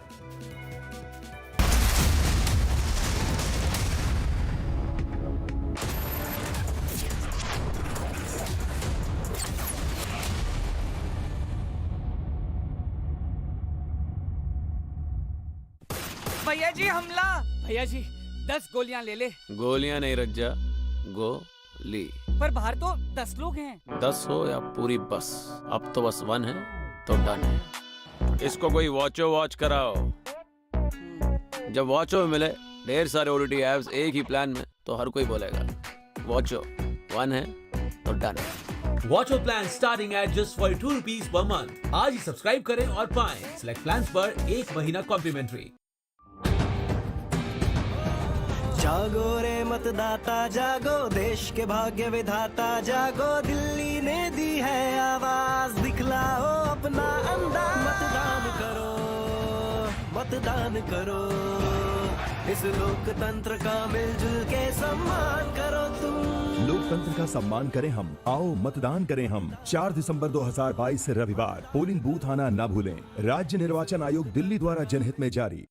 भैया जी हमला। भैया जी 10 गोलियां ले ले। गोलियां नहीं रज्जा, गोली। पर बाहर तो 10 लोग हैं। 10 हो या पूरी बस, अब तो बस 1 है तो डन है। इसको कोई वॉचो वॉच कराओ। जब वॉचो में मिले ढेर सारे ओटीटी ऐप्स एक ही प्लान में तो हर कोई बोलेगा वॉचो 1 है तो डन है। वॉचो plan starting at just 42 rupees per month. आज ही सब्सक्राइब करें और पाएं सिलेक्ट प्लान्स पर 1 महीना कॉम्प्लीमेंट्री। जागो रे मतदाता जागो, देश के भाग्य विधाता जागो, दिल्ली ने दी है आवाज, दिखलाओ अपना अंदाज। मतदान करो, मतदान करो, इस लोकतंत्र का मिलजुल के सम्मान करो तुम। लोकतंत्र का सम्मान करें हम, आओ मतदान करें हम। 4 दिसंबर 2022 रविवार, पोलिंग बूथ आना न भूलें। राज्य निर्वाचन आयोग दिल्ली द्वारा जनहित में जारी।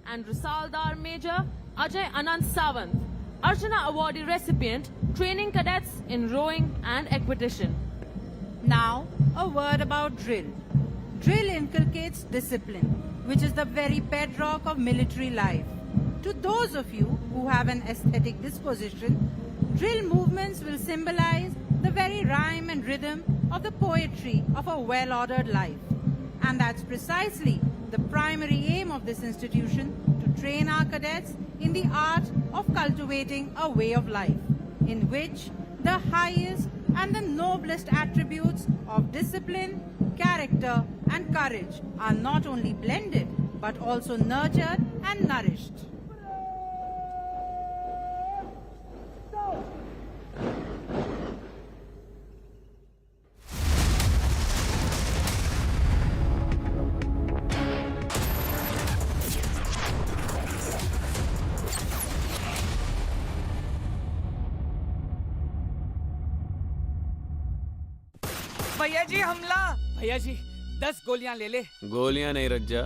And Risaldar Major Ajay Anand Sawant, Arjuna Awardee recipient, training cadets in rowing and equitation. Now, a word about drill. Drill inculcates discipline, which is the very bedrock of military life. To those of you who have an aesthetic disposition, drill movements will symbolize the very rhyme and rhythm of the poetry of a well-ordered life. And that's precisely the primary aim of this institution, to train our cadets in the art of cultivating a way of life, in which the highest and the noblest attributes of discipline, character and courage are not only blended, but also nurtured and nourished. भैया जी हमला। भैया जी 10 गोलियां ले ले। गोलियां नहीं रज्जा,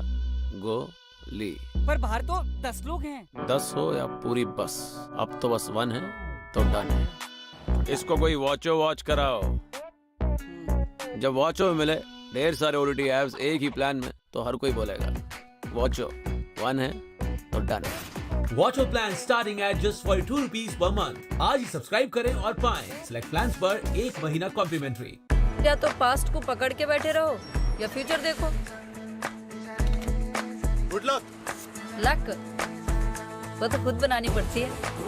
गोली। पर बाहर तो 10 लोग हैं। 10 हो या पूरी बस, अब तो बस 1 है तो डन है। इसको कोई वॉचो वॉच कराओ। जब वॉचो में मिले ढेर सारे ओटीटी ऐप्स एक ही प्लान में तो हर कोई बोलेगा वॉचो 1 है तो डन है। वॉचो plan starting at just 42 rupees per month. आज ही सब्सक्राइब करें और पाएं सिलेक्ट प्लान्स पर 1 महीना कॉम्प्लीमेंट्री। या तो पास्ट को पकड़ के बैठे रहो या फ्यूचर देखो। Good luck. लक वो तो खुद बनानी पड़ती है।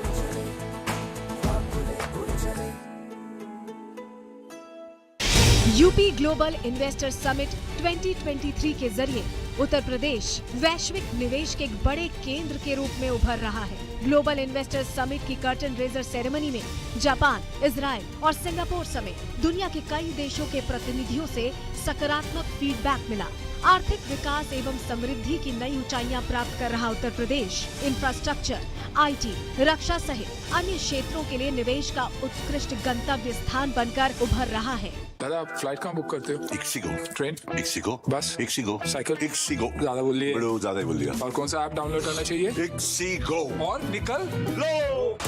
यूपी ग्लोबल इन्वेस्टर समिट 2023 के जरिए उत्तर प्रदेश वैश्विक निवेश के एक बड़े केंद्र के रूप में उभर रहा है। ग्लोबल इन्वेस्टर समिट की कर्टन रेजर सेरेमनी में जापान, इजराइल और सिंगापुर समेत दुनिया के कई देशों के प्रतिनिधियों से सकारात्मक फीडबैक मिला। आर्थिक विकास एवं समृद्धि की नई ऊंचाइयां प्राप्त कर रहा उत्तर प्रदेश इंफ्रास्ट्रक्चर, आईटी, रक्षा सहित अन्य क्षेत्रों के लिए निवेश का उत्कृष्ट गंतव्य स्थान बनकर उभर रहा है। दादा आप फ्लाइट कहाँ बुक करते हो? इक्सिगो। ट्रेन? इक्सिगो। बस? इक्सिगो। साइकिल? इक्सिगो। ज्यादा बोलिए। बड़ो ज्यादा ही बोल दिया। और कौन सा ऐप डाउनलोड करना चाहिए? इक्सिगो। और निकल लो।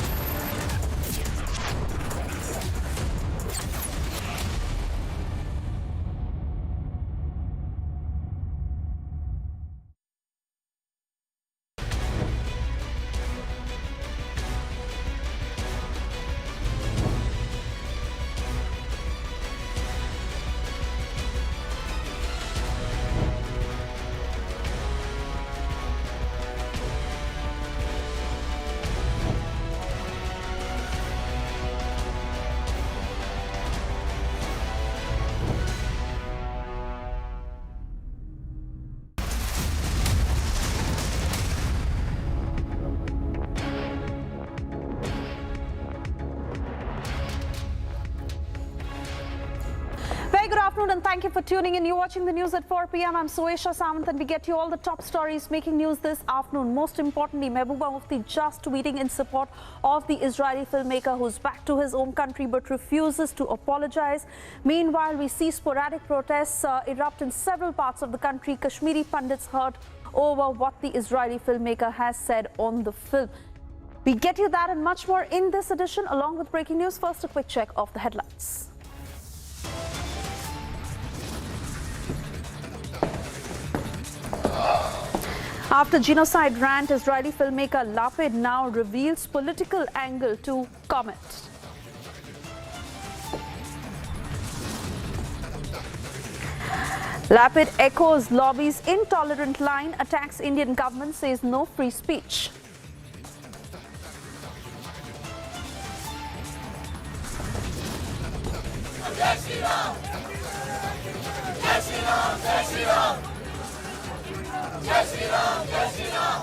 Very good afternoon and thank you for tuning in. You're watching the news at 4 p.m. I'm Suesha Samant and we get you all the top stories making news this afternoon. Most importantly, Mehbooba Mufti just tweeting in support of the Israeli filmmaker who's back to his home country but refuses to apologize. Meanwhile, we see sporadic protests erupt in several parts of the country. Kashmiri pundits hurt over what the Israeli filmmaker has said on the film. We get you that and much more in this edition along with breaking news. First, a quick check of the headlines. After genocide rant, Israeli filmmaker Lapid now reveals political angle to comment. Lapid echoes lobby's intolerant line, attacks Indian government, says no free speech. Jai Shri Ram! Jai Shri Ram! Jai Shri Ram! Jai Shri Ram! Jai Shri Ram!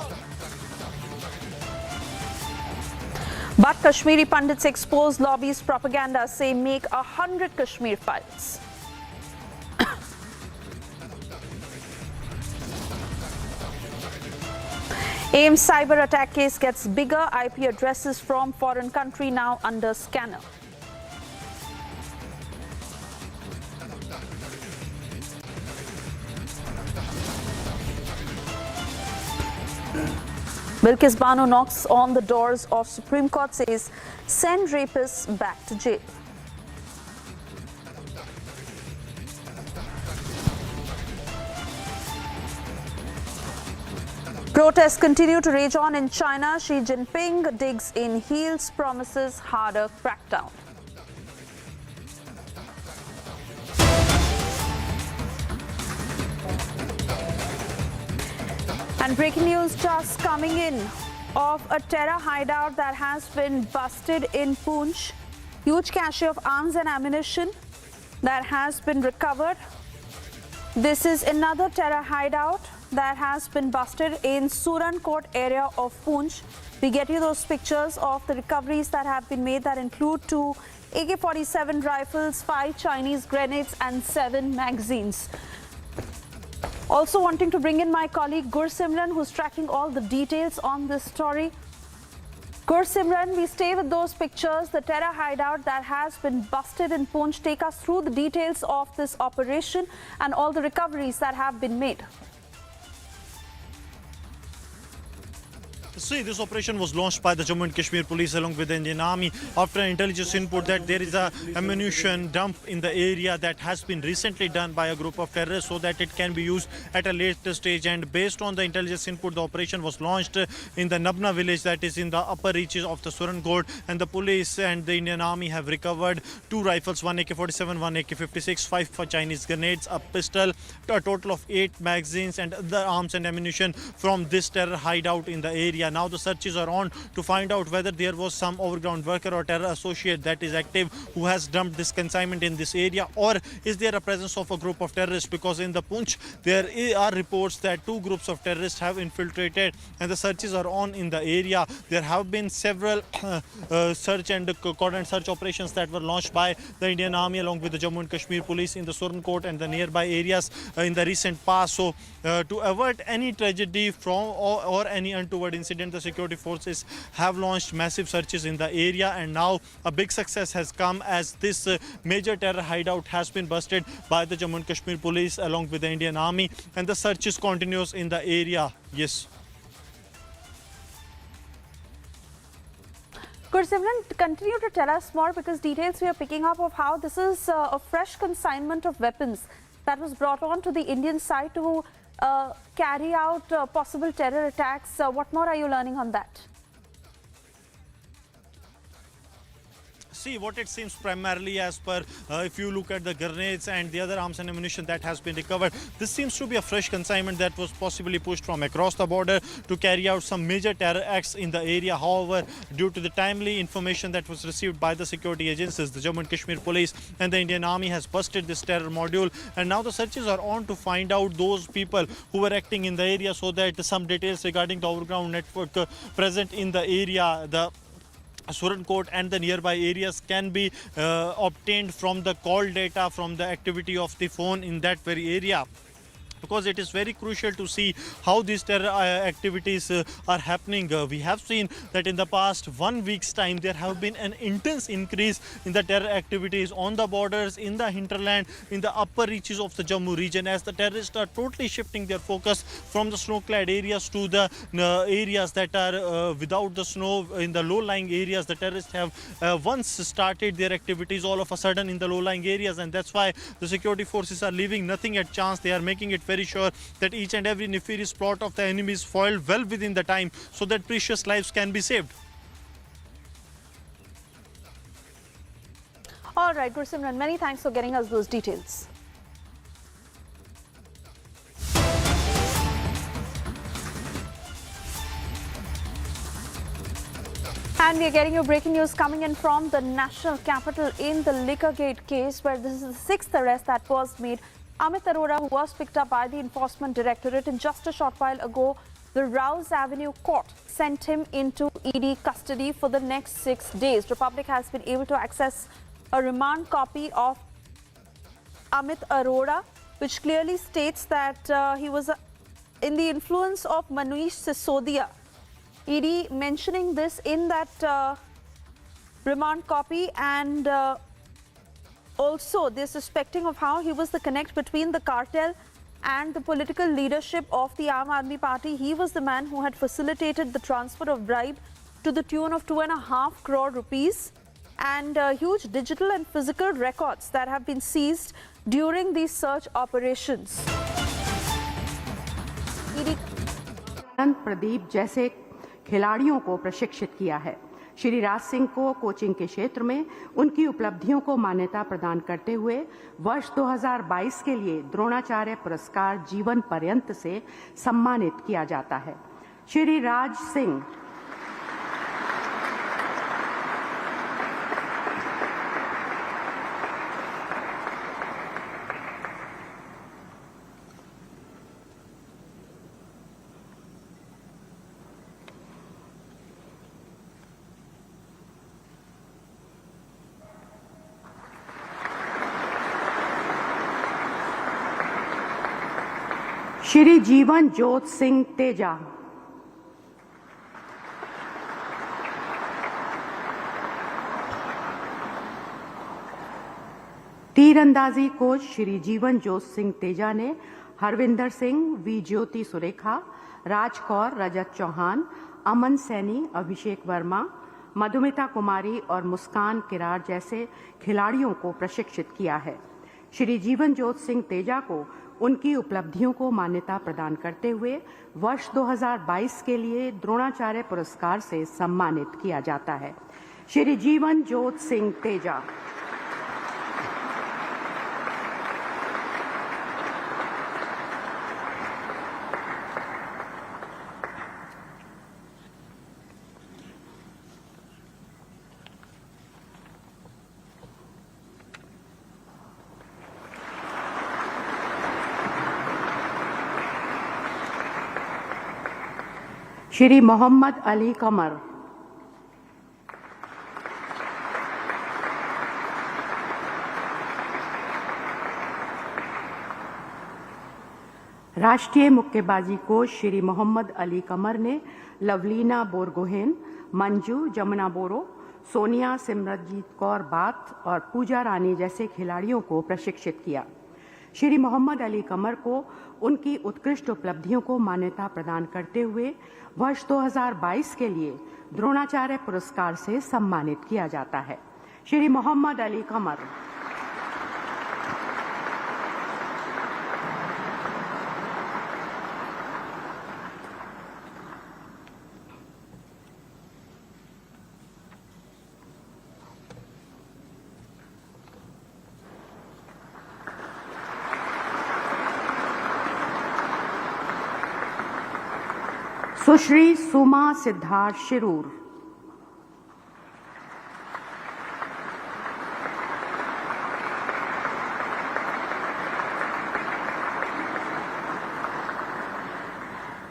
But Kashmiri pundits expose lobby's propaganda, say make 100 Kashmir files. AIM's cyber attack case gets bigger. IP addresses from foreign country now under scanner. Bilkis Bano knocks on the doors of Supreme Court, says send rapists back to jail. Protests continue to rage on in China. Xi Jinping digs in heels, promises harder crackdown. And breaking news just coming in of a terror hideout that has been busted in Poonch. Huge cache of arms and ammunition that has been recovered. This is another terror hideout that has been busted in Surankot area of Poonch. We get you those pictures of the recoveries that have been made that include 2 AK-47 rifles, 5 Chinese grenades and 7 magazines. Also wanting to bring in my colleague Gursimran, who's tracking all the details on this story. Gursimran, we stay with those pictures, the terror hideout that has been busted in Poonch. Take us through the details of this operation and all the recoveries that have been made. See, this operation was launched by the Jammu and Kashmir police along with the Indian Army after intelligence input that there is a ammunition dump in the area that has been recently done by a group of terrorists so that it can be used at a later stage. And based on the intelligence input, the operation was launched in the Nabna village that is in the upper reaches of the Surankot, and the police and the Indian Army have recovered 2 rifles, 1 AK-47, 1 AK-56, 5 Chinese grenades, a pistol, a total of 8 magazines and other arms and ammunition from this terror hideout in the area. Now the searches are on to find out whether there was some overground worker or terror associate that is active who has dumped this consignment in this area, or is there a presence of a group of terrorists, because in the Poonch there are reports that 2 groups of terrorists have infiltrated and the searches are on in the area. There have been several search and cordon search operations that were launched by the Indian Army along with the Jammu and Kashmir police in the Surankot and the nearby areas in the recent past. So to avert any tragedy from or any untoward incident, the security forces have launched massive searches in the area, and now a big success has come as this major terror hideout has been busted by the Jammu and Kashmir police along with the Indian Army, and the searches continues in the area. Yes. Gursimran, continue to tell us more, because details we are picking up of how this is a fresh consignment of weapons that was brought on to the Indian side to carry out possible terror attacks. What more are you learning on that? See, what it seems primarily as per, if you look at the grenades and the other arms and ammunition that has been recovered, this seems to be a fresh consignment that was possibly pushed from across the border to carry out some major terror acts in the area. However, due to the timely information that was received by the security agencies, the Jammu and Kashmir police and the Indian Army has busted this terror module, and now the searches are on to find out those people who were acting in the area so that some details regarding the overground network present in the area, the Surankot and the nearby areas can be obtained from the call data, from the activity of the phone in that very area. Because it is very crucial to see how these terror activities are happening. We have seen that in the past 1 week's time there have been an intense increase in the terror activities on the borders, in the hinterland, in the upper reaches of the Jammu region, as the terrorists are totally shifting their focus from the snow-clad areas to the areas that are without the snow. In the low-lying areas, the terrorists have once started their activities all of a sudden in the low-lying areas, and that's why the security forces are leaving nothing at chance. They are making it very sure that each and every nefarious plot of the enemy is foiled well within the time, so that precious lives can be saved. All right, Gursimran, many thanks for getting us those details. And we are getting your breaking news coming in from the national capital in the Liquorgate case, where this is the 6th arrest that was made. Amit Arora, who was picked up by the Enforcement Directorate, and just a short while ago, the Rouse Avenue Court sent him into ED custody for the next 6 days. Republic has been able to access a remand copy of Amit Arora, which clearly states that he was in the influence of Manish Sisodia. ED mentioning this in that remand copy, and also they're suspecting of how he was the connect between the cartel and the political leadership of the Aam Aadmi Party. He was the man who had facilitated the transfer of bribe to the tune of 2.5 crore rupees, and huge digital and physical records that have been seized during these search operations. Pradeep जैसे खिलाड़ियों को प्रशिक्षित किया है। श्री राज सिंह को coaching के क्षेत्र में उनकी उपलब्धियों को मान्यता प्रदान करते हुए वर्ष 2022 के लिए द्रोणाचार्य पुरस्कार जीवन पर्यंत से सम्मानित किया जाता है। श्री राज सिंह श्री जीवन जोत सिंह तेजा, तीरंदाजी कोच श्री जीवन जोत सिंह तेजा ने हरविंदर सिंह, वी ज्योति सुरेखा, राज कौर, रजत चौहान, अमन सैनी, अभिषेक वर्मा, मधुमिता कुमारी और मुस्कान किरार जैसे खिलाड़ियों को प्रशिक्षित किया है। श्री जीवन जोत सिंह तेजा को उनकी उपलब्धियों को मान्यता प्रदान करते हुए वर्ष 2022 के लिए द्रोणाचार्य पुरस्कार से सम्मानित किया जाता है। श्री जीवन जोत सिंह तेजा। श्री मोहम्मद अली कमर, राष्ट्रीय मुक्केबाजी कोच श्री मोहम्मद अली कमर ने लवलीना बोरगोहेन, मंजू, जमुना बोरो, सोनिया, सिमरनजीत कौर बात और पूजा रानी जैसे खिलाड़ियों को प्रशिक्षित किया। श्री मोहम्मद अली कमर को उनकी उत्कृष्ट उपलब्धियों को मान्यता प्रदान करते हुए वर्ष 2022 के लिए द्रोणाचार्य पुरस्कार से सम्मानित किया जाता है। श्री मोहम्मद अली कमर। सुश्री सुमा सिद्धार्थ शिरूर,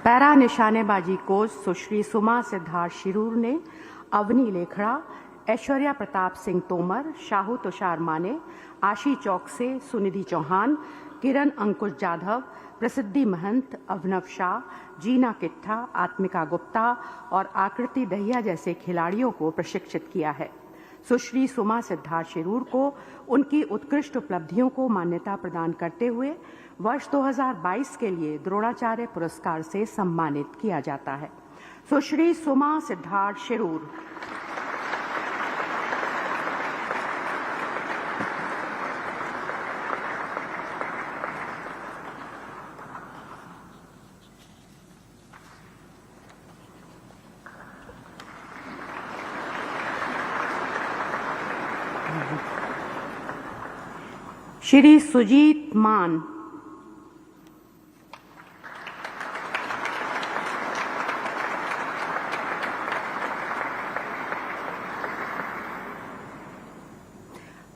पैरा निशानेबाजी कोच सुश्री सुमा सिद्धार्थ शिरूर ने अवनी लेखड़ा, ऐश्वर्या प्रताप सिंह तोमर, शाहू तुषार माने, आशी चौक से सुनिधि चौहान, किरण अंकुश जाधव, प्रसिद्धि महंत, अभिनव शाह, जीना किट्ठा, आत्मिका गुप्ता और आकृति दहिया जैसे खिलाड़ियों को प्रशिक्षित किया है। सुश्री सुमा सिद्धार्थ शिरूर को उनकी उत्कृष्ट उपलब्धियों को मान्यता प्रदान करते हुए वर्ष 2022 के लिए द्रोणाचार्य पुरस्कार से सम्मानित किया जाता है। सुश्री सुमा सिद्धार्थ शिरूर। श्री सुजीत मान।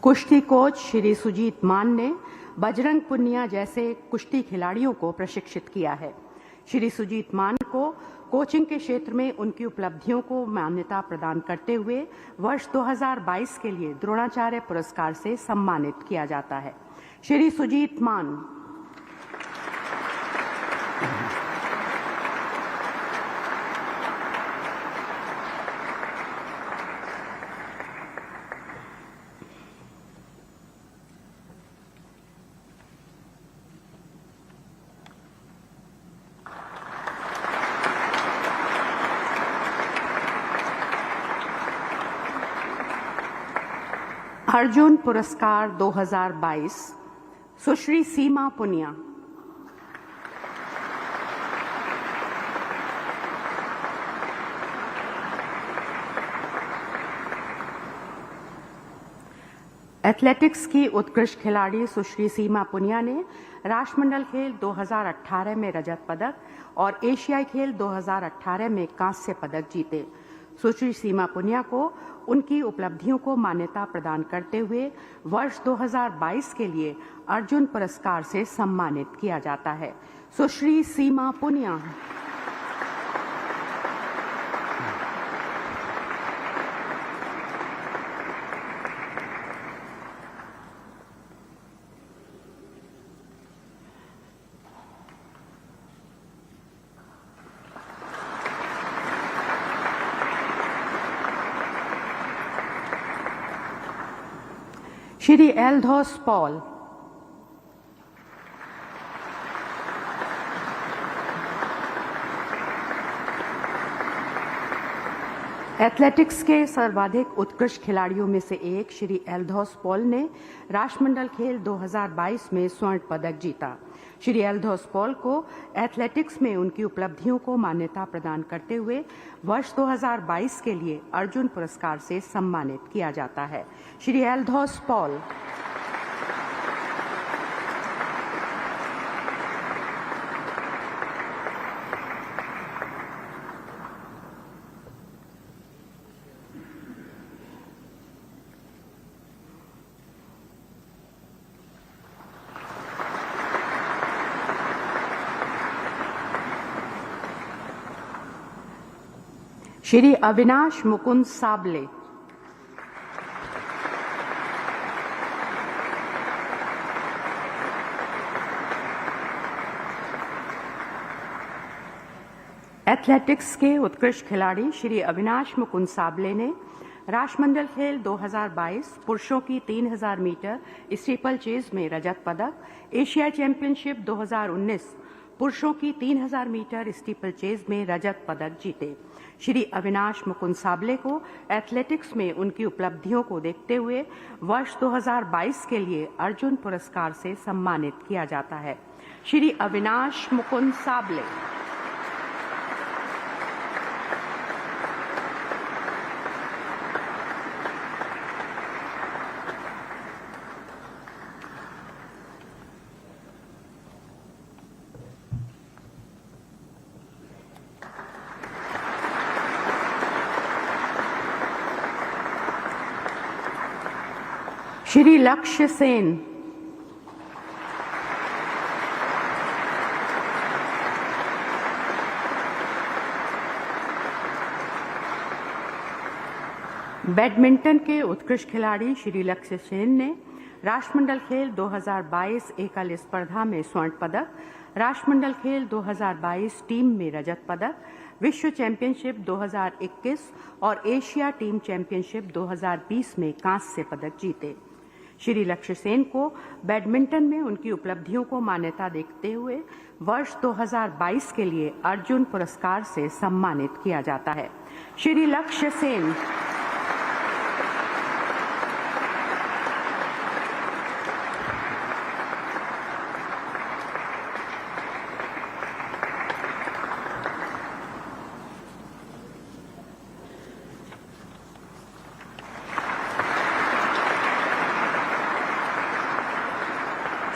कुश्ती कोच श्री सुजीत मान ने बजरंग पुनिया जैसे कुश्ती खिलाड़ियों को प्रशिक्षित किया है। श्री सुजीत मान को कोचिंग के क्षेत्र में उनकी उपलब्धियों को मान्यता प्रदान करते हुए वर्ष 2022 के लिए द्रोणाचार्य पुरस्कार से सम्मानित किया जाता है। श्री सुजीत मान। अर्जुन पुरस्कार 2022 सुश्री सीमा पुनिया। एथलेटिक्स की उत्कृष्ट खिलाड़ी सुश्री सीमा पुनिया ने राष्ट्रमंडल खेल 2018 में रजत पदक और एशियाई खेल 2018 में कांस्य पदक जीते। सुश्री सीमा पुनिया को उनकी उपलब्धियों को मान्यता प्रदान करते हुए वर्ष 2022 के लिए अर्जुन पुरस्कार से सम्मानित किया जाता है। सुश्री सीमा पुनिया। श्री एल्धोस पॉल। एथलेटिक्स के सर्वाधिक उत्कृष्ट खिलाड़ियों में से एक श्री एल्धोस पॉल ने राष्ट्रमंडल खेल 2022 में स्वर्ण पदक जीता। श्री एल्धोस पॉल को एथलेटिक्स में उनकी उपलब्धियों को मान्यता प्रदान करते हुए वर्ष 2022 के लिए अर्जुन पुरस्कार से सम्मानित किया जाता है। श्री एल्धोस पॉल। श्री अविनाश मुकुंद साबले। एथलेटिक्स के उत्कृष्ट खिलाड़ी श्री अविनाश मुकुंद साबले ने राष्ट्रमंडल खेल 2022 पुरुषों की 3000 मीटर स्टीपल चेज में रजत पदक, एशिया चैंपियनशिप 2019 पुरुषों की 3000 मीटर स्टीपल चेज में रजत पदक जीते। श्री अविनाश मुकुंद साबले को एथलेटिक्स में उनकी उपलब्धियों को देखते हुए वर्ष 2022 के लिए अर्जुन पुरस्कार से सम्मानित किया जाता है। श्री अविनाश मुकुंद साबले। श्री लक्ष्य सेन। बैडमिंटन के उत्कृष्ट खिलाड़ी श्री लक्ष्य सेन ने राष्ट्रमंडल खेल 2022 एकल स्पर्धा में स्वर्ण पदक, राष्ट्रमंडल खेल 2022 टीम में रजत पदक, विश्व चैंपियनशिप 2021 और एशिया टीम चैंपियनशिप 2020 में कांस्य पदक जीते। श्री लक्ष्य सेन को बैडमिंटन में उनकी उपलब्धियों को मान्यता देते हुए वर्ष 2022 के लिए अर्जुन पुरस्कार से सम्मानित किया जाता है। श्री लक्ष्य सेन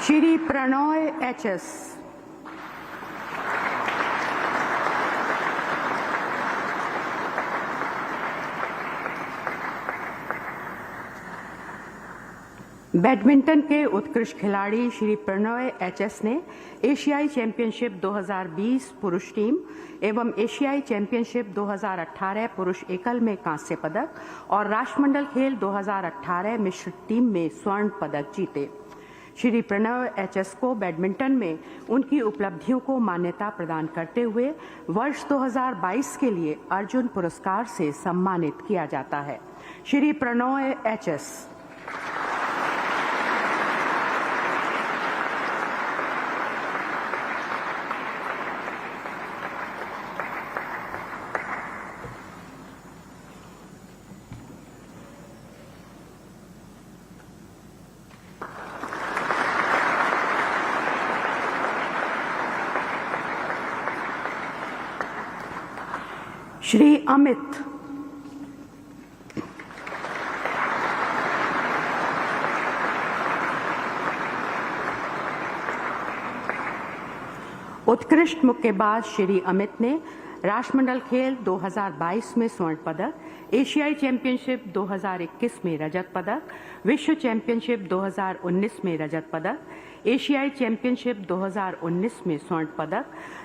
श्री प्रणय एचएस, बैडमिंटन के उत्कृष्ट खिलाड़ी श्री प्रणय एचएस ने एशियाई चैंपियनशिप 2020 पुरुष टीम एवं एशियाई चैंपियनशिप 2018 पुरुष एकल में कांस्य पदक और राष्ट्रमंडल खेल 2018 मिश्र टीम में स्वर्ण पदक जीते। श्री प्रणय एचएस को बैडमिंटन में उनकी उपलब्धियों को मान्यता प्रदान करते हुए वर्ष 2022 के लिए अर्जुन पुरस्कार से सम्मानित किया जाता है। श्री प्रणय एचएस। श्री अमित, उत्कृष्ट मुक्केबाज श्री अमित ने राष्ट्रमंडल खेल 2022 में स्वर्ण पदक, एशियाई चैंपियनशिप 2021 में रजत पदक, विश्व चैंपियनशिप 2019 में रजत पदक, एशियाई चैंपियनशिप 2019 में स्वर्ण पदक,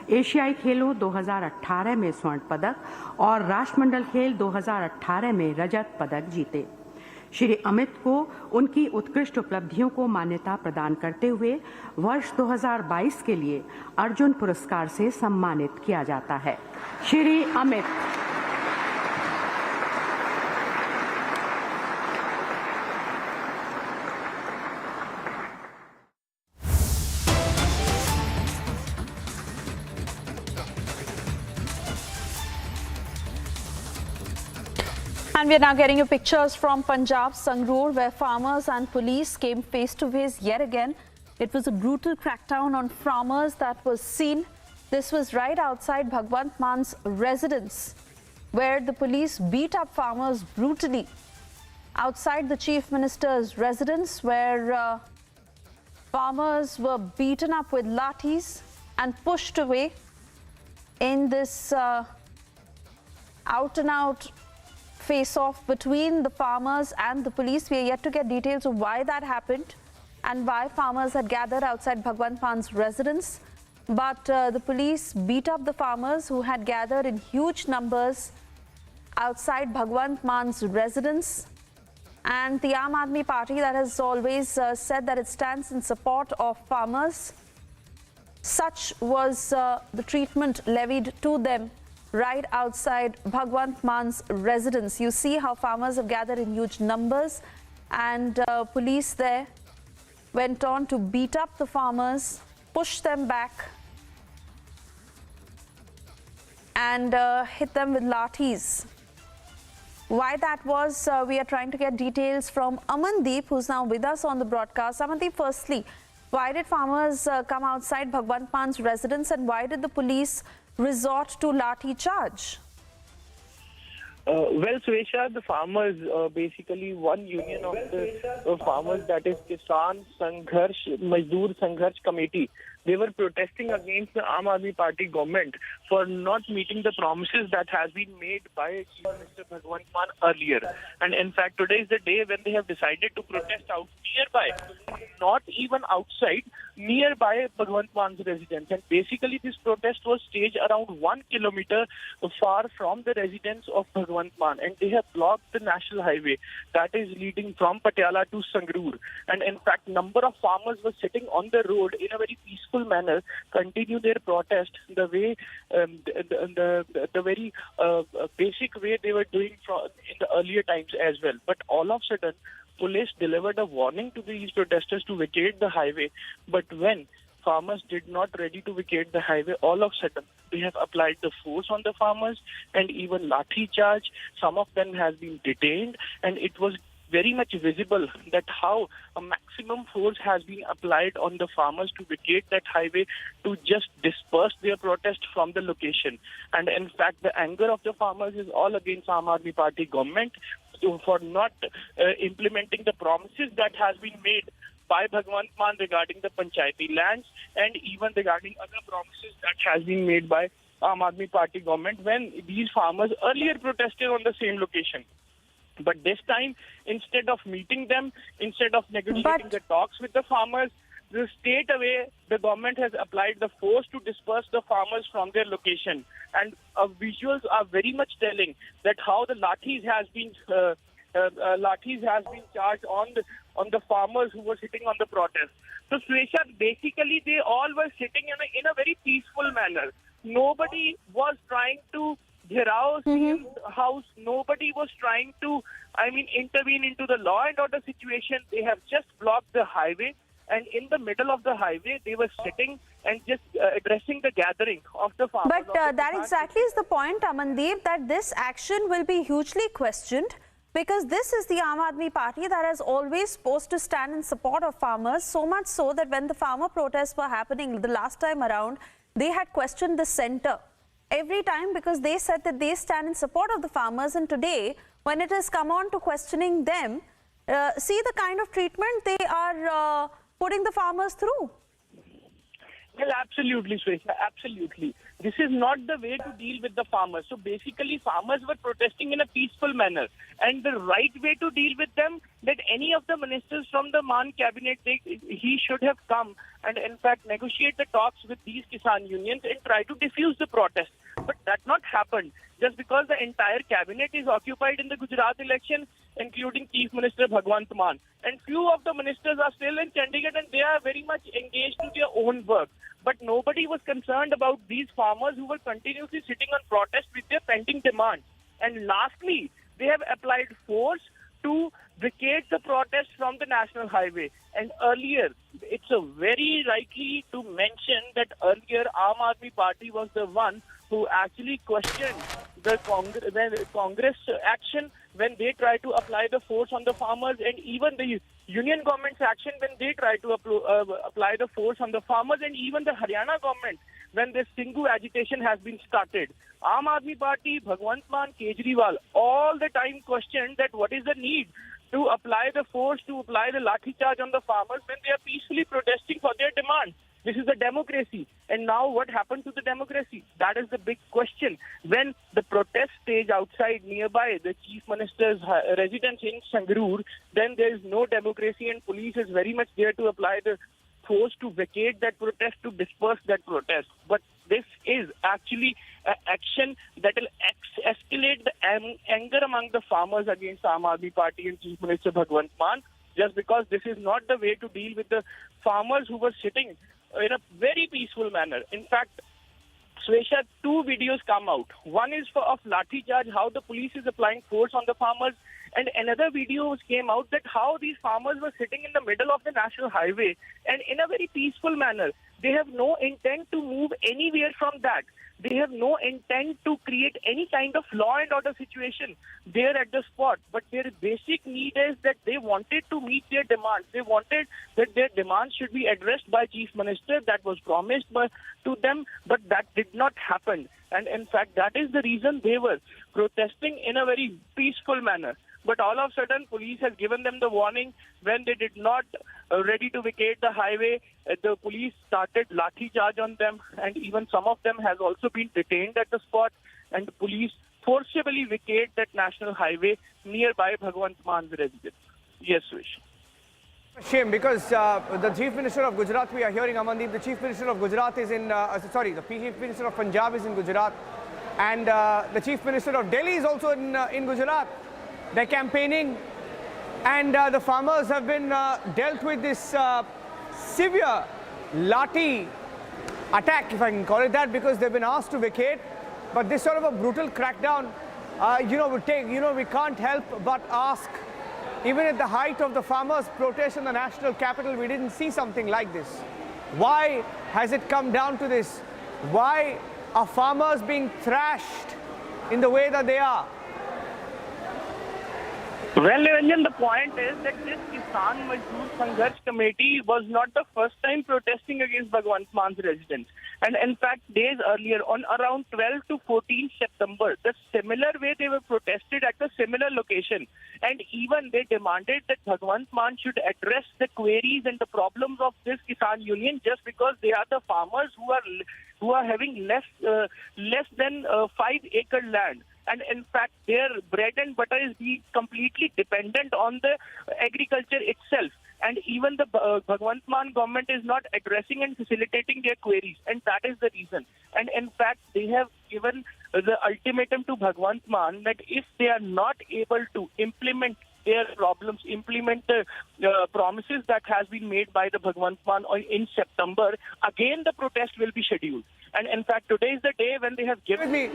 एशियाई खेलों 2018 में स्वर्ण पदक और राष्ट्रमंडल खेल 2018 में रजत पदक जीते। श्री अमित को उनकी उत्कृष्ट उपलब्धियों को मान्यता प्रदान करते हुए वर्ष 2022 के लिए अर्जुन पुरस्कार से सम्मानित किया जाता है। Shri Amit. And we are now getting you pictures from Punjab, Sangrur, where farmers and police came face to face yet again. It was a brutal crackdown on farmers that was seen. This was right outside Bhagwant Man's residence, where the police beat up farmers brutally. Outside the Chief Minister's residence, where farmers were beaten up with lathis and pushed away in this out-and-out face-off between the farmers and the police. We are yet to get details of why that happened and why farmers had gathered outside Bhagwant Man's residence. But the police beat up the farmers who had gathered in huge numbers outside Bhagwant Man's residence. And the Aam Aadmi Party, that has always said that it stands in support of farmers, such was the treatment levied to them right outside Bhagwant Man's residence. You see how farmers have gathered in huge numbers, and police there went on to beat up the farmers, push them back and hit them with lathis. Why that was, we are trying to get details from Amandeep, who's now with us on the broadcast. Amandeep, firstly, why did farmers come outside Bhagwant Man's residence, and why did the police resort to lathi charge? Well, Suesha, the farmers, basically one union of the farmers, that is Kisan Sangharsh Mazdoor Sangharsh Committee, they were protesting against the Aam Aadmi Party government for not meeting the promises that has been made by Chief Minister Bhagwant Mann earlier. And in fact, today is the day when they have decided to protest out nearby, not even outside, nearby Bhagwant Mann's residence. And basically, this protest was staged around 1 kilometer far from the residence of Bhagwant Bhagwant Mann, and they have blocked the national highway that is leading from Patiala to Sangrur. And in fact, number of farmers were sitting on the road in a very peaceful manner, continue their protest the way, the very basic way they were doing in the earlier times as well. But all of a sudden, police delivered a warning to these protesters to vacate the highway. But when farmers did not ready to vacate the highway, all of a sudden they have applied the force on the farmers and even lathi charge. Some of them has been detained, and it was very much visible that how a maximum force has been applied on the farmers to vacate that highway to just disperse their protest from the location. And in fact, the anger of the farmers is all against Aam Aadmi Party government for not implementing the promises that has been made by Bhagwant Mann regarding the Panchayati lands, and even regarding other promises that has been made by Aam Aadmi Party government when these farmers earlier protested on the same location. But this time, instead of meeting them, instead of negotiating the talks with the farmers, straight away the government has applied the force to disperse the farmers from their location. And visuals are very much telling that how the lathis has been charged on the farmers who were sitting on the protest. So Swesha, basically they all were sitting in a very peaceful manner. Nobody was trying to harass his house. Nobody was trying to, intervene into the law and order situation. They have just blocked the highway, and in the middle of the highway, they were sitting and just addressing the gathering of the farmers. But that exactly is the point, Amandeep, that this action will be hugely questioned, because this is the Aam Aadmi Party that has always supposed to stand in support of farmers, so much so that when the farmer protests were happening the last time around, they had questioned the centre every time, because they said that they stand in support of the farmers. And today, when it has come on to questioning them, see the kind of treatment they are putting the farmers through. Well, absolutely, Swesha, absolutely. This is not the way to deal with the farmers. So basically, farmers were protesting in a peaceful manner. And the right way to deal with them, that any of the ministers from the Mann cabinet, he should have come and in fact negotiate the talks with these Kisan unions and try to diffuse the protest. But that not happened. Just because the entire cabinet is occupied in the Gujarat election, including Chief Minister Bhagwant Mann. And few of the ministers are still in Chandigarh and they are very much engaged to their own work. But nobody was concerned about these farmers who were continuously sitting on protest with their pending demands. And lastly, they have applied force to vacate the protest from the national highway. And earlier, it's a very likely to mention that earlier Aam Aadmi Party was the one who actually questioned the Congress action when they tried to apply the force on the farmers, and even the union government's action when they tried to apply the force on the farmers, and even the Haryana government when this Singhu agitation has been started. Aam Aadmi Party, Bhagwant Mann, Kejriwal all the time questioned that what is the need to apply the force, to apply the lathi charge on the farmers when they are peacefully protesting for their demands. This is the democracy. And now what happened to the democracy? That is the big question. When the protest stage outside nearby the chief minister's residence in Sangrur, then there is no democracy and police is very much there to apply the force to vacate that protest, to disperse that protest. But this is actually an action that will escalate the anger among the farmers against Aam Aadmi Party and Chief Minister Bhagwant Mann, just because this is not the way to deal with the farmers who were sitting in a very peaceful manner. In fact, Swesha, two videos come out. One is of lathi charge, how the police is applying force on the farmers, and another video came out that how these farmers were sitting in the middle of the national highway and in a very peaceful manner. They have no intent to move anywhere from that. They have no intent to create any kind of law and order situation there at the spot. But their basic need is that they wanted to meet their demands. They wanted that their demands should be addressed by Chief Minister. That was promised to them, but that did not happen. And in fact, that is the reason they were protesting in a very peaceful manner. But all of a sudden, police has given them the warning when they did not ready to vacate the highway. The police started lathi charge on them, and even some of them has also been detained at the spot. And the police forcibly vacate that national highway nearby Bhagwant Mann's residence. Yes, Wish. Shame, because the Chief Minister of Gujarat, we are hearing, Amandeep, the Chief Minister of Gujarat is in, the Chief Minister of Punjab is in Gujarat. And the Chief Minister of Delhi is also in Gujarat. They're campaigning. And the farmers have been dealt with this severe Lati attack, if I can call it that, because they've been asked to vacate. But this sort of a brutal crackdown, we can't help but ask, even at the height of the farmers' protest in the national capital, we didn't see something like this. Why has it come down to this? Why are farmers being thrashed in the way that they are? Well, Niranjan, the point is that this Kisan Mazdoor Sangharsh Committee was not the first time protesting against Bhagwant Man's residence. And in fact, days earlier, on around 12 to 14 September, the similar way they were protested at a similar location. And even they demanded that Bhagwant Man should address the queries and the problems of this Kisan Union just because they are the farmers who are having less than 5-acre land. And in fact, their bread and butter is being completely dependent on the agriculture itself. And even the Bhagwant Mann government is not addressing and facilitating their queries. And that is the reason. And in fact, they have given the ultimatum to Bhagwant Mann that if they are not able to implement their problems, implement the promises that has been made by the Bhagwant Mann in September, again the protest will be scheduled. And in fact, today is the day when they have given me.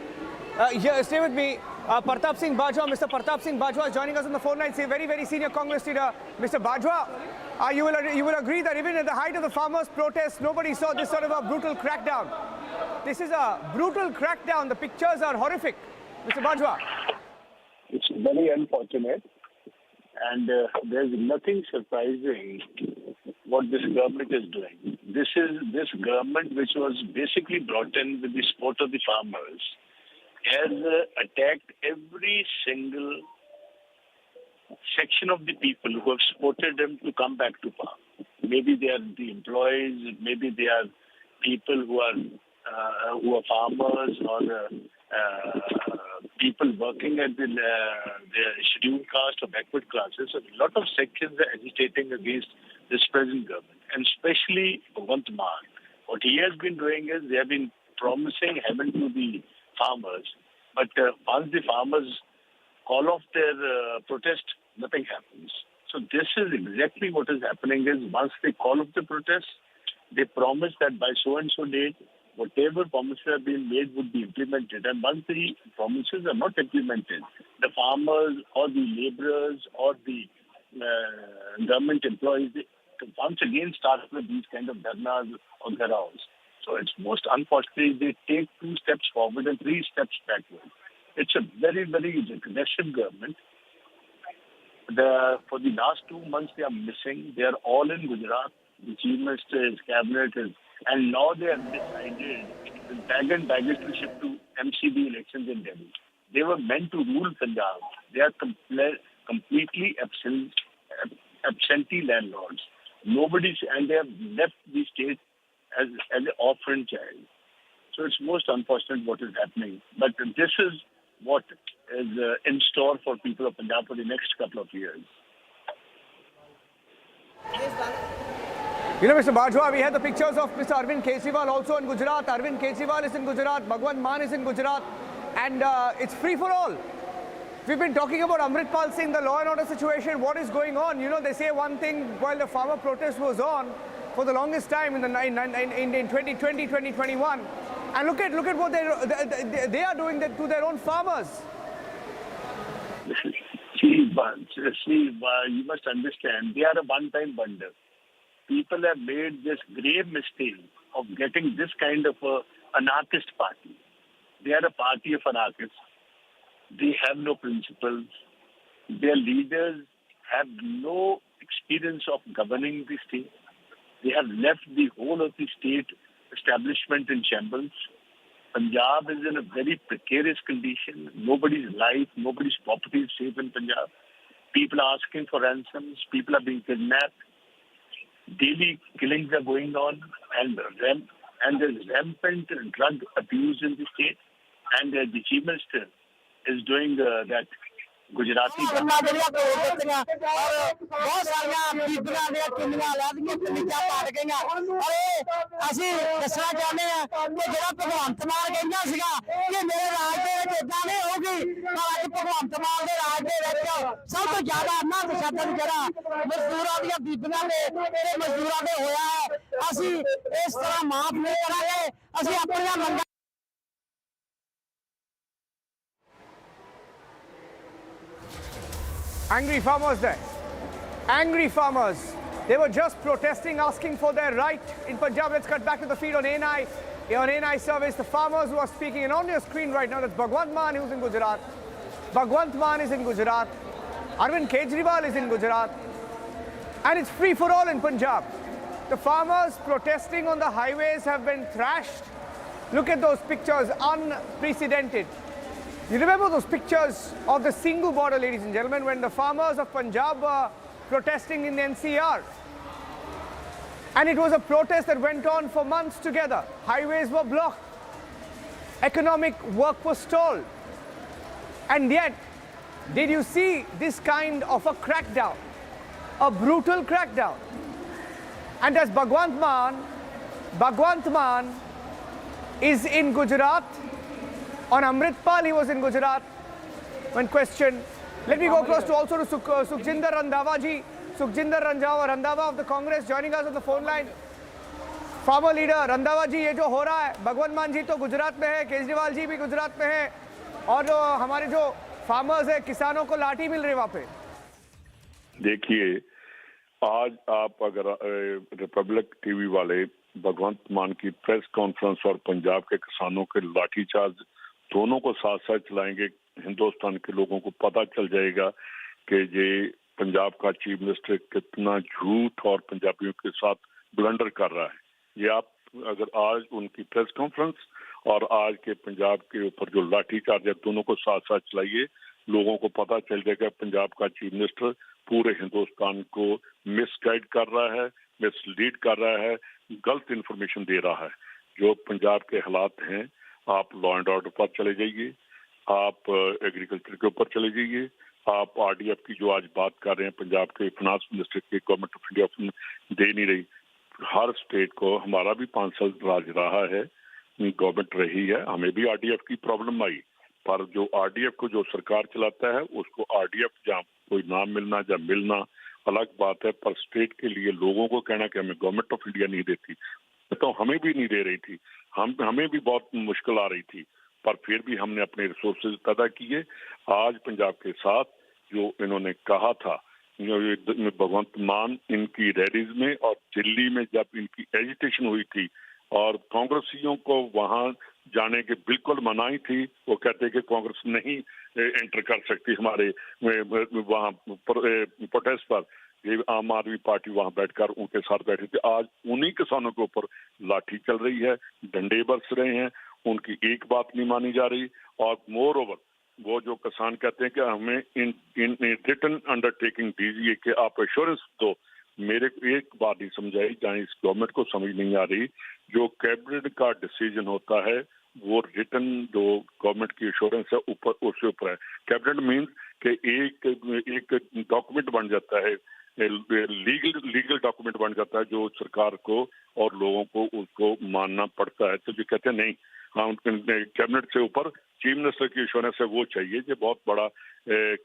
Stay with me. Partap Singh Bajwa, Mr. Partap Singh Bajwa is joining us on the phone line. He's a very, very senior Congress leader. Mr. Bajwa, you will agree that even at the height of the farmers' protests, nobody saw this sort of a brutal crackdown. This is a brutal crackdown. The pictures are horrific. Mr. Bajwa. It's very unfortunate. And there's nothing surprising what this government is doing. This government, which was basically brought in with the support of the farmers, has attacked every single section of the people who have supported them to come back to farm. Maybe they are the employees, maybe they are people who are farmers or people working at the scheduled caste or backward classes. So a lot of sections are agitating against this present government, and especially Bhagwant Mann. What he has been doing is they have been promising heaven to the farmers, but once the farmers call off their protest, nothing happens. So this is exactly what is happening is once they call off the protest, they promise that by so and so date, whatever promises have been made would be implemented. And once the promises are not implemented, the farmers or the laborers or the government employees, they once again start with these kind of dharnas or garaos. So it's most unfortunate they take 2 steps forward and 3 steps backward. It's a very, very aggressive government. For the last 2 months they are missing. They are all in Gujarat. The Chief Minister, his cabinet is, and now they have decided with bag and baggage to shift to MCB elections in Delhi. They were meant to rule Punjab. They are completely absentee landlords. And they have left the state as an orphan child. So it's most unfortunate what is happening. But this is what is in store for people of Punjab for the next couple of years. You know, Mr. Bajwa, we had the pictures of Mr. Arvind Kejriwal also in Gujarat. Arvind Kejriwal is in Gujarat. Bhagwant Mann is in Gujarat. And it's free for all. We've been talking about Amritpal Singh, the law and order situation. What is going on? You know, they say one thing while the farmer protest was on for the longest time in 2020, 2021. And look at what they are doing to their own farmers. See, you must understand, they are a one-time wonder. People have made this grave mistake of getting this kind of anarchist party. They are a party of anarchists. They have no principles. Their leaders have no experience of governing the state. They have left the whole of the state establishment in shambles. Punjab is in a very precarious condition. Nobody's life, nobody's property is safe in Punjab. People are asking for ransoms. People are being kidnapped. Daily killings are going on, and there's rampant drug abuse in the state. And the Chief Minister is doing that Gujarati. ਅਸੀਂ ਦੱਸਣਾ ਚਾਹੁੰਦੇ ਆ ਕਿ ਜਿਹੜਾ ਭਗਵੰਤ ਮਾਨ ਕਹਿੰਦਾ ਸੀਗਾ ਕਿ कि मेरे राज के इतना नहीं होगी पर अज भगवंत मान के राज के सब तो ज्यादा ना तशद्दद जरा मजदूरों दी बीबियां ते मजदूरों ते होया है असी इस तरह माफ नहीं करांगे असी अपनी मंगां Angry farmers there. Angry farmers. They were just protesting, asking for their right in Punjab. Let's cut back to the feed on ANI. On ANI service, the farmers who are speaking, and on your screen right now, that's Bhagwant Mann, who's in Gujarat. Bhagwant Mann is in Gujarat. Arvind Kejriwal is in Gujarat. And it's free for all in Punjab. The farmers protesting on the highways have been thrashed. Look at those pictures, unprecedented. You remember those pictures of the single border, ladies and gentlemen, when the farmers of Punjab were protesting in the NCR. And it was a protest that went on for months together. Highways were blocked. Economic work was stalled. And yet, did you see this kind of a crackdown? A brutal crackdown. And as Bhagwant Mann is in Gujarat. On Amritpal, he was in Gujarat. When questioned, let me go close to also to Sukhjinder Randhawa ji. Sukhjinder Randhawa of the Congress joining us on the phone line. Farmer leader Randhawa ji, ये जो हो रहा है, भगवंत मान जी तो गुजरात में है, केजरीवाल जी भी गुजरात में है, और जो हमारे जो फार्मर्स है, किसानों को लाठी मिल रही है वहाँ पे. देखिए, आज आप अगर रिपब्लिक टीवी वाले भगवंत मान की प्रेस कॉन्फ्रेंस और पंजाब के किसानों के लाठीचार्ज दोनों को साथ साथ चलाएंगे, हिंदुस्तान के लोगों को पता चल जाएगा कि ये पंजाब का चीफ मिनिस्टर कितना झूठ और पंजाबियों के साथ ब्लंडर कर रहा है. ये आप अगर आज उनकी प्रेस कॉन्फ्रेंस और आज के पंजाब के ऊपर जो लाठीचार्ज है दोनों को साथ साथ चलाइए, लोगों को पता चल जाएगा पंजाब का चीफ मिनिस्टर पूरे हिंदुस्तान को मिसगाइड कर रहा है, मिसलीड कर रहा है, गलत इन्फॉर्मेशन दे रहा है. जो पंजाब के हालात हैं, आप लॉ एंड ऑर्डर पर चले जाइए, आप एग्रीकल्चर के ऊपर चले जाइए, आप आरडीएफ की जो आज बात कर रहे हैं पंजाब के फाइनेंस मिनिस्टर की गवर्नमेंट ऑफ इंडिया दे नहीं रही. हर स्टेट को, हमारा भी 5 साल राज रहा है, गवर्नमेंट रही है, हमें भी आरडीएफ की प्रॉब्लम आई, पर जो आरडीएफ को जो सरकार चलाता है उसको आरडीएफ जहाँ कोई नाम मिलना या मिलना अलग बात है, पर स्टेट के लिए लोगों को कहना कि हमें गवर्नमेंट ऑफ इंडिया नहीं देती, तो हमें भी नहीं दे रही थी, हमें भी बहुत मुश्किल आ रही थी, पर फिर भी हमने अपने रिसोर्सेज पैदा किए. आज पंजाब के साथ जो इन्होंने कहा था, भगवंत मान इनकी रैलीज में और दिल्ली में जब इनकी एजिटेशन हुई थी और कांग्रेसियों को वहां जाने के बिल्कुल मनाही थी, वो कहते कि कांग्रेस नहीं एंटर कर सकती हमारे वहां प्रोटेस्ट पर. ये आम आदमी पार्टी वहां बैठकर उनके साथ बैठी थी. आज उन्हीं किसानों के ऊपर लाठी चल रही है, डंडे बरस रहे हैं, उनकी एक बात नहीं मानी जा रही. और मोर ओवर वो जो किसान कहते हैं कि हमें इन रिटन अंडरटेकिंग दीजिए कि आप एश्योरेंस दो. मेरे को एक बात नहीं समझाई, जहाँ इस गवर्नमेंट को समझ नहीं आ रही, जो कैबिनेट का डिसीजन होता है वो रिटन जो गवर्नमेंट की एश्योरेंस है ऊपर उसके ऊपर है. कैबिनेट मीन्स कि एक डॉक्यूमेंट बन जाता है, लीगल डॉक्यूमेंट बन जाता है जो सरकार को और लोगों को उसको मानना पड़ता है. तो जो कहते हैं नहीं, हाँ कैबिनेट से ऊपर चीफ मिनिस्टर की एश्योरेंस है वो चाहिए. ये बहुत बड़ा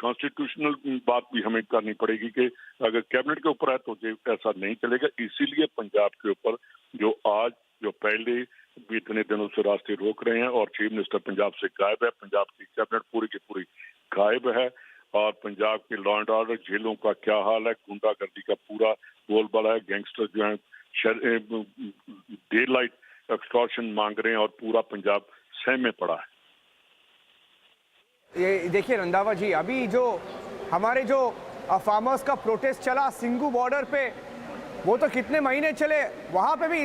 कॉन्स्टिट्यूशनल बात भी हमें करनी पड़ेगी कि अगर कैबिनेट के ऊपर है तो ये ऐसा नहीं चलेगा. इसीलिए पंजाब के ऊपर जो पहले भी इतने दिनों से रास्ते रोक रहे हैं और चीफ मिनिस्टर पंजाब से गायब है, पंजाब की कैबिनेट पूरी की पूरी गायब है, और पंजाब के लॉ एंड ऑर्डर, जेलों का क्या हाल है, गुंडागर्दी का पूरा बोलबाला है, गैंगस्टर जो है डे लाइट एक्सटॉर्शन मांग रहे हैं और पूरा पंजाब सहम में पड़ा है. ये देखिए रंधावा जी, अभी जो हमारे जो फार्मर्स का प्रोटेस्ट चला सिंगू बॉर्डर पे, वो तो कितने महीने चले, वहाँ पे भी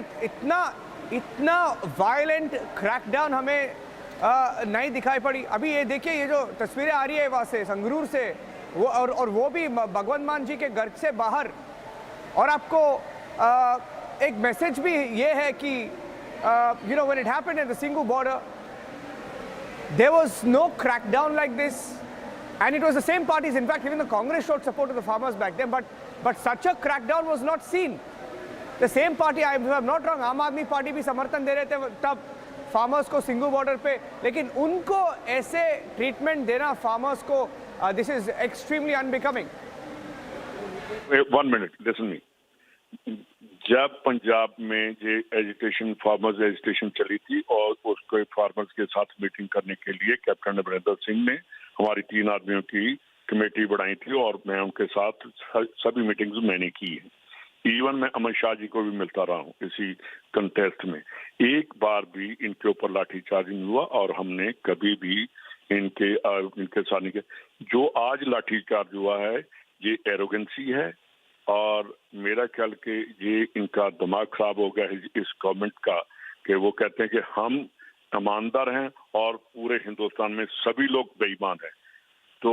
इतना वायलेंट क्रैकडाउन हमें नहीं दिखाई पड़ी. अभी ये देखिए, ये जो तस्वीरें आ रही है वहाँ से संगरूर से, वो और वो भी भगवंत मान जी के घर से बाहर. और आपको एक मैसेज भी ये है कि you know, when it happened at the Singhu border, there was no crackdown like this, and it was the same parties. In fact, even the Congress showed support to the farmers back then, but such a crackdown was not seen. The same party, if I'm not wrong, Aam Aadmi Party भी समर्थन दे रहे थे तब, farmers को Singhu border पे, लेकिन उनको ऐसे ट्रीटमेंट देना फार्मर्स को, this is extremely unbecoming. 1 minute, listen me. जब पंजाब में ये एजुटेशन, फार्मर्स एजुटेशन चली थी और उसको फार्मर्स के साथ मीटिंग करने के लिए कैप्टन अमरिंदर सिंह ने हमारी 3 आदमियों की कमेटी बनाई थी और मैं उनके साथ सभी मीटिंग्स मैंने की है। इवन मैं अमित शाह जी को भी मिलता रहा हूँ इसी कंटेस्ट में। एक बार भी इनके ऊपर लाठीचार्ज नहीं हुआ और हमने कभी भी इनके साथ नहीं किया। जो आज लाठीचार्ज हुआ है ये एरोगेंसी है और मेरा ख्याल कि ये इनका दिमाग खराब हो गया है इस गवर्नमेंट का, कि वो कहते हैं कि हम ईमानदार हैं और पूरे हिंदुस्तान में सभी लोग बेईमान हैं। तो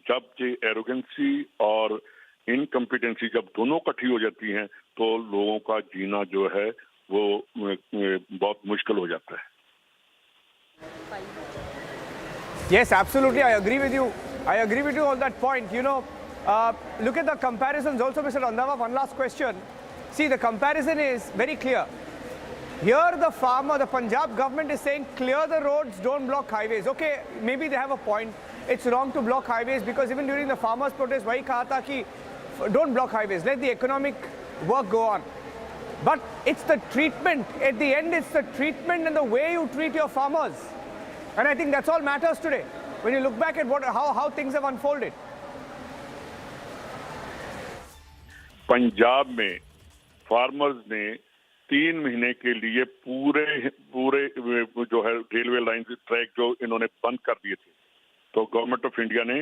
जब ये एरोगेंसी और इनकम्पिटेंसी जब दोनों इकट्ठी हो जाती हैं तो लोगों का जीना जो है वो बहुत मुश्किल हो जाता है। Yes, absolutely. I agree with you. I agree with you on that point. You know, look at the comparisons also, Mr. Randhawa. One last question. See, the comparison is very clear. Here the farmer, the Punjab government is saying clear the roads, don't block highways. Okay, maybe they have a point. It's wrong to block highways because even during the farmers' protest, wahi kaha tha ki don't block highways, let the economic work go on. But it's the treatment. At the end, it's the treatment and the way you treat your farmers. And I think that's all matters today. When you look back at how things have unfolded. Punjab में farmers ने 3 महीने के लिए पूरे जो है railway line track जो इन्होंने बंद कर दिए थे, तो गवर्नमेंट ऑफ इंडिया ने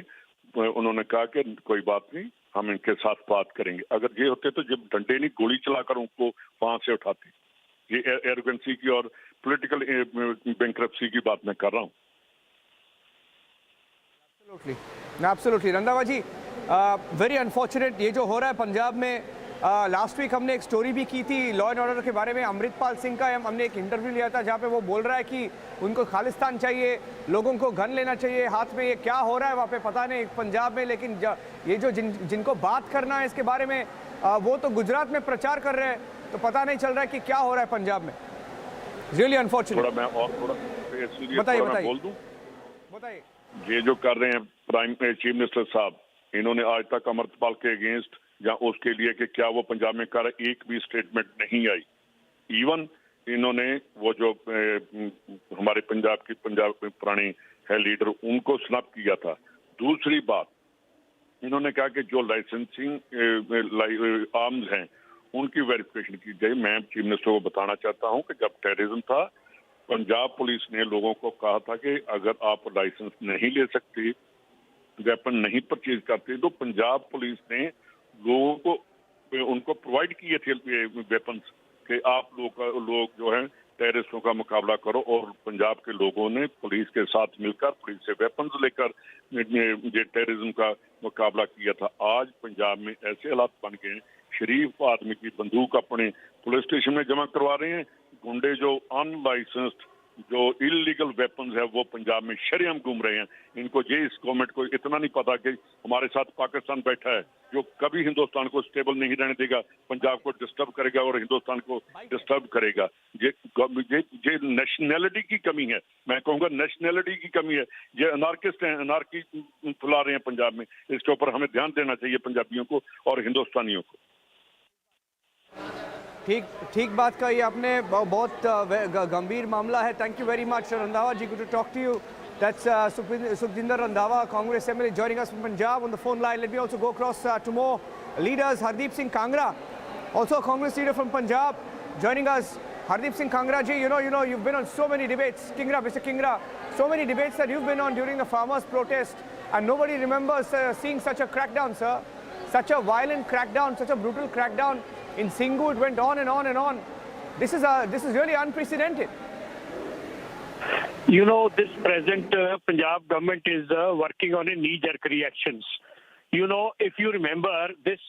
उन्होंने कहा कि कोई बात नहीं, हम इनके साथ बात करेंगे। अगर ये होते तो जब डंडे नहीं गोली चलाकर उनको वहां से उठाते। ये एरोगेंसी की और पॉलिटिकल बैंक्रप्सी की बात मैं कर रहा हूँ। Absolutely, रंधावा जी, वेरी अनफॉर्चुनेट ये जो हो रहा है पंजाब में। लास्ट वीक हमने एक स्टोरी भी की थी लॉ एंड ऑर्डर के बारे में। अमृतपाल सिंह का हमने एक इंटरव्यू लिया था जहाँ पे वो बोल रहा है कि उनको खालिस्तान चाहिए, लोगों को गन लेना चाहिए हाथ में। ये क्या हो रहा है वहाँ पे पता नहीं पंजाब में, लेकिन ये जो जिनको बात करना है इसके बारे में वो तो गुजरात में प्रचार कर रहे हैं, तो पता नहीं चल रहा है कि क्या हो रहा है पंजाब में। Really unfortunate. मैं और थोड़ा बोल दूं? बताइए। ये जो कर रहे हैं चीफ मिनिस्टर साहब, इन्होंने आज तक अमृतपाल के अगेंस्ट या उसके लिए कि क्या वो पंजाब में कर एक भी स्टेटमेंट नहीं आई। इवन इन्होंने वो जो हमारे पंजाब में पुराने है लीडर, उनको स्नैप किया था। दूसरी बात, इन्होंने कहा कि जो लाइसेंसिंग आर्म्स हैं उनकी वेरिफिकेशन की जाए। मैं चीफ मिनिस्टर को बताना चाहता हूं कि जब टेररिज्म था, पंजाब पुलिस ने लोगों को कहा था कि अगर आप लाइसेंस नहीं ले सकते, वेपन नहीं परचेज करते, तो पंजाब पुलिस ने लोगों को उनको प्रोवाइड किए थे वेपन्स कि आप लोग जो है टेररिस्टों का मुकाबला करो। और पंजाब के लोगों ने पुलिस के साथ मिलकर पुलिस से वेपन्स लेकर ये टेररिज्म का मुकाबला किया था। आज पंजाब में ऐसे हालात बन गए हैं, शरीफ आदमी की बंदूक अपने पुलिस स्टेशन में जमा करवा रहे हैं, गुंडे जो अनलाइसेंस्ड जो इलीगल वेपन्स है वो पंजाब में शरेआम घूम रहे हैं। इनको ये इस गवर्नमेंट को इतना नहीं पता कि हमारे साथ पाकिस्तान बैठा है जो कभी हिंदुस्तान को स्टेबल नहीं रहने देगा, पंजाब को डिस्टर्ब करेगा और हिंदुस्तान को डिस्टर्ब करेगा। ये नेशनैलिटी की कमी है, मैं कहूँगा नेशनैलिटी की कमी है। ये अनार्किस्ट हैं, अनार्की फैला रहे हैं पंजाब में। इसके ऊपर हमें ध्यान देना चाहिए पंजाबियों को और हिंदुस्तानियों को। ठीक बात कही आपने, बहुत गंभीर मामला है। Thank you very much Randhawa ji, good to talk to you. That's Sukhjinder Randhawa, Congress MLA, joining us from Punjab on the phone line. Let me also go across to more leaders. Hardeep Singh Kangra, also a Congress leader from Punjab, joining us. Hardeep Singh Kangra ji, you know, you've been on so many debates. Mr. Kingra, so many debates that you've been on during the farmers' protest, and nobody remembers seeing such a crackdown, sir. Such a violent crackdown, such a brutal crackdown. In Singhu, it went on and on and on. This is really unprecedented. You know, this present Punjab government is working on a knee-jerk reactions. You know, if you remember, this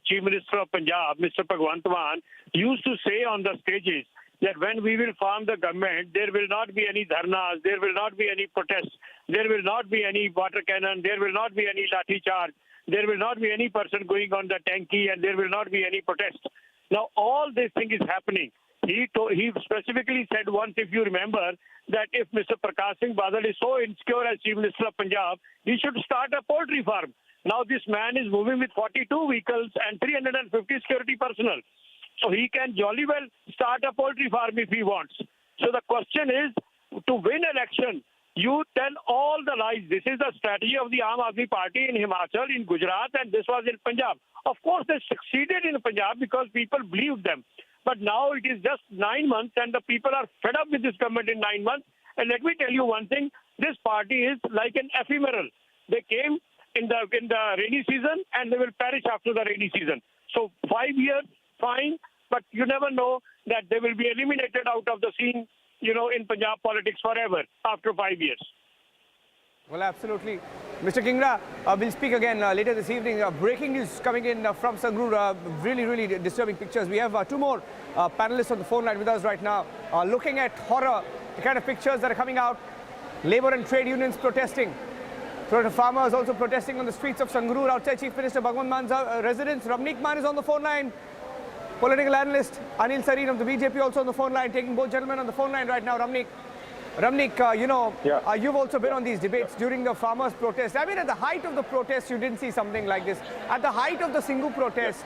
Chief Minister of Punjab, Mr. Bhagwant Mann, used to say on the stages that when we will form the government, there will not be any dharnas, there will not be any protests, there will not be any water cannon, there will not be any lathi charge, there will not be any person going on the tanki, and there will not be any protest. Now, all this thing is happening. He specifically said once, if you remember, that if Mr. Prakash Singh Badal is so insecure as Chief Minister of Punjab, he should start a poultry farm. Now this man is moving with 42 vehicles and 350 security personnel. So he can jolly well start a poultry farm if he wants. So the question is, to win election, you tell all the lies. This is the strategy of the Aam Aadmi Party in Himachal, in Gujarat, and this was in Punjab. Of course, they succeeded in Punjab because people believed them. But now it is just 9 months and the people are fed up with this government in 9 months. And let me tell you one thing, this party is like an ephemeral. They came in the rainy season and they will perish after the rainy season. So 5 years, fine, but you never know that they will be eliminated out of the scene, in Punjab politics forever after 5 years. Well, absolutely. Mr. Kingra, we'll speak again later this evening. Breaking news coming in from Sangrur. Really disturbing pictures. We have two more panelists on the phone line with us right now. Looking at horror, the kind of pictures that are coming out. Labour and trade unions protesting. Farmers also protesting on the streets of Sangrur outside Chief Minister Bhagwant Mann's residence. Ramnik Man is on the phone line. Political analyst Anil Sareen of the BJP also on the phone line. Taking both gentlemen on the phone line right now. Ramnik, you've also been on these debates during the farmers' protest. I mean, at the height of the protest, you didn't see something like this. At the height of the Singhu protest,